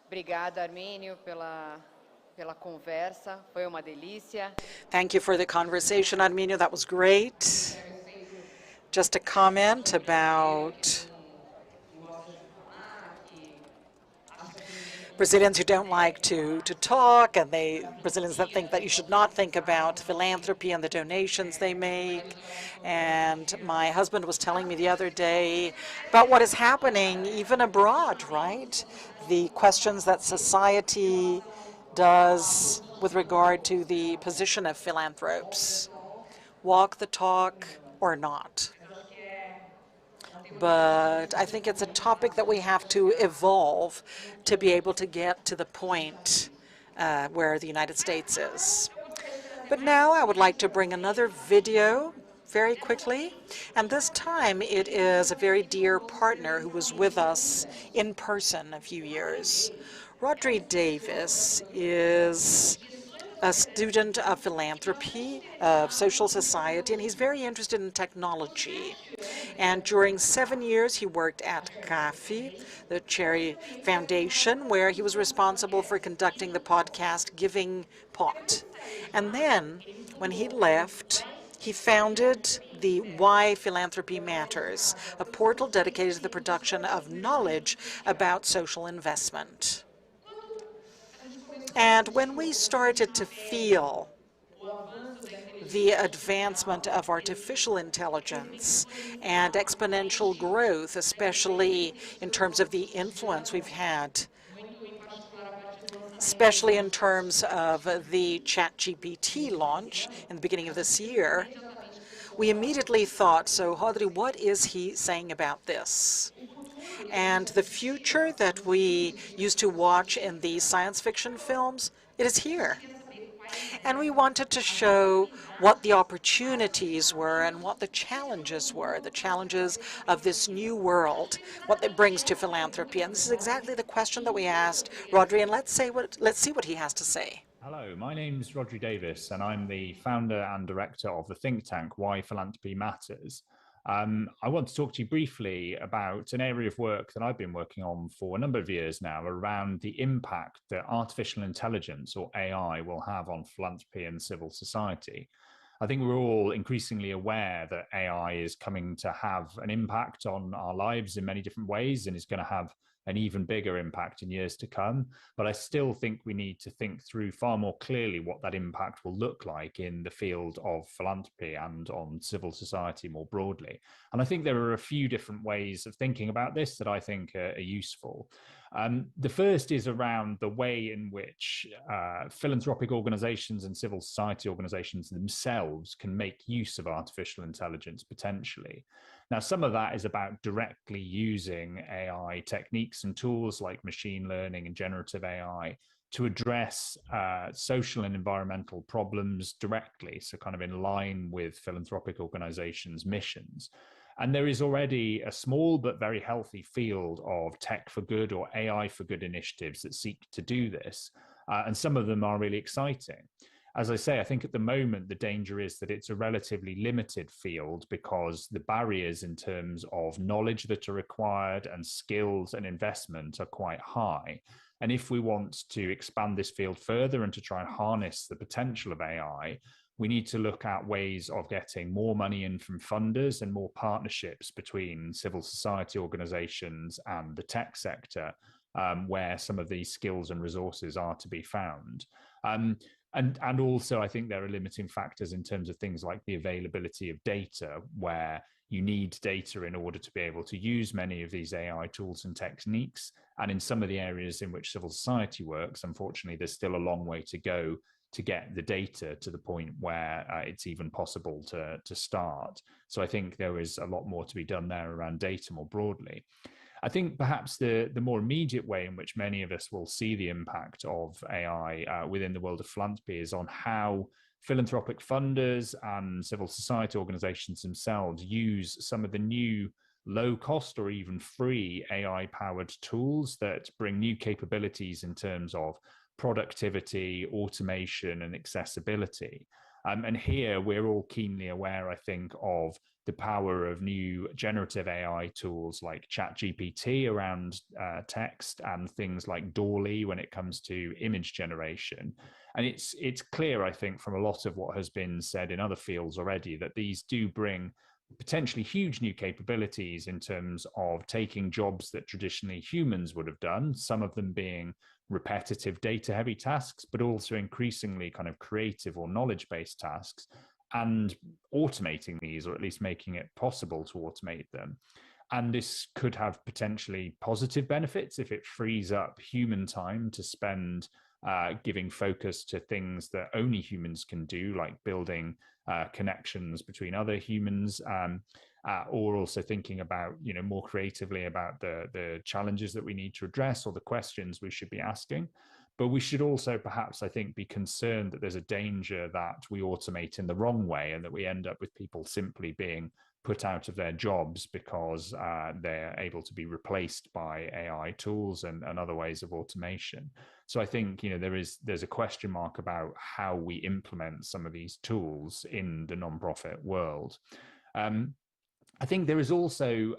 obrigada, Armínio, pela conversa. Foi uma delícia. Thank you for the conversation, Armínio. That was great. Just a comment about Brazilians who don't like to talk, and Brazilians that think that you should not think about philanthropy and the donations they make. And my husband was telling me the other day about what is happening even abroad, right? The questions that society does with regard to the position of philanthropes. Walk the talk or not. But I think it's a topic that we have to evolve to be able to get to the point where the United States is. But now I would like to bring another video very quickly. And this time it is a very dear partner who was with us in person a few years. Rodri Davis is a student of philanthropy, of social society, and he's very interested in technology. And during 7 years, he worked at CAFI, the Cherry Foundation, where he was responsible for conducting the podcast Giving Pot. And then, when he left, he founded the Why Philanthropy Matters, a portal dedicated to the production of knowledge about social investment. And when we started to feel the advancement of artificial intelligence and exponential growth, especially in terms of the influence we've had, especially in terms of the ChatGPT launch in the beginning of this year, we immediately thought, so Rodri, what is he saying about this? And the future that we used to watch in the science fiction films, it is here. And we wanted to show what the opportunities were and what the challenges were, the challenges of this new world, what it brings to philanthropy. And this is exactly the question that we asked Rodri, and let's see what he has to say. Hello, my name's Rodri Davis, and I'm the founder and director of the think tank Why Philanthropy Matters. I want to talk to you briefly about an area of work that I've been working on for a number of years now around the impact that artificial intelligence, or AI, will have on philanthropy and civil society. I think we're all increasingly aware that AI is coming to have an impact on our lives in many different ways and is going to have an even bigger impact in years to come. But I still think we need to think through far more clearly what that impact will look like in the field of philanthropy and on civil society more broadly. And I think there are a few different ways of thinking about this that I think are useful. The first is around the way in which philanthropic organizations and civil society organizations themselves can make use of artificial intelligence potentially. Now, some of that is about directly using AI techniques and tools like machine learning and generative AI to address social and environmental problems directly, so kind of in line with philanthropic organizations' missions. And there is already a small but very healthy field of tech for good or AI for good initiatives that seek to do this. And some of them are really exciting. As I say, I think at the moment, the danger is that it's a relatively limited field because the barriers in terms of knowledge that are required and skills and investment are quite high. And if we want to expand this field further and to try and harness the potential of AI, we need to look at ways of getting more money in from funders and more partnerships between civil society organizations and the tech sector, where some of these skills and resources are to be found. And also, I think there are limiting factors in terms of things like the availability of data, where you need data in order to be able to use many of these AI tools and techniques. And in some of the areas in which civil society works, unfortunately, there's still a long way to go to get the data to the point where it's even possible to start. So I think there is a lot more to be done there around data more broadly. I think perhaps the more immediate way in which many of us will see the impact of AI within the world of philanthropy is on how philanthropic funders and civil society organizations themselves use some of the new low cost or even free AI powered tools that bring new capabilities in terms of productivity, automation, and accessibility. And here we're all keenly aware, I think, of the power of new generative AI tools like ChatGPT around text and things like Dolly when it comes to image generation. And it's clear, I think, from a lot of what has been said in other fields already that these do bring potentially huge new capabilities in terms of taking jobs that traditionally humans would have done, some of them being repetitive data heavy tasks, but also increasingly kind of creative or knowledge based tasks, and automating these, or at least making it possible to automate them. And this could have potentially positive benefits if it frees up human time to spend giving focus to things that only humans can do, like building connections between other humans, or also thinking about, more creatively about the challenges that we need to address or the questions we should be asking. But we should also perhaps, I think, be concerned that there's a danger that we automate in the wrong way and that we end up with people simply being put out of their jobs because they're able to be replaced by AI tools and other ways of automation. So I think there's a question mark about how we implement some of these tools in the nonprofit world. I think there is also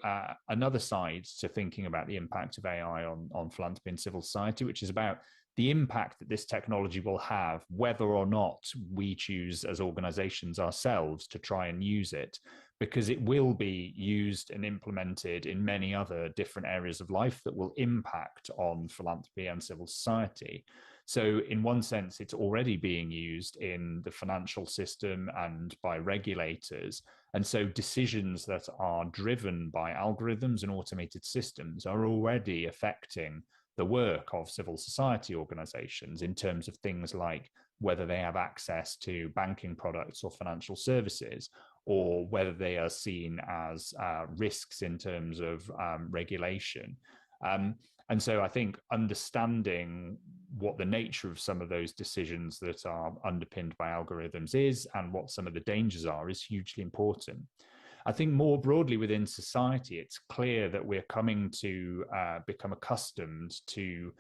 another side to thinking about the impact of AI on philanthropy and civil society, which is about the impact that this technology will have, whether or not we choose as organizations ourselves to try and use it, because it will be used and implemented in many other different areas of life that will impact on philanthropy and civil society. So in one sense, it's already being used in the financial system and by regulators. And so decisions that are driven by algorithms and automated systems are already affecting the work of civil society organizations in terms of things like whether they have access to banking products or financial services, or whether they are seen as risks in terms of regulation. And so I think understanding what the nature of some of those decisions that are underpinned by algorithms is and what some of the dangers are is hugely important. I think more broadly within society, it's clear that we're coming to become accustomed to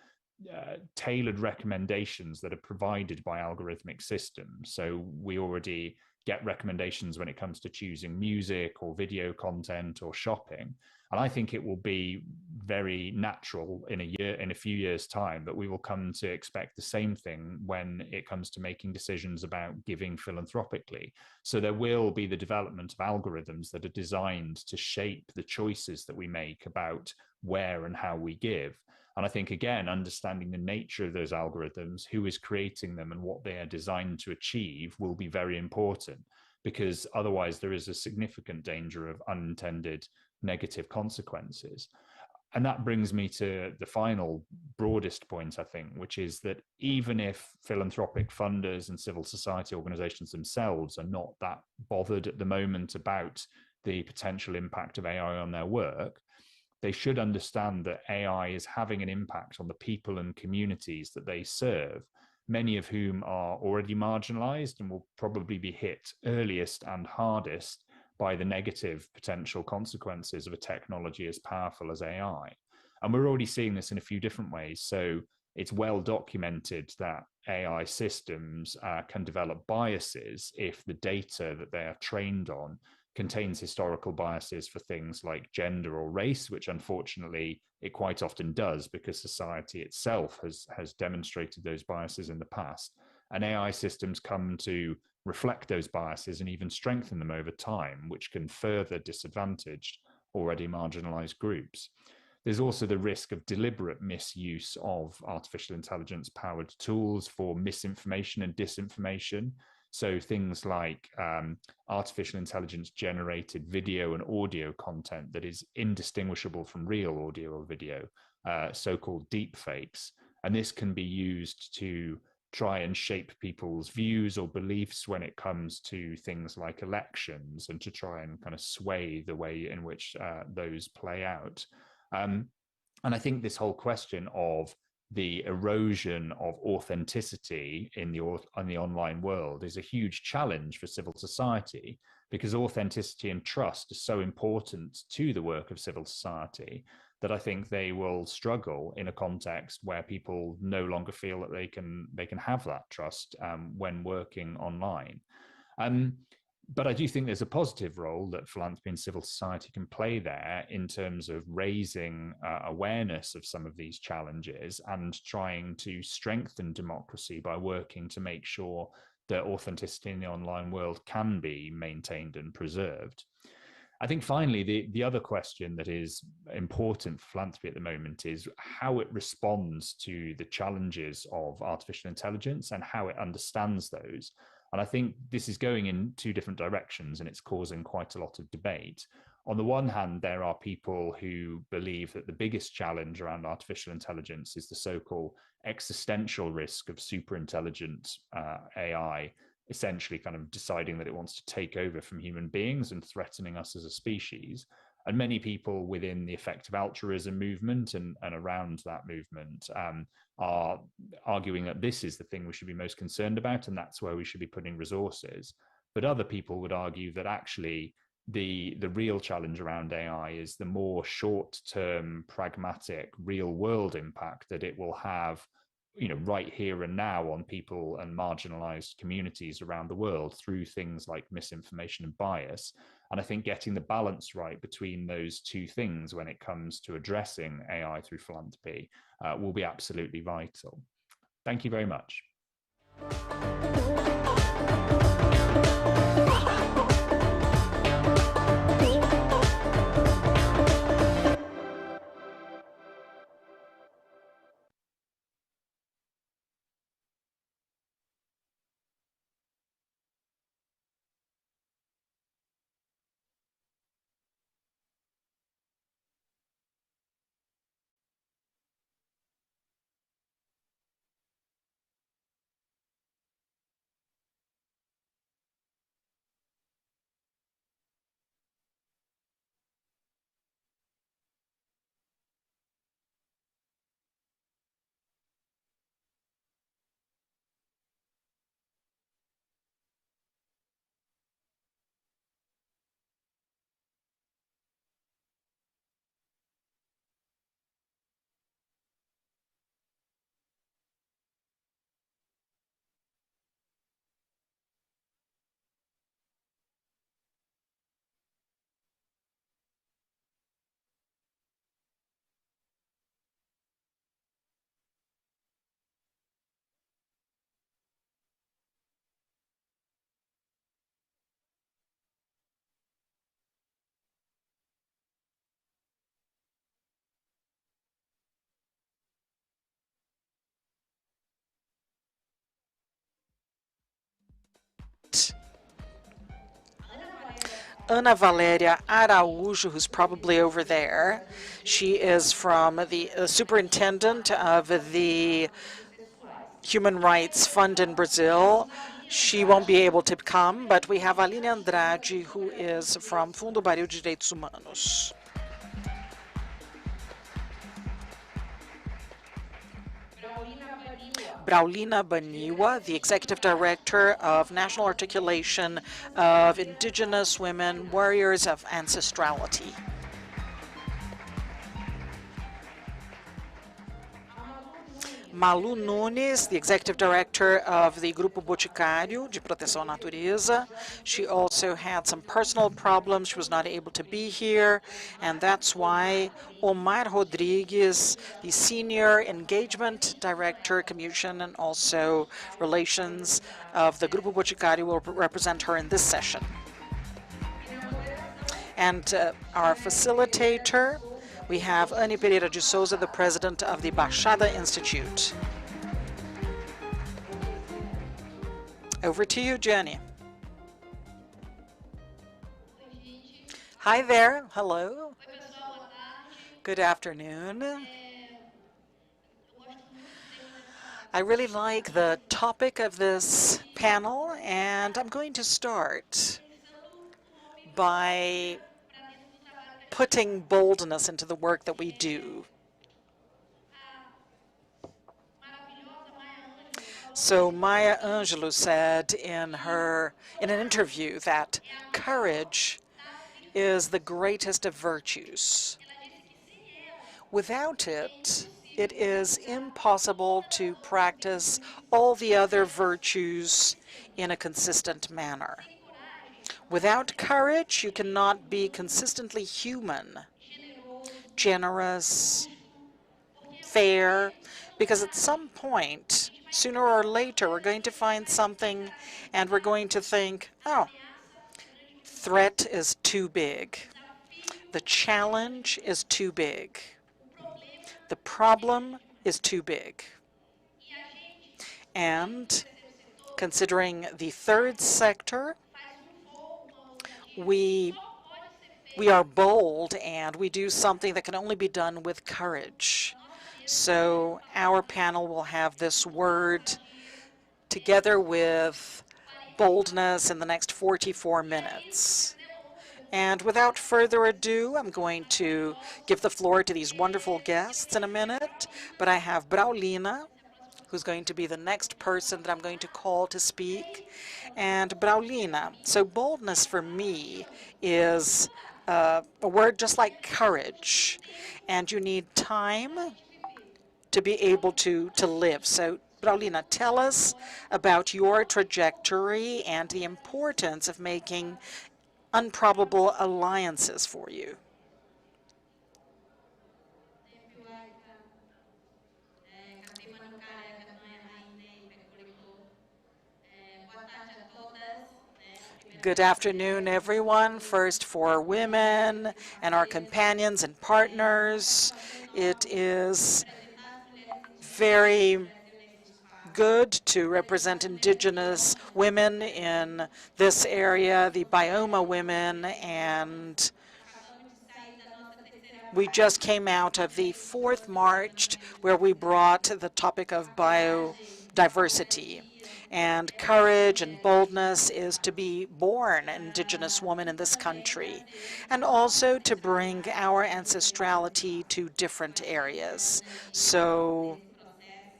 tailored recommendations that are provided by algorithmic systems. So we already get recommendations when it comes to choosing music or video content or shopping. And I think it will be very natural in a few years' time that we will come to expect the same thing when it comes to making decisions about giving philanthropically. So there will be the development of algorithms that are designed to shape the choices that we make about where and how we give. And I think, again, understanding the nature of those algorithms, who is creating them and what they are designed to achieve will be very important, because otherwise there is a significant danger of unintended negative consequences. And that brings me to the final broadest point, I think, which is that even if philanthropic funders and civil society organizations themselves are not that bothered at the moment about the potential impact of AI on their work, they should understand that AI is having an impact on the people and communities that they serve, many of whom are already marginalized and will probably be hit earliest and hardest by the negative potential consequences of a technology as powerful as AI. And we're already seeing this in a few different ways. So it's well documented that AI systems can develop biases if the data that they are trained on contains historical biases for things like gender or race, which unfortunately it quite often does because society itself has demonstrated those biases in the past. And AI systems come to reflect those biases and even strengthen them over time, which can further disadvantage already marginalized groups. There's also the risk of deliberate misuse of artificial intelligence powered tools for misinformation and disinformation. So things like artificial intelligence generated video and audio content that is indistinguishable from real audio or video, so-called deep fakes. And this can be used to try and shape people's views or beliefs when it comes to things like elections, and to try and kind of sway the way in which those play out. And I think this whole question of the erosion of authenticity in the online world is a huge challenge for civil society, because authenticity and trust are so important to the work of civil society that I think they will struggle in a context where people no longer feel that they can have that trust when working online. But I do think there's a positive role that philanthropy and civil society can play there in terms of raising awareness of some of these challenges and trying to strengthen democracy by working to make sure that authenticity in the online world can be maintained and preserved. I think finally, the other question that is important for philanthropy at the moment is how it responds to the challenges of artificial intelligence and how it understands those. And I think this is going in two different directions, and it's causing quite a lot of debate. On the one hand, there are people who believe that the biggest challenge around artificial intelligence is the so-called existential risk of superintelligent AI, essentially kind of deciding that it wants to take over from human beings and threatening us as a species. And many people within the effective altruism movement and around that movement are arguing that this is the thing we should be most concerned about, and that's where we should be putting resources. But other people would argue that actually the real challenge around AI is the more short-term, pragmatic, real-world impact that it will have, right here and now on people and marginalized communities around the world through things like misinformation and bias. And I think getting the balance right between those two things when it comes to addressing AI through philanthropy will be absolutely vital. Thank you very much. Ana Valéria Araújo, who's probably over there. She is from the superintendent of the Human Rights Fund in Brazil. She won't be able to come, but we have Aline Andrade, who is from Fundo Baril de Direitos Humanos. Braulina Baniwa, the Executive Director of National Articulation of Indigenous Women Warriors of Ancestrality. Malu Nunes, the Executive Director of the Grupo Boticário de Proteção à Natureza. She also had some personal problems. She was not able to be here, and that's why Omar Rodrigues, the Senior Engagement Director, Communication, and also Relations of the Grupo Boticário will represent her in this session. And our facilitator, we have Anny Pereira de Souza, the president of the Baixada Institute. Over to you, Jenny. Hi there. Hello. Good afternoon. I really like the topic of this panel, and I'm going to start by putting boldness into the work that we do. So Maya Angelou said in an interview that courage is the greatest of virtues. Without it, it is impossible to practice all the other virtues in a consistent manner. Without courage, you cannot be consistently human, generous, fair, because at some point, sooner or later, we're going to find something and we're going to think, oh, threat is too big. The challenge is too big. The problem is too big. And considering the third sector, we are bold and we do something that can only be done with courage. So our panel will have this word together with boldness in the next 44 minutes. And without further ado, I'm going to give the floor to these wonderful guests in a minute, but I have Braulina, who's going to be the next person that I'm going to call to speak. And Braulina, so boldness for me is a word just like courage, and you need time to be able to live. So Braulina, tell us about your trajectory and the importance of making improbable alliances for you. Good afternoon, everyone. First, for women and our companions and partners, it is very good to represent indigenous women in this area, the Bioma women, and we just came out of the 4th March where we brought the topic of biodiversity. And courage and boldness is to be born an indigenous woman in this country, and also to bring our ancestrality to different areas. So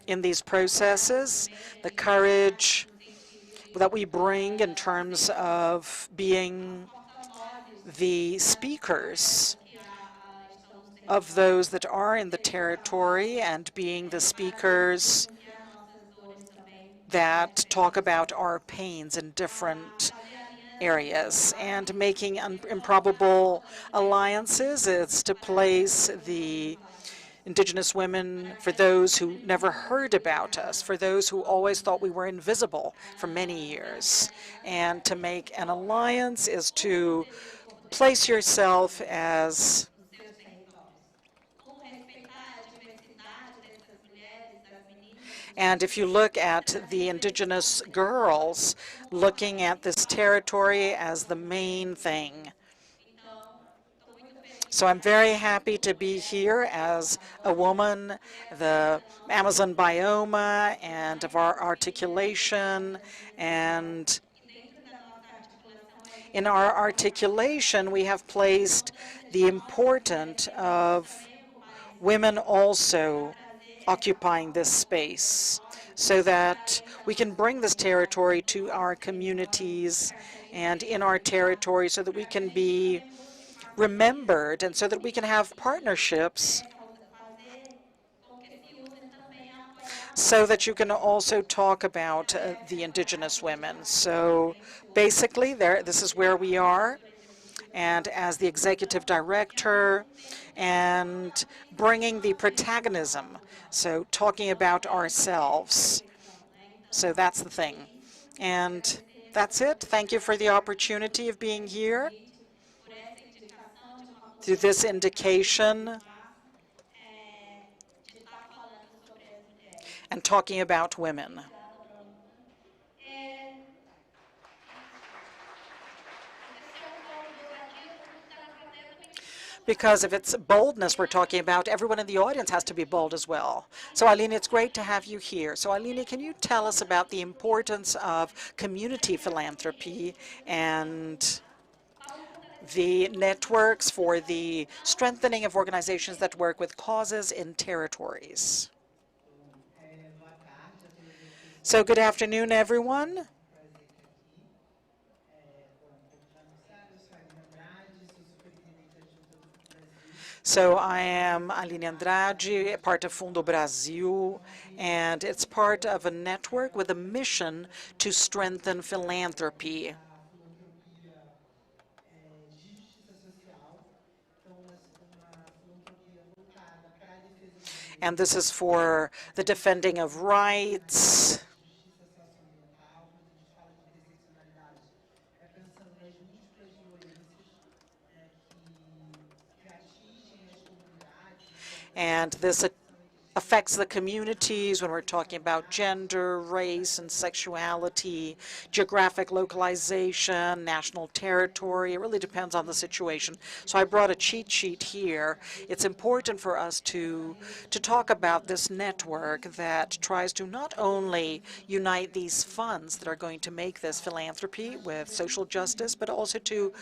in these processes, the courage that we bring in terms of being the speakers of those that are in the territory and being the speakers that talk about our pains in different areas, and making improbable alliances. It's to place the indigenous women, for those who never heard about us, for those who always thought we were invisible for many years. And to make an alliance is to place yourself as and if you look at the indigenous girls, looking at this territory as the main thing. So I'm very happy to be here as a woman, the Amazon bioma, and of our articulation. And in our articulation, we have placed the importance of women also occupying this space so that we can bring this territory to our communities and in our territory so that we can be remembered and so that we can have partnerships so that you can also talk about the indigenous women. So basically, this is where we are. And as the executive director and bringing the protagonism, so talking about ourselves. So that's the thing. And that's it. Thank you for the opportunity of being here through this indication and talking about women. Because if it's boldness we're talking about, everyone in the audience has to be bold as well. So Aline, it's great to have you here. So Aline, can you tell us about the importance of community philanthropy and the networks for the strengthening of organizations that work with causes in territories? So good afternoon, everyone. So I am Aline Andrade, part of Fundo Brasil, and it's part of a network with a mission to strengthen philanthropy. And this is for the defending of rights, and this affects the communities when we're talking about gender, race, and sexuality, geographic localization, national territory. It really depends on the situation. So I brought a cheat sheet here. It's important for us to talk about this network that tries to not only unite these funds that are going to make this philanthropy with social justice, but also to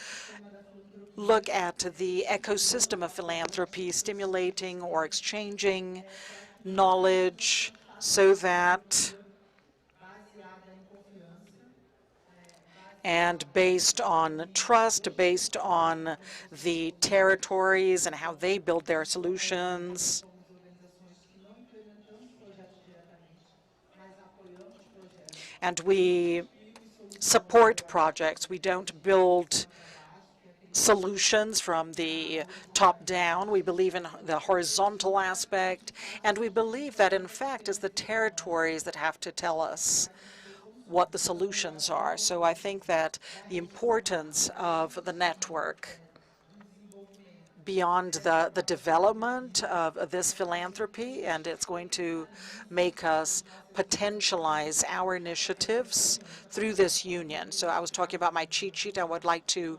look at the ecosystem of philanthropy, stimulating or exchanging knowledge so that, and based on trust, based on the territories and how they build their solutions. And we support projects. We don't build solutions from the top down. We believe in the horizontal aspect, and we believe that, in fact, it's the territories that have to tell us what the solutions are. So I think that the importance of the network beyond the development of this philanthropy, and it's going to make us potentialize our initiatives through this union. So I was talking about my cheat sheet. I would like to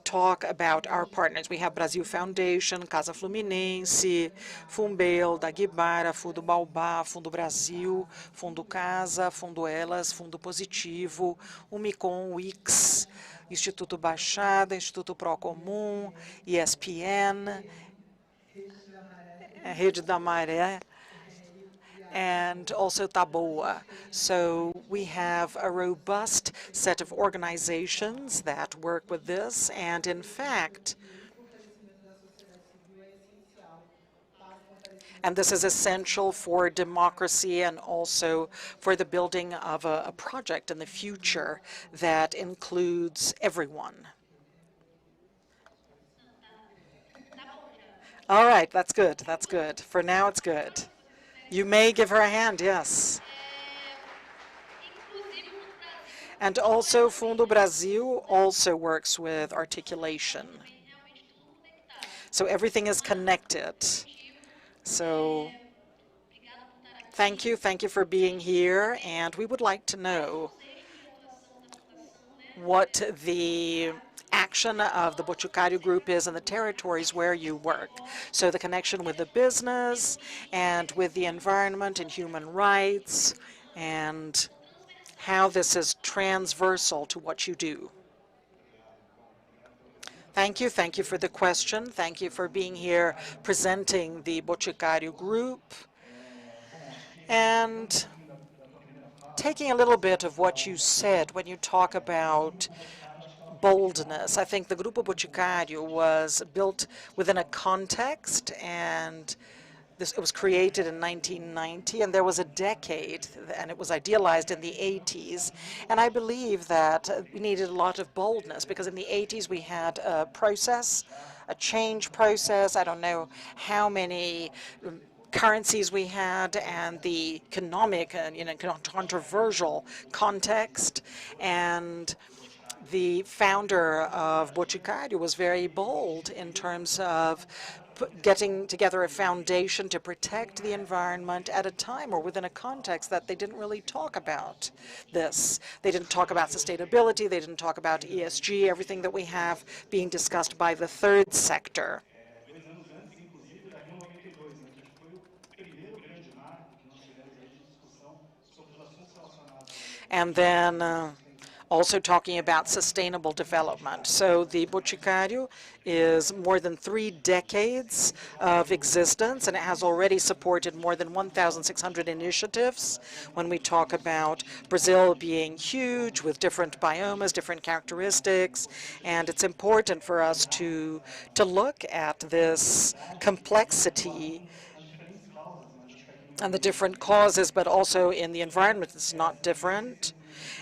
talk about our partners. We have Brazil Foundation, Casa Fluminense, Fumbel, Daguibara, Fundo Baobá, Fundo Brasil, Fundo Casa, Fundo Elas, Fundo Positivo, Umicom, Wix, Instituto Baixada, Instituto Procomum, ESPN, Rede da Maré, and also Taboa. So we have a robust set of organizations that work with this, and in fact, and this is essential for democracy and also for the building of a project in the future that includes everyone. All right, that's good, that's good. For now, it's good. You may give her a hand, yes. And also, Fundo Brasil also works with articulation. So everything is connected. So thank you for being here, and we would like to know what the action of the Boticário Group is in the territories where you work. So the connection with the business and with the environment and human rights, and how this is transversal to what you do. Thank you for the question. Thank you for being here presenting the Boticário Group. And taking a little bit of what you said when you talk about boldness. I think the Grupo Boticário was built within a context, and it was created in 1990, and there was a decade, and it was idealized in the 80s. And I believe that we needed a lot of boldness, because in the 80s we had a process, a change process. I don't know how many currencies we had, and the economic and controversial context. And The founder of Boticário was very bold in terms of getting together a foundation to protect the environment at a time or within a context that they didn't really talk about this. They didn't talk about sustainability, they didn't talk about ESG, everything that we have being discussed by the third sector. And then also talking about sustainable development. So the Boticário is more than 3 decades of existence, and it has already supported more than 1,600 initiatives. When we talk about Brazil being huge with different biomes, different characteristics, and it's important for us to look at this complexity and the different causes, but also in the environment it's not different.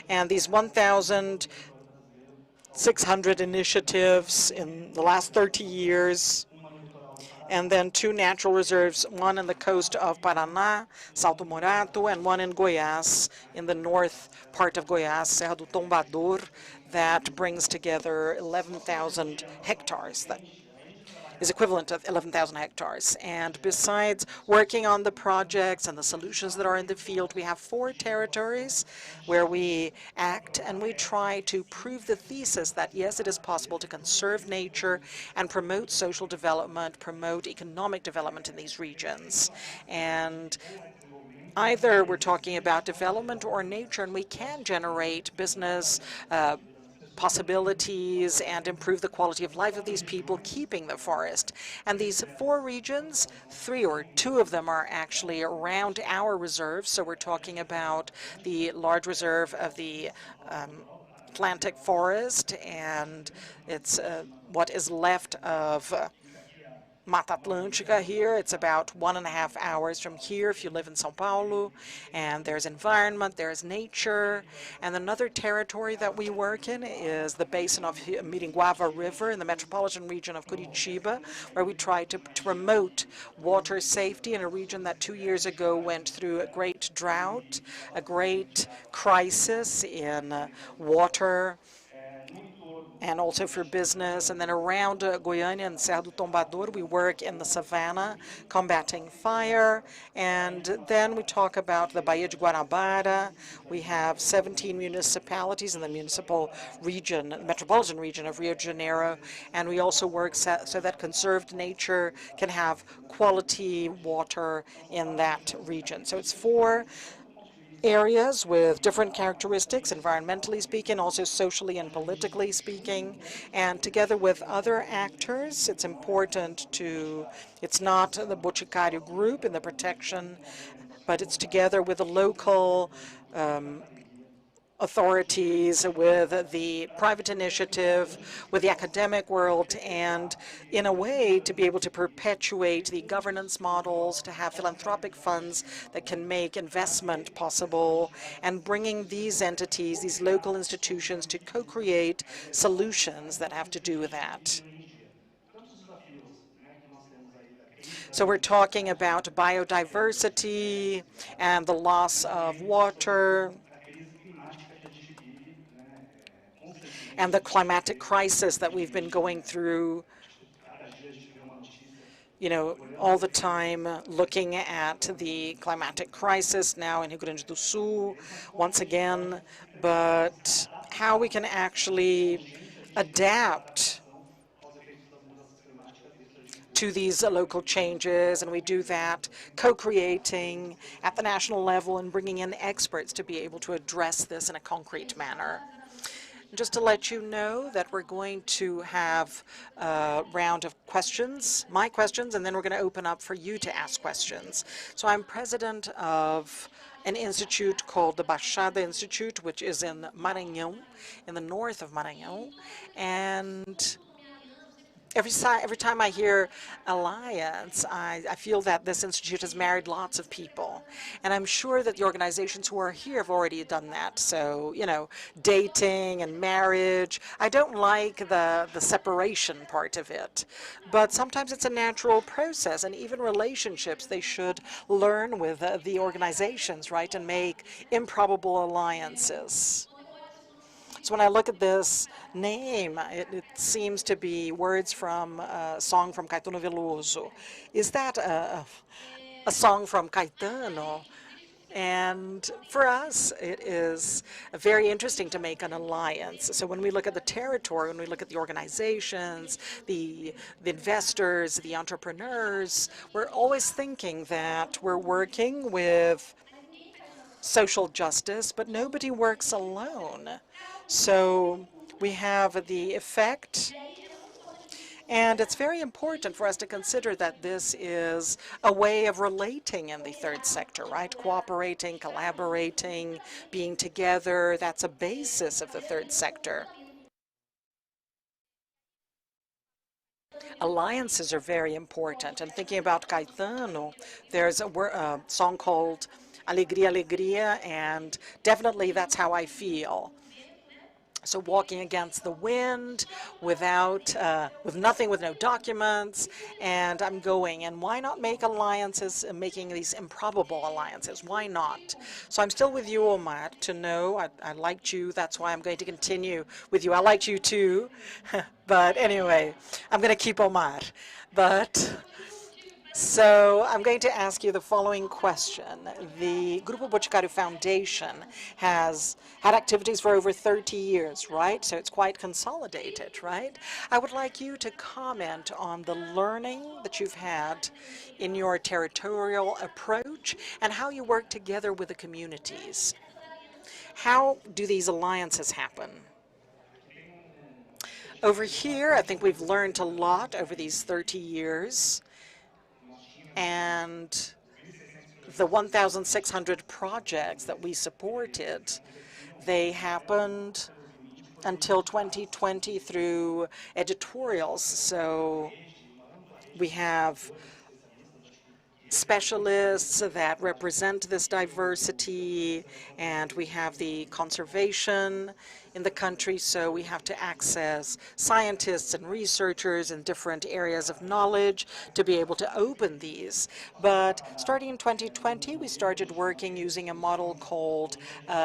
And these 1,600 initiatives in the last 30 years, and then 2 natural reserves, one on the coast of Paraná, Salto Morato, and one in Goiás, in the north part of Goiás, Serra do Tombador, that brings together 11,000 hectares. That is equivalent to 11,000 hectares. And besides working on the projects and the solutions that are in the field, we have 4 territories where we act and we try to prove the thesis that, yes, it is possible to conserve nature and promote social development, promote economic development in these regions. And either we're talking about development or nature, and we can generate business possibilities and improve the quality of life of these people keeping the forest. And these 4 regions, 3 or 2 of them are actually around our reserve. So we're talking about the large reserve of the Atlantic forest, and it's what is left of Mata Atlântica here. It's about 1.5 hours from here if you live in São Paulo. And there's environment, there's nature. And another territory that we work in is the basin of Miringuava River in the metropolitan region of Curitiba, where we try to promote water safety in a region that 2 years ago went through a great drought, a great crisis in water, and also for business. And then around Goiânia and Serra do Tombador, we work in the savannah combating fire. And then we talk about the Baía de Guanabara. We have 17 municipalities in the municipal region, metropolitan region of Rio de Janeiro. And we also work so that conserved nature can have quality water in that region. So it's 4 areas with different characteristics, environmentally speaking, also socially and politically speaking. And together with other actors, it's important to, it's not the Boticário group in the protection, but it's together with the local authorities, with the private initiative, with the academic world, and in a way to be able to perpetuate the governance models, to have philanthropic funds that can make investment possible, and bringing these entities, these local institutions, to co-create solutions that have to do with that. So we're talking about biodiversity and the loss of water, and the climatic crisis that we've been going through, you know, all the time, looking at the climatic crisis now in Rio Grande do Sul, once again, but how we can actually adapt to these local changes, and we do that co-creating at the national level and bringing in experts to be able to address this in a concrete manner. Just to let you know that we're going to have a round of questions, my questions, and then we're going to open up for you to ask questions. So I'm president of an institute called the Baixada Institute, which is in Maranhão, in the north of Maranhão. And every time I hear alliance, I feel that this institute has married lots of people. And I'm sure that the organizations who are here have already done that. So, you know, dating and marriage. I don't like the separation part of it. But sometimes it's a natural process. And even relationships, they should learn with the organizations, right, and make improbable alliances. So when I look at this name, it seems to be words from a song from Caetano Veloso. Is that a song from Caetano? And for us, it is very interesting to make an alliance. So when we look at the territory, when we look at the organizations, the investors, the entrepreneurs, we're always thinking that we're working with social justice, but nobody works alone. So we have the effect. And it's very important for us to consider that this is a way of relating in the third sector, right? Cooperating, collaborating, being together, that's a basis of the third sector. Alliances are very important. And thinking about Caetano, there's a song called Alegria, Alegria, and definitely that's how I feel. So walking against the wind, without, with nothing, with no documents, and I'm going. And why not make alliances, making these improbable alliances? Why not? So I'm still with you, Omar, to know I liked you. That's why I'm going to continue with you. I liked you too. But anyway, I'm going to keep Omar. But so I'm going to ask you the following question. The Grupo Boticário Foundation has had activities for over 30 years, right? So it's quite consolidated, right? I would like you to comment on the learning that you've had in your territorial approach and how you work together with the communities. How do these alliances happen? Over here, I think we've learned a lot over these 30 years. And the 1,600 projects that we supported, they happened until 2020 through editorials. So we have specialists that represent this diversity, and we have the conservation in the country, so we have to access scientists and researchers in different areas of knowledge to be able to open these. But starting in 2020, we started working using a model called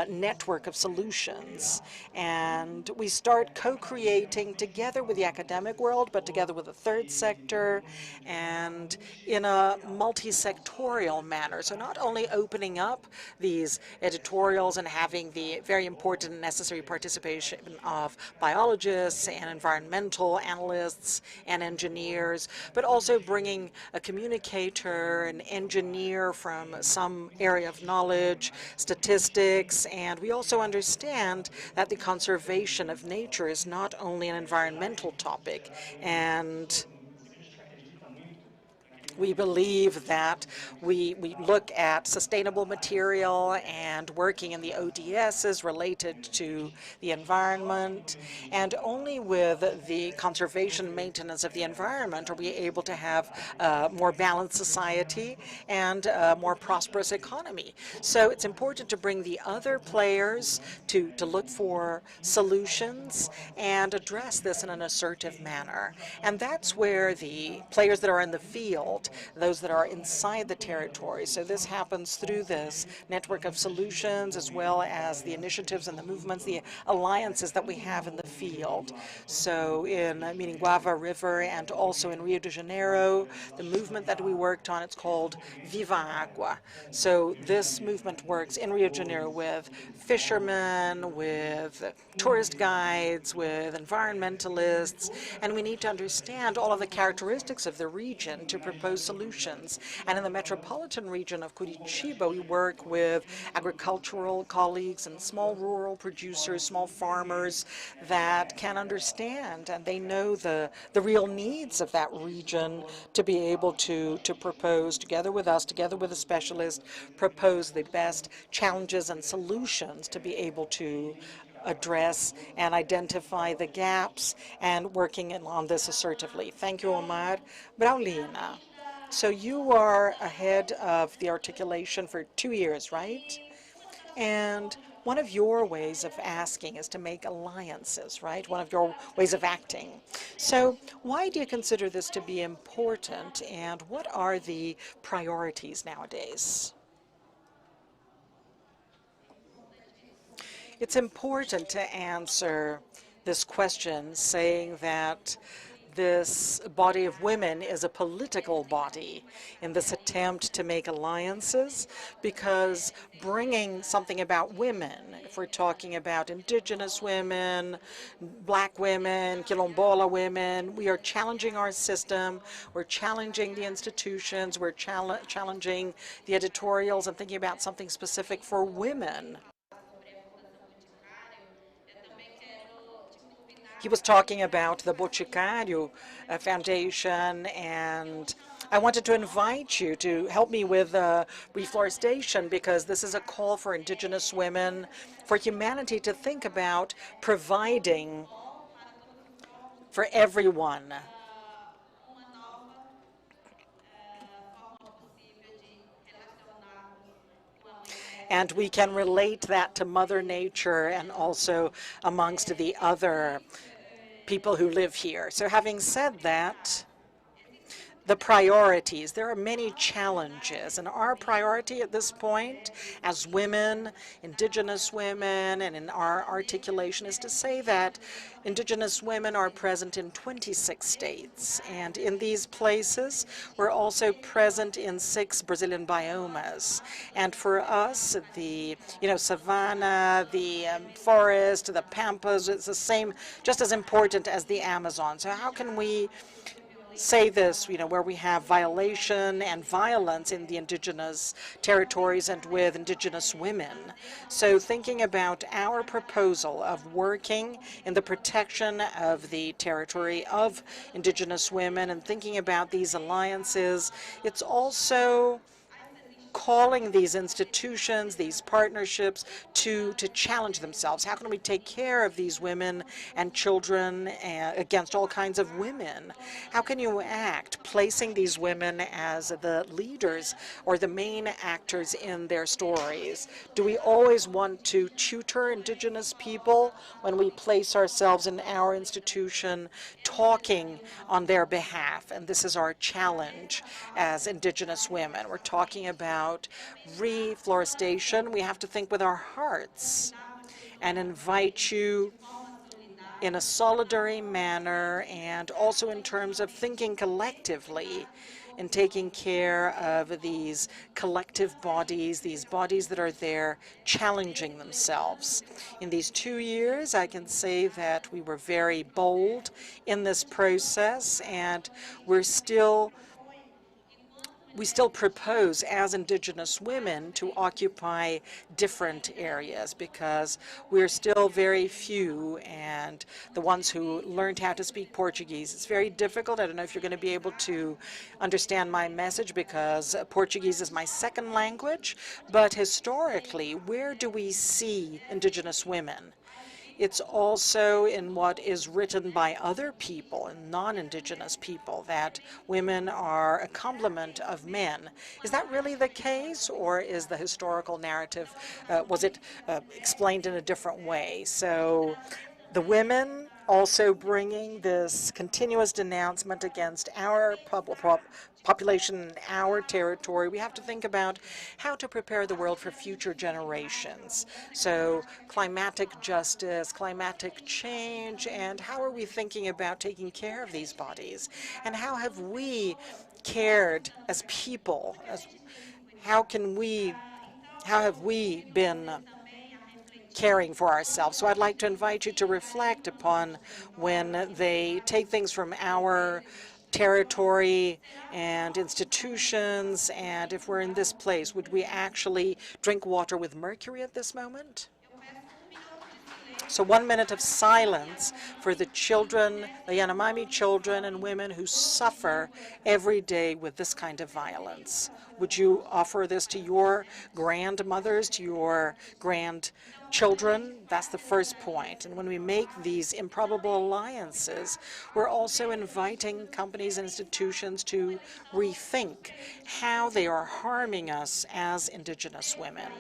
Network of Solutions, and we start co-creating together with the academic world, but together with the third sector, and in a multi-sectorial manner. So not only opening up these editorials and having the very important and necessary participation of biologists and environmental analysts and engineers, but also bringing a communicator, an engineer from some area of knowledge, statistics, and we also understand that the conservation of nature is not only an environmental topic, and we believe that we look at sustainable material and working in the ODSs related to the environment, and only with the conservation and maintenance of the environment are we able to have a more balanced society and a more prosperous economy. So it's important to bring the other players to look for solutions and address this in an assertive manner. And that's where the players that are in the field, those that are inside the territory. So this happens through this network of solutions, as well as the initiatives and the movements, the alliances that we have in the field. So in Miringuava River and also in Rio de Janeiro, the movement that we worked on, it's called Viva Agua. So this movement works in Rio de Janeiro with fishermen, with tourist guides, with environmentalists, and we need to understand all of the characteristics of the region to propose solutions. And in the metropolitan region of Curitiba, we work with agricultural colleagues and small rural producers, small farmers that can understand, and they know the real needs of that region to be able to propose, together with us, together with a specialist, propose the best challenges and solutions to be able to address and identify the gaps and working on this assertively. Thank you, Omar. Braulina. So you are ahead of the articulation for 2 years, right? And one of your ways of asking is to make alliances, right? One of your ways of acting. So why do you consider this to be important, and what are the priorities nowadays? It's important to answer this question saying that this body of women is a political body in this attempt to make alliances, because bringing something about women, if we're talking about indigenous women, black women, quilombola women, we are challenging our system, we're challenging the institutions, we're challenging the editorials and thinking about something specific for women. He was talking about the Boticário Foundation, and I wanted to invite you to help me with reforestation, because this is a call for indigenous women, for humanity to think about providing for everyone. And we can relate that to Mother Nature and also amongst the other people who live here. So having said that, the priorities, there are many challenges, and our priority at this point as women, indigenous women, and in our articulation is to say that indigenous women are present in 26 states, and in these places we're also present in 6 Brazilian biomas. And for us, the savanna, the forest, the pampas, it's the same, just as important as the Amazon. So how can we say this, where we have violation and violence in the indigenous territories and with indigenous women? So thinking about our proposal of working in the protection of the territory of indigenous women and thinking about these alliances, it's also calling these institutions, these partnerships, to challenge themselves. How can we take care of these women and children against all kinds of women? How can you act, placing these women as the leaders or the main actors in their stories? Do we always want to tutor indigenous people when we place ourselves in our institution talking on their behalf? And this is our challenge as indigenous women. We're talking about reforestation. We have to think with our hearts and invite you in a solidary manner, and also in terms of thinking collectively in taking care of these collective bodies, these bodies that are there challenging themselves. In these 2 years, I can say that we were very bold in this process, and we still propose as indigenous women to occupy different areas, because we're still very few, and the ones who learned how to speak Portuguese, it's very difficult. I don't know if you're going to be able to understand my message, because Portuguese is my second language, but historically, where do we see indigenous women? It's also in what is written by other people and non-indigenous people, that women are a complement of men. Is that really the case, or is the historical narrative, was it explained in a different way? So the women also bringing this continuous denouncement against our population in our territory. We have to think about how to prepare the world for future generations. So climatic justice, climatic change, and how are we thinking about taking care of these bodies? And how have we cared as people? How have we been caring for ourselves? So I'd like to invite you to reflect upon when they take things from our territory and institutions, and if we're in this place, would we actually drink water with mercury at this moment? So 1 minute of silence for the children, the Yanomami children and women who suffer every day with this kind of violence. Would you offer this to your grandmothers, to your grandchildren? That's the first point. And when we make these improbable alliances, we're also inviting companies and institutions to rethink how they are harming us as indigenous women.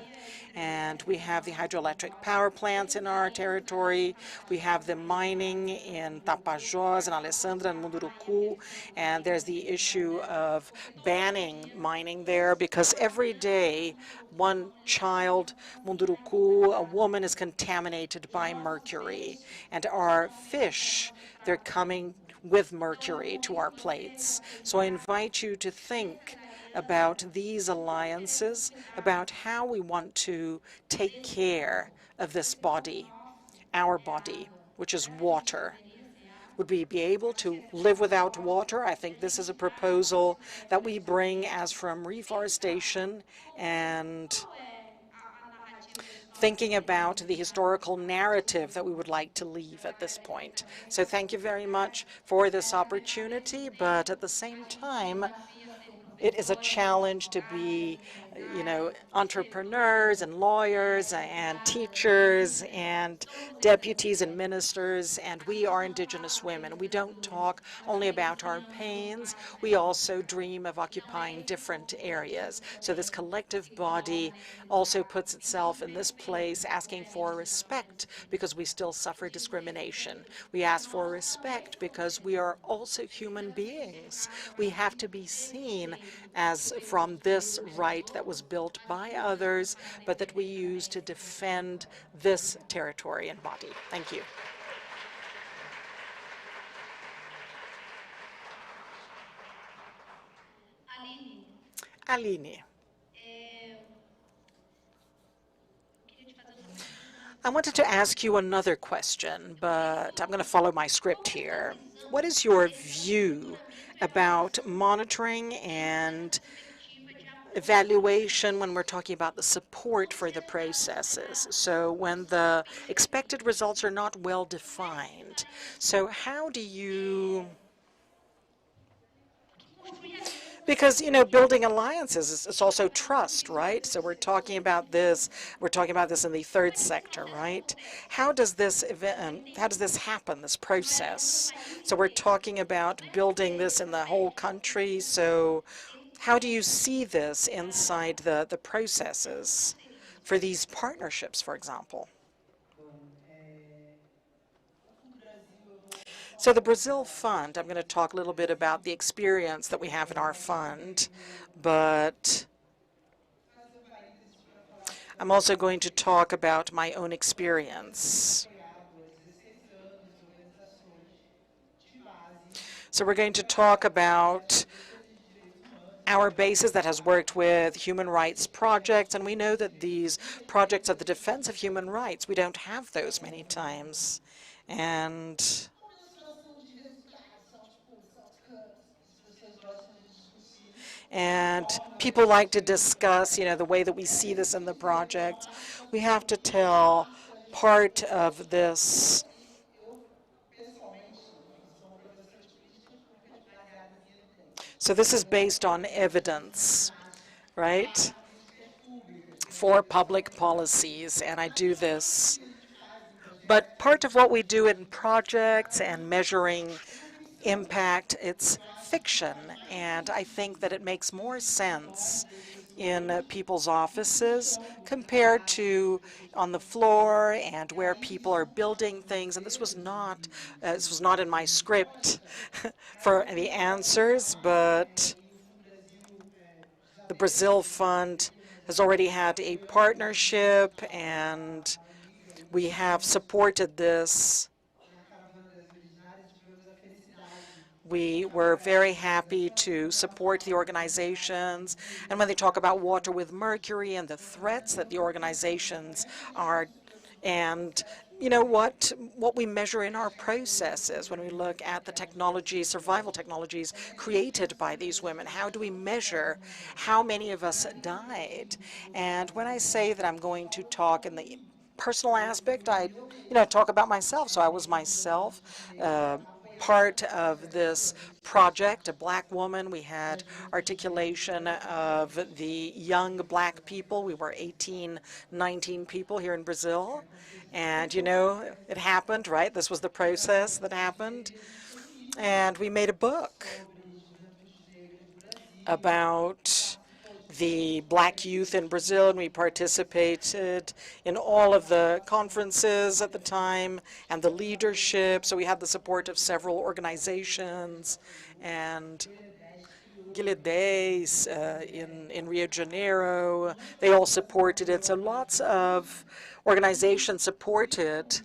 And we have the hydroelectric power plants in our territory. We have the mining in Tapajós and Alessandra and Munduruku. And there's the issue of banning mining there, because every day one child, Munduruku, a woman is contaminated by mercury, and our fish, they're coming with mercury to our plates. So I invite you to think about these alliances, about how we want to take care of this body, our body, which is water. Would we be able to live without water? I think this is a proposal that we bring as from reforestation and thinking about the historical narrative that we would like to leave at this point. So thank you very much for this opportunity, but at the same time, it is a challenge to be, entrepreneurs and lawyers and teachers and deputies and ministers, and we are Indigenous women. We don't talk only about our pains. We also dream of occupying different areas. So this collective body also puts itself in this place asking for respect because we still suffer discrimination. We ask for respect because we are also human beings. We have to be seen as from this right that was built by others, but that we use to defend this territory and body. Thank you. Aline. I wanted to ask you another question, but I'm going to follow my script here. What is your view about monitoring and evaluation when we're talking about the support for the processes? So when the expected results are not well defined, so how do you... Because, building alliances, it's also trust, right? So we're talking about this in the third sector, right? How does this happen, this process? So we're talking about building this in the whole country. So how do you see this inside the processes for these partnerships, for example? So the Brazil Fund, I'm going to talk a little bit about the experience that we have in our fund, but I'm also going to talk about my own experience. So we're going to talk about our basis that has worked with human rights projects, and we know that these projects of the defense of human rights, we don't have those many times. And people like to discuss, the way that we see this in the project. We have to tell part of this. So this is based on evidence, right, for public policies, and I do this. But part of what we do in projects and measuring impact, it's fiction, and I think that it makes more sense in people's offices compared to on the floor and where people are building things. And this was not in my script for the answers, but the Brazil Fund has already had a partnership, and we have supported this. We were very happy to support the organizations, and when they talk about water with mercury and the threats that the organizations are, and what we measure in our processes when we look at the technologies, survival technologies created by these women, how do we measure how many of us died? And when I say that I'm going to talk in the personal aspect, I talk about myself. So I was myself part of this project, a black woman. We had articulation of the young black people. We were 18, 19 people here in Brazil. And, it happened, right? This was the process that happened. And we made a book about the Black youth in Brazil, and we participated in all of the conferences at the time and the leadership. So we had the support of several organizations, and Guilherme in Rio de Janeiro, they all supported it. So lots of organizations supported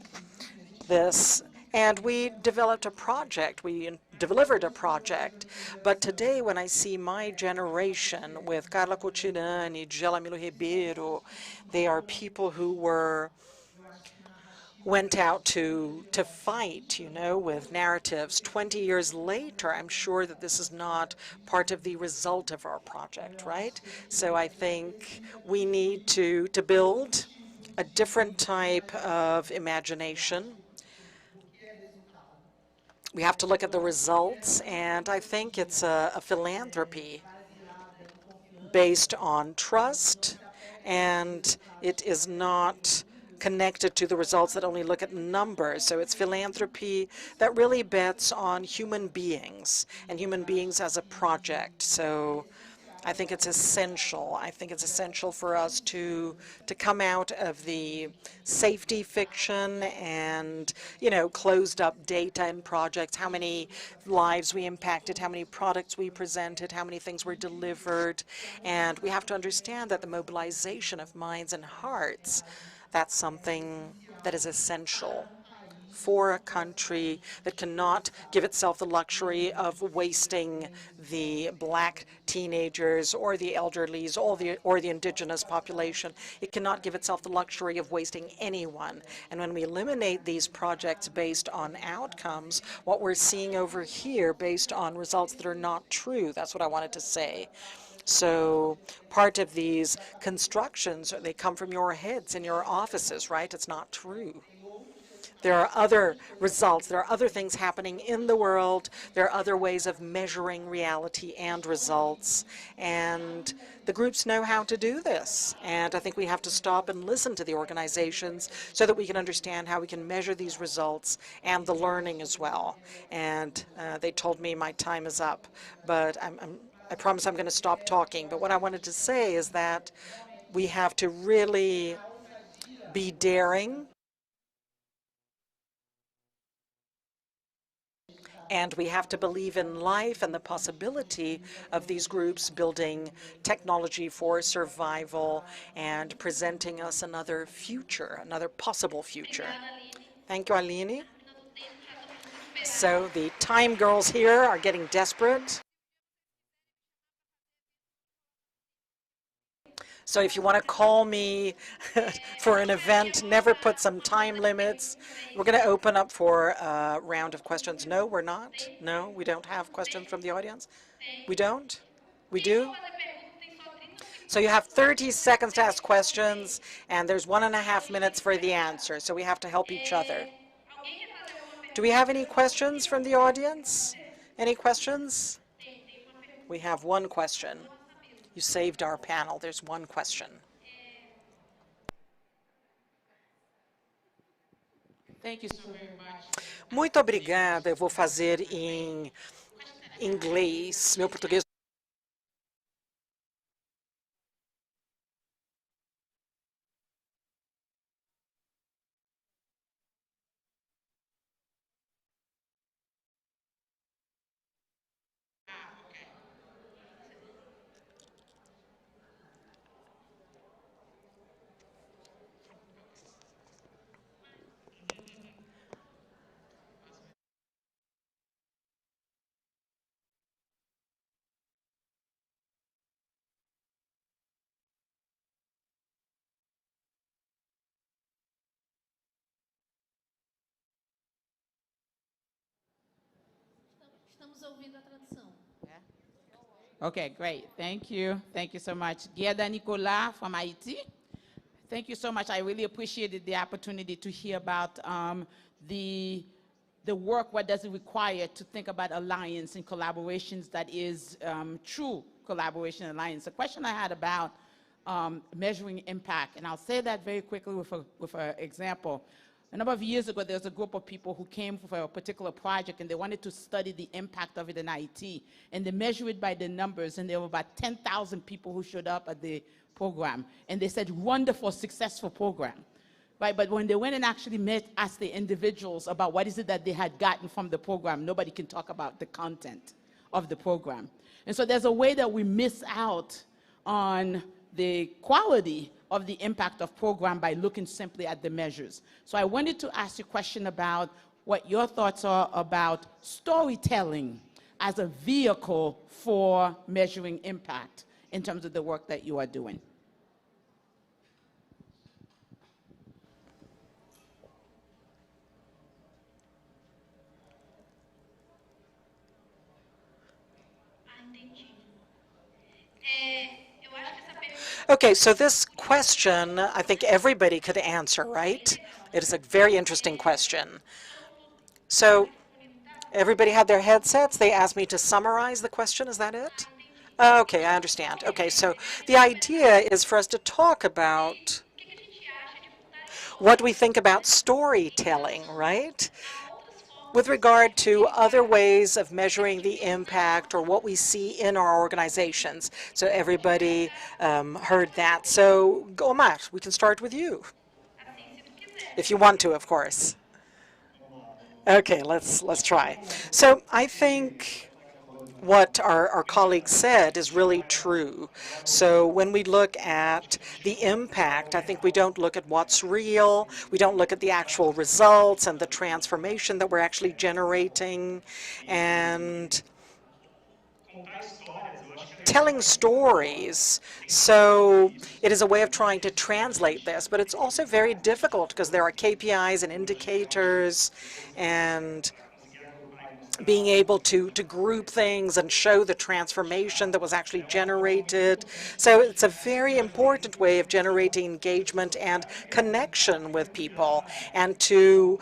this. And we developed a project. We delivered a project. But today, when I see my generation with Carla Cotirani, Gelamilo Ribeiro, they are people who went out to fight, you know, with narratives. 20 years later, I'm sure that this is not part of the result of our project, right? So I think we need to build a different type of imagination. We have to look at the results, and I think it's a philanthropy based on trust, and it is not connected to the results that only look at numbers. So it's philanthropy that really bets on human beings and human beings as a project. So I think it's essential. I think it's essential for us to come out of the safety fiction and, you know, closed up data and projects, how many lives we impacted, how many products we presented, how many things were delivered. And we have to understand that the mobilization of minds and hearts, that's something that is essential for a country that cannot give itself the luxury of wasting the Black teenagers or the elderlies or the indigenous population. It cannot give itself the luxury of wasting anyone. And when we eliminate these projects based on outcomes, what we're seeing over here based on results that are not true, that's what I wanted to say. So part of these constructions, they come from your heads in your offices, right? It's not true. There are other results. There are other things happening in the world. There are other ways of measuring reality and results. And the groups know how to do this. And I think we have to stop and listen to the organizations so that we can understand how we can measure these results and the learning as well. And they told me my time is up. But I promise I'm going to stop talking. But what I wanted to say is that we have to really be daring. And we have to believe in life and the possibility of these groups building technology for survival and presenting us another future, another possible future. Thank you, Aline. So the time girls here are getting desperate. So if you want to call me for an event, never put some time limits. We're going to open up for a round of questions. No, we're not. No, we don't have questions from the audience. We don't? We do? So you have 30 seconds to ask questions, and there's 1.5 minutes for the answer. So we have to help each other. Do we have any questions from the audience? Any questions? We have one question. You saved our panel. There's one question. Thank you so very much. Muito obrigada. Eu vou fazer em inglês. Meu português. Okay, great. Thank you. Thank you so much. Gueda Nicolas from Haiti. Thank you so much. I really appreciated the opportunity to hear about the work, what does it require to think about alliance and collaborations that is true collaboration and alliance. The question I had about measuring impact, and I'll say that very quickly with an example. A number of years ago, there was a group of people who came for a particular project, and they wanted to study the impact of it in IT. And they measured it by the numbers, and there were about 10,000 people who showed up at the program. And they said, wonderful, successful program. Right? But when they went and actually asked the individuals about what is it that they had gotten from the program, nobody can talk about the content of the program. And so there's a way that we miss out on the quality of the impact of program by looking simply at the measures. So I wanted to ask you a question about what your thoughts are about storytelling as a vehicle for measuring impact in terms of the work that you are doing. Okay, so this question, I think everybody could answer, right? It is a very interesting question. So everybody had their headsets. They asked me to summarize the question. Is that it? Okay, I understand. Okay, so the idea is for us to talk about what we think about storytelling, right? With regard to other ways of measuring the impact or what we see in our organizations. So everybody heard that. So, Omar, we can start with you. If you want to, of course. Okay, let's try. So I think what our colleague said is really true. So when we look at the impact, I think we don't look at what's real, we don't look at the actual results and the transformation that we're actually generating, and telling stories. So it is a way of trying to translate this, but it's also very difficult because there are KPIs and indicators, and being able to group things and show the transformation that was actually generated. So it's a very important way of generating engagement and connection with people, and to,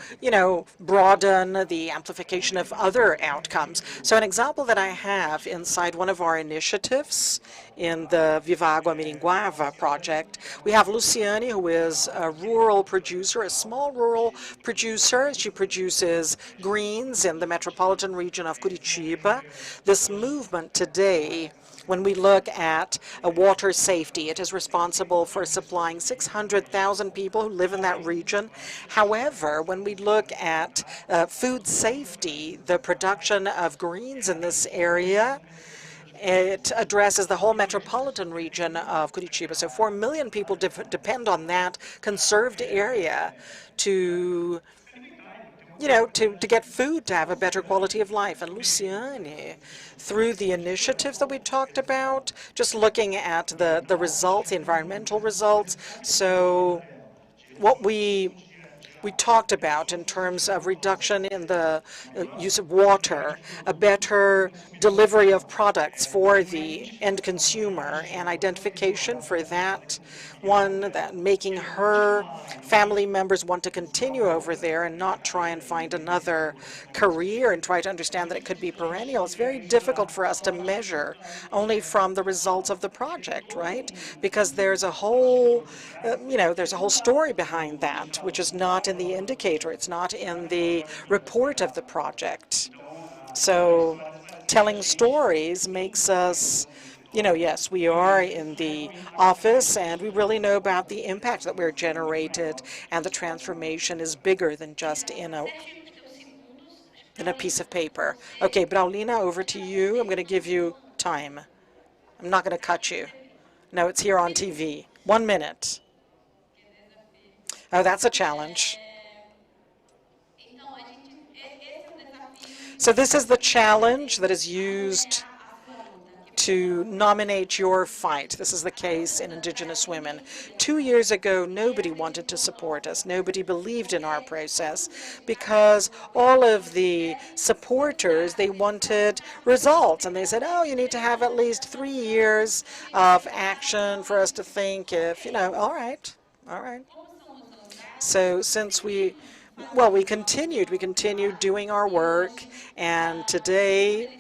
broaden the amplification of other outcomes. So an example that I have inside one of our initiatives in the Viva Água Miringuava project, we have Luciane, who is a rural producer, a small rural producer. She produces greens in the metropolitan region of Curitiba. This movement today, when we look at water safety, it is responsible for supplying 600,000 people who live in that region. However, when we look at food safety, the production of greens in this area, it addresses the whole metropolitan region of Curitiba. So 4 million people depend on that conserved area to get food, to have a better quality of life. And Luciane, through the initiatives that we talked about, just looking at the results, the environmental results, so what we talked about in terms of reduction in the use of water, a better delivery of products for the end consumer, and identification for that one, that making her family members want to continue over there and not try and find another career and try to understand that it could be perennial. It's very difficult for us to measure only from the results of the project, right? Because there's a whole, there's a whole story behind that, which is not in the indicator. It's not in the report of the project. So telling stories makes us, yes, we are in the office and we really know about the impact that we're generated, and the transformation is bigger than just in a piece of paper. Okay, Braulina, over to you. I'm going to give you time. I'm not going to cut you. No, it's here on TV. 1 minute. Oh, that's a challenge. So this is the challenge that is used to nominate your fight. This is the case in Indigenous women. 2 years ago, nobody wanted to support us. Nobody believed in our process because all of the supporters, they wanted results. And they said, oh, you need to have at least 3 years of action for us to think if, all right. So since we continued doing our work, and today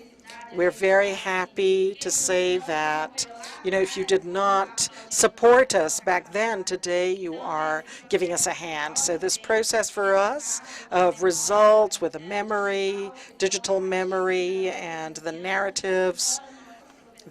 We're very happy to say that, if you did not support us back then, today you are giving us a hand. So this process for us of results with a memory, digital memory, and the narratives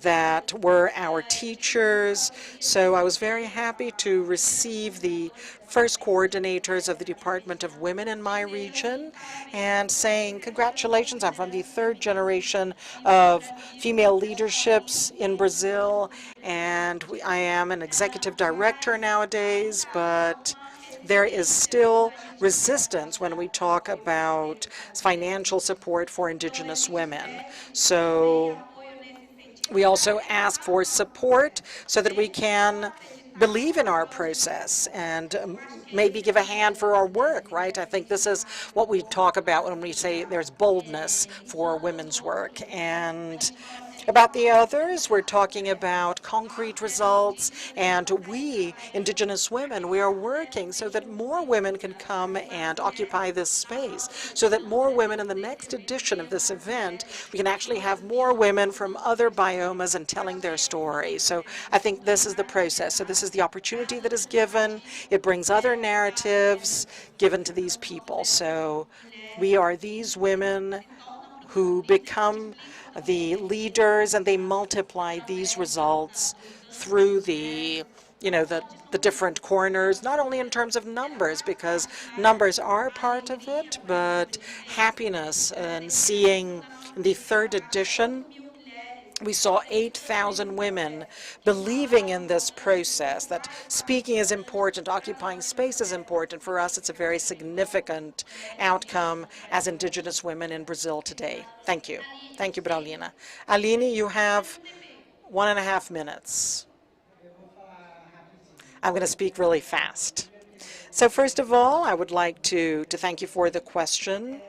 that were our teachers. So I was very happy to receive the first coordinators of the Department of Women in my region and saying, congratulations, I'm from the third generation of female leaderships in Brazil, and I am an executive director nowadays, but there is still resistance when we talk about financial support for indigenous women. So we also ask for support so that we can believe in our process and maybe give a hand for our work, right? I think this is what we talk about when we say there's boldness for women's work. And about the others, we're talking about concrete results, and we, indigenous women, we are working so that more women can come and occupy this space, so that more women in the next edition of this event, we can actually have more women from other biomas and telling their story. So I think this is the process. So this is the opportunity that is given. It brings other narratives given to these people. So we are these women who become the leaders, and they multiply these results through the different corners, not only in terms of numbers, because numbers are part of it, but happiness. And seeing in the third edition, we saw 8,000 women believing in this process, that speaking is important, occupying space is important. For us, it's a very significant outcome as indigenous women in Brazil today. Thank you. Thank you, Braulina. Aline, you have 1.5 minutes. I'm going to speak really fast. So first of all, I would like to thank you for the question.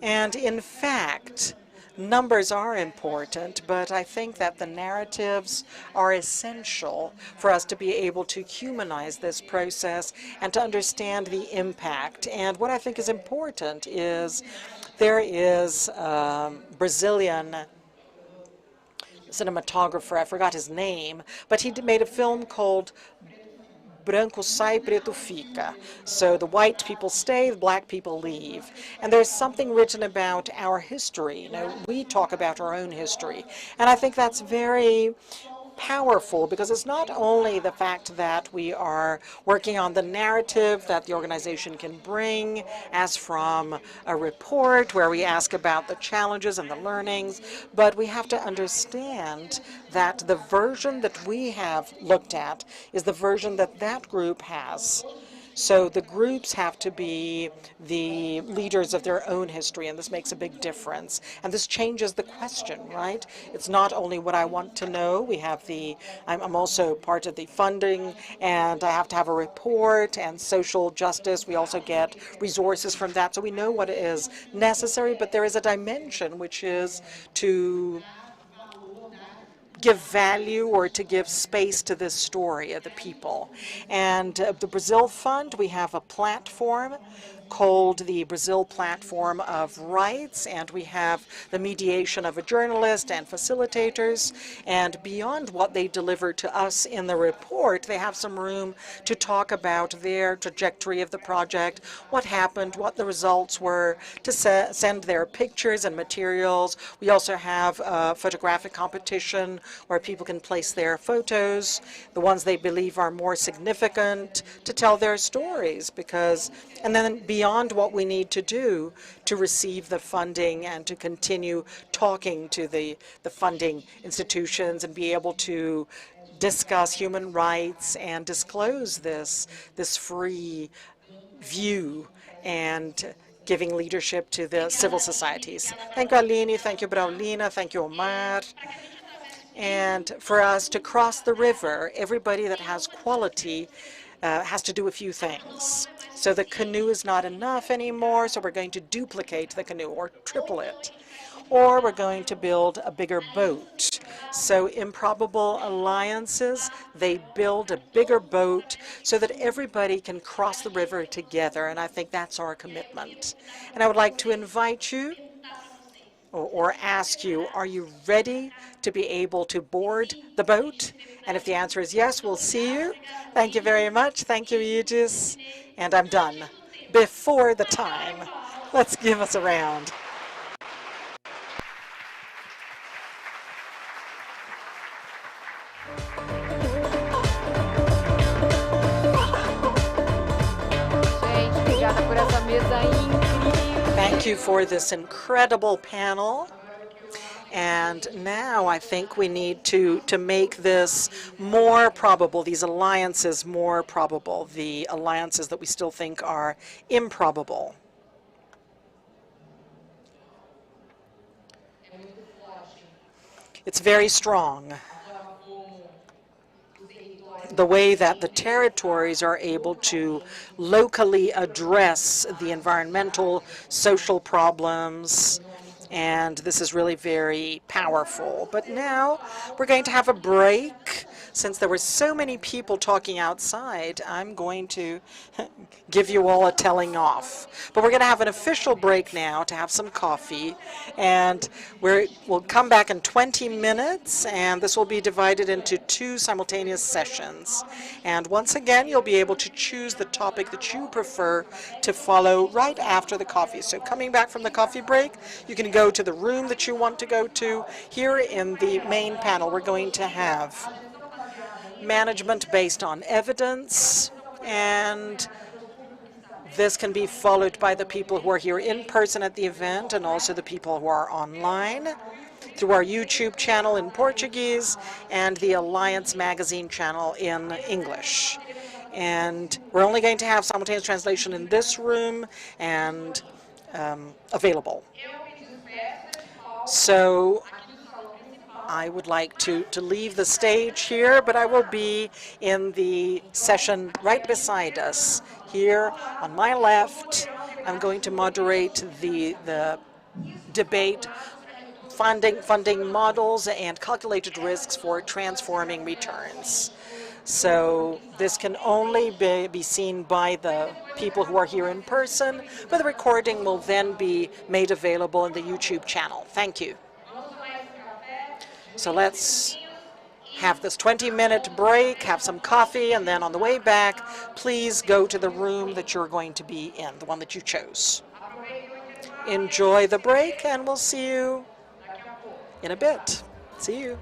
And in fact, numbers are important, but I think that the narratives are essential for us to be able to humanize this process and to understand the impact. And what I think is important is there is a Brazilian cinematographer, I forgot his name, but he made a film called Branco sai, preto fica. So the white people stay, the black people leave. And there's something written about our history. We talk about our own history. And I think that's very powerful, because it's not only the fact that we are working on the narrative that the organization can bring, as from a report where we ask about the challenges and the learnings, but we have to understand that the version that we have looked at is the version that that group has. So the groups have to be the leaders of their own history, and this makes a big difference. And this changes the question, right? It's not only what I want to know. We have I'm also part of the funding, and I have to have a report and social justice. We also get resources from that, so we know what is necessary, but there is a dimension which is to give value or to give space to this story of the people. And the Brazil Fund, we have a platform called the Brazil Platform of Rights, and we have the mediation of a journalist and facilitators. And beyond what they deliver to us in the report, they have some room to talk about their trajectory of the project, what happened, what the results were, to send their pictures and materials. We also have a photographic competition where people can place their photos, the ones they believe are more significant, to tell their stories. And then beyond what we need to do to receive the funding and to continue talking to the funding institutions and be able to discuss human rights and disclose this free view and giving leadership to the civil societies. Thank you, Aline. Thank you, Braulina. Thank you, Omar. And for us to cross the river, everybody that has quality has to do a few things. So the canoe is not enough anymore, so we're going to duplicate the canoe or triple it. Or we're going to build a bigger boat. So improbable alliances, they build a bigger boat so that everybody can cross the river together, and I think that's our commitment. And I would like to invite you or ask you, are you ready to be able to board the boat? And if the answer is yes, we'll see you. Thank you very much. Thank you, Aegis. And I'm done before the time. Let's give us a round. Thank you for this incredible panel. And now I think we need to make this more probable, these alliances more probable, the alliances that we still think are improbable. It's very strong, the way that the territories are able to locally address the environmental, social problems, and this is really very powerful. But now we're going to have a break. Since there were so many people talking outside, I'm going to give you all a telling off. But we're going to have an official break now to have some coffee, and we'll come back in 20 minutes, and this will be divided into 2 simultaneous sessions. And once again, you'll be able to choose the topic that you prefer to follow right after the coffee. So coming back from the coffee break, you can go to the room that you want to go to. Here in the main panel, we're going to have management based on evidence, and this can be followed by the people who are here in person at the event and also the people who are online through our YouTube channel in Portuguese and the Alliance Magazine channel in English. And we're only going to have simultaneous translation in this room and available. So I would like to leave the stage here, but I will be in the session right beside us. Here on my left, I'm going to moderate the debate, funding models and calculated risks for transforming returns. So this can only be seen by the people who are here in person, but the recording will then be made available in the YouTube channel. Thank you. So let's have this 20-minute break, have some coffee, and then on the way back, please go to the room that you're going to be in, the one that you chose. Enjoy the break, and we'll see you in a bit. See you.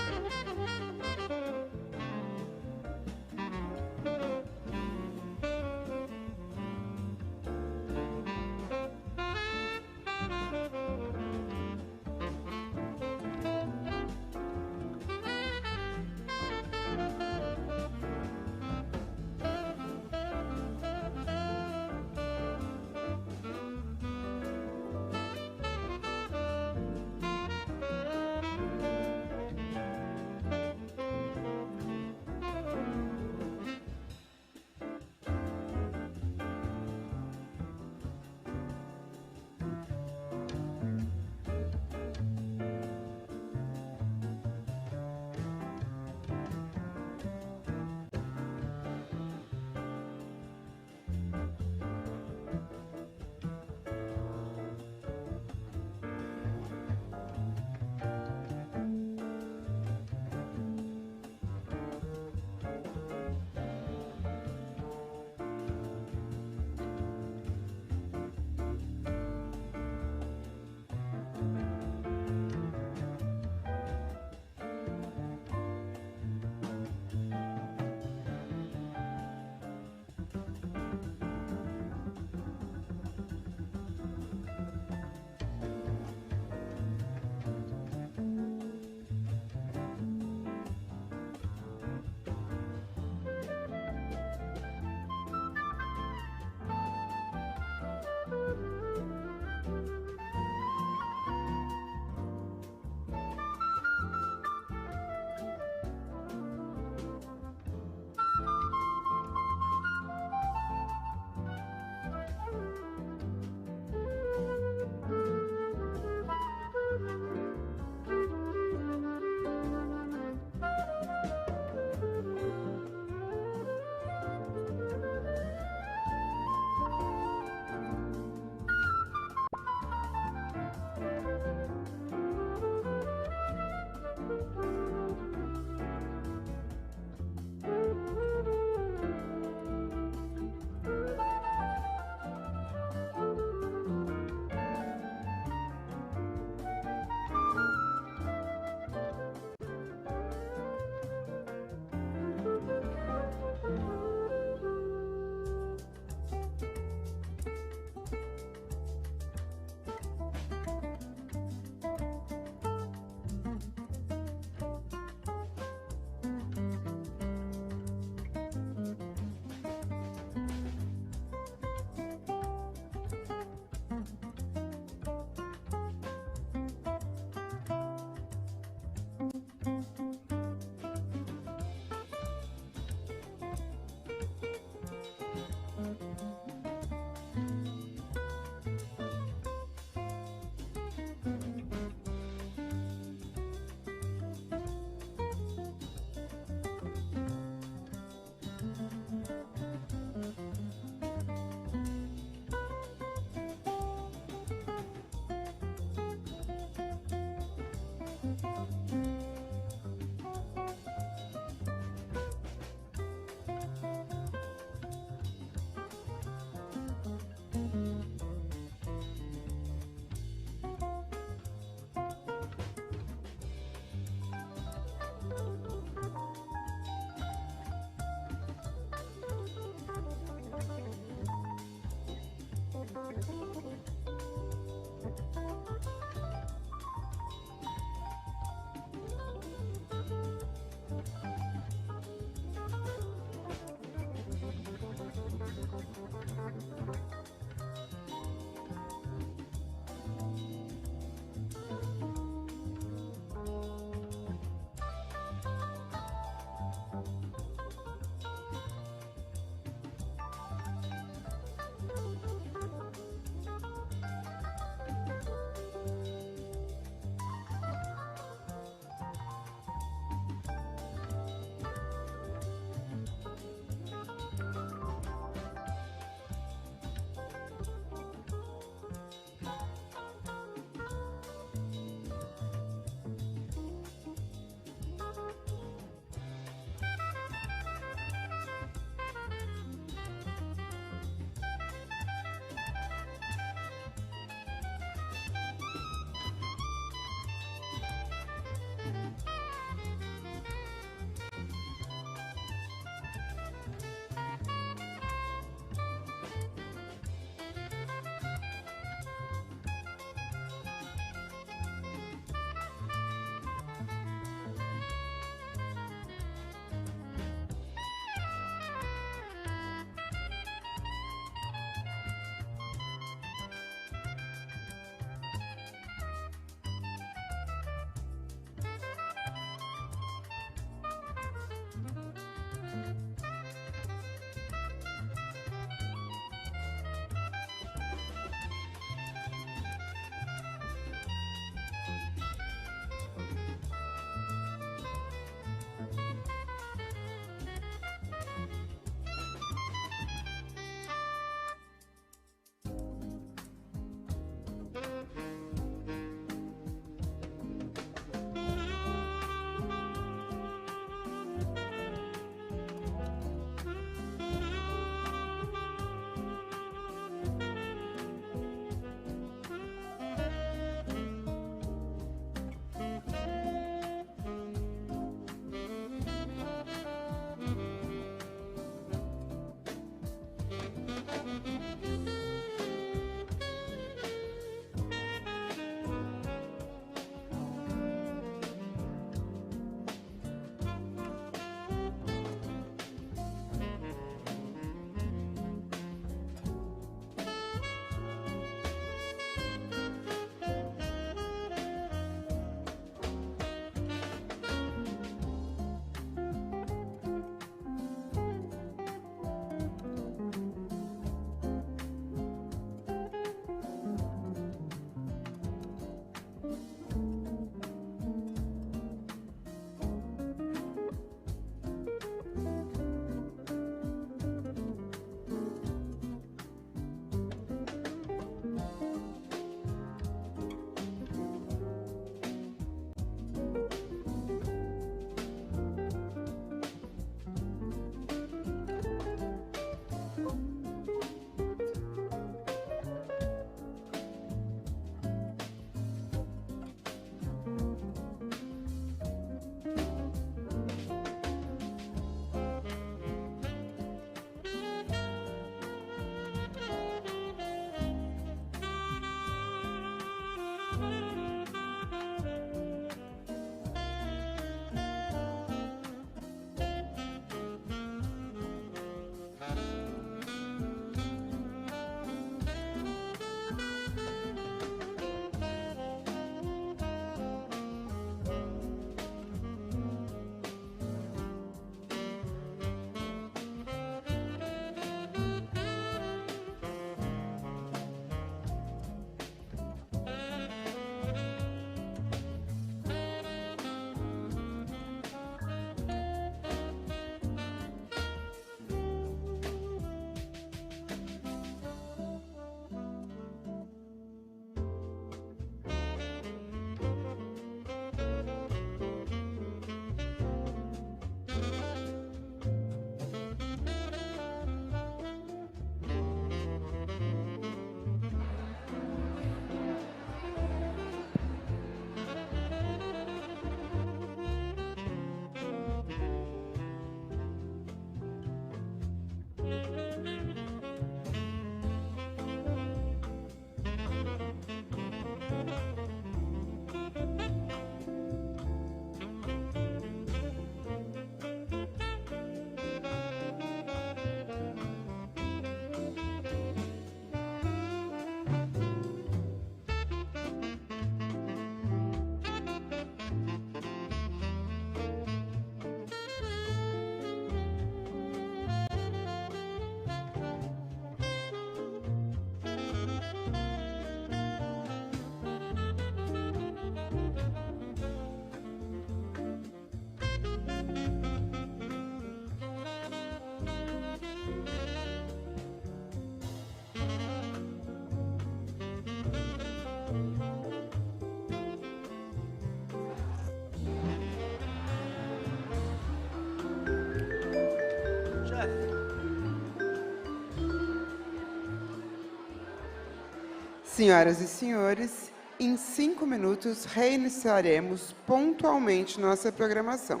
Senhoras e senhores, em 5 minutos reiniciaremos pontualmente nossa programação.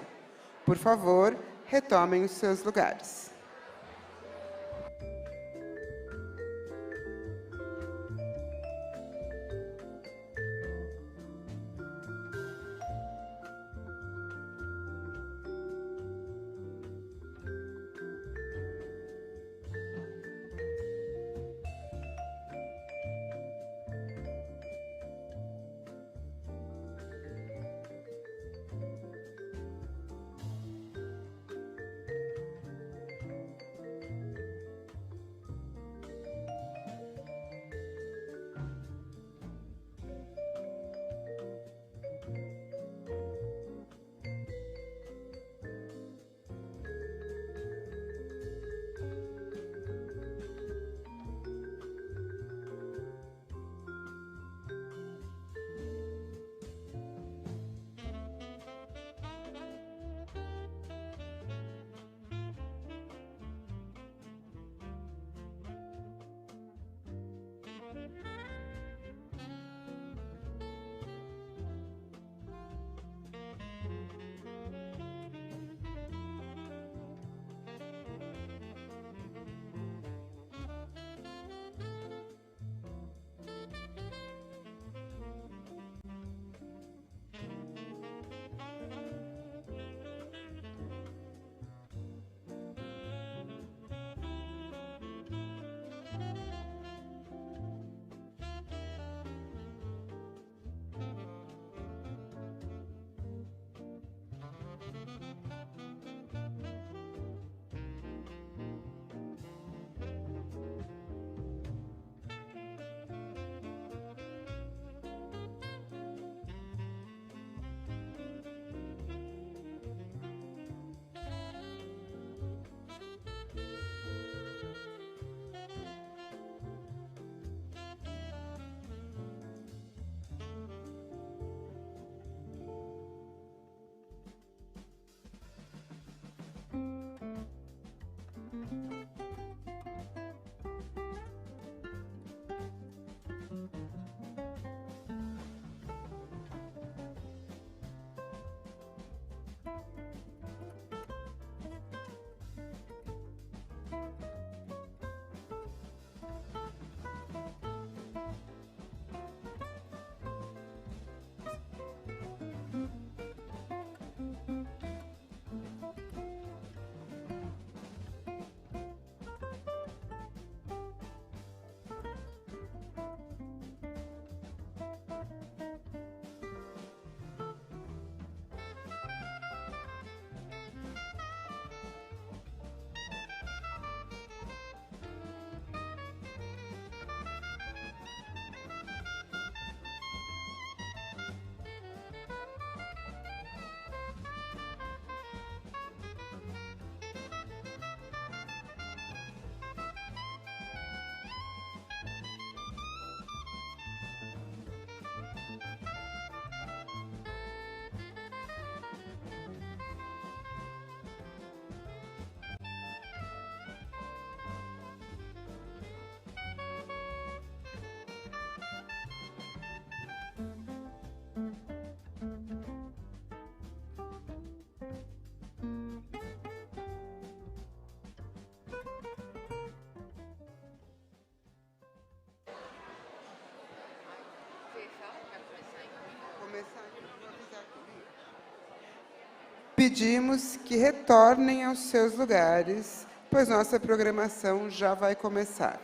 Por favor, retomem os seus lugares. Pedimos que retornem aos seus lugares, pois nossa programação já vai começar.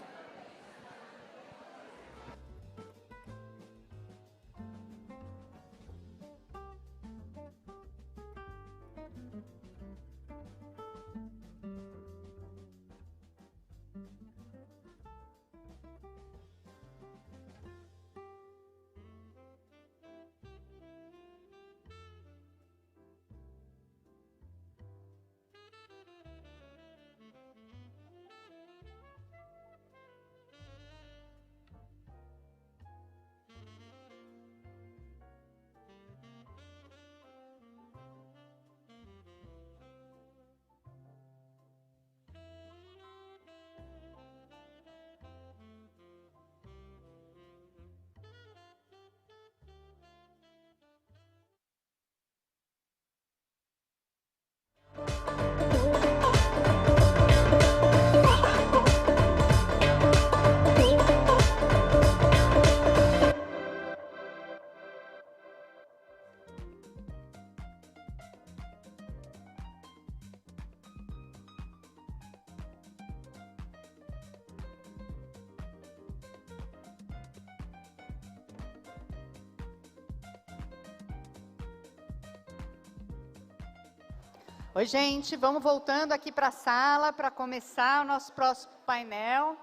Oi, gente, vamos voltando aqui para a sala para começar o nosso próximo painel.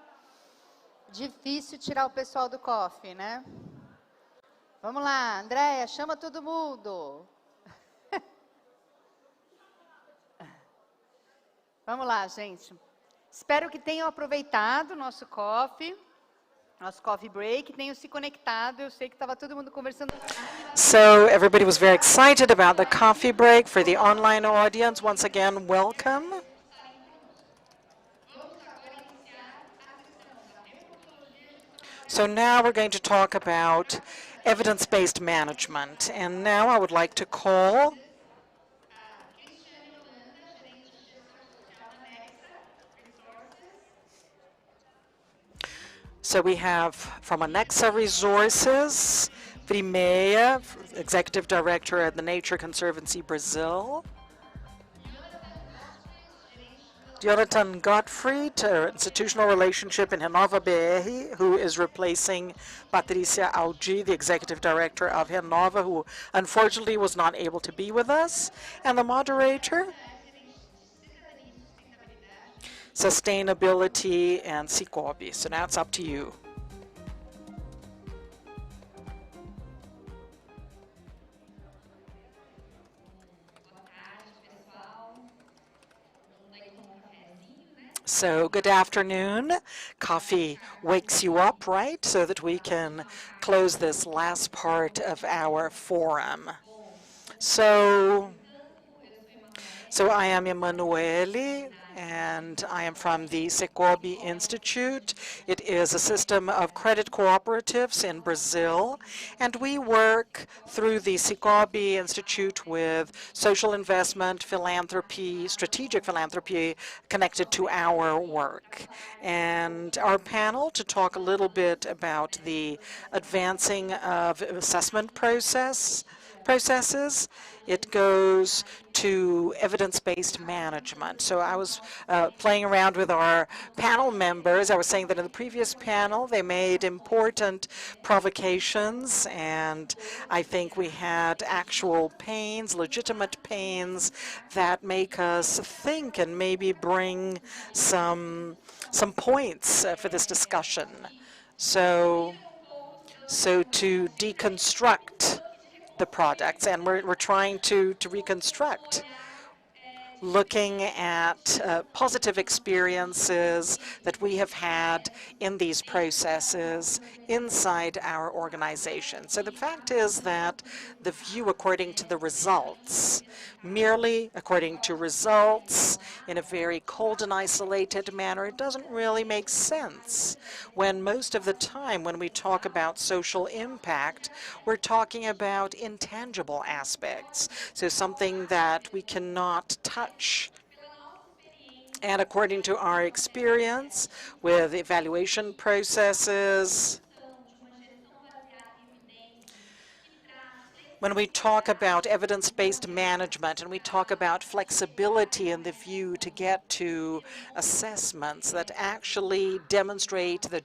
Difícil tirar o pessoal do coffee, né? Vamos lá, Andréia, chama todo mundo. Vamos lá, gente. Espero que tenham aproveitado o nosso coffee break, tenham se conectado. Eu sei que estava todo mundo conversando. So everybody was very excited about the coffee break. For the online audience, once again, welcome. So now we're going to talk about evidence-based management. And now I would like to call So we have from Anexa Resources, Primeia, Executive Director at the Nature Conservancy Brazil. Jonathan Gottfried, Institutional Relationship in Renova BR, who is replacing Patricia Algi, the Executive Director of Renova, who unfortunately was not able to be with us. And the moderator, Sustainability and Cicobi. So now it's up to you. So good afternoon. Coffee wakes you up, right? So that we can close this last part of our forum. So I am Emanuele, and I am from the Cicobi Institute. It is a system of credit cooperatives in Brazil, and we work through the Cicobi Institute with social investment, philanthropy, strategic philanthropy connected to our work. And our panel to talk a little bit about the advancing of assessment processes. It goes to evidence-based management. So I was playing around with our panel members. I was saying that in the previous panel, they made important provocations, and I think we had actual pains, legitimate pains, that make us think and maybe bring some points for this discussion. So to deconstruct the products, and we're trying to reconstruct, looking at positive experiences that we have had in these processes inside our organization. So the fact is that the view according to the results, merely according to results in a very cold and isolated manner, it doesn't really make sense, when most of the time when we talk about social impact, we're talking about intangible aspects, so something that we cannot touch. And according to our experience with evaluation processes, when we talk about evidence-based management and we talk about flexibility in the view to get to assessments that actually demonstrate the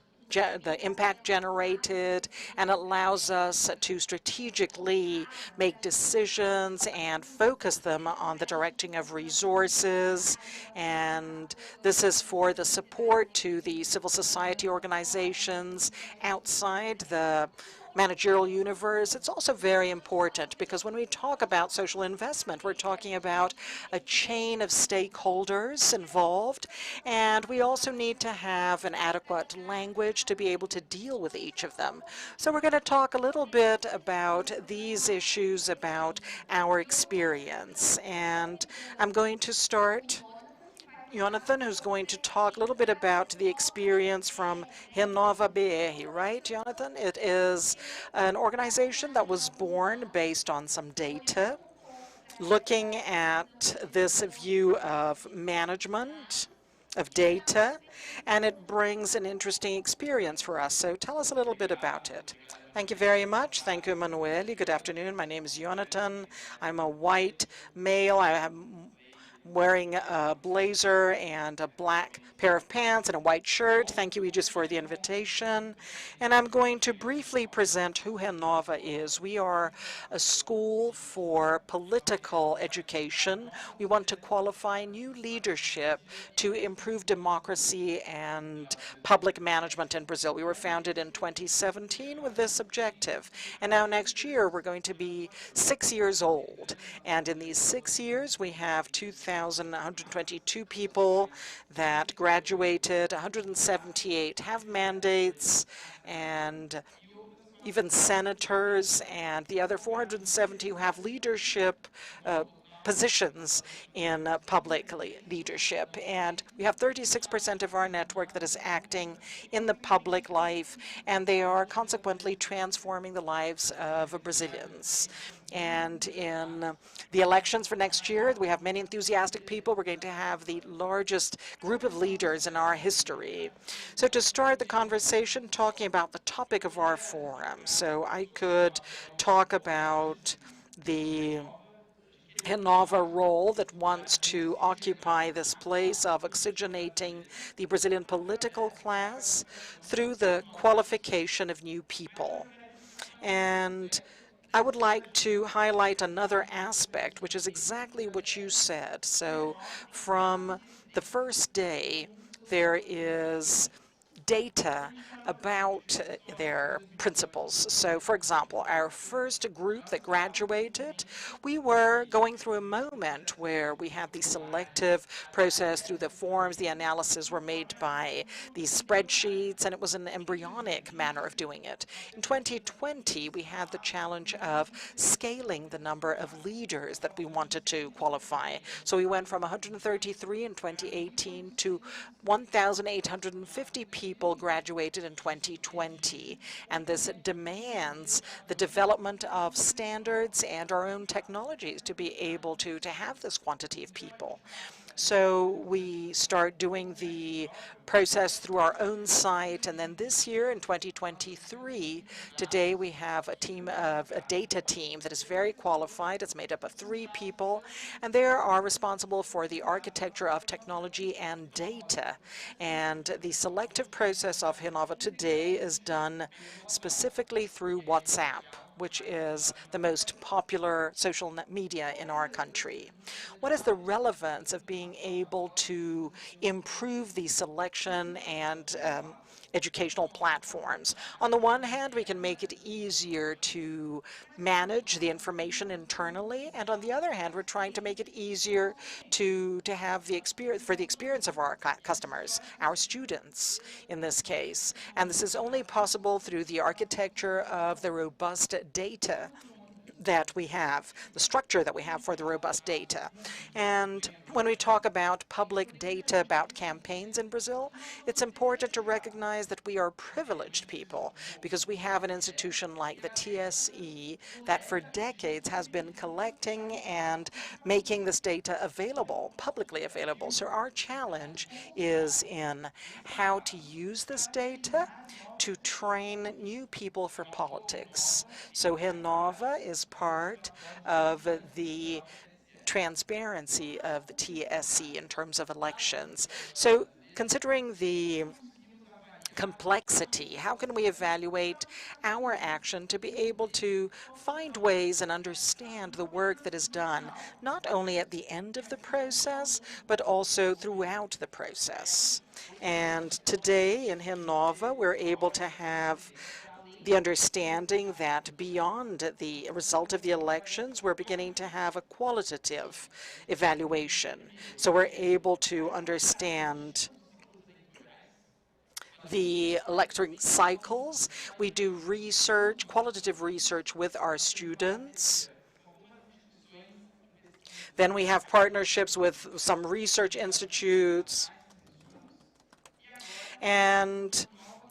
impact generated and allows us to strategically make decisions and focus them on the directing of resources. And this is for the support to the civil society organizations outside the managerial universe. It's also very important because when we talk about social investment, we're talking about a chain of stakeholders involved, and we also need to have an adequate language to be able to deal with each of them. So we're going to talk a little bit about these issues, about our experience, and I'm going to start Jonathan, who's going to talk a little bit about the experience from Renova BR, right, Jonathan? It is an organization that was born based on some data, looking at this view of management, of data, and it brings an interesting experience for us. So tell us a little bit about it. Thank you very much. Thank you, Emanuele. Good afternoon. My name is Jonathan. I'm a white male. I have wearing a blazer and a black pair of pants and a white shirt. Thank you, Aegis, for the invitation. And I'm going to briefly present who Renova is. We are a school for political education. We want to qualify new leadership to improve democracy and public management in Brazil. We were founded in 2017 with this objective. And now next year, we're going to be 6 years old. And in these 6 years, we have 2,122 people that graduated, 178 have mandates, and even senators, and the other 470 who have leadership positions in public leadership. And we have 36% of our network that is acting in the public life, and they are consequently transforming the lives of Brazilians. And in the elections for next year, we have many enthusiastic people. We're going to have the largest group of leaders in our history. So to start the conversation, talking about the topic of our forum. So I could talk about the Renova role that wants to occupy this place of oxygenating the Brazilian political class through the qualification of new people. And I would like to highlight another aspect, which is exactly what you said. So from the first day, there is data about their principles. So, for example, our first group that graduated, we were going through a moment where we had the selective process through the forms. The analysis were made by these spreadsheets, and it was an embryonic manner of doing it. In 2020, we had the challenge of scaling the number of leaders that we wanted to qualify. So we went from 133 in 2018 to 1,850 people graduated in 2020, and this demands the development of standards and our own technologies to be able to have this quantity of people. So we start doing the process through our own site, and then this year in 2023, today we have a data team that is very qualified. It's made up of 3 people, and they are responsible for the architecture of technology and data. And the selective process of Renova today is done specifically through WhatsApp, which is the most popular social media in our country. What is the relevance of being able to improve the selection and educational platforms? On the one hand, we can make it easier to manage the information internally, and on the other hand, we're trying to make it easier to have the experience of our customers, our students in this case. And this is only possible through the architecture of the robust data that we have, the structure that we have for the robust data. And when we talk about public data about campaigns in Brazil, it's important to recognize that we are privileged people because we have an institution like the TSE that for decades has been collecting and making this data available, publicly available. So our challenge is in how to use this data to train new people for politics. So Renova is part of the transparency of the TSE in terms of elections. So considering the complexity, how can we evaluate our action to be able to find ways and understand the work that is done, not only at the end of the process, but also throughout the process? And today in Renova, we're able to have the understanding that beyond the result of the elections, we're beginning to have a qualitative evaluation. So we're able to understand the electoral cycles. We do research, qualitative research with our students. Then we have partnerships with some research institutes. And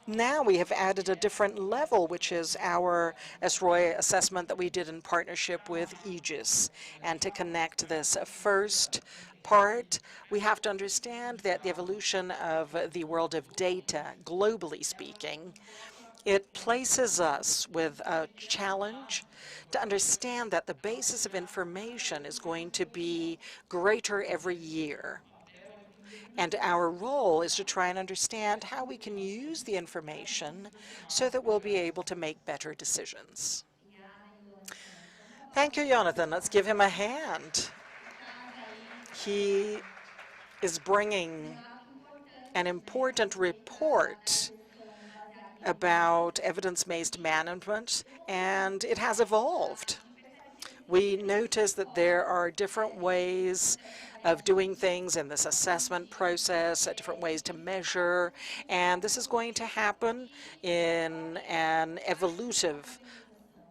now we have added a different level, which is our SROI assessment that we did in partnership with Aegis. And to connect this first part, we have to understand that the evolution of the world of data, globally speaking, It places us with a challenge to understand that the basis of information is going to be greater every year. And our role is to try and understand how we can use the information so that we'll be able to make better decisions. Thank you, Jonathan. Let's give him a hand. He is bringing an important report about evidence-based management, and it has evolved. We notice that there are different ways of doing things in this assessment process, different ways to measure, and this is going to happen in an evolutive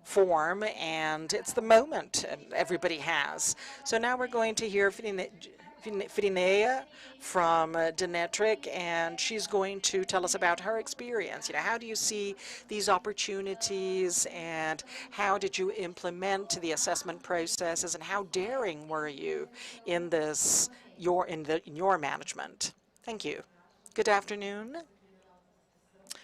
form, and it's the moment everybody has. So now we're going to hear Firinea from Denetric, and she's going to tell us about her experience. How do you see these opportunities, and how did you implement the assessment processes, and how daring were you in this in your management? Thank you. Good afternoon.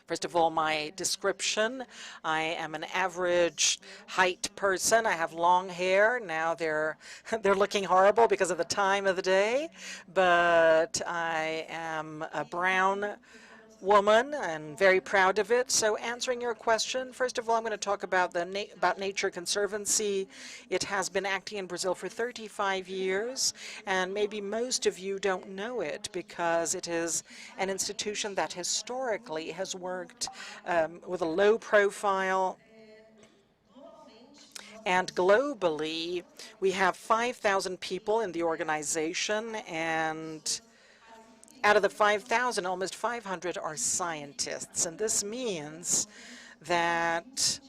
First of all, my description: I am an average height person. I have long hair. Now they're looking horrible because of the time of the day, but I am a brown woman and very proud of it. So answering your question, first of all, I'm going to talk about Nature Conservancy. It has been acting in Brazil for 35 years, and maybe most of you don't know it because it is an institution that historically has worked with a low profile. And globally, we have 5,000 people in the organization, and out of the 5,000, almost 500 are scientists, and this means that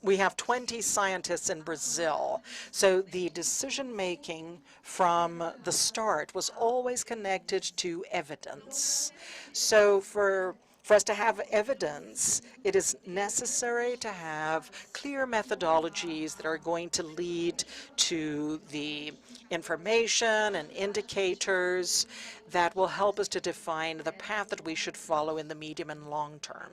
we have 20 scientists in Brazil. So the decision-making from the start was always connected to evidence. So for us to have evidence, it is necessary to have clear methodologies that are going to lead to the information and indicators that will help us to define the path that we should follow in the medium and long term.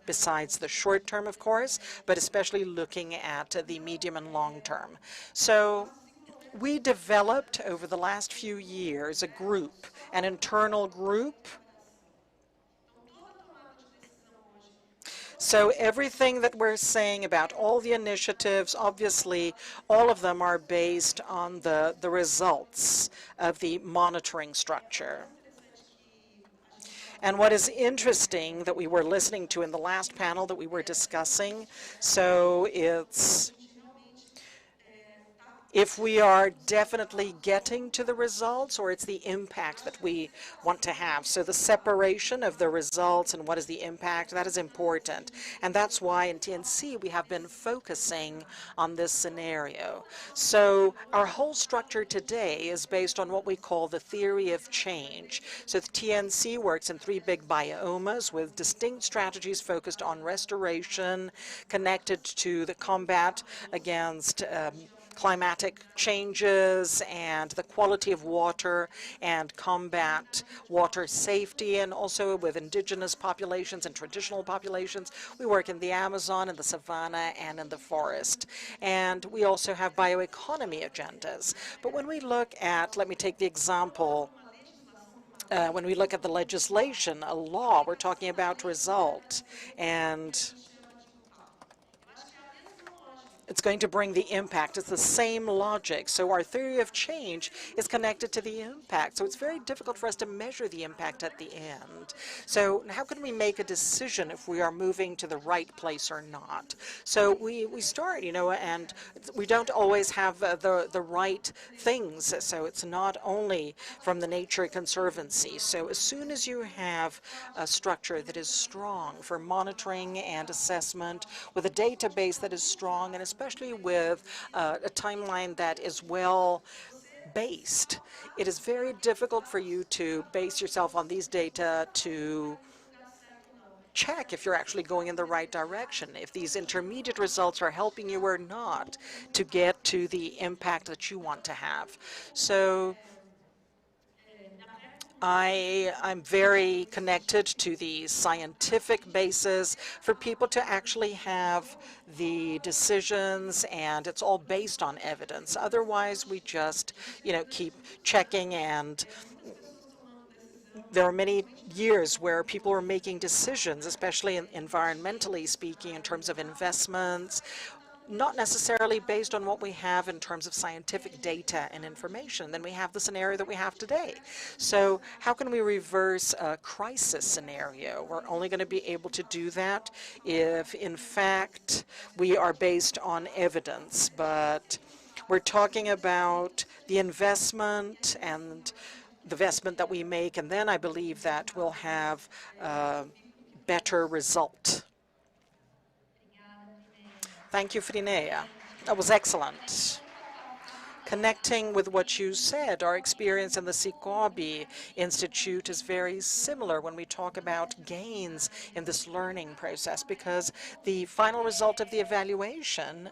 Besides the short term, of course, but especially looking at the medium and long term. So we developed over the last few years a group, an internal group. So everything that we're saying about all the initiatives, obviously, all of them are based on the results of the monitoring structure. And what is interesting that we were listening to in the last panel that we were discussing, so it's if we are definitely getting to the results, or it's the impact that we want to have. So the separation of the results and what is the impact, that is important. And that's why in TNC we have been focusing on this scenario. So our whole structure today is based on what we call the theory of change. So the TNC works in 3 big biomas with distinct strategies focused on restoration, connected to the combat against climatic changes and the quality of water, and combat water safety, and also with indigenous populations and traditional populations. We work in the Amazon, in the savanna, and in the forest. And we also have bioeconomy agendas. But when we look at, let me take the example, when we look at the legislation, a law, we're talking about result, and it's going to bring the impact. It's the same logic. So our theory of change is connected to the impact. So it's very difficult for us to measure the impact at the end. So how can we make a decision if we are moving to the right place or not? So we start, and we don't always have the right things. So it's not only from the Nature Conservancy. So as soon as you have a structure that is strong for monitoring and assessment, with a database that is strong, and especially with a timeline that is well based, it is very difficult for you to base yourself on these data to check if you're actually going in the right direction, if these intermediate results are helping you or not to get to the impact that you want to have. So I'm very connected to the scientific basis for people to actually have the decisions, and it's all based on evidence. Otherwise, we just, keep checking, and there are many years where people are making decisions, especially environmentally speaking, in terms of investments, not necessarily based on what we have in terms of scientific data and information. Then we have the scenario that we have today. So how can we reverse a crisis scenario? We're only going to be able to do that if, in fact, we are based on evidence. But we're talking about the investment and the investment that we make, and then I believe that we'll have a better result. Thank you, Frinea. That was excellent. Connecting with what you said, our experience in the Cicobi Institute is very similar when we talk about gains in this learning process, because the final result of the evaluation,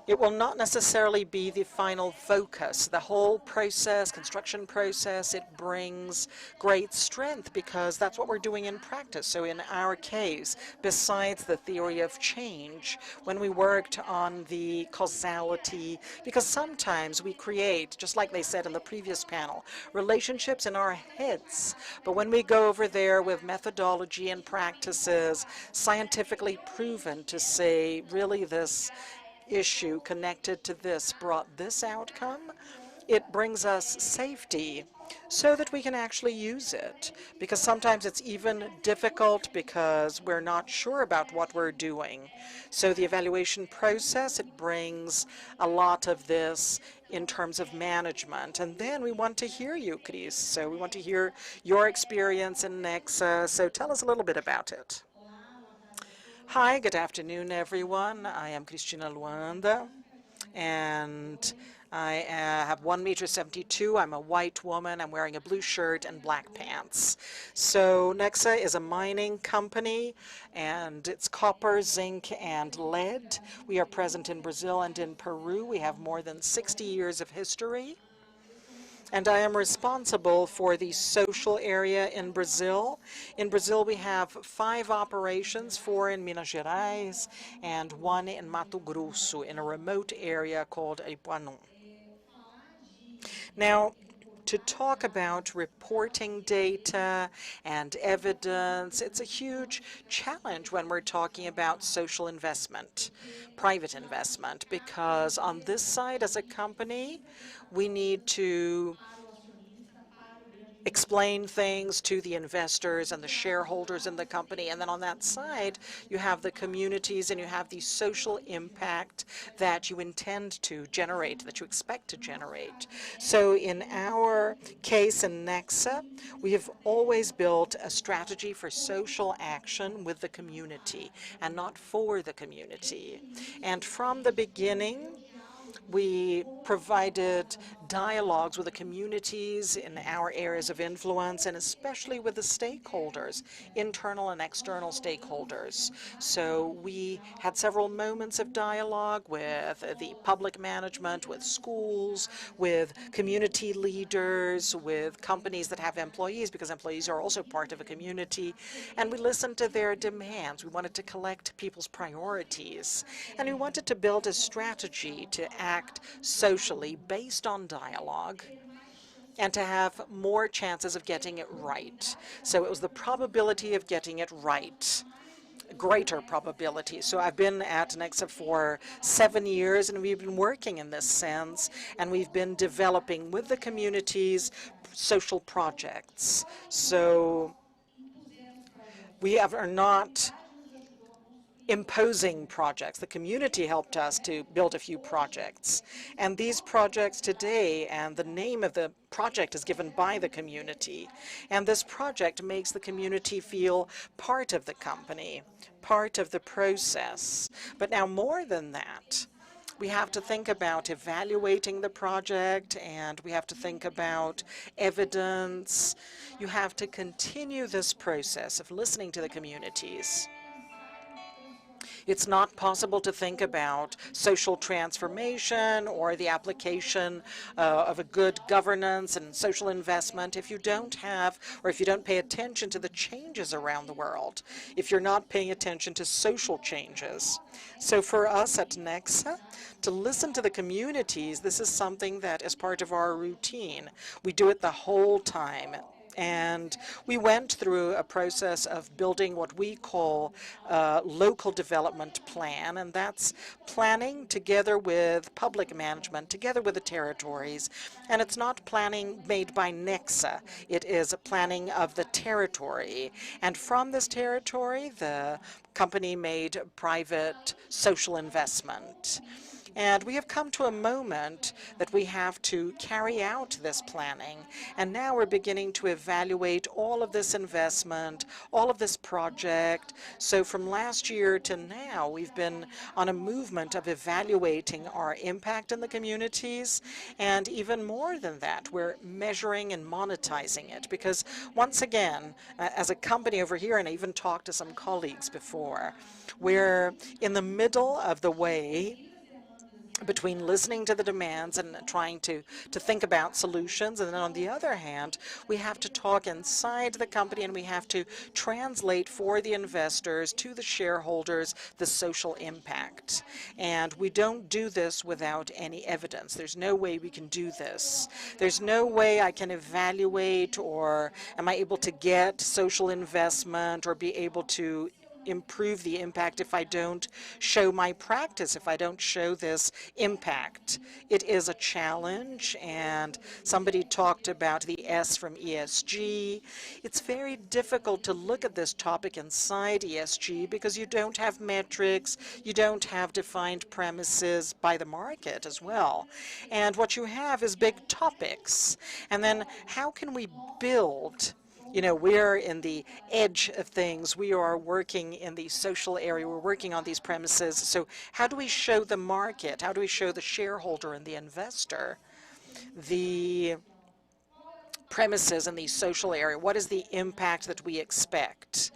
it will not necessarily be the final focus. The whole process, construction process, it brings great strength because that's what we're doing in practice. So in our case, besides the theory of change, when we worked on the causality, because sometimes we create, just like they said in the previous panel, relationships in our heads. But when we go over there with methodology and practices, scientifically proven to say, really this issue connected to this brought this outcome, it brings us safety so that we can actually use it. Because sometimes it's even difficult because we're not sure about what we're doing. So the evaluation process, it brings a lot of this in terms of management. And then we want to hear you, Cris. So we want to hear your experience in Nexa. So tell us a little bit about it. Hi, good afternoon, everyone. I am Cristina Luanda, and I have 1.72 m. I'm a white woman. I'm wearing a blue shirt and black pants. So Nexa is a mining company, and it's copper, zinc, and lead. We are present in Brazil and in Peru. We have more than 60 years of history. And I am responsible for the social area in Brazil. In Brazil, we have 5 operations, 4 in Minas Gerais and 1 in Mato Grosso, in a remote area called Ipuanu. Now, to talk about reporting data and evidence, it's a huge challenge when we're talking about social investment, private investment, because on this side as a company, we need to explain things to the investors and the shareholders in the company. And then on that side, you have the communities and you have the social impact that you intend to generate, that you expect to generate. So in our case in Nexa, we have always built a strategy for social action with the community and not for the community. And from the beginning, we provided dialogues with the communities in our areas of influence, and especially with the stakeholders, internal and external stakeholders. So we had several moments of dialogue with the public management, with schools, with community leaders, with companies that have employees, because employees are also part of a community, and we listened to their demands. We wanted to collect people's priorities, and we wanted to build a strategy to act socially based on dialogue and to have more chances of getting it right. So it was the probability of getting it right, greater probability. So I've been at Nexa for 7 years, and we've been working in this sense, and we've been developing with the communities social projects. So we are not imposing projects. The community helped us to build a few projects. And these projects today, and the name of the project is given by the community. And this project makes the community feel part of the company, part of the process. But now more than that, we have to think about evaluating the project, and we have to think about evidence. You have to continue this process of listening to the communities. It's not possible to think about social transformation or the application of a good governance and social investment if you don't have, or if you don't pay attention to the changes around the world, if you're not paying attention to social changes. So for us at Nexa, to listen to the communities, this is something that is part of our routine. We do it the whole time. And we went through a process of building what we call a local development plan, and that's planning together with public management, together with the territories. And it's not planning made by Nexa. It is a planning of the territory. And from this territory, the company made private social investment. And we have come to a moment that we have to carry out this planning. And now we're beginning to evaluate all of this investment, all of this project. So from last year to now, we've been on a movement of evaluating our impact in the communities. And even more than that, we're measuring and monetizing it. Because once again, as a company over here, and I even talked to some colleagues before, we're in the middle of the way between listening to the demands and trying to think about solutions. And then on the other hand, we have to talk inside the company and we have to translate for the investors, to the shareholders, the social impact. And we don't do this without any evidence. There's no way we can do this. There's no way I can evaluate or am I able to get social investment or be able to improve the impact if I don't show my practice, if I don't show this impact. It is a challenge, and somebody talked about the S from ESG. It's very difficult to look at this topic inside ESG because you don't have metrics, you don't have defined premises by the market as well. And what you have is big topics. And then how can we build? You know, we're in the edge of things. We are working in the social area. We're working on these premises. So how do we show the market? How do we show the shareholder and the investor the premises in the social area? What is the impact that we expect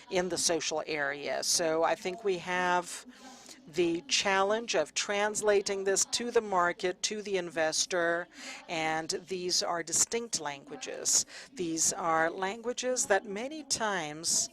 in the social area? So I think we have the challenge of translating this to the market, to the investor, and these are distinct languages. These are languages that many times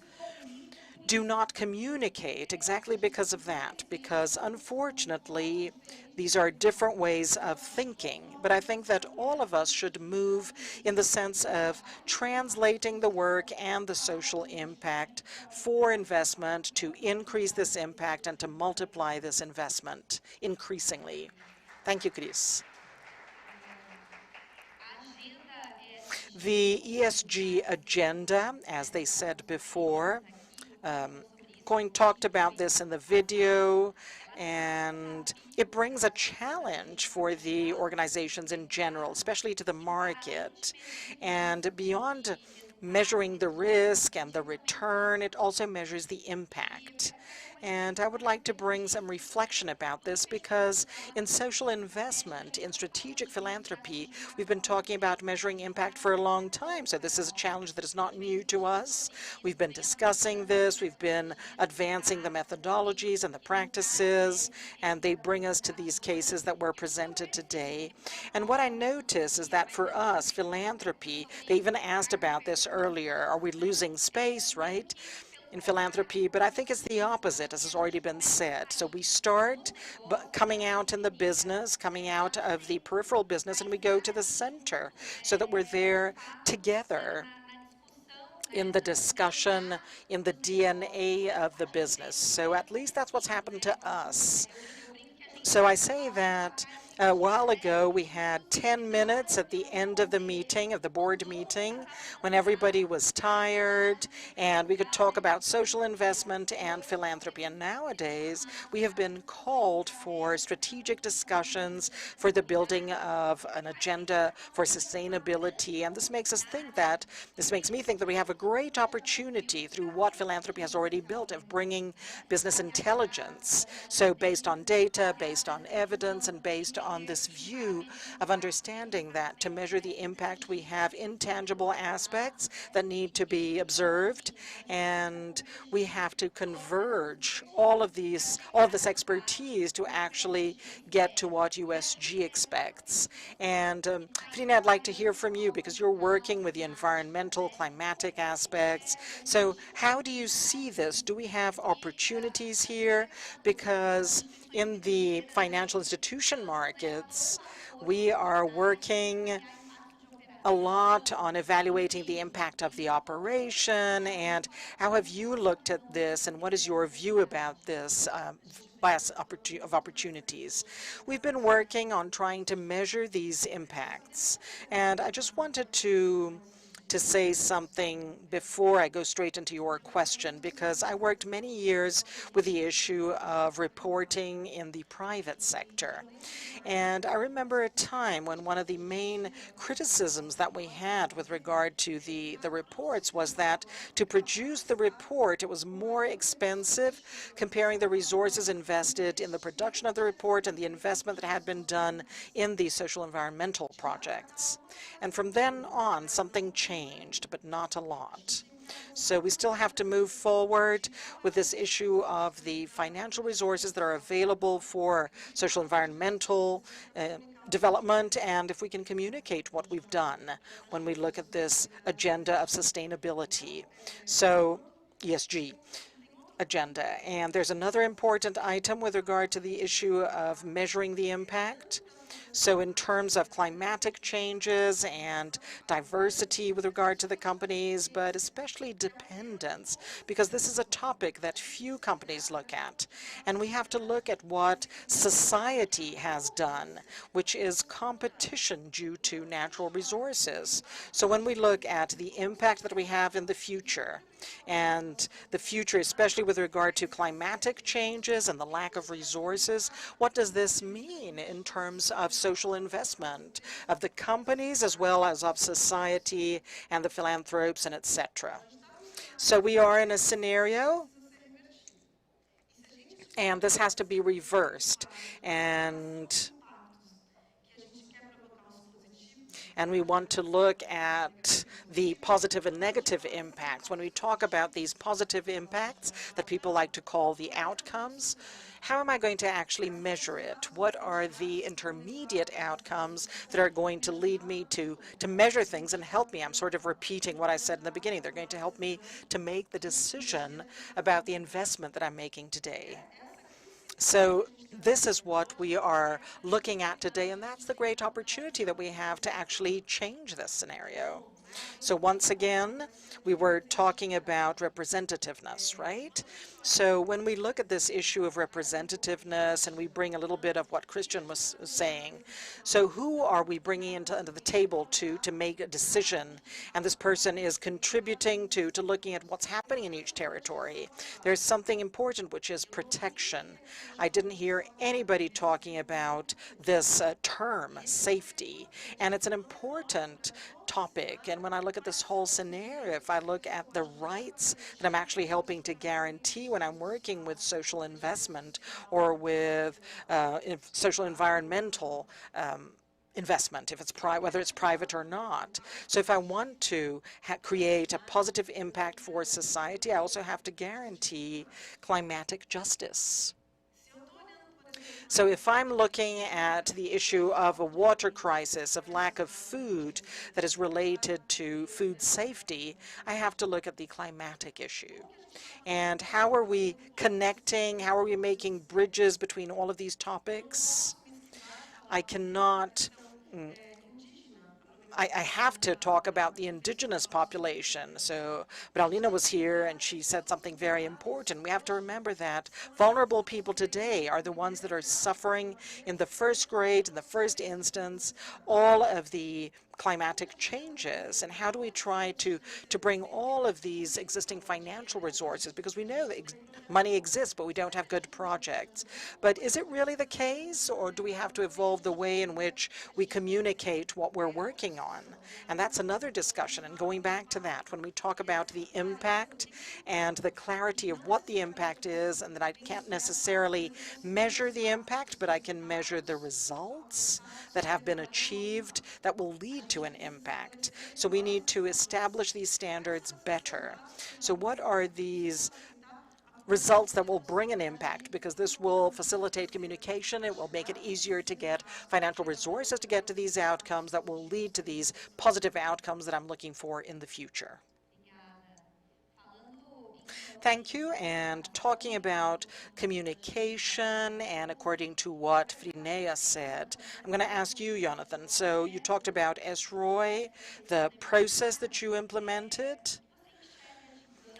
do not communicate exactly because of that, because unfortunately these are different ways of thinking. But I think that all of us should move in the sense of translating the work and the social impact for investment to increase this impact and to multiply this investment increasingly. Thank you, Chris. The ESG agenda, as they said before, Coin talked about this in the video, and it brings a challenge for the organizations in general, especially to the market. And beyond measuring the risk and the return, it also measures the impact. And I would like to bring some reflection about this because in social investment, in strategic philanthropy, we've been talking about measuring impact for a long time. So this is a challenge that is not new to us. We've been discussing this. We've been advancing the methodologies and the practices, and they bring us to these cases that were presented today. And what I notice is that for us, philanthropy, they even asked about this earlier. Are we losing space, right? In philanthropy, but I think it's the opposite, as has already been said. So we start coming out in the business, coming out of the peripheral business, and we go to the center so that we're there together in the discussion, in the DNA of the business. So at least that's what's happened to us. So I say that a while ago, we had 10 minutes at the end of the meeting, of the board meeting, when everybody was tired, and we could talk about social investment and philanthropy. And nowadays, we have been called for strategic discussions for the building of an agenda for sustainability. And this makes me think that we have a great opportunity through what philanthropy has already built of bringing business intelligence. So based on data, based on evidence, and based on this view of understanding that to measure the impact, we have intangible aspects that need to be observed, and we have to converge all of this expertise to actually get to what USG expects. And Frina, I'd like to hear from you because you're working with the environmental, climatic aspects. So how do you see this? Do we have opportunities here? Because in the financial institution markets, we are working a lot on evaluating the impact of the operation. And how have you looked at this, and what is your view about this class of opportunities? We've been working on trying to measure these impacts, and I just wanted to say something before I go straight into your question, because I worked many years with the issue of reporting in the private sector. And I remember a time when one of the main criticisms that we had with regard to the reports was that to produce the report, it was more expensive comparing the resources invested in the production of the report and the investment that had been done in the social environmental projects. And from then on, something changed, but not a lot. So we still have to move forward with this issue of the financial resources that are available for social environmental development, and if we can communicate what we've done when we look at this agenda of sustainability. So ESG agenda. And there's another important item with regard to the issue of measuring the impact. So in terms of climatic changes and diversity with regard to the companies, but especially dependence, because this is a topic that few companies look at. And we have to look at what society has done, which is competition due to natural resources. So when we look at the impact that we have in the future, and the future, especially with regard to climatic changes and the lack of resources, what does this mean in terms of social investment of the companies as well as of society and the philanthropes and etc.? So we are in a scenario, and this has to be reversed. And we want to look at the positive and negative impacts. When we talk about these positive impacts that people like to call the outcomes, how am I going to actually measure it? What are the intermediate outcomes that are going to lead me to measure things and help me? I'm sort of repeating what I said in the beginning. They're going to help me to make the decision about the investment that I'm making today. So this is what we are looking at today, and that's the great opportunity that we have to actually change this scenario. So once again, we were talking about representativeness, right? So when we look at this issue of representativeness, and we bring a little bit of what Christian was saying, so who are we bringing into the table to make a decision? And this person is contributing to looking at what's happening in each territory. There's something important, which is protection. I didn't hear anybody talking about this term, safety, and it's an important topic. And when I look at this whole scenario, if I look at the rights that I'm actually helping to guarantee when I'm working with social investment or with social environmental investment, if it's whether it's private or not. So if I want to create a positive impact for society, I also have to guarantee climatic justice. So if I'm looking at the issue of a water crisis, of lack of food that is related to food safety, I have to look at the climatic issue. And how are we connecting, how are we making bridges between all of these topics? I cannot I have to talk about the indigenous population. So Braulina was here and she said something very important. We have to remember that vulnerable people today are the ones that are suffering in the first grade, in the first instance, all of the climatic changes, and how do we try to bring all of these existing financial resources, because we know that money exists, but we don't have good projects. But is it really the case, or do we have to evolve the way in which we communicate what we're working on? And that's another discussion. And going back to that, when we talk about the impact and the clarity of what the impact is, and that I can't necessarily measure the impact, but I can measure the results that have been achieved that will lead to an impact. So we need to establish these standards better. So what are these results that will bring an impact? Because this will facilitate communication. It will make it easier to get financial resources to get to these outcomes that will lead to these positive outcomes that I'm looking for in the future. Thank you. And talking about communication, and according to what Frinea said, I'm going to ask you, Jonathan. So you talked about SROI, the process that you implemented.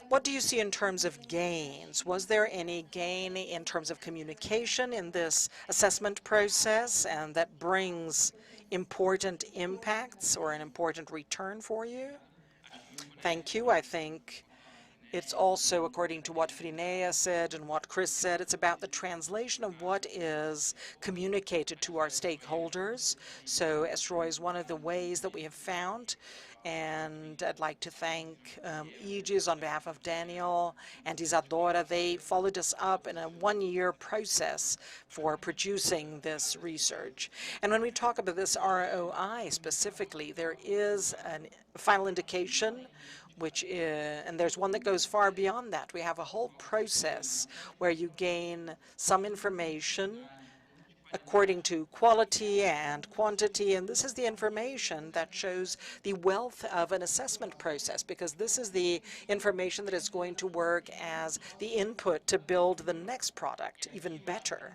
What do you see in terms of gains? Was there any gain in terms of communication in this assessment process, and that brings important impacts or an important return for you? Thank you. I think it's also, according to what Frinea said and what Chris said, it's about the translation of what is communicated to our stakeholders. So SROI is one of the ways that we have found. And I'd like to thank Aegis on behalf of Daniel and Isadora. They followed us up in a one-year process for producing this research. And when we talk about this ROI specifically, there is a final indication, which is, and there's one that goes far beyond that. We have a whole process where you gain some information according to quality and quantity, and this is the information that shows the wealth of an assessment process, because this is the information that is going to work as the input to build the next product even better.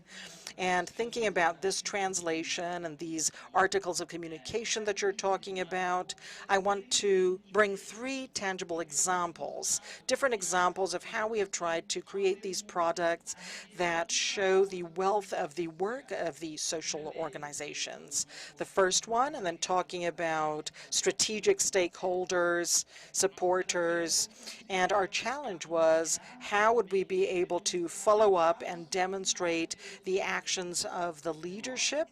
And thinking about this translation and these articles of communication that you're talking about, I want to bring three tangible examples, different examples of how we have tried to create these products that show the wealth of the work of the social organizations. The first one, and then talking about strategic stakeholders, supporters, and our challenge was how would we be able to follow up and demonstrate the actions of the leadership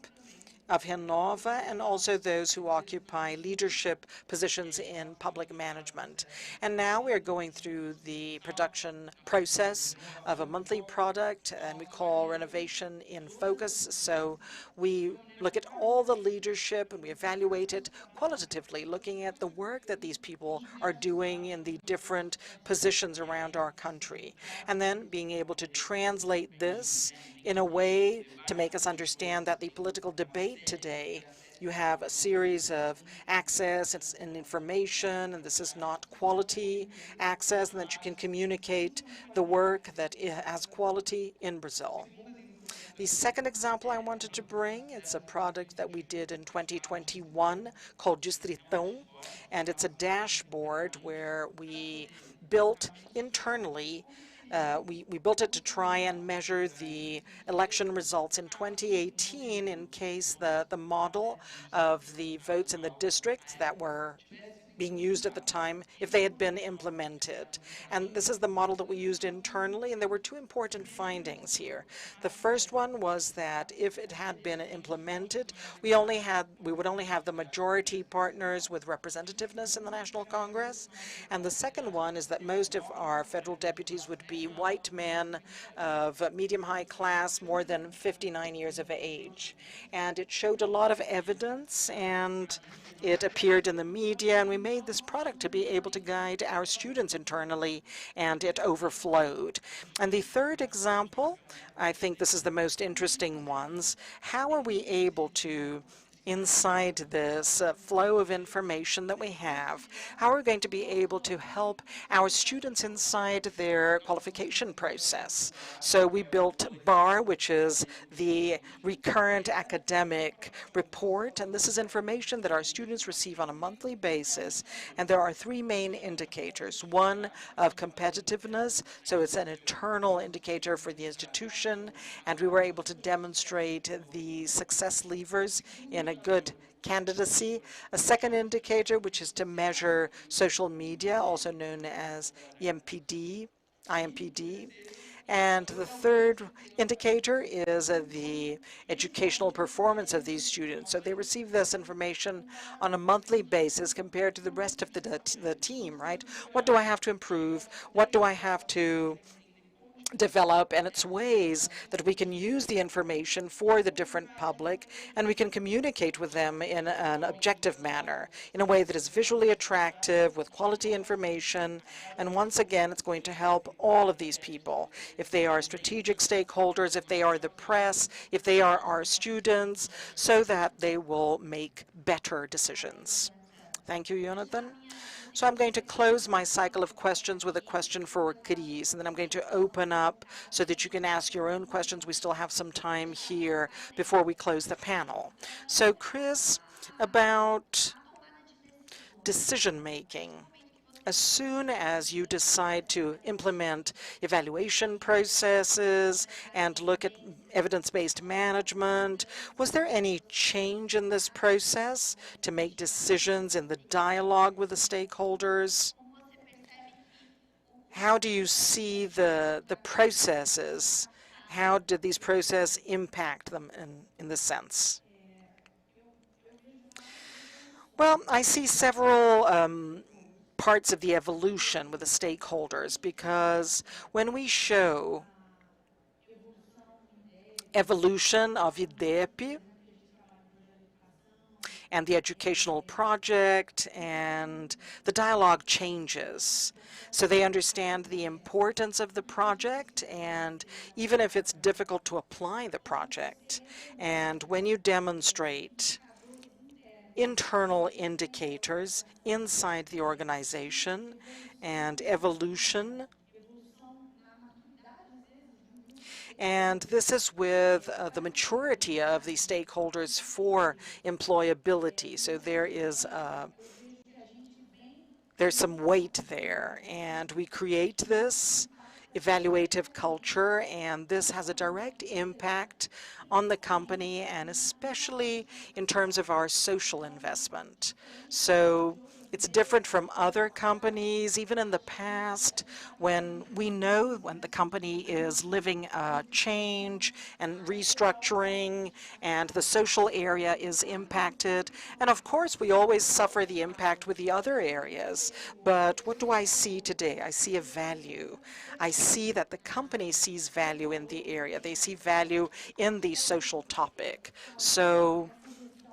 of Renova, and also those who occupy leadership positions in public management. And now we are going through the production process of a monthly product, and we call Renovation in Focus. So we look at all the leadership and we evaluate it qualitatively, looking at the work that these people are doing in the different positions around our country, and then being able to translate this in a way to make us understand that the political debate today, you have a series of access and information, and this is not quality access, and that you can communicate the work that has quality in Brazil. The second example I wanted to bring, it's a product that we did in 2021 called Distritão, and it's a dashboard where we built internally. We built it to try and measure the election results in 2018 in case the model of the votes in the districts that were being used at the time, if they had been implemented. And this is the model that we used internally, and there were two important findings here. The first one was that if it had been implemented, we would only have the majority partners with representativeness in the National Congress. And the second one is that most of our federal deputies would be white men of medium-high class, more than 59 years of age. And it showed a lot of evidence, and it appeared in the media, and we made this product to be able to guide our students internally, and it overflowed. And the third example, I think this is the most interesting ones, how are we able to, inside this flow of information that we have, how are we going to be able to help our students inside their qualification process? So we built BAR, which is the recurrent academic report, and this is information that our students receive on a monthly basis. And there are three main indicators. One of competitiveness, so it's an internal indicator for the institution, and we were able to demonstrate the success levers in a good candidacy. A second indicator, which is to measure social media, also known as IMPD. And the third indicator is the educational performance of these students. So they receive this information on a monthly basis compared to the rest of the team, right? What do I have to improve? What do I have to develop? And it's ways that we can use the information for the different public, and we can communicate with them in an objective manner, in a way that is visually attractive, with quality information. And once again, it's going to help all of these people, if they are strategic stakeholders, if they are the press, if they are our students, so that they will make better decisions. Thank you, Jonathan. So I'm going to close my cycle of questions with a question for Chris, and then I'm going to open up so that you can ask your own questions. We still have some time here before we close the panel. So Chris, about decision-making. As soon as you decide to implement evaluation processes and look at evidence-based management, was there any change in this process to make decisions in the dialogue with the stakeholders? How do you see the processes? How did these processes impact them in this sense? Well, I see several parts of the evolution with the stakeholders, because when we show evolution of IDEP and the educational project, and the dialogue changes. So they understand the importance of the project, and even if it's difficult to apply the project. And when you demonstrate internal indicators inside the organization and evolution. And this is with the maturity of the stakeholders for employability. So there's some weight there, and we create this evaluative culture, and this has a direct impact on the company, and especially in terms of our social investment. So it's different from other companies, even in the past, when we know when the company is living a change and restructuring, and the social area is impacted. And of course, we always suffer the impact with the other areas. But what do I see today? I see a value. I see that the company sees value in the area. They see value in the social topic. So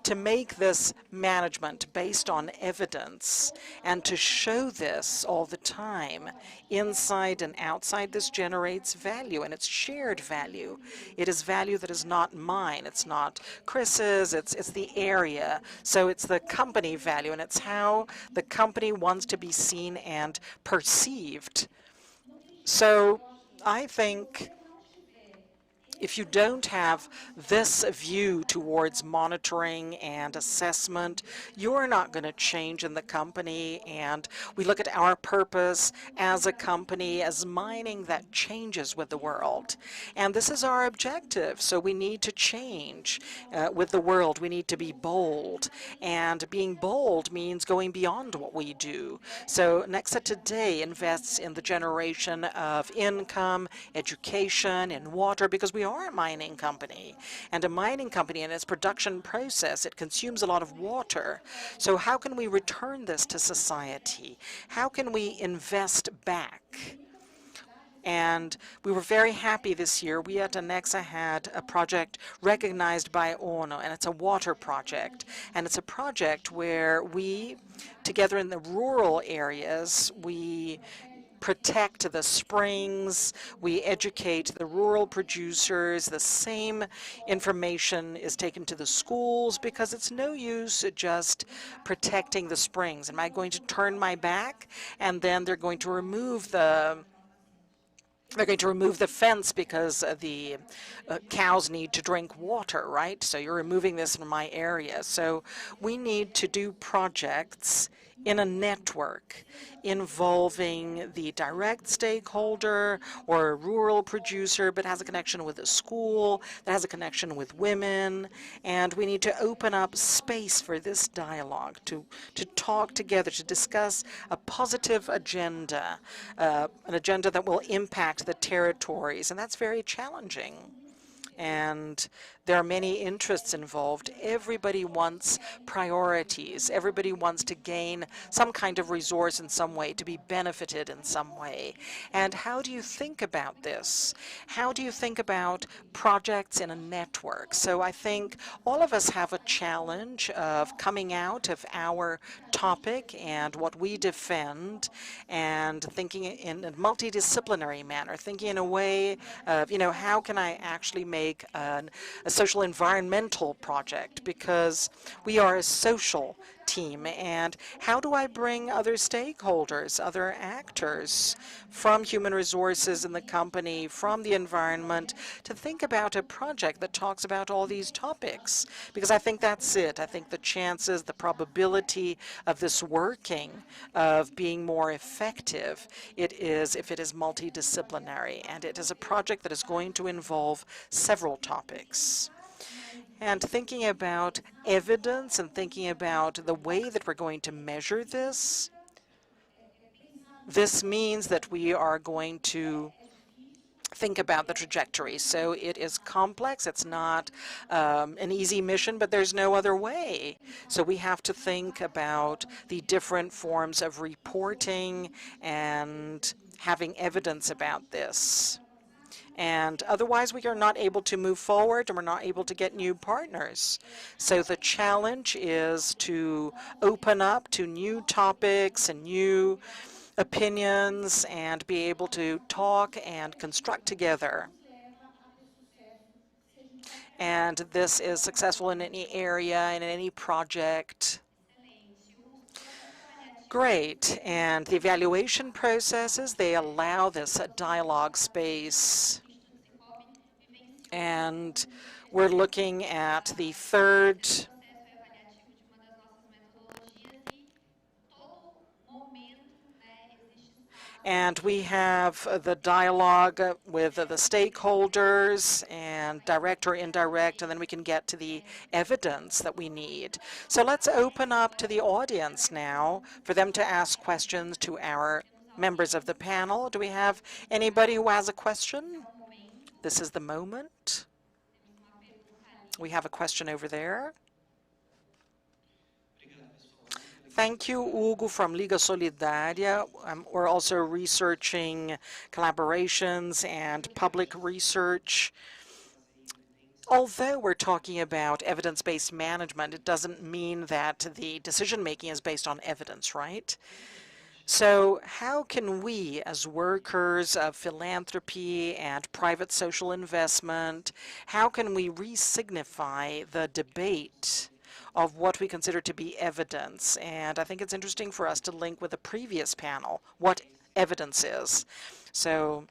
to make this management based on evidence and to show this all the time, inside and outside, this generates value, and it's shared value. It is value that is not mine. It's not Chris's. It's the area. So it's the company value, and it's how the company wants to be seen and perceived. So I think if you don't have this view towards monitoring and assessment, you're not going to change in the company. And we look at our purpose as a company, as mining that changes with the world. And this is our objective. So we need to change with the world. We need to be bold. And being bold means going beyond what we do. So Nexa today invests in the generation of income, education, and water, because we are a mining company. And a mining company, in its production process, it consumes a lot of water. So how can we return this to society? How can we invest back? And we were very happy this year. We at Nexa had a project recognized by ONU, and it's a water project. And it's a project where we, together in the rural areas, we protect the springs, we educate the rural producers. The same information is taken to the schools, because it's no use just protecting the springs. Am I going to turn my back, and then they're going to remove the fence because the cows need to drink water, right? So you're removing this from my area. So we need to do projects in a network involving the direct stakeholder or a rural producer, but has a connection with a school, that has a connection with women. And we need to open up space for this dialogue, to talk together, to discuss a positive agenda, an agenda that will impact the territories. And that's very challenging. And there are many interests involved. Everybody wants priorities. Everybody wants to gain some kind of resource in some way, to be benefited in some way. And how do you think about this? How do you think about projects in a network? So I think all of us have a challenge of coming out of our topic and what we defend and thinking in a multidisciplinary manner, thinking in a way of, how can I actually make a social environmental project, because we are a social team, and how do I bring other stakeholders, other actors from human resources in the company, from the environment, to think about a project that talks about all these topics? Because I think that's it. I think the chances, the probability of this working, of being more effective, it is if it is multidisciplinary, and it is a project that is going to involve several topics. And thinking about evidence and thinking about the way that we're going to measure this, this means that we are going to think about the trajectory. So it is complex. It's not an easy mission, but there's no other way. So we have to think about the different forms of reporting and having evidence about this. And otherwise, we are not able to move forward, and we're not able to get new partners. So the challenge is to open up to new topics and new opinions and be able to talk and construct together. And this is successful in any area and in any project. Great. And the evaluation processes, they allow this dialogue space. And we're looking at the third and we have the dialogue with the stakeholders and direct or indirect, and then we can get to the evidence that we need. So let's open up to the audience now for them to ask questions to our members of the panel. Do we have anybody who has a question? This is the moment. We have a question over there. Thank you, Hugo from Liga Solidária. We're also researching collaborations and public research. Although we're talking about evidence-based management, it doesn't mean that the decision-making is based on evidence, right? So how can we, as workers of philanthropy and private social investment, how can we re-signify the debate of what we consider to be evidence? And I think it's interesting for us to link with the previous panel, what evidence is. So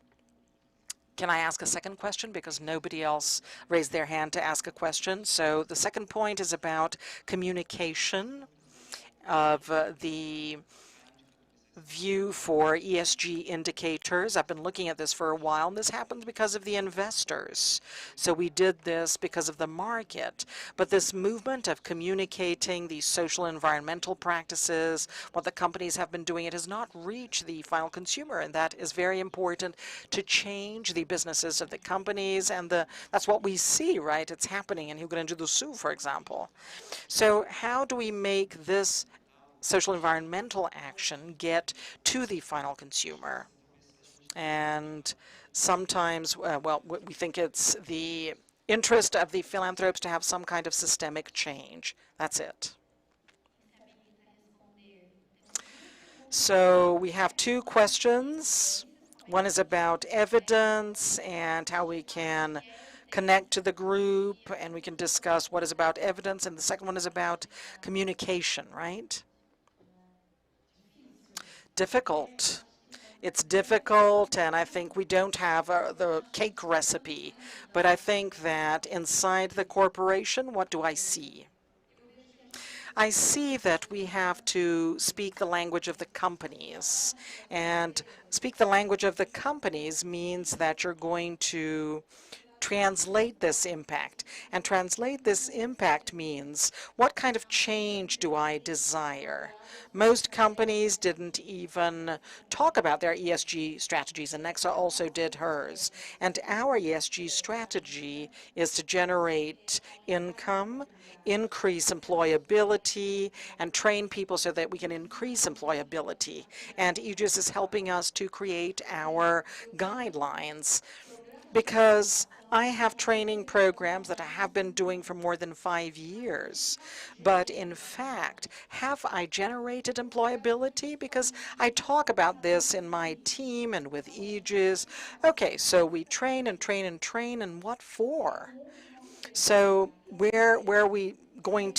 can I ask a second question, because nobody else raised their hand to ask a question? So the second point is about communication of the view for ESG indicators. I've been looking at this for a while, and this happens because of the investors. So we did this because of the market. But this movement of communicating these social environmental practices, what the companies have been doing, it has not reached the final consumer, and that is very important to change the businesses of the companies, and that's what we see, right? It's happening in Rio Grande do Sul, for example. So how do we make this social environmental action get to the final consumer? And sometimes, well, we think it's the interest of the philanthropes to have some kind of systemic change. That's it. So we have two questions. One is about evidence and how we can connect to the group, and we can discuss what is about evidence, and the second one is about communication, right? Difficult. It's difficult, and I think we don't have the cake recipe. But I think that inside the corporation, what do I see? I see that we have to speak the language of the companies. And speak the language of the companies means that you're going to translate this impact. And translate this impact means, what kind of change do I desire? Most companies didn't even talk about their ESG strategies, and Nexa also did hers. And our ESG strategy is to generate income, increase employability, and train people so that we can increase employability. And Aegis is helping us to create our guidelines, because I have training programs that I have been doing for more than 5 years. But in fact, have I generated employability? Because I talk about this in my team and with Aegis. Okay, so we train and train and train, and what for? So where are we going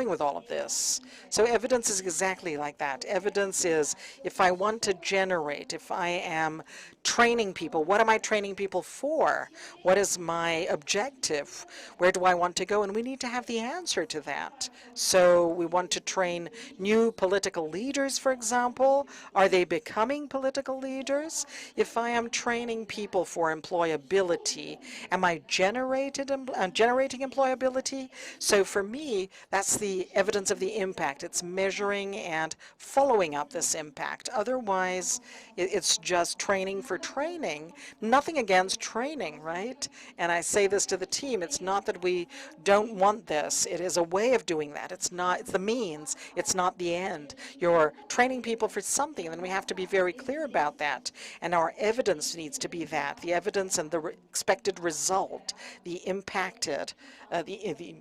with all of this? So evidence is exactly like that. Evidence is, if I want to generate, if I am training people, what am I training people for? What is my objective? Where do I want to go? And we need to have the answer to that. So we want to train new political leaders, for example. Are they becoming political leaders? If I am training people for employability, am I generating employability? So for me, that's the evidence of the impact. It's measuring and following up this impact. Otherwise, it's just training for training. Nothing against training, right? And I say this to the team. It's not that we don't want this. It is a way of doing that. It's the means. It's not the end. You're training people for something, and then we have to be very clear about that. And our evidence needs to be that. The evidence and the expected result, the impacted, the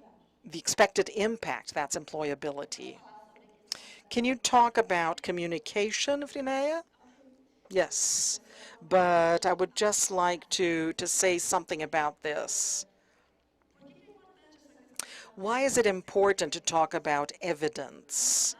expected impact, that's employability. Can you talk about communication, Frinea? Yes, but I would just like to say something about this. Why is it important to talk about evidence?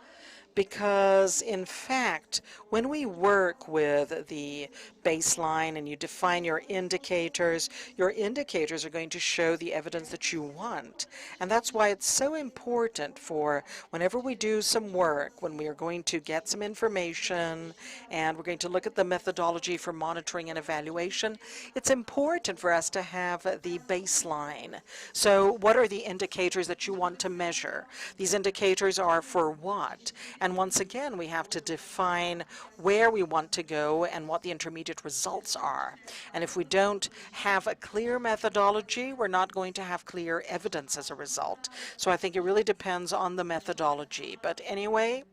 Because, in fact, when we work with the baseline and you define your indicators are going to show the evidence that you want. And that's why it's so important for whenever we do some work, when we are going to get some information and we're going to look at the methodology for monitoring and evaluation, it's important for us to have the baseline. So what are the indicators that you want to measure? These indicators are for what? And once again, we have to define where we want to go and what the intermediate results are. And if we don't have a clear methodology, we're not going to have clear evidence as a result. So I think it really depends on the methodology. But anyway,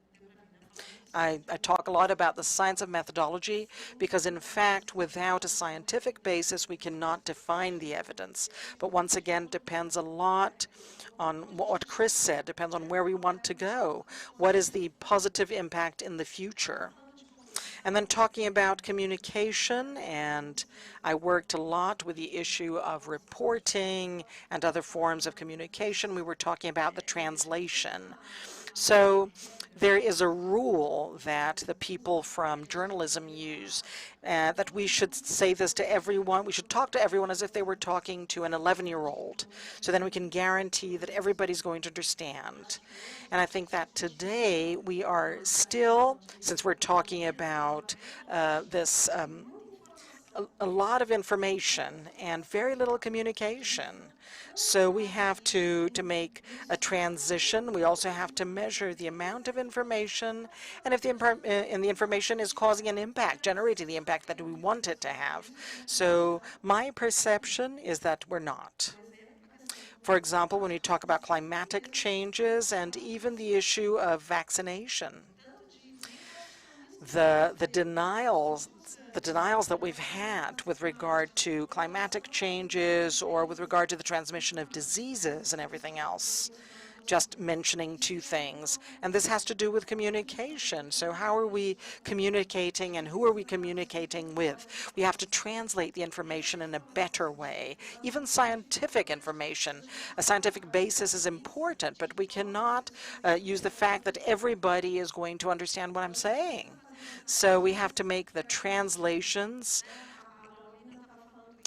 I talk a lot about the science of methodology because, in fact, without a scientific basis, we cannot define the evidence. But once again, it depends a lot on what Chris said, depends on where we want to go. What is the positive impact in the future? And then talking about communication, and I worked a lot with the issue of reporting and other forms of communication. We were talking about the translation. So there is a rule that the people from journalism use, that we should say this to everyone. We should talk to everyone as if they were talking to an 11-year-old. So then we can guarantee that everybody's going to understand. And I think that today we are still, since we're talking about this, a lot of information and very little communication. So we have to make a transition. We also have to measure the amount of information and if the information is causing an impact, generating the impact that we want it to have. So my perception is that we're not. For example, when we talk about climatic changes and even the issue of vaccination, the denials that we've had with regard to climatic changes or with regard to the transmission of diseases and everything else, just mentioning two things. And this has to do with communication. So how are we communicating and who are we communicating with? We have to translate the information in a better way. Even scientific information, a scientific basis is important, but we cannot use the fact that everybody is going to understand what I'm saying. So we have to make the translations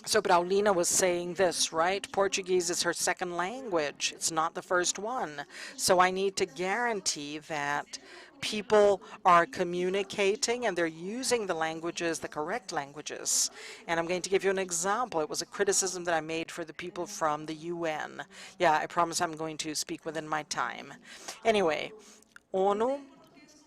So Braulina was saying this, right? Portuguese is her second language. It's not the first one. So I need to guarantee that people are communicating and they're using the languages, the correct languages. And I'm going to give you an example. It was a criticism that I made for the people from the UN. Yeah, I promise I'm going to speak within my time. Anyway, ONU,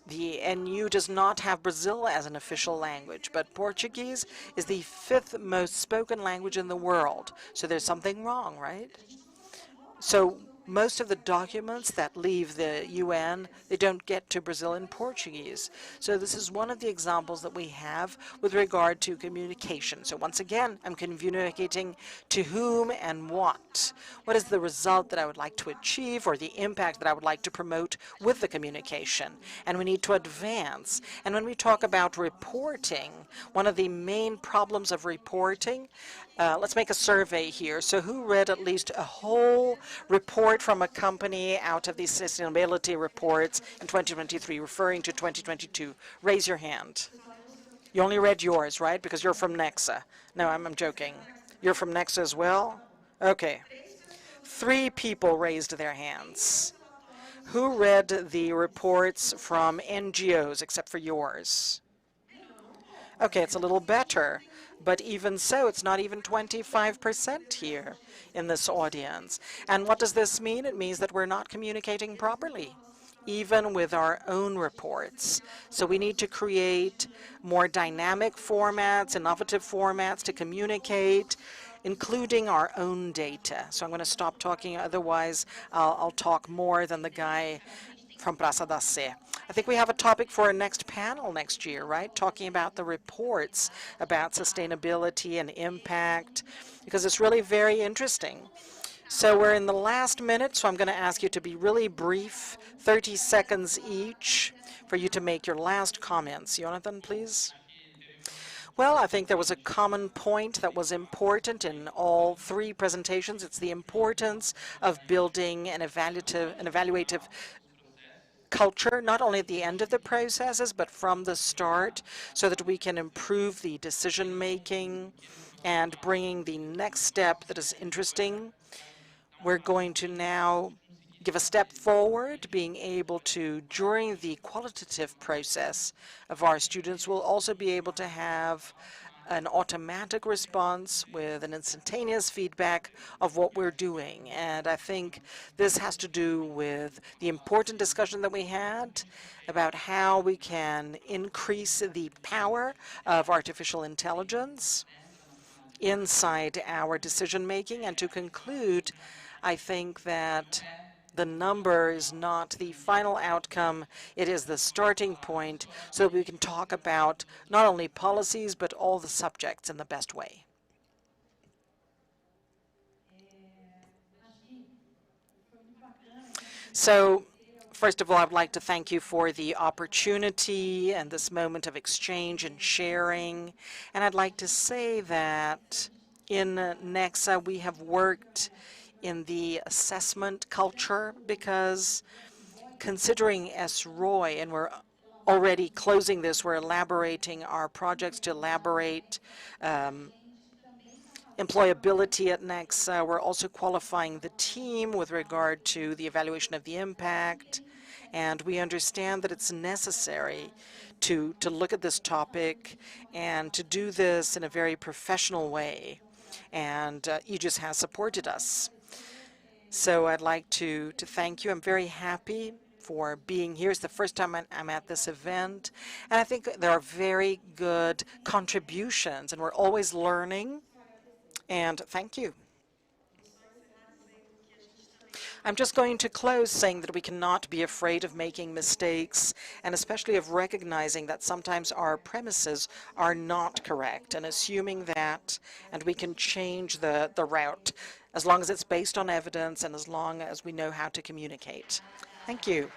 the NU does not have Brazil as an official language, but Portuguese is the 5th most spoken language in the world. So there's something wrong, right? So most of the documents that leave the UN, they don't get to Brazil in Portuguese. So this is one of the examples that we have with regard to communication. So once again, I'm communicating to whom and what. What is the result that I would like to achieve or the impact that I would like to promote with the communication? And we need to advance. And when we talk about reporting, one of the main problems of reporting, let's make a survey here. So who read at least a whole report from a company out of these sustainability reports in 2023, referring to 2022? Raise your hand. You only read yours, right? Because you're from Nexa. No, I'm joking. You're from Nexa as well? Okay. 3 people raised their hands. Who read the reports from NGOs except for yours? Okay, it's a little better. But even so, it's not even 25% here in this audience. And what does this mean? It means that we're not communicating properly, even with our own reports. So we need to create more dynamic formats, innovative formats to communicate, including our own data. So I'm going to stop talking, otherwise I'll talk more than the guy from Praça da Sé. I think we have a topic for our next panel next year, right? Talking about the reports about sustainability and impact, because it's really very interesting. So we're in the last minute, so I'm going to ask you to be really brief, 30 seconds each, for you to make your last comments. Jonathan, please. Well, I think there was a common point that was important in all 3 presentations. It's the importance of building an evaluative culture, not only at the end of the processes, but from the start, so that we can improve the decision-making and bringing the next step that is interesting. We're going to now give a step forward, being able to, during the qualitative process of our students, we'll also be able to have an automatic response with an instantaneous feedback of what we're doing. And I think this has to do with the important discussion that we had about how we can increase the power of artificial intelligence inside our decision-making. And to conclude, I think that the number is not the final outcome, it is the starting point, so we can talk about not only policies, but all the subjects in the best way. So, first of all, I'd like to thank you for the opportunity and this moment of exchange and sharing. And I'd like to say that in Nexa, we have worked in the assessment culture, because considering SROI, and we're already closing this, we're elaborating our projects to elaborate employability at Nexa. We're also qualifying the team with regard to the evaluation of the impact, and we understand that it's necessary to look at this topic and to do this in a very professional way, and Aegis has supported us. So I'd like to thank you. I'm very happy for being here. It's the first time I'm at this event. And I think there are very good contributions, and we're always learning. And thank you. I'm just going to close saying that we cannot be afraid of making mistakes, and especially of recognizing that sometimes our premises are not correct, and assuming that, and we can change the route, as long as it's based on evidence and as long as we know how to communicate. Thank you.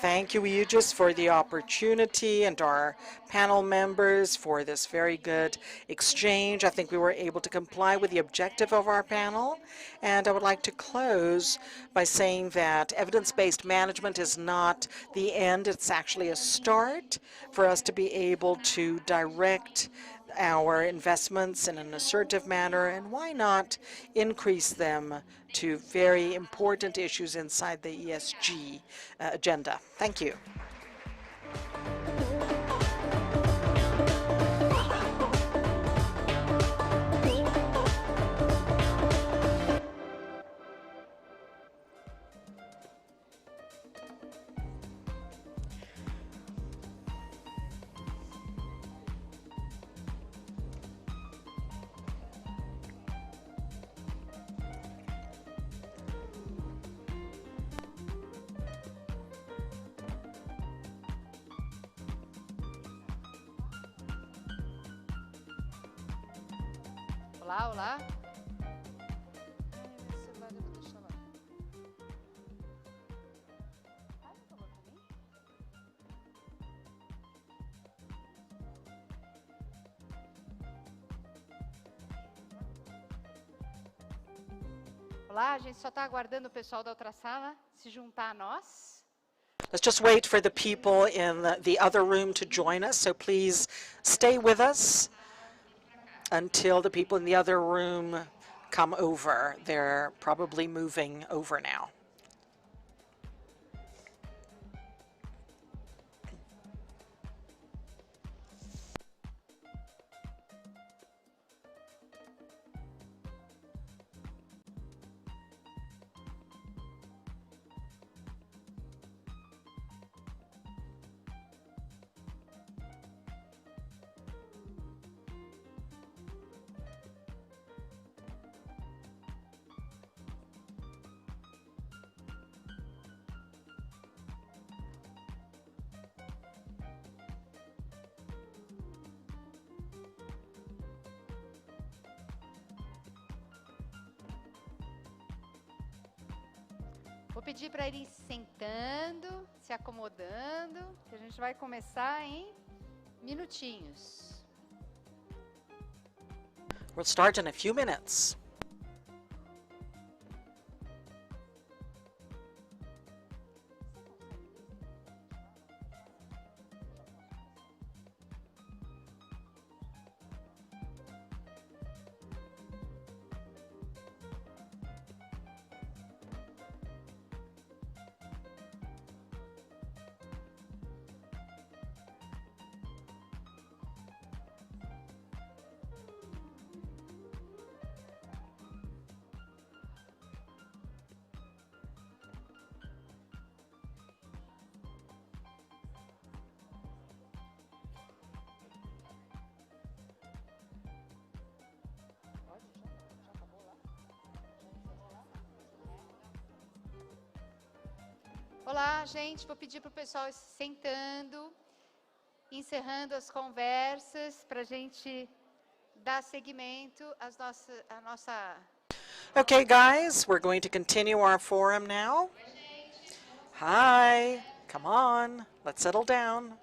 Thank you, Aegis, for the opportunity, and our panel members for this very good exchange. I think we were able to comply with the objective of our panel. And I would like to close by saying that evidence-based management is not the end. It's actually a start for us to be able to direct our investments in an assertive manner, and why not increase them to very important issues inside the ESG agenda? Thank you. Olá, olá. Olá, a gente só está aguardando o pessoal da outra sala se juntar a nós. Let's just wait for the people in the other room to join us, so please stay with us until the people in the other room come over. They're probably moving over now. Vou pedir para irem sentando, se acomodando, que a gente vai começar em minutinhos. We'll start in a few minutes. Olá, gente, vou pedir para o pessoal ir sentando, encerrando as conversas, para a gente dar seguimento à nossa... Okay, guys, we're going to continue our forum now. Hi, come on, let's settle down.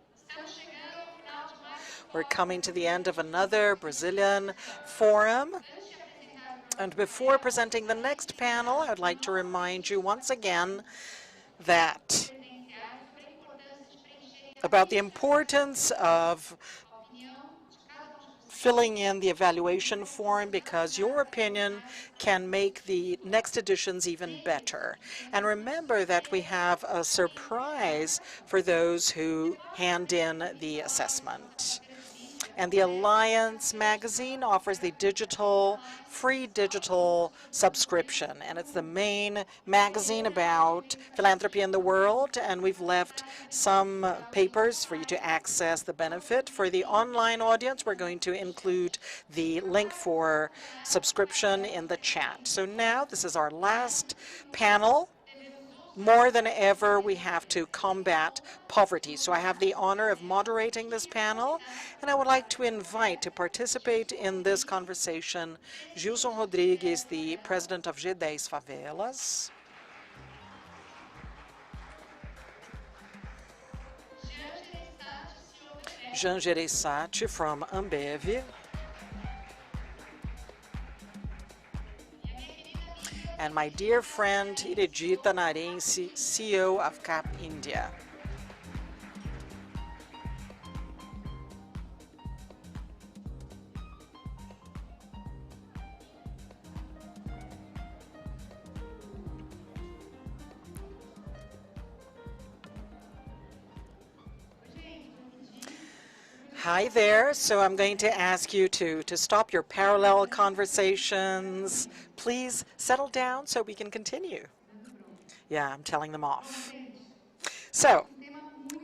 We're coming to the end of another Brazilian forum. And before presenting the next panel, I'd like to remind you once again that about the importance of filling in the evaluation form, because your opinion can make the next editions even better. And remember that we have a surprise for those who hand in the assessment. And the Alliance magazine offers the free digital subscription. And it's the main magazine about philanthropy in the world. And we've left some papers for you to access the benefit. For the online audience, we're going to include the link for subscription in the chat. So now, this is our last panel. More than ever, we have to combat poverty. So I have the honor of moderating this panel, and I would like to invite to participate in this conversation Gilson Rodrigues, the president of G10 Favelas, Jean Gereissati from Ambev, and my dear friend Iredita Narense, CEO of CAP India. Hi there. So I'm going to ask you to stop your parallel conversations. Please settle down so we can continue. Yeah, I'm telling them off. So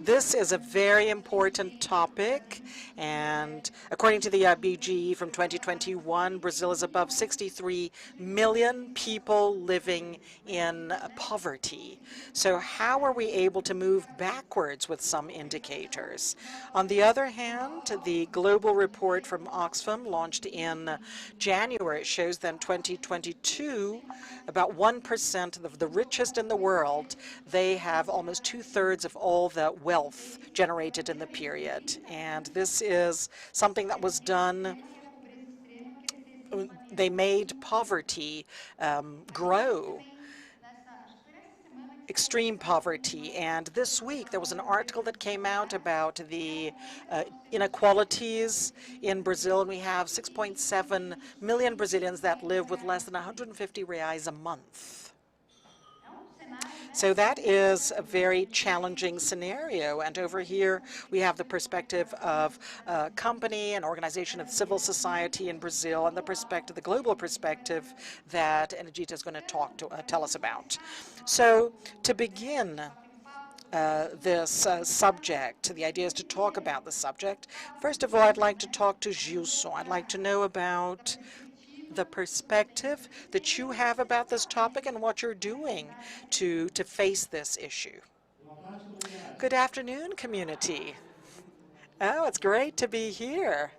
this is a very important topic, and according to the BGE from 2021, Brazil is above 63 million people living in poverty. So how are we able to move backwards with some indicators? On the other hand, the global report from Oxfam launched in January shows that in 2022, about 1% of the richest in the world, they have almost 2/3 of all the wealth generated in the period. And this is something that was done. They made poverty grow, extreme poverty. And this week there was an article that came out about the inequalities in Brazil, and we have 6.7 million Brazilians that live with less than 150 reais a month. So that is a very challenging scenario. And over here, we have the perspective of a company, an organization of civil society in Brazil, and the perspective, the global perspective that Energita is going to tell us about. So to begin this subject, the idea is to talk about the subject. First of all, I'd like to talk to Gilson. I'd like to know about the perspective that you have about this topic and what you're doing to face this issue. Good afternoon, community. Oh, it's great to be here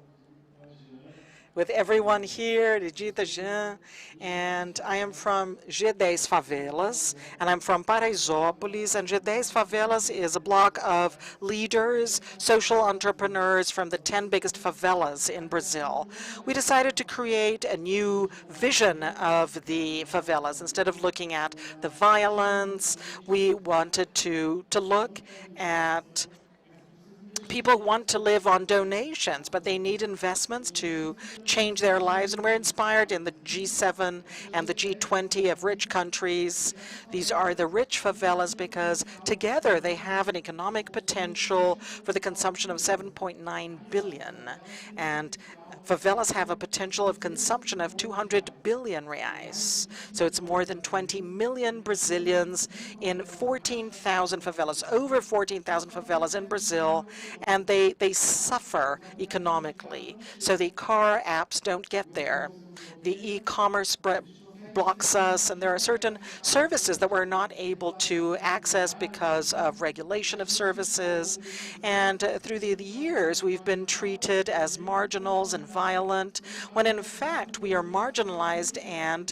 with everyone here, Edita, Jean, and I am from G10 Favelas, and I'm from Paraisópolis, and G10 Favelas is a block of leaders, social entrepreneurs from the 10 biggest favelas in Brazil. We decided to create a new vision of the favelas. Instead of looking at the violence, we wanted to look at people want to live on donations, but they need investments to change their lives. And we're inspired in the G7 and the G20 of rich countries. These are the rich favelas because together they have an economic potential for the consumption of 7.9 billion. And favelas have a potential of consumption of 200 billion reais. So it's more than 20 million Brazilians in 14,000 favelas, over 14,000 favelas in Brazil, and they suffer economically. So the car apps don't get there. The e-commerce blocks us, and there are certain services that we're not able to access because of regulation of services. And through the years, we've been treated as marginals and violent, when in fact we are marginalized and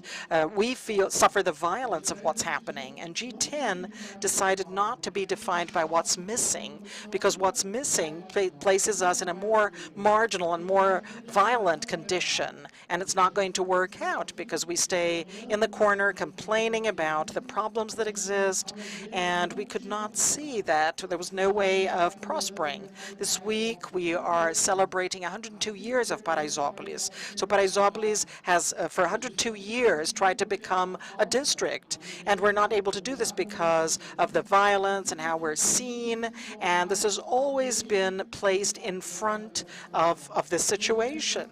we suffer the violence of what's happening. And G10 decided not to be defined by what's missing, because what's missing places us in a more marginal and more violent condition. And it's not going to work out because we stay in the corner complaining about the problems that exist, and we could not see that there was no way of prospering. This week we are celebrating 102 years of Paraisópolis. So Paraisópolis has for 102 years tried to become a district, and we're not able to do this because of the violence and how we're seen, and this has always been placed in front of this situation.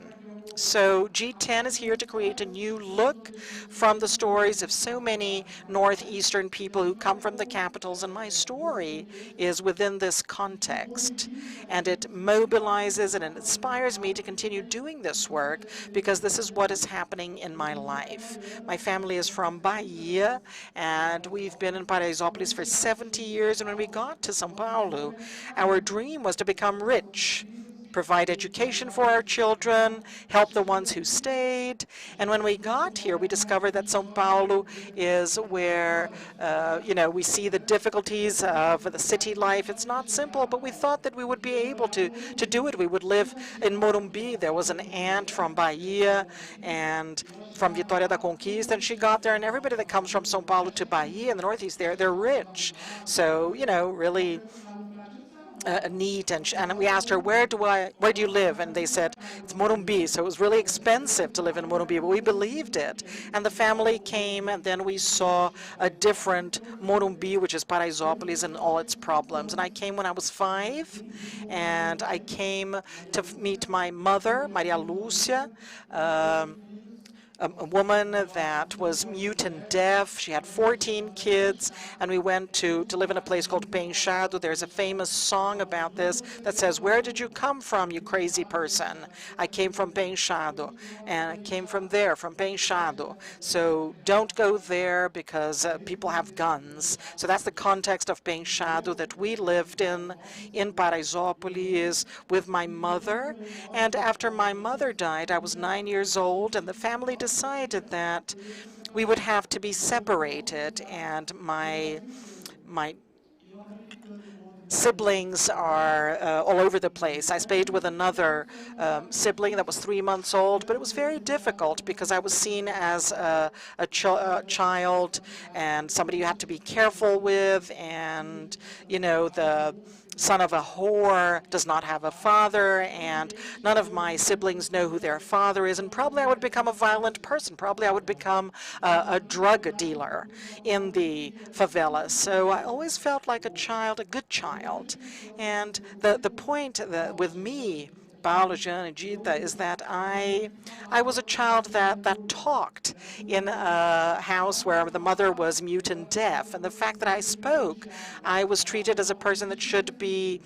So G10 is here to create a new look from the stories of so many northeastern people who come from the capitals, and my story is within this context. And it mobilizes and it inspires me to continue doing this work because this is what is happening in my life. My family is from Bahia, and we've been in Paraisópolis for 70 years, and when we got to São Paulo, our dream was to become rich, provide education for our children, help the ones who stayed. And when we got here, we discovered that São Paulo is where, we see the difficulties of the city life. It's not simple, but we thought that we would be able to do it. We would live in Morumbi. There was an aunt from Bahia and from Vitória da Conquista, and she got there, and everybody that comes from São Paulo to Bahia in the Northeast, they're rich. So, really, need, and we asked her, where do you live? And they said, it's Morumbi. So it was really expensive to live in Morumbi, but we believed it. And the family came, and then we saw a different Morumbi, which is Paraisópolis and all its problems. And I came when I was 5, and I came to meet my mother, Maria Lúcia, a woman that was mute and deaf. She had 14 kids, and we went to live in a place called Penchado. There's a famous song about this that says, where did you come from, you crazy person? I came from Penchado, and I came from there, from Penchado. So don't go there because people have guns. So that's the context of Penchado that we lived in Paraisópolis with my mother. And after my mother died, I was 9 years old, and the family decided that we would have to be separated, and my siblings are all over the place. I stayed with another sibling that was 3 months old, but it was very difficult because I was seen as a child and somebody you have to be careful with, and you know, the son of a whore does not have a father, and none of my siblings know who their father is, and probably I would become a violent person. Probably I would become a drug dealer in the favelas. So I always felt like a child, a good child. And the point with me, Paulo, Jean, and Gita, is that I was a child that talked in a house where the mother was mute and deaf. And the fact that I spoke, I was treated as a person that should be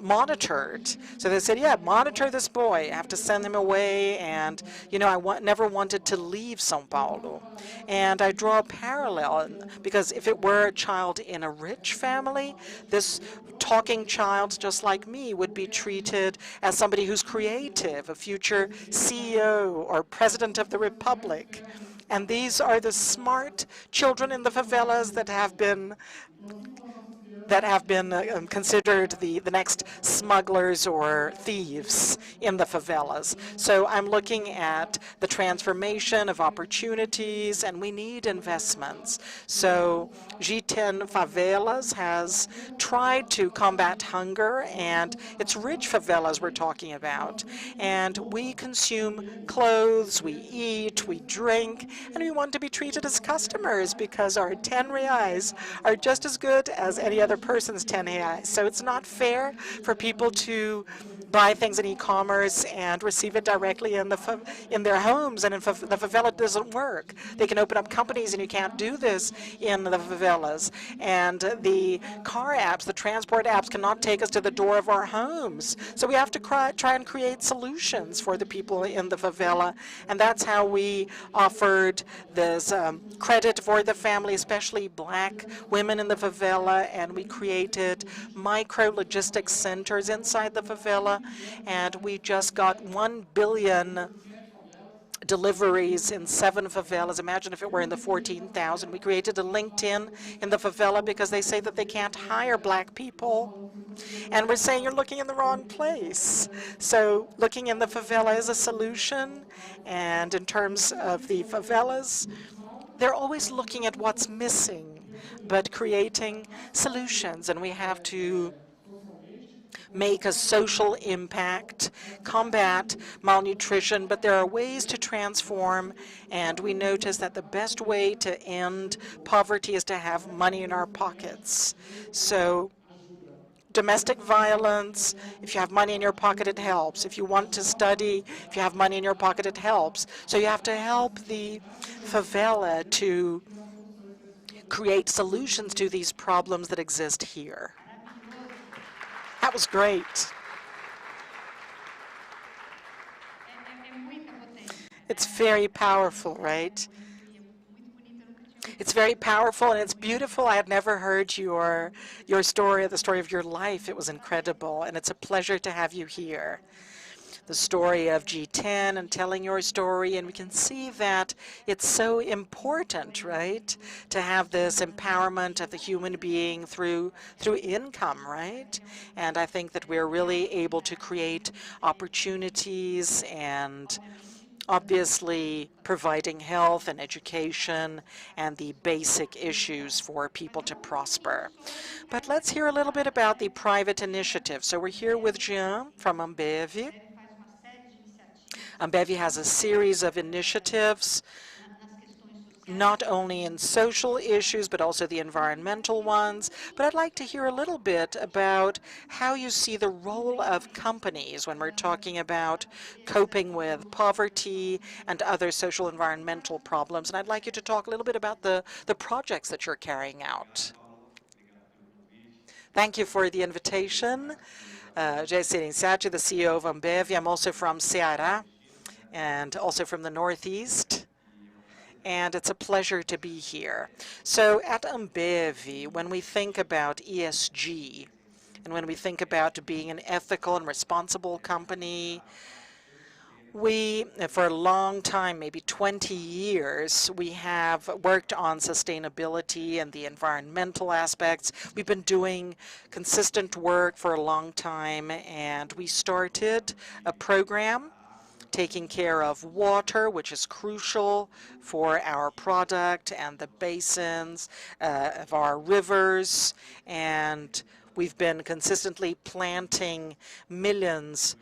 monitored. So they said, yeah, monitor this boy. I have to send him away. And, you know, I never wanted to leave São Paulo. And I draw a parallel, because if it were a child in a rich family, this talking child, just like me, would be treated as somebody who's creative, a future CEO or president of the republic. And these are the smart children in the favelas that have been considered the next smugglers or thieves in the favelas. So I'm looking at the transformation of opportunities, and we need investments. So G10 Favelas has tried to combat hunger, and it's rich favelas we're talking about. And we consume clothes, we eat, we drink, and we want to be treated as customers because our 10 reais are just as good as any other person's 10 reais. So it's not fair for people to buy things in e-commerce and receive it directly in their homes, and the favela doesn't work. They can open up companies, and you can't do this in the favelas. And the car apps, the transport apps, cannot take us to the door of our homes. So we have to try and create solutions for the people in the favela, and that's how we offered this credit for the family, especially black women in the favela, and we created micro-logistics centers inside the favela, and we just got 1 billion deliveries in 7 favelas. Imagine if it were in the 14,000. We created a LinkedIn in the favela because they say that they can't hire black people. And we're saying you're looking in the wrong place. So looking in the favela is a solution. And in terms of the favelas, they're always looking at what's missing, but creating solutions. And we have to make a social impact, combat malnutrition, but there are ways to transform, and we notice that the best way to end poverty is to have money in our pockets. So domestic violence, if you have money in your pocket, it helps. If you want to study, if you have money in your pocket, it helps. So you have to help the favela to create solutions to these problems that exist here. That was great. It's very powerful, right? It's very powerful, and it's beautiful. I had never heard your story, the story of your life. It was incredible, and it's a pleasure to have you here. The story of G10 and telling your story, and we can see that it's so important, right, to have this empowerment of the human being through income, right? And I think that we're really able to create opportunities and obviously providing health and education and the basic issues for people to prosper. But let's hear a little bit about the private initiative. So we're here with Jean from Ambev. Ambev has a series of initiatives, not only in social issues, but also the environmental ones. But I'd like to hear a little bit about how you see the role of companies when we're talking about coping with poverty and other social environmental problems. And I'd like you to talk a little bit about the projects that you're carrying out. Thank you for the invitation. Jesse Insati, the CEO of Ambev. I'm also from Ceará and also from the Northeast. And it's a pleasure to be here. So at Ambev, when we think about ESG, and when we think about being an ethical and responsible company, we, for a long time, maybe 20 years, we have worked on sustainability and the environmental aspects. We've been doing consistent work for a long time, and we started a program taking care of water, which is crucial for our product and the basins of our rivers. And we've been consistently planting millions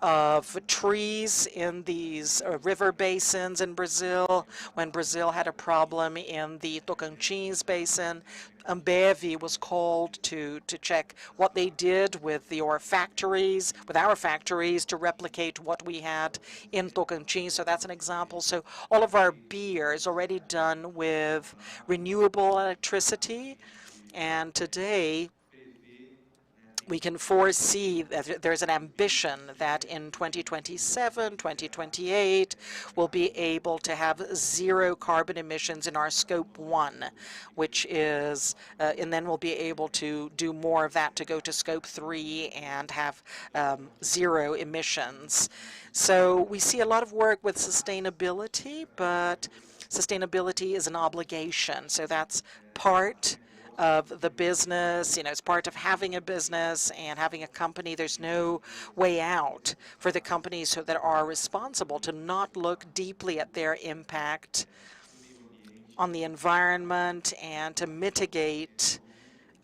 of trees in these river basins in Brazil. When Brazil had a problem in the Tocantins basin, Ambev was called to check what they did with our factories to replicate what we had in Tocantins. So that's an example. So all of our beer is already done with renewable electricity. And today, we can foresee that there's an ambition that in 2027, 2028, we'll be able to have zero carbon emissions in our scope 1, which is, and then we'll be able to do more of that to go to scope 3 and have zero emissions. So we see a lot of work with sustainability, but sustainability is an obligation. So that's part of the business, it's part of having a business and having a company. There's no way out for the companies that are responsible to not look deeply at their impact on the environment and to mitigate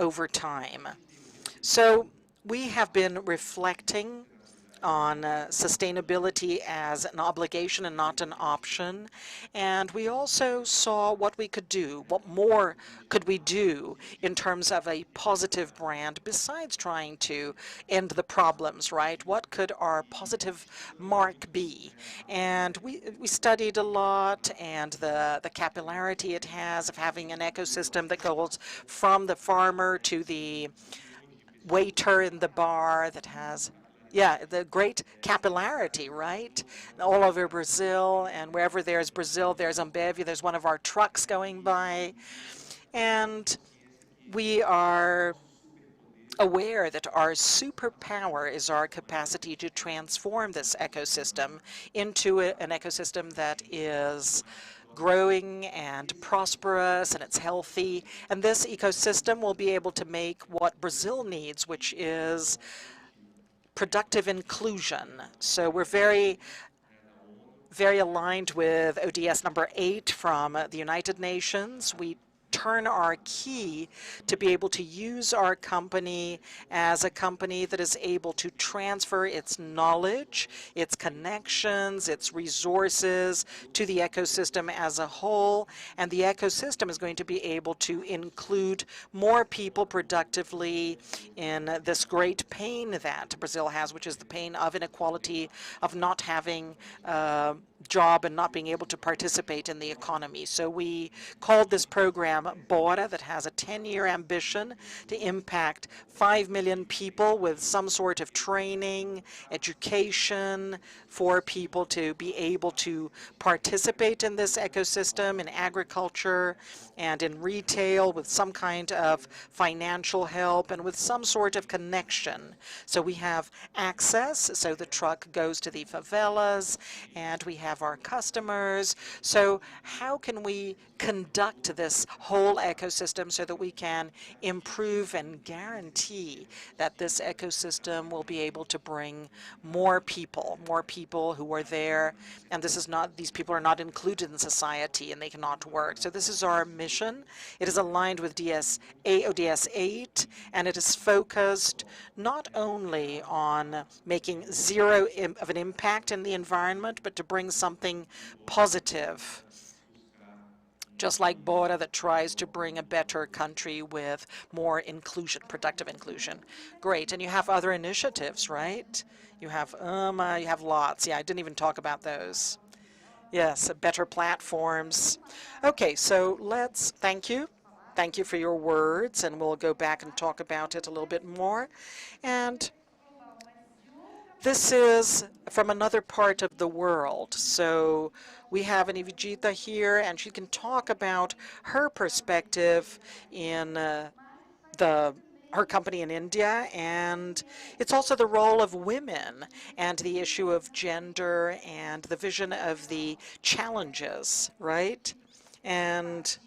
over time. So we have been reflecting on sustainability as an obligation and not an option. And we also saw what we could do, what more could we do in terms of a positive brand besides trying to end the problems, right? What could our positive mark be? And we studied a lot, and the capillarity it has of having an ecosystem that goes from the farmer to the waiter in the bar that has the great capillarity, right? All over Brazil, and wherever there's Brazil, there's Ambev, there's one of our trucks going by. And we are aware that our superpower is our capacity to transform this ecosystem into an ecosystem that is growing and prosperous, and it's healthy. And this ecosystem will be able to make what Brazil needs, which is productive inclusion. So we're very aligned with ODS number 8 from the United Nations. We turn our key to be able to use our company as a company that is able to transfer its knowledge, its connections, its resources to the ecosystem as a whole. And the ecosystem is going to be able to include more people productively in this great pain that Brazil has, which is the pain of inequality, of not having a job and not being able to participate in the economy. So we called this program Bora, that has a 10-year ambition to impact 5 million people with some sort of training, education, for people to be able to participate in this ecosystem, in agriculture and in retail, with some kind of financial help and with some sort of connection. So we have access, so the truck goes to the favelas, and we have have our customers. So how can we conduct this whole ecosystem so that we can improve and guarantee that this ecosystem will be able to bring more people who are there, and these people are not included in society and they cannot work. So this is our mission. It is aligned with ODS 8, and it is focused not only on making zero of an impact in the environment, but to bring something positive. Just like Bora, that tries to bring a better country with more inclusion, productive inclusion. Great, and you have other initiatives, right? You have you have lots. Yeah, I didn't even talk about those. Yes, better platforms. Okay, so thank you. Thank you for your words, and we'll go back and talk about it a little bit more. And this is from another part of the world. So we have an Ivijita here, and she can talk about her perspective in her company in India, and it's also the role of women and the issue of gender and the vision of the challenges, right? And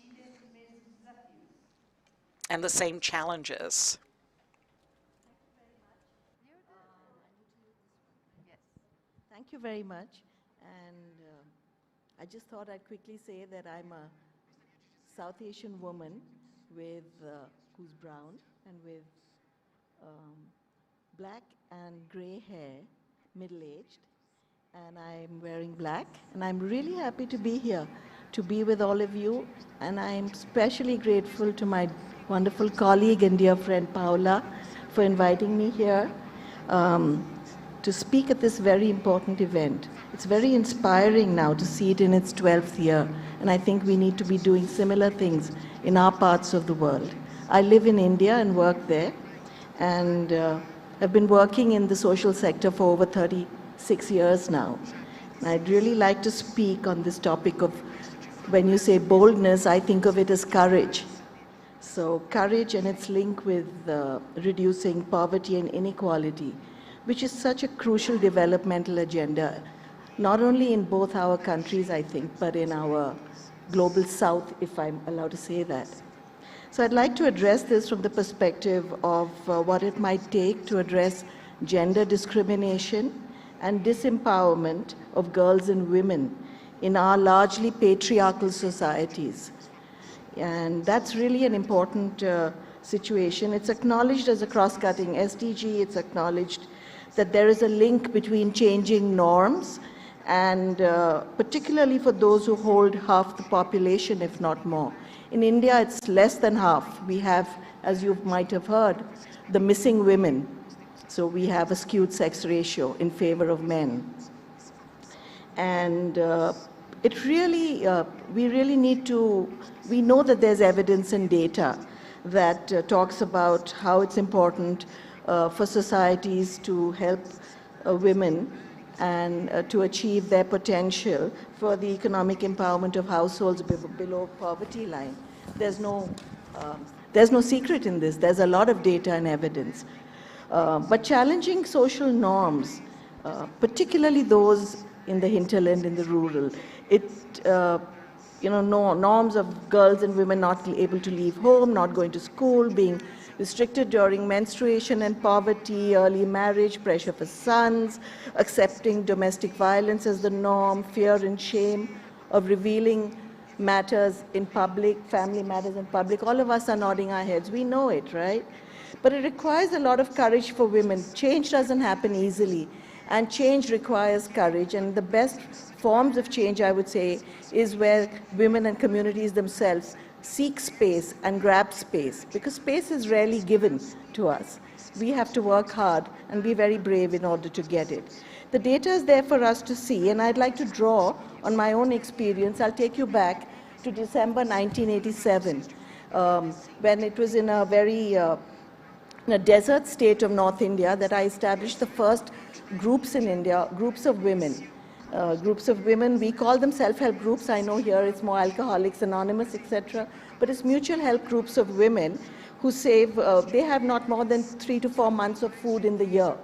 the same challenges. Thank you very much. And I just thought I'd quickly say that I'm a South Asian woman who's brown and with black and gray hair, middle-aged, and I'm wearing black. And I'm really happy to be here, to be with all of you. And I'm especially grateful to my wonderful colleague and dear friend Paula for inviting me here to speak at this very important event. It's very inspiring now to see it in its 12th year, and I think we need to be doing similar things in our parts of the world. I live in India and work there, and I've been working in the social sector for over 36 years now. And I'd really like to speak on this topic of, when you say boldness, I think of it as courage. So courage and its link with reducing poverty and inequality, which is such a crucial developmental agenda, not only in both our countries, I think, but in our global south, if I'm allowed to say that. So I'd like to address this from the perspective of what it might take to address gender discrimination and disempowerment of girls and women in our largely patriarchal societies. And that's really an important situation. It's acknowledged as a cross-cutting SDG. It's acknowledged that there is a link between changing norms and particularly for those who hold half the population, if not more. In India, it's less than half. We have, as you might have heard, the missing women. So we have a skewed sex ratio in favor of men. And it really, we really need to, we know that there's evidence and data that talks about how it's important for societies to help women and to achieve their potential for the economic empowerment of households below poverty line. There's no secret in this. There's a lot of data and evidence. But challenging social norms, particularly those in the hinterland, in the rural, norms of girls and women not able to leave home, not going to school, being restricted during menstruation and poverty, early marriage, pressure for sons, accepting domestic violence as the norm, fear and shame of revealing matters in public, family matters in public. All of us are nodding our heads. We know it, right? But it requires a lot of courage for women. Change doesn't happen easily, and change requires courage. And the best forms of change, I would say, is where women and communities themselves seek space and grab space, because space is rarely given to us. We have to work hard and be very brave in order to get it. The data is there for us to see, and I'd like to draw on my own experience. I'll take you back to December 1987, when it was in a very in a desert state of North India that I established the first groups in India, groups of women. We call them self-help groups. I know here it's more Alcoholics Anonymous, etc. But it's mutual help groups of women who save, they have not more than 3 to 4 months of food in the year.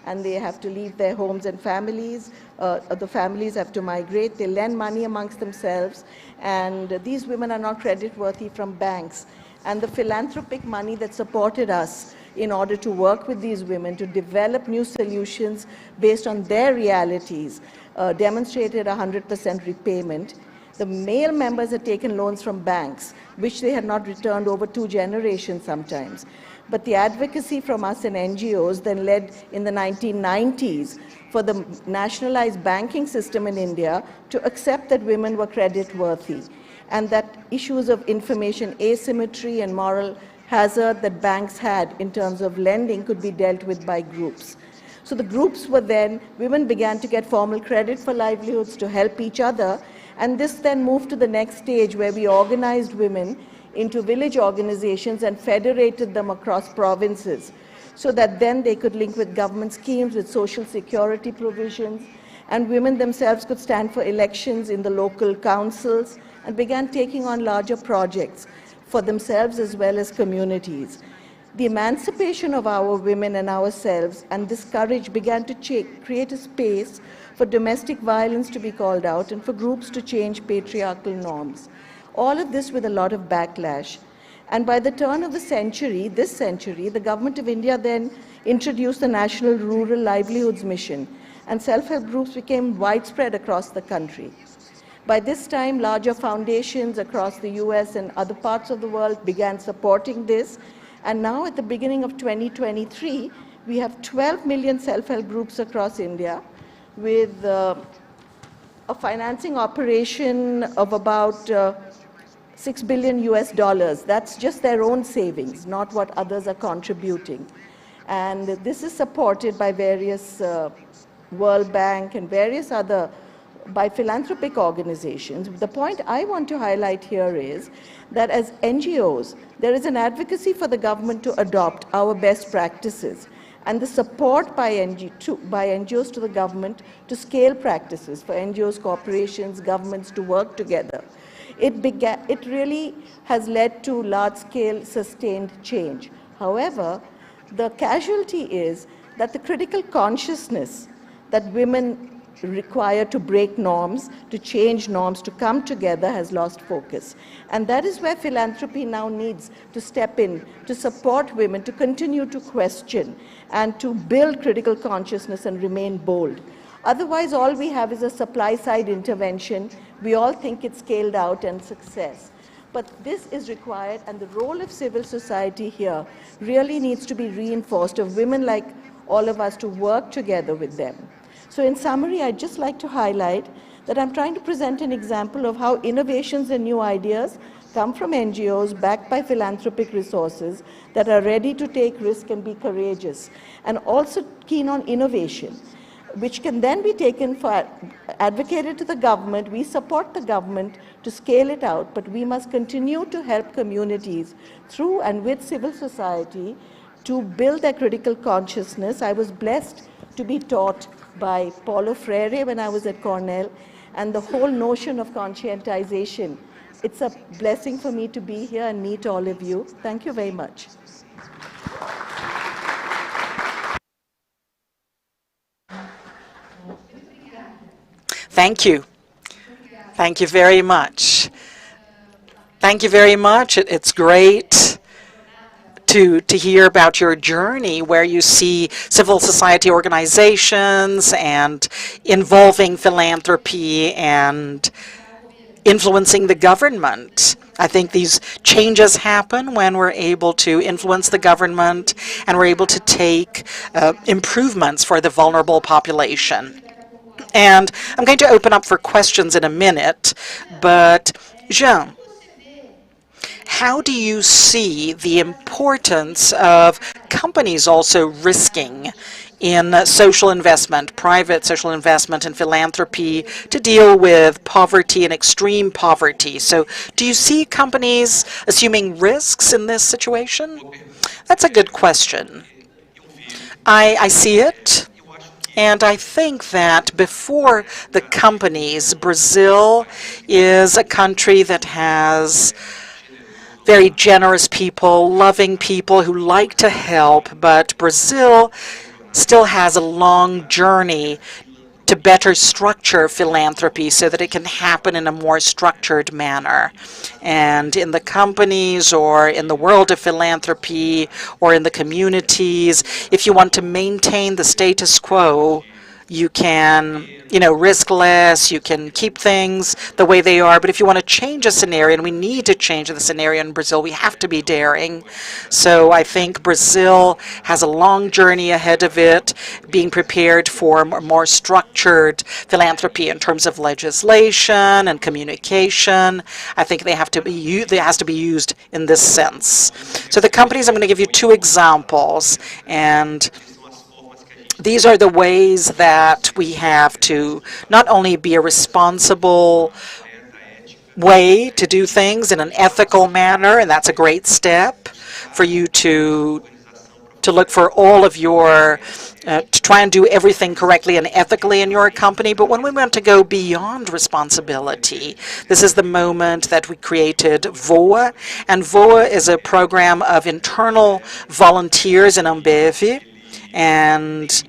and they have to leave their homes and families. The families have to migrate. They lend money amongst themselves, and these women are not credit worthy from banks. And the philanthropic money that supported us in order to work with these women to develop new solutions based on their realities demonstrated 100% repayment. The male members had taken loans from banks, which they had not returned over 2 generations sometimes. But the advocacy from us and NGOs then led in the 1990s for the nationalized banking system in India to accept that women were credit worthy, and that issues of information asymmetry and moral hazard that banks had in terms of lending could be dealt with by groups. So the groups were then, women began to get formal credit for livelihoods to help each other, and this then moved to the next stage where we organized women into village organizations and federated them across provinces so that then they could link with government schemes, with social security provisions, and women themselves could stand for elections in the local councils and began taking on larger projects for themselves as well as communities. The emancipation of our women and ourselves and this courage began to create a space for domestic violence to be called out and for groups to change patriarchal norms. All of this with a lot of backlash. And by the turn of the century, this century, the government of India then introduced the National Rural Livelihoods Mission, and self-help groups became widespread across the country. By this time, larger foundations across the US and other parts of the world began supporting this, and now at the beginning of 2023, we have 12 million self-help groups across India with a financing operation of about $6 billion US. That's just their own savings, not what others are contributing. And this is supported by various World Bank and various other by philanthropic organizations. The point I want to highlight here is that as NGOs, there is an advocacy for the government to adopt our best practices and the support by NGOs to the government to scale practices for NGOs, corporations, governments to work together. It really has led to large-scale sustained change. However, the casualty is that the critical consciousness that women require to break norms, to change norms, to come together has lost focus. And that is where philanthropy now needs to step in, to support women, to continue to question, and to build critical consciousness and remain bold. Otherwise, all we have is a supply-side intervention. We all think it's scaled out and success. But this is required, and the role of civil society here really needs to be reinforced, of women like all of us to work together with them. So in summary, I'd just like to highlight that I'm trying to present an example of how innovations and new ideas come from NGOs backed by philanthropic resources that are ready to take risk and be courageous, and also keen on innovation, which can then be taken for, advocated to the government. We support the government to scale it out, but we must continue to help communities through and with civil society to build their critical consciousness. I was blessed to be taught by Paulo Freire when I was at Cornell, and the whole notion of conscientization. It's a blessing for me to be here and meet all of you. Thank you very much. Thank you. Thank you very much. Thank you very much. It's great to hear about your journey where you see civil society organizations and involving philanthropy and influencing the government. I think these changes happen when we're able to influence the government and we're able to take improvements for the vulnerable population. And I'm going to open up for questions in a minute, but Jean, how do you see the importance of companies also risking in social investment, private social investment and philanthropy to deal with poverty and extreme poverty? So do you see companies assuming risks in this situation? That's a good question. I see it. And I think that before the companies, Brazil is a country that has very generous people, loving people who like to help, but Brazil still has a long journey to better structure philanthropy so that it can happen in a more structured manner. And in the companies or in the world of philanthropy or in the communities, if you want to maintain the status quo, you can, risk less, you can keep things the way they are. But if you want to change a scenario, and we need to change the scenario in Brazil, we have to be daring. So I think Brazil has a long journey ahead of it, being prepared for more structured philanthropy in terms of legislation and communication. I think they has to be used in this sense. So the companies, I'm going to give you two examples, and these are the ways that we have to not only be a responsible way to do things in an ethical manner, and that's a great step for you to look for all of your, to try and do everything correctly and ethically in your company. But when we want to go beyond responsibility, this is the moment that we created VOA. And VOA is a program of internal volunteers in Ambev. And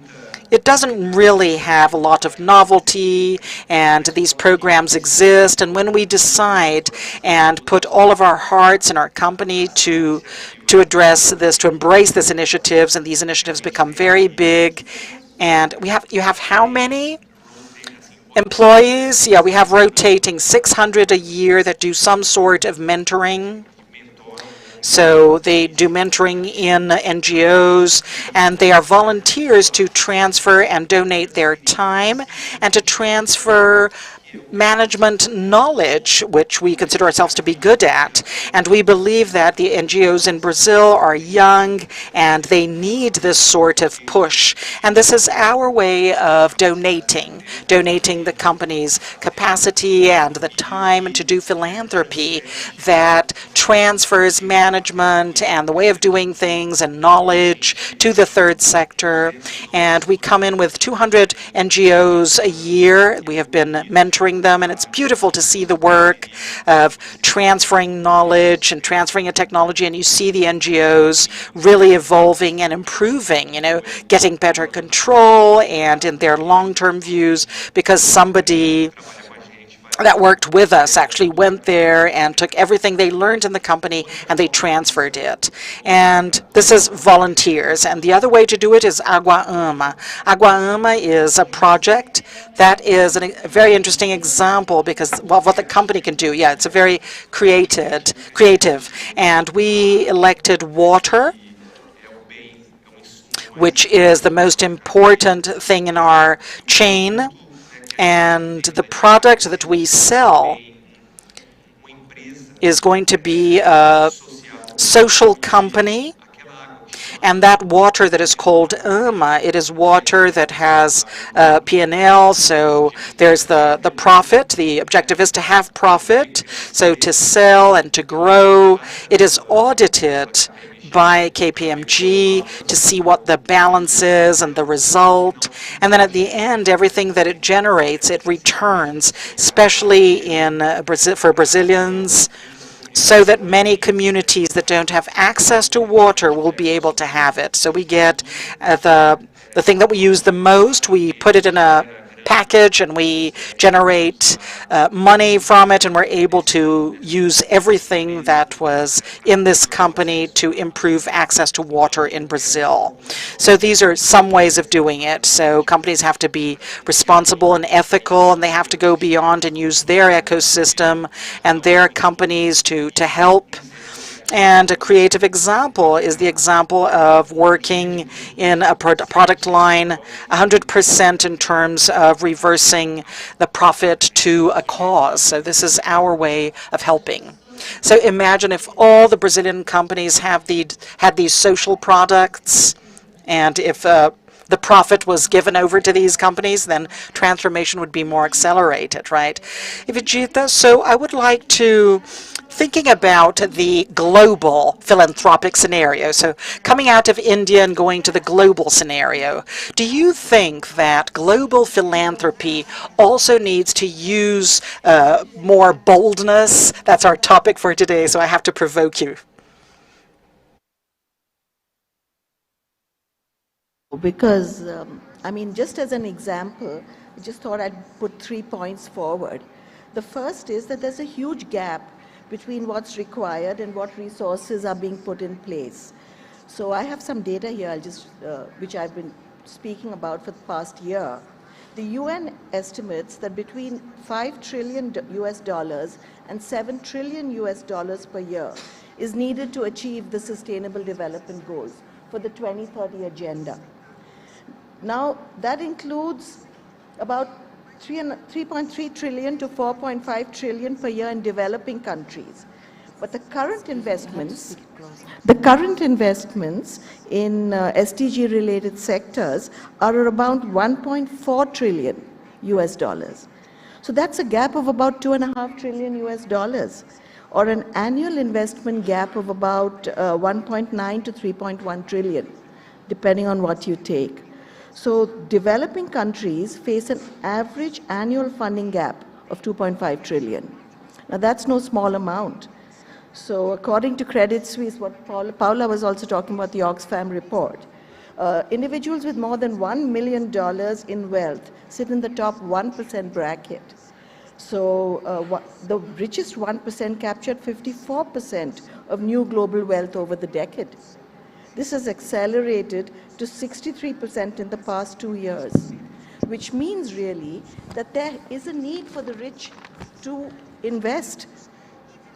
it doesn't really have a lot of novelty, and these programs exist. And when we decide and put all of our hearts in our company to address this, to embrace these initiatives, and these initiatives become very big. And you have how many employees? Yeah, we have rotating 600 a year that do some sort of mentoring. So they do mentoring in NGOs, and they are volunteers to transfer and donate their time and to transfer management knowledge, which we consider ourselves to be good at. And we believe that the NGOs in Brazil are young and they need this sort of push. And this is our way of donating the company's capacity and the time to do philanthropy that transfers management and the way of doing things and knowledge to the third sector. And we come in with 200 NGOs a year. We have been mentoring them, and it's beautiful to see the work of transferring knowledge and transferring a technology, and you see the NGOs really evolving and improving, getting better control and in their long-term views, because somebody that worked with us actually went there and took everything they learned in the company and they transferred it. And this is volunteers. And the other way to do it is Agua Ama. Agua Ama is a project that is a very interesting example because of what the company can do. Yeah, it's a very creative. And we elected water, which is the most important thing in our chain. And the product that we sell is going to be a social company. And that water that is called Ama, it is water that has P&L, so there's the profit. The objective is to have profit, so to sell and to grow. It is audited by KPMG to see what the balance is and the result. And then at the end, everything that it generates, it returns, especially in for Brazilians, so that many communities that don't have access to water will be able to have it. So we get the thing that we use the most, we put it in a package and we generate money from it, and we're able to use everything that was in this company to improve access to water in Brazil. So these are some ways of doing it. So companies have to be responsible and ethical, and they have to go beyond and use their ecosystem and their companies to help. And a creative example is the example of working in a product line 100% in terms of reversing the profit to a cause. So this is our way of helping. So imagine if all the Brazilian companies had these social products, and if the profit was given over to these companies, then transformation would be more accelerated, right? Ivijita, so I would like to thinking about the global philanthropic scenario, so coming out of India and going to the global scenario, do you think that global philanthropy also needs to use more boldness? That's our topic for today, so I have to provoke you. Because, I mean, just as an example, I just thought I'd put 3 points forward. The first is that there's a huge gap between what's required and what resources are being put in place. So I have some data here, which I've been speaking about for the past year. The UN estimates that between $5 trillion US dollars and $7 trillion US dollars per year is needed to achieve the Sustainable Development Goals for the 2030 agenda. Now, that includes about 3.3 trillion to 4.5 trillion per year in developing countries. But the current investments in SDG-related sectors are around 1.4 trillion US dollars. So that's a gap of about 2.5 trillion US dollars, or an annual investment gap of about 1.9 to 3.1 trillion, depending on what you take. So developing countries face an average annual funding gap of 2.5 trillion. Now that's no small amount. So according to Credit Suisse, what Paula was also talking about, the Oxfam report, individuals with more than $1 million in wealth sit in the top 1% bracket. So the richest 1% captured 54% of new global wealth over the decade. This has accelerated to 63% in the past 2 years, which means really that there is a need for the rich to invest.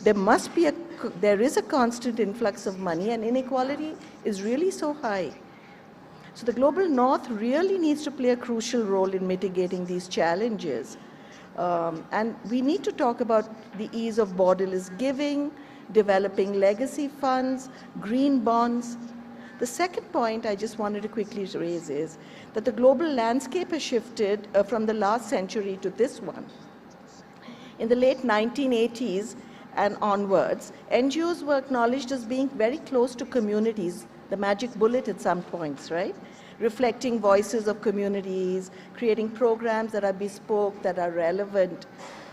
There is a constant influx of money, and inequality is really so high. So the global north really needs to play a crucial role in mitigating these challenges. And we need to talk about the ease of borderless giving, developing legacy funds, green bonds. The second point I just wanted to quickly raise is that the global landscape has shifted from the last century to this one. In the late 1980s and onwards, NGOs were acknowledged as being very close to communities, the magic bullet at some points, right? Reflecting voices of communities, creating programs that are bespoke, that are relevant.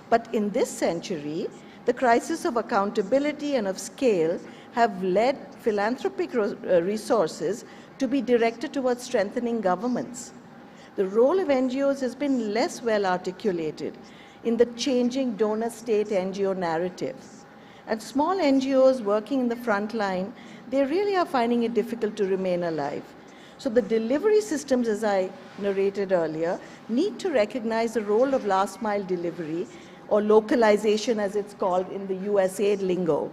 But in this century, the crisis of accountability and of scale have led philanthropic resources to be directed towards strengthening governments. The role of NGOs has been less well articulated in the changing donor-state NGO narrative. And small NGOs working in the front line, they really are finding it difficult to remain alive. So the delivery systems, as I narrated earlier, need to recognize the role of last mile delivery, or localization as it's called in the USAID lingo,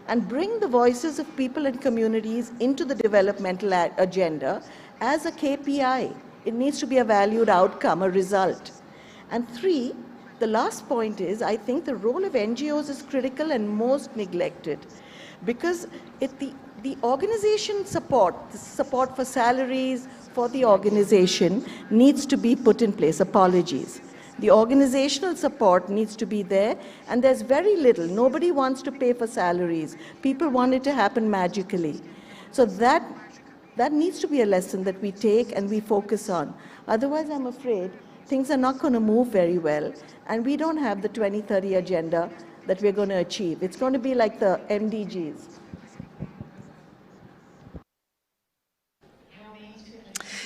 and bring the voices of people and communities into the developmental agenda as a KPI. It needs to be a valued outcome, a result. And 3, the last point is, I think the role of NGOs is critical and most neglected, because the organization support, the support for salaries for the organization needs to be put in place. Apologies. The organizational support needs to be there, and there's very little. Nobody wants to pay for salaries. People want it to happen magically. So that needs to be a lesson that we take and we focus on. Otherwise, I'm afraid things are not going to move very well, and we don't have the 2030 agenda that we're going to achieve. It's going to be like the MDGs.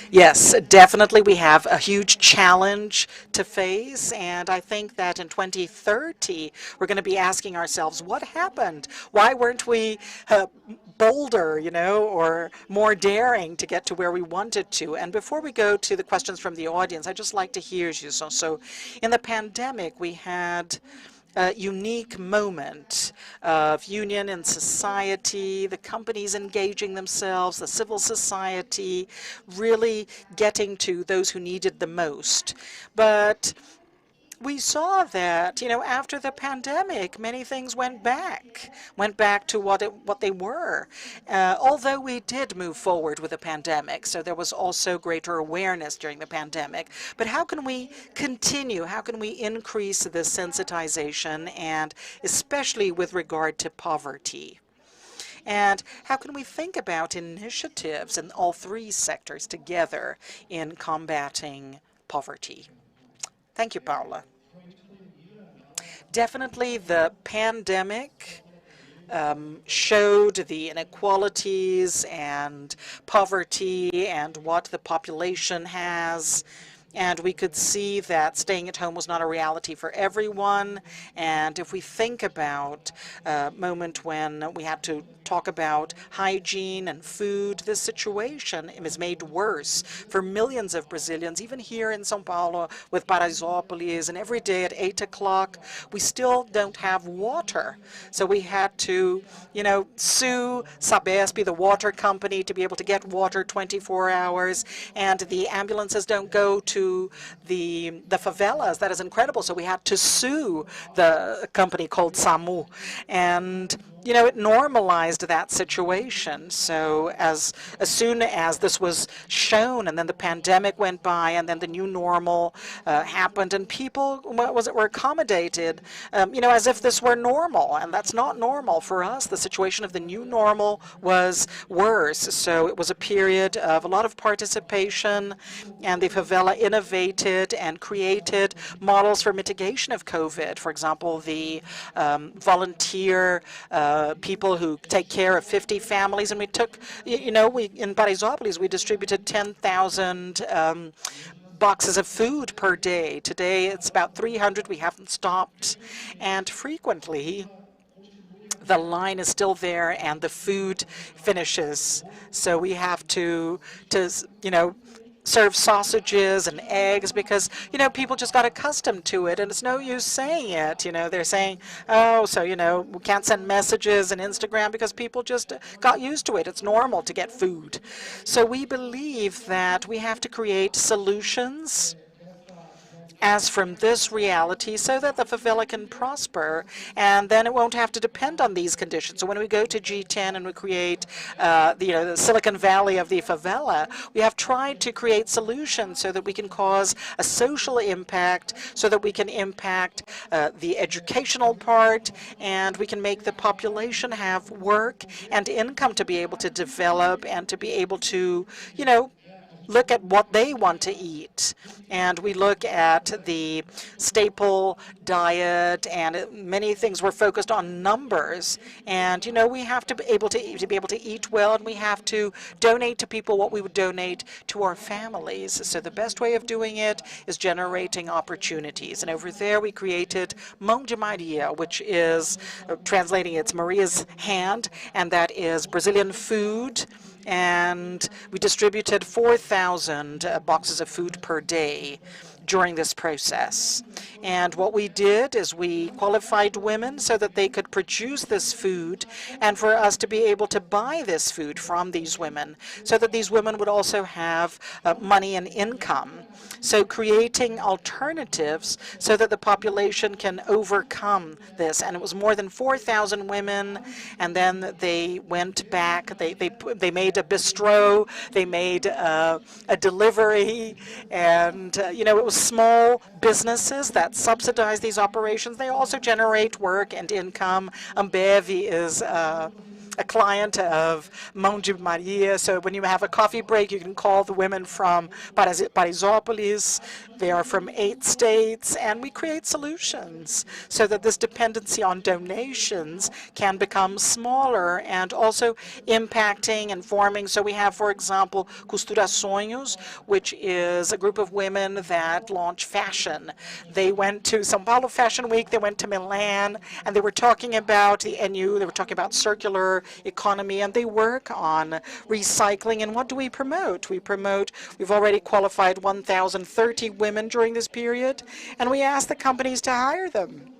Yes, definitely we have a huge challenge to face, and I think that in 2030 we're going to be asking ourselves, what happened? Why weren't we bolder, or more daring to get to where we wanted to? And before we go to the questions from the audience, I'd just like to hear you. So in the pandemic, we had a unique moment of union in society, the companies engaging themselves, the civil society really getting to those who needed the most. But we saw that, after the pandemic, many things went back to what they were. Although we did move forward with the pandemic, so there was also greater awareness during the pandemic. But how can we continue? How can we increase the sensitization, and especially with regard to poverty? And how can we think about initiatives in all 3 sectors together in combating poverty? Thank you, Paula. Definitely the pandemic showed the inequalities and poverty and what the population has. And we could see that staying at home was not a reality for everyone. And if we think about a moment when we had to talk about hygiene and food, this situation is made worse for millions of Brazilians, even here in São Paulo with Paraisópolis, and every day at 8 o'clock, we still don't have water. So we had to, sue Sabesp, the water company, to be able to get water 24 hours, and the ambulances don't go to the favelas. That is incredible. So we had to sue the company called SAMU. And it normalized that situation. So as soon as this was shown, and then the pandemic went by, and then the new normal happened, and people, were accommodated, as if this were normal, and that's not normal for us. The situation of the new normal was worse. So it was a period of a lot of participation, and the favela innovated and created models for mitigation of COVID. For example, the volunteer people who take care of 50 families, and we took, in Paraisópolis, we distributed 10,000 boxes of food per day. Today, it's about 300. We haven't stopped, and frequently, the line is still there, and the food finishes. So we have to serve sausages and eggs because, people just got accustomed to it, and it's no use saying it. They're saying, oh, so, we can't send messages and Instagram because people just got used to it. It's normal to get food. So we believe that we have to create solutions as from this reality so that the favela can prosper, and then it won't have to depend on these conditions. So when we go to G10 and we create the Silicon Valley of the favela, we have tried to create solutions so that we can cause a social impact, so that we can impact the educational part, and we can make the population have work and income to be able to develop and to be able to, look at what they want to eat. And we look at the staple diet, and many things were focused on numbers. And we have to be able to eat well, and we have to donate to people what we would donate to our families. So the best way of doing it is generating opportunities. And over there we created Mão de Maria, which is translating, it's Maria's hand, and that is Brazilian food. And we distributed 4,000 boxes of food per day during this process. And what we did is we qualified women so that they could produce this food, and for us to be able to buy this food from these women, so that these women would also have money and income. So creating alternatives so that the population can overcome this. And it was more than 4,000 women, and then they went back, they made a bistro, they made a delivery, and it was small businesses that subsidize these operations. They also generate work and income. Ambev is a client of Mão de Maria. So when you have a coffee break, you can call the women from Paraisópolis. They are from 8 states, and we create solutions so that this dependency on donations can become smaller and also impacting and forming. So we have, for example, Costura Sonhos, which is a group of women that launch fashion. They went to São Paulo Fashion Week, they went to Milan, and they were talking about the NU, they were talking about circular economy, and they work on recycling. And what do we promote? We've already qualified 1,030 women during this period, and we ask the companies to hire them.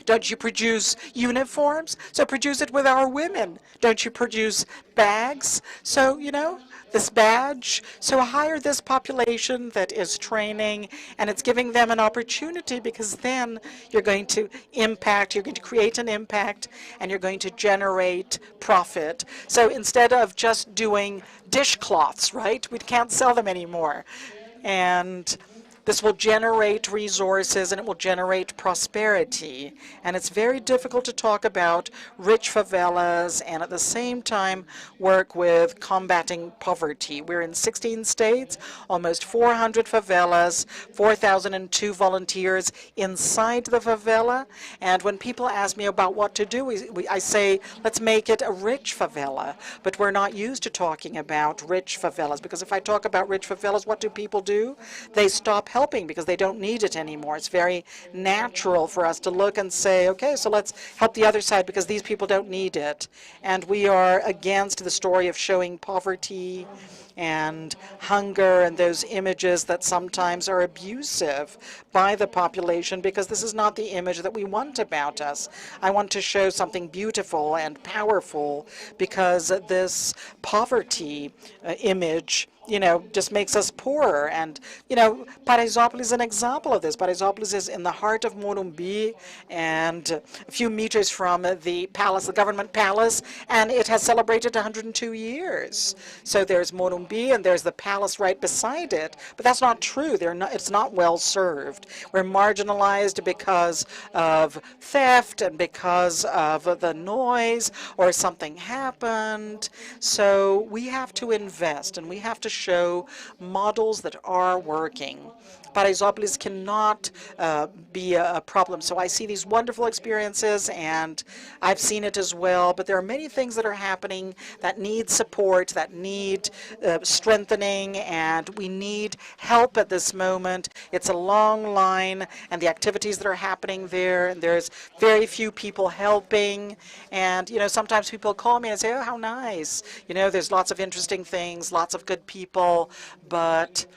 Don't you produce uniforms? So produce it with our women. Don't you produce bags? So, this badge. So hire this population that is training, and it's giving them an opportunity, because then you're going to impact, you're going to create an impact, and you're going to generate profit. So instead of just doing dishcloths, right? We can't sell them anymore. And This will generate resources and it will generate prosperity. And it's very difficult to talk about rich favelas and at the same time work with combating poverty. We're in 16 states, almost 400 favelas, 4,002 volunteers inside the favela. And when people ask me about what to do, I say, let's make it a rich favela. But we're not used to talking about rich favelas, because if I talk about rich favelas, what do people do? They stop helping because they don't need it anymore. It's very natural for us to look and say, okay, so let's help the other side because these people don't need it. And we are against the story of showing poverty and hunger and those images that sometimes are abusive by the population, because this is not the image that we want about us. I want to show something beautiful and powerful, because this poverty image just makes us poorer. And, Paraisópolis is an example of this. Paraisópolis is in the heart of Morumbi and a few meters from the palace, the government palace, and it has celebrated 102 years. So there's Morumbi and there's the palace right beside it. But that's not true. It's not well served. We're marginalized because of theft and because of the noise or something happened. So we have to invest and we have to show models that are working. Paraisópolis cannot be a problem. So I see these wonderful experiences, and I've seen it as well, but there are many things that are happening that need support, that need strengthening, and we need help at this moment. It's a long line, and the activities that are happening there, and there's very few people helping. And, sometimes people call me and say, oh, how nice. There's lots of interesting things, lots of good people, but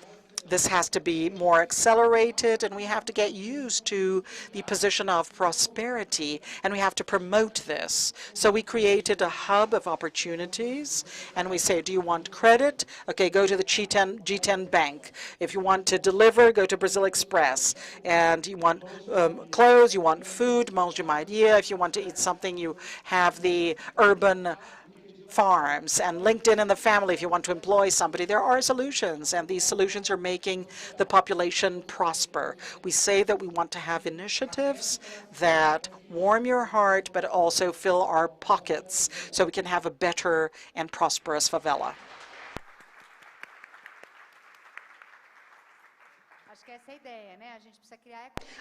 this has to be more accelerated, and we have to get used to the position of prosperity, and we have to promote this. So we created a hub of opportunities, and we say, do you want credit? Okay, go to the G10 bank. If you want to deliver, go to Brazil Express. And you want clothes, you want food, Mãos de Maria. If you want to eat something, you have the urban farms and LinkedIn in the family. If you want to employ somebody, there are solutions, and these solutions are making the population prosper. We say that we want to have initiatives that warm your heart but also fill our pockets so we can have a better and prosperous favela.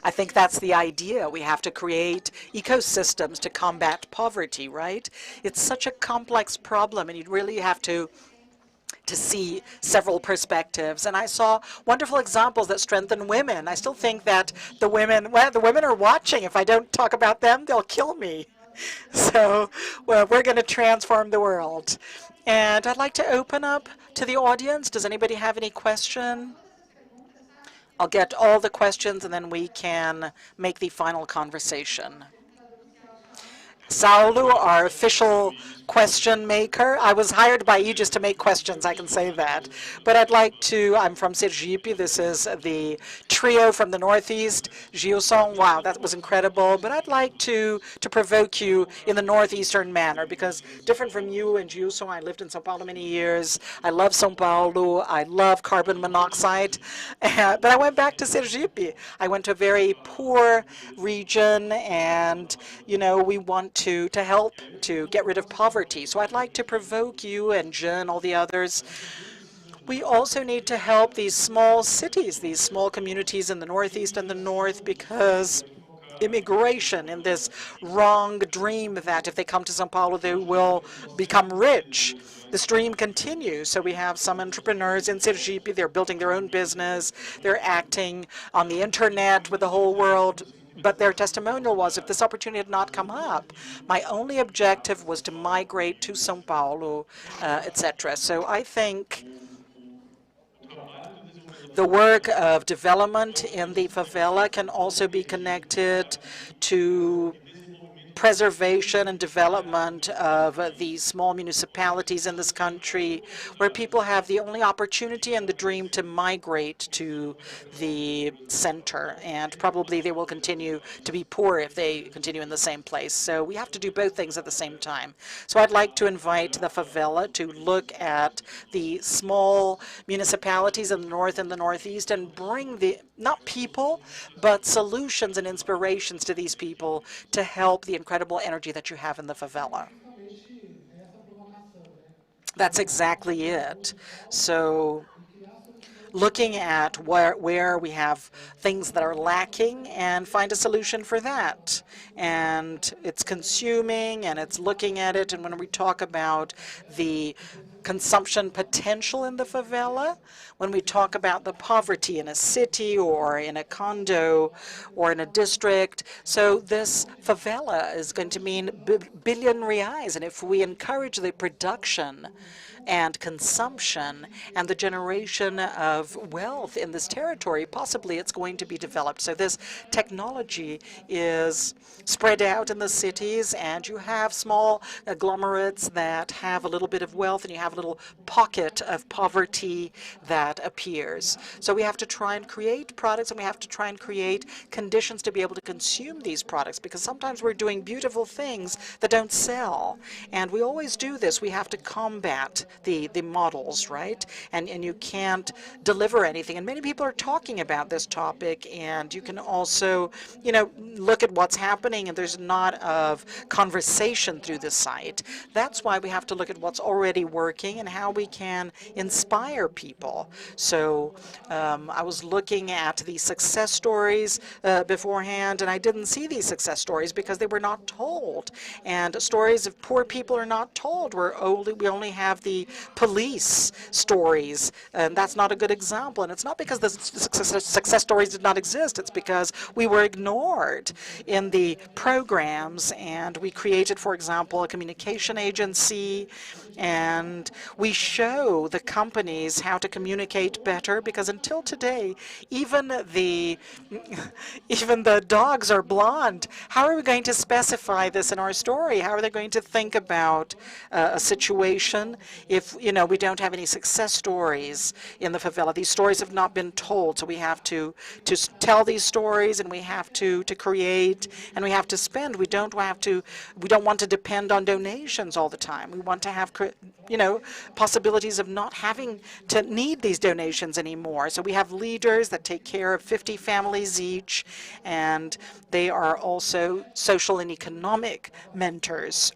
I think that's the idea. We have to create ecosystems to combat poverty, right? It's such a complex problem, and you really have to see several perspectives. And I saw wonderful examples that strengthen women. I still think that the women are watching. If I don't talk about them, they'll kill me. So, we're going to transform the world. And I'd like to open up to the audience. Does anybody have any question? I'll get all the questions, and then we can make the final conversation. Saulo, our official question maker. I was hired by you just to make questions, I can say that. But I'd like to, I'm from Sergipe. This is the trio from the Northeast. Gilson, wow, that was incredible. But I'd like to provoke you in the Northeastern manner, because different from you and Gilson, I lived in São Paulo many years. I love São Paulo. I love carbon monoxide. But I went back to Sergipe. I went to a very poor region, and, we want to help to get rid of poverty. So I'd like to provoke you and Jen, all the others. We also need to help these small cities, these small communities in the Northeast and the North, because immigration in this wrong dream that if they come to São Paulo, they will become rich. This dream continues. So we have some entrepreneurs in Sergipe. They're building their own business. They're acting on the internet with the whole world. But their testimonial was, if this opportunity had not come up, my only objective was to migrate to São Paulo, etc. So I think the work of development in the favela can also be connected to preservation and development of these small municipalities in this country, where people have the only opportunity and the dream to migrate to the center. And probably they will continue to be poor if they continue in the same place. So we have to do both things at the same time. So I'd like to invite the favela to look at the small municipalities in the North and the Northeast and bring not people, but solutions and inspirations to these people to help the incredible energy that you have in the favela. That's exactly it. So looking at where we have things that are lacking and find a solution for that. And it's consuming and it's looking at it. And when we talk about the consumption potential in the favela, when we talk about the poverty in a city or in a condo or in a district, so this favela is going to mean billion reais. And if we encourage the production and consumption and the generation of wealth in this territory, possibly it's going to be developed. So this technology is spread out in the cities, and you have small agglomerates that have a little bit of wealth, and you have a little pocket of poverty that appears. So we have to try and create products, and we have to try and create conditions to be able to consume these products, because sometimes we're doing beautiful things that don't sell. And we always do this. We have to combat the models, right? And you can't deliver anything. And many people are talking about this topic, and you can also, you know, look at what's happening, and there's not of conversation through the site. That's why we have to look at what's already working and how we can inspire people. So I was looking at the success stories beforehand, and I didn't see these success stories because they were not told. And stories of poor people are not told. We only have the police stories, and that's not a good example. And it's not because the success stories did not exist. It's because we were ignored in the programs, and we created, for example, a communication agency, and we show the companies how to communicate better, because until today, even the dogs are blonde. How are we going to specify this in our story? How are they going to think about a situation if, you know, we don't have any success stories in the favela? These stories have not been told, so we have to tell these stories, and we have to create, and we have to spend. We don't want to depend on donations all the time. We want to have, you know, possibilities of not having to need these donations anymore. So we have leaders that take care of 50 families each, and they are also social and economic mentors.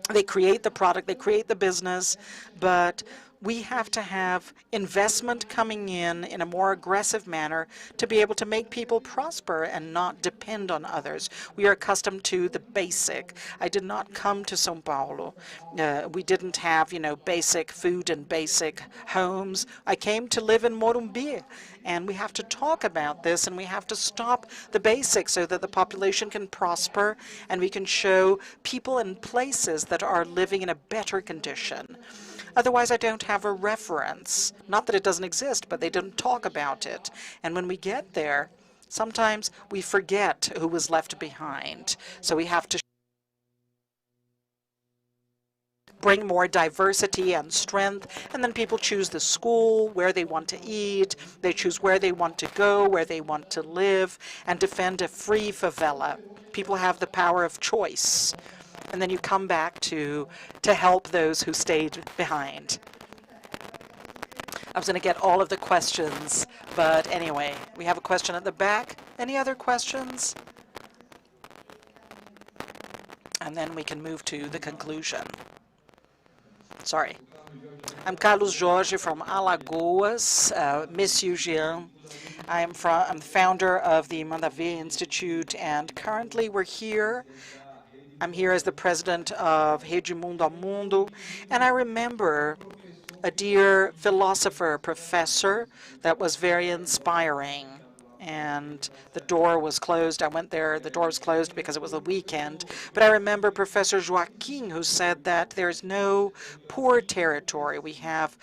They create the product, they create the business, but we have to have investment coming in a more aggressive manner to be able to make people prosper and not depend on others. We are accustomed to the basic. I did not come to São Paulo. We didn't have, you know, basic food and basic homes. I came to live in Morumbi. And we have to talk about this, and we have to stop the basics so that the population can prosper, and we can show people and places that are living in a better condition. Otherwise, I don't have a reference. Not that it doesn't exist, but they don't talk about it. And when we get there, sometimes we forget who was left behind. So we have to bring more diversity and strength, and then people choose the school, where they want to eat, they choose where they want to go, where they want to live, and defend a free favela. People have the power of choice. And then you come back to help those who stayed behind. I was going to get all of the questions, but anyway, we have a question at the back. Any other questions? And then we can move to the conclusion. Sorry. I'm Carlos Jorge from Alagoas, Miss Jean. I'm the founder of the Mandavi Institute, and currently we're here. I'm here as the president of Rede Mundo ao Mundo, and I remember a dear philosopher, professor, that was very inspiring. And the door was closed. I went there, the door was closed because it was a weekend. But I remember Professor Joaquim, who said that there's no poor territory. We have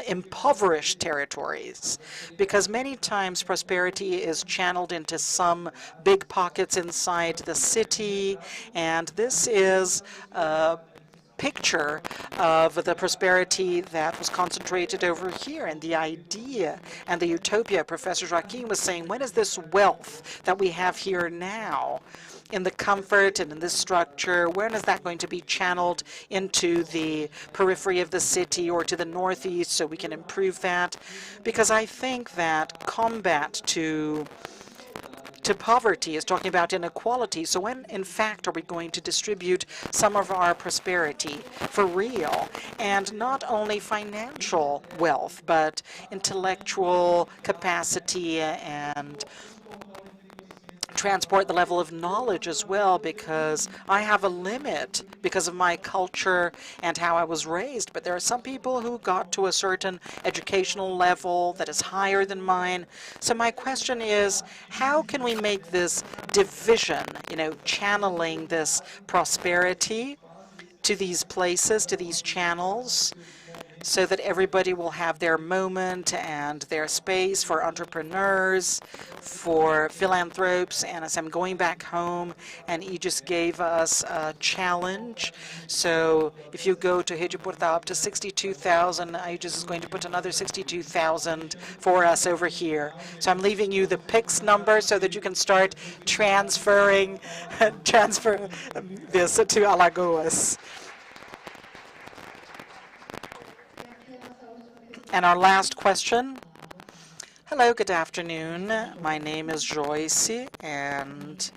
impoverished territories. Because many times prosperity is channeled into some big pockets inside the city. And this is picture of the prosperity that was concentrated over here, and the idea and the utopia. Professor Joaquim was saying, when is this wealth that we have here now? in the comfort and in this structure? When is that going to be channeled into the periphery of the city or to the northeast so we can improve that? Because I think that combat to poverty is talking about inequality. So when, in fact, are we going to distribute some of our prosperity for real? And not only financial wealth, but intellectual capacity and transport the level of knowledge as well, because I have a limit because of my culture and how I was raised. But there are some people who got to a certain educational level that is higher than mine. So my question is, how can we make this division, channeling this prosperity to these places, to these channels, so that everybody will have their moment and their space for entrepreneurs, for philanthropes. And as I'm going back home, and he just gave us a challenge. So if you go to Rede Portal up to 62,000, Aegis is going to put another 62,000 for us over here. So I'm leaving you the PIX number so that you can start transfer this to Alagoas. And our last question. Hello, good afternoon. My name is Joyce, and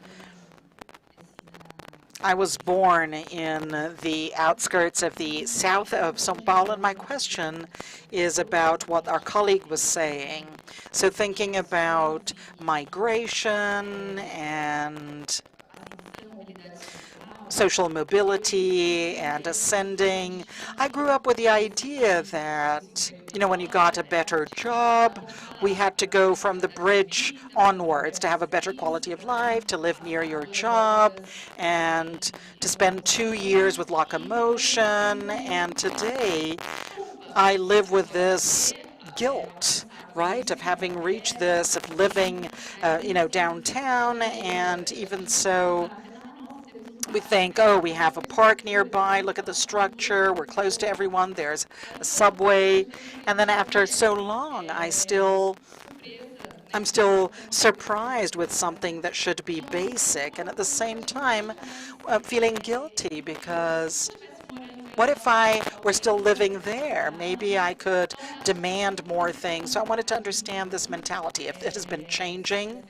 I was born in the outskirts of the south of São Paulo, and my question is about what our colleague was saying. So thinking about migration and social mobility and ascending. I grew up with the idea that, when you got a better job, we had to go from the bridge onwards to have a better quality of life, to live near your job, and to spend 2 years with locomotion. And today, I live with this guilt, right, of having reached this, of living, downtown, and even so, we think, oh, we have a park nearby, look at the structure, we're close to everyone, there's a subway. And then after so long, I'm still surprised with something that should be basic. And at the same time, feeling guilty, because what if I were still living there? Maybe I could demand more things. So I wanted to understand this mentality, if it has been changing.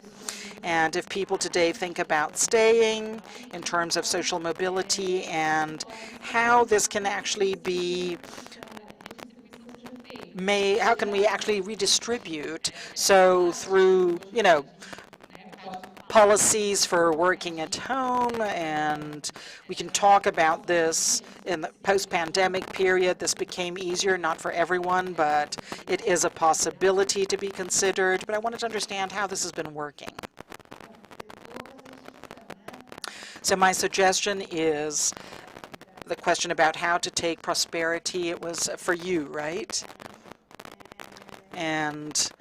And if people today think about staying in terms of social mobility, and how this can actually be how can we actually redistribute? So through, policies for working at home, and we can talk about this in the post-pandemic period. This became easier, not for everyone, but it is a possibility to be considered. But I wanted to understand how this has been working. So my suggestion is the question about how to take prosperity. It was for you, right? And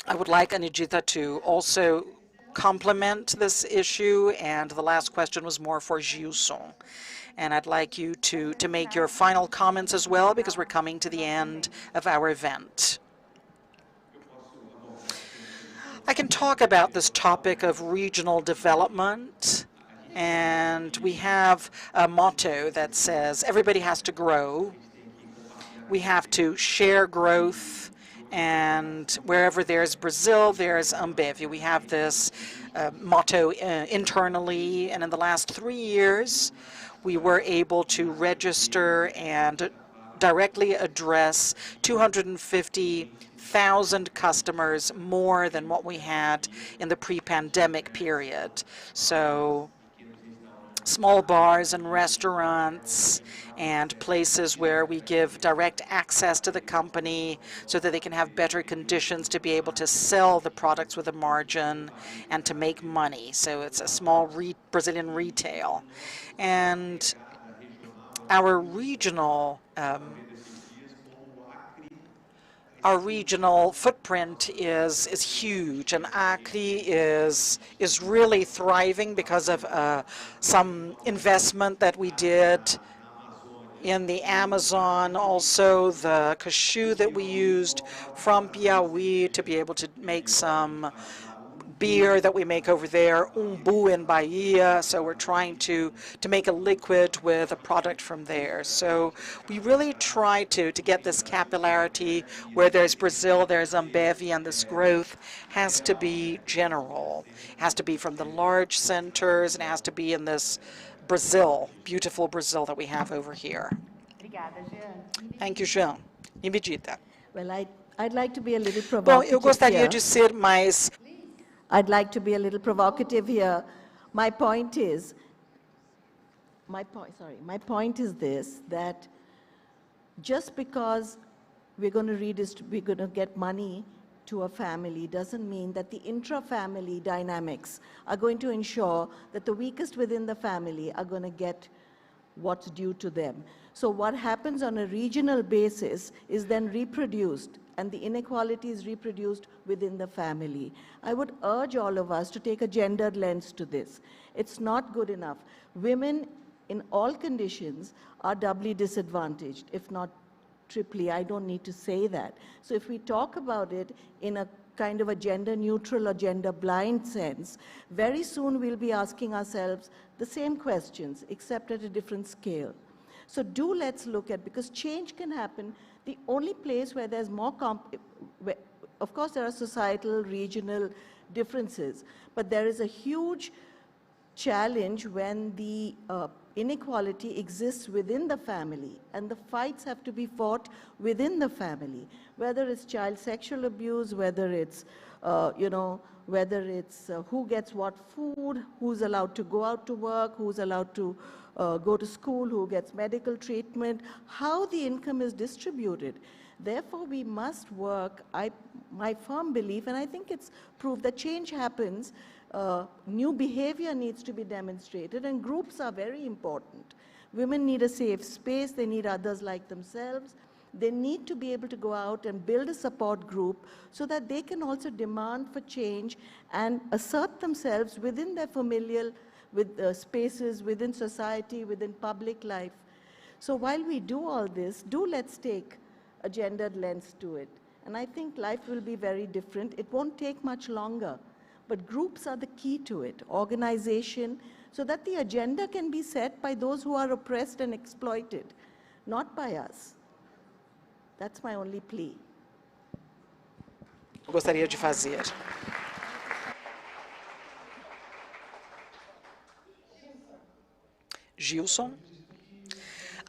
I would like Anidita to also complement this issue. And the last question was more for Gilson. And I'd like you to make your final comments as well, because we're coming to the end of our event. I can talk about this topic of regional development, and we have a motto that says everybody has to grow. We have to share growth, and wherever there's Brazil, there's Ambev. We have this motto internally, and in the last 3 years, we were able to register and directly address 250,000 customers, more than what we had in the pre-pandemic period. So small bars and restaurants and places where we give direct access to the company so that they can have better conditions to be able to sell the products with a margin and to make money. So it's a small Brazilian retail. And our regional footprint is huge, and Acre is really thriving because of some investment that we did in the Amazon, also the cashew that we used from Piauí to be able to make some beer that we make over there, umbu in Bahia. So we're trying to make a liquid with a product from there. So we really try to get this capillarity where there's Brazil, there's Ambev, and this growth has to be general. It has to be from the large centers, and it has to be in this Brazil, beautiful Brazil that we have over here. Thank you, Jean. Me medita. Well, I'd like to be a little provocative. Bom, eu gostaria de ser mais. I'd like to be a little provocative here. My point is this, that just because we're going to get money to a family doesn't mean that the intra-family dynamics are going to ensure that the weakest within the family are going to get what's due to them. So what happens on a regional basis is then reproduced, and the inequality is reproduced within the family. I would urge all of us to take a gendered lens to this. It's not good enough. Women in all conditions are doubly disadvantaged, if not triply. I don't need to say that. So if we talk about it in a kind of a gender neutral or gender blind sense, very soon we'll be asking ourselves the same questions, except at a different scale. So let's look at, because change can happen, the only place where there's more, of course there are societal, regional differences, but there is a huge challenge when the inequality exists within the family, and the fights have to be fought within the family, whether it's child sexual abuse, whether it's, who gets what food, who's allowed to go out to work, who's allowed to go to school, who gets medical treatment, how the income is distributed. Therefore, we must work, my firm belief, and I think it's proved that change happens, new behavior needs to be demonstrated, and groups are very important. Women need a safe space, they need others like themselves. They need to be able to go out and build a support group so that they can also demand for change and assert themselves within their familial spaces, within society, within public life. So while we do all this, let's take a gendered lens to it. And I think life will be very different. It won't take much longer. But groups are the key to it, organization, so that the agenda can be set by those who are oppressed and exploited, not by us. That's my only plea. Gostaria de fazer. Gilson?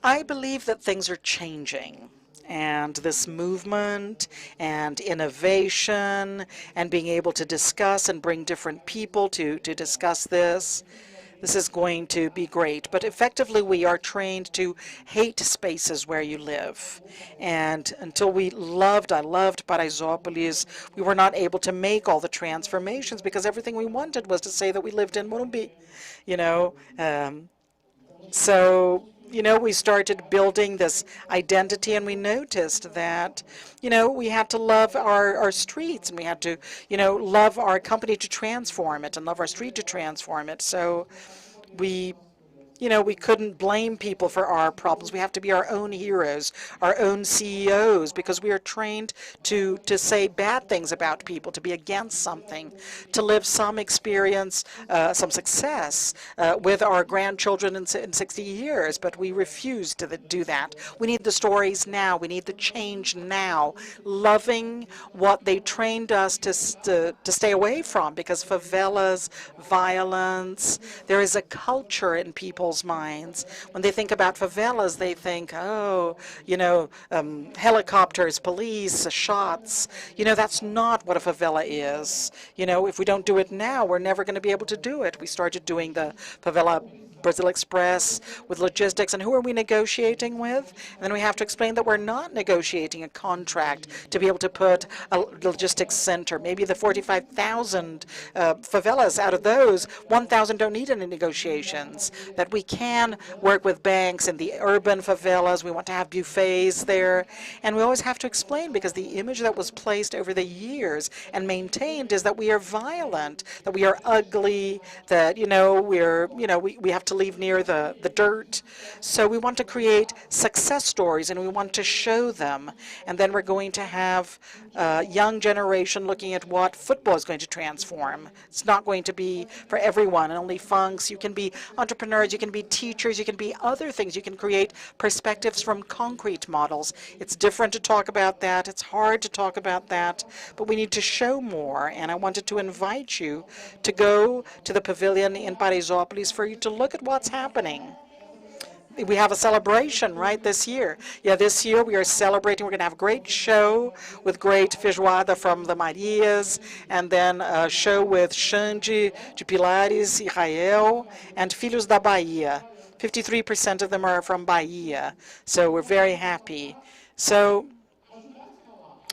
I believe that things are changing. And this movement and innovation and being able to discuss and bring different people to discuss this is going to be great. But effectively, we are trained to hate spaces where you live. And until I loved Paraisópolis, we were not able to make all the transformations because everything we wanted was to say that we lived in Morumbi, we started building this identity, and we noticed that, we had to love our streets, and we had to, love our company to transform it and love our street to transform it. So we couldn't blame people for our problems. We have to be our own heroes, our own CEOs, because we are trained to say bad things about people, to be against something, to live some experience, some success with our grandchildren in 60 years, but we refuse to do that. We need the stories now. We need the change now, loving what they trained us to stay away from, because favelas, violence, there is a culture in people's minds. When they think about favelas, they think, helicopters, police, shots. That's not what a favela is. If we don't do it now, we're never going to be able to do it. We started doing the favela Brazil Express with logistics, and who are we negotiating with? And then we have to explain that we're not negotiating a contract to be able to put a logistics center. Maybe the 45,000 favelas, out of those, 1,000 don't need any negotiations. That we can work with banks in the urban favelas. We want to have buffets there. And we always have to explain, because the image that was placed over the years and maintained is that we are violent, that we are ugly, that, we have to leave near the dirt. So we want to create success stories, and we want to show them. And then we're going to have a young generation looking at what football is going to transform. It's not going to be for everyone and only funks. You can be entrepreneurs, you can be teachers, you can be other things. You can create perspectives from concrete models. It's different to talk about that. It's hard to talk about that, but we need to show more. And I wanted to invite you to go to the pavilion in Paraisópolis for you to look at what's happening. We have a celebration, right, this year. Yeah, this year we are celebrating. We're going to have a great show with great feijoada from the Marias, and then a show with Xande de Pilares, Israel, and Filhos da Bahia. 53% of them are from Bahia, so we're very happy. So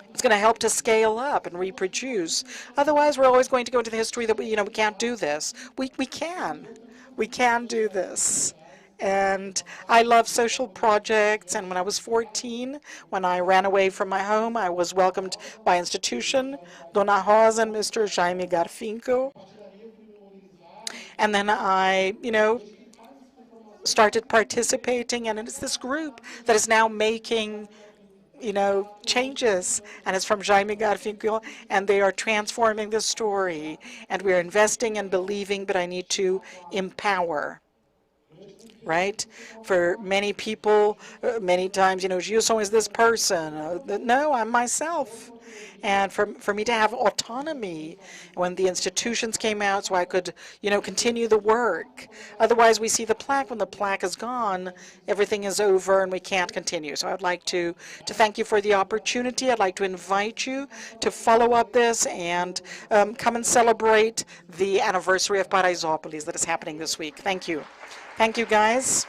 it's going to help to scale up and reproduce. Otherwise, we're always going to go into the history that we can't do this. We can. We can do this. And I love social projects. And when I was 14, when I ran away from my home, I was welcomed by institution, Dona Rosa and Mr. Jaime Garfinkel. And then I, started participating, and it's this group that is now making changes, and it's from Jaime Garfinkel, and they are transforming the story, and we're investing and believing, but I need to empower. Right? For many people, many times, Gilson is this person. No, I'm myself. And for me to have autonomy when the institutions came out so I could, continue the work. Otherwise, we see the plaque. When the plaque is gone, everything is over and we can't continue. So I'd like to thank you for the opportunity. I'd like to invite you to follow up this and come and celebrate the anniversary of Paraisópolis that is happening this week. Thank you. Thank you, guys.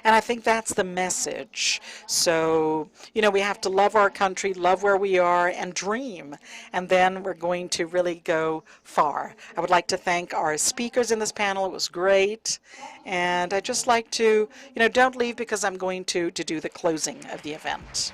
And I think that's the message. So, we have to love our country, love where we are, and dream. And then we're going to really go far. I would like to thank our speakers in this panel. It was great. And I'd just like to, don't leave, because I'm going to do the closing of the event.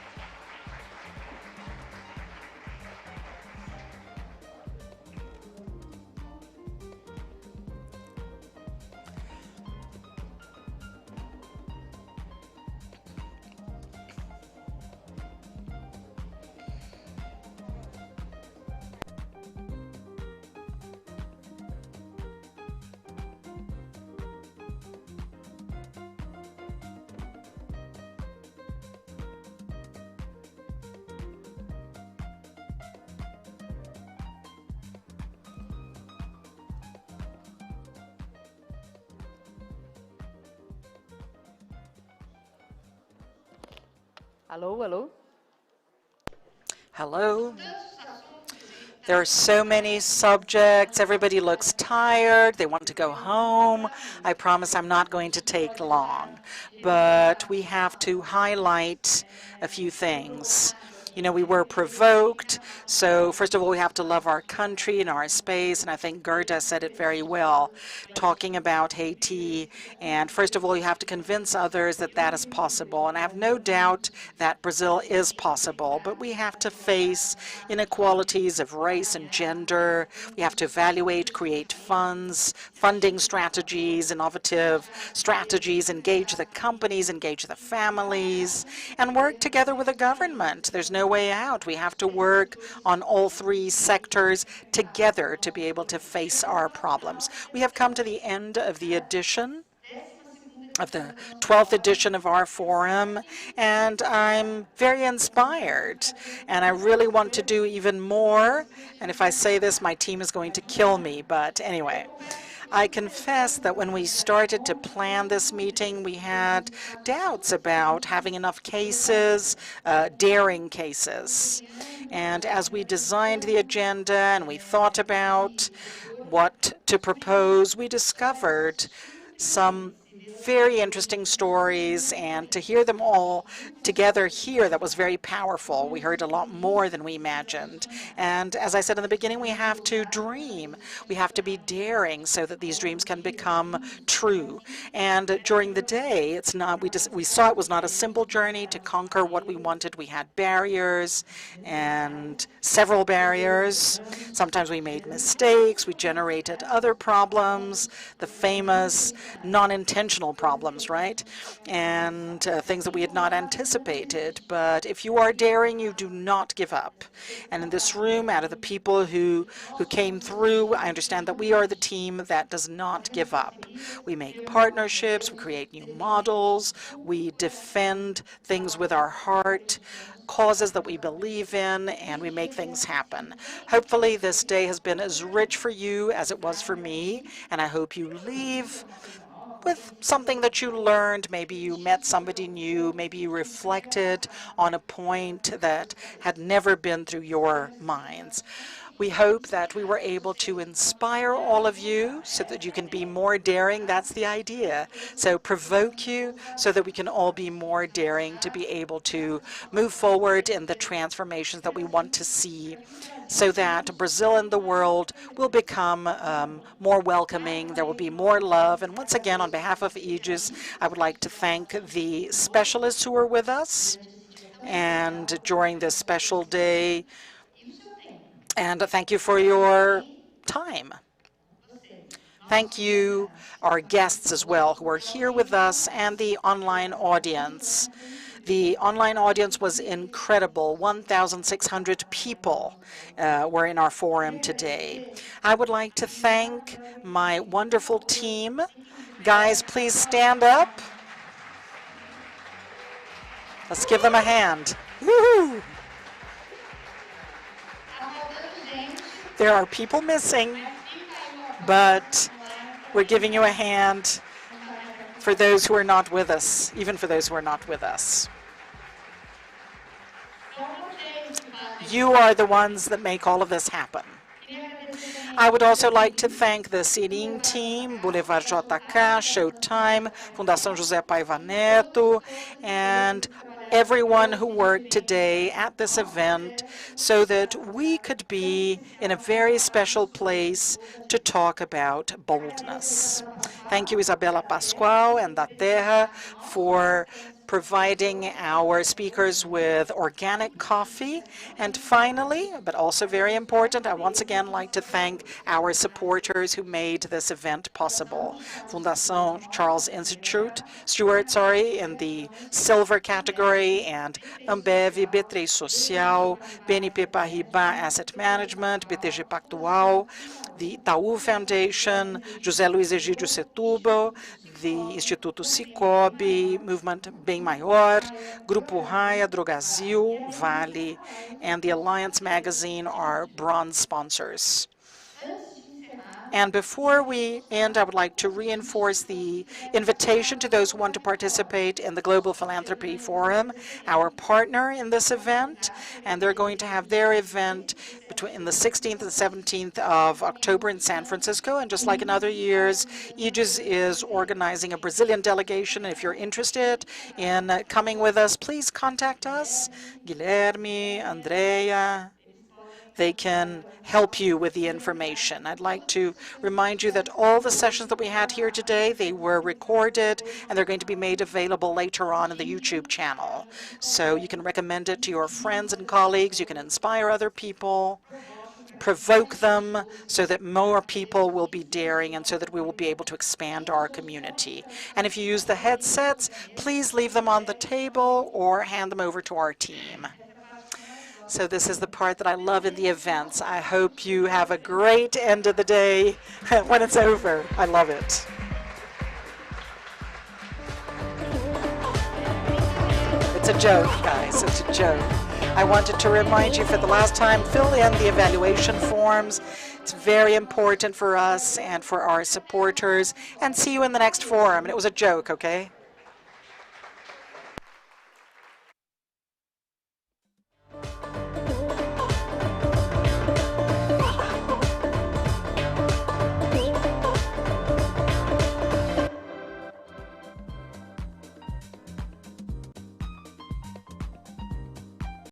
Hello, hello. Hello. There are so many subjects. Everybody looks tired. They want to go home. I promise I'm not going to take long. But we have to highlight a few things. We were provoked. So first of all, we have to love our country and our space. And I think Gerda said it very well, talking about Haiti. And first of all, you have to convince others that that is possible. And I have no doubt that Brazil is possible. But we have to face inequalities of race and gender. We have to evaluate, create funds, funding strategies, innovative strategies, engage the companies, engage the families, and work together with the government. There's no way out. We have to work on all three sectors together to be able to face our problems. We have come to the end of the 12th edition of our forum, and I'm very inspired, and I really want to do even more. And if I say this, my team is going to kill me, but anyway. I confess that when we started to plan this meeting, we had doubts about having enough cases, daring cases. And as we designed the agenda and we thought about what to propose, we discovered some very interesting stories, and to hear them all together here, that was very powerful. We heard a lot more than we imagined. And as I said in the beginning, we have to dream. We have to be daring so that these dreams can become true. And during the day, it's not, we saw it was not a simple journey to conquer what we wanted. We had barriers, and several barriers. Sometimes we made mistakes. We generated other problems, the famous non-intentional problems, right? And things that we had not anticipated. But if you are daring, you do not give up. And in this room, out of the people who came through, I understand that we are the team that does not give up. We make partnerships, we create new models, we defend things with our heart, causes that we believe in, and we make things happen. Hopefully this day has been as rich for you as it was for me, and I hope you leave with something that you learned. Maybe you met somebody new, maybe you reflected on a point that had never been through your minds. We hope that we were able to inspire all of you so that you can be more daring. That's the idea. So provoke you so that we can all be more daring to be able to move forward in the transformations that we want to see, so that Brazil and the world will become more welcoming. There will be more love. And once again, on behalf of Aegis, I would like to thank the specialists who are with us and during this special day. And thank you for your time. Thank you, our guests as well, who are here with us, and the online audience. The online audience was incredible. 1,600 people were in our forum today. I would like to thank my wonderful team. Guys, please stand up. Let's give them a hand. Woo-hoo! There are people missing, but we're giving you a hand for those who are not with us, even for those who are not with us. You are the ones that make all of this happen. I would also like to thank the Sirim team, Boulevard JK, Showtime, Fundação José Paiva Neto, and everyone who worked today at this event so that we could be in a very special place to talk about boldness. Thank you, Isabela Pascoal and Da Terra, for providing our speakers with organic coffee. And finally, but also very important, I once again like to thank our supporters who made this event possible. Fundação Charles Institute, Stewart, in the silver category, and Ambev, B3 Social, BNP Paribas Asset Management, BTG Pactual, the Itaú Foundation, José Luiz Egídio Setúbal, the Instituto Cicobi, Movement Bem Maior, Grupo Raia, Drogazil, Vale, and the Alliance Magazine are bronze sponsors. And before we end, I would like to reinforce the invitation to those who want to participate in the Global Philanthropy Forum, our partner in this event. And they're going to have their event between the 16th and 17th of October in San Francisco. And just like in other years, Aegis is organizing a Brazilian delegation. If you're interested in coming with us, please contact us, Guilherme, Andrea. They can help you with the information. I'd like to remind you that all the sessions that we had here today, they were recorded, and they're going to be made available later on in the YouTube channel. So you can recommend it to your friends and colleagues. You can inspire other people, provoke them so that more people will be daring and so that we will be able to expand our community. And if you use the headsets, please leave them on the table or hand them over to our team. So this is the part that I love in the events. I hope you have a great end of the day when it's over. I love it. It's a joke, guys. It's a joke. I wanted to remind you for the last time, fill in the evaluation forms. It's very important for us and for our supporters. And see you in the next forum. And it was a joke, okay?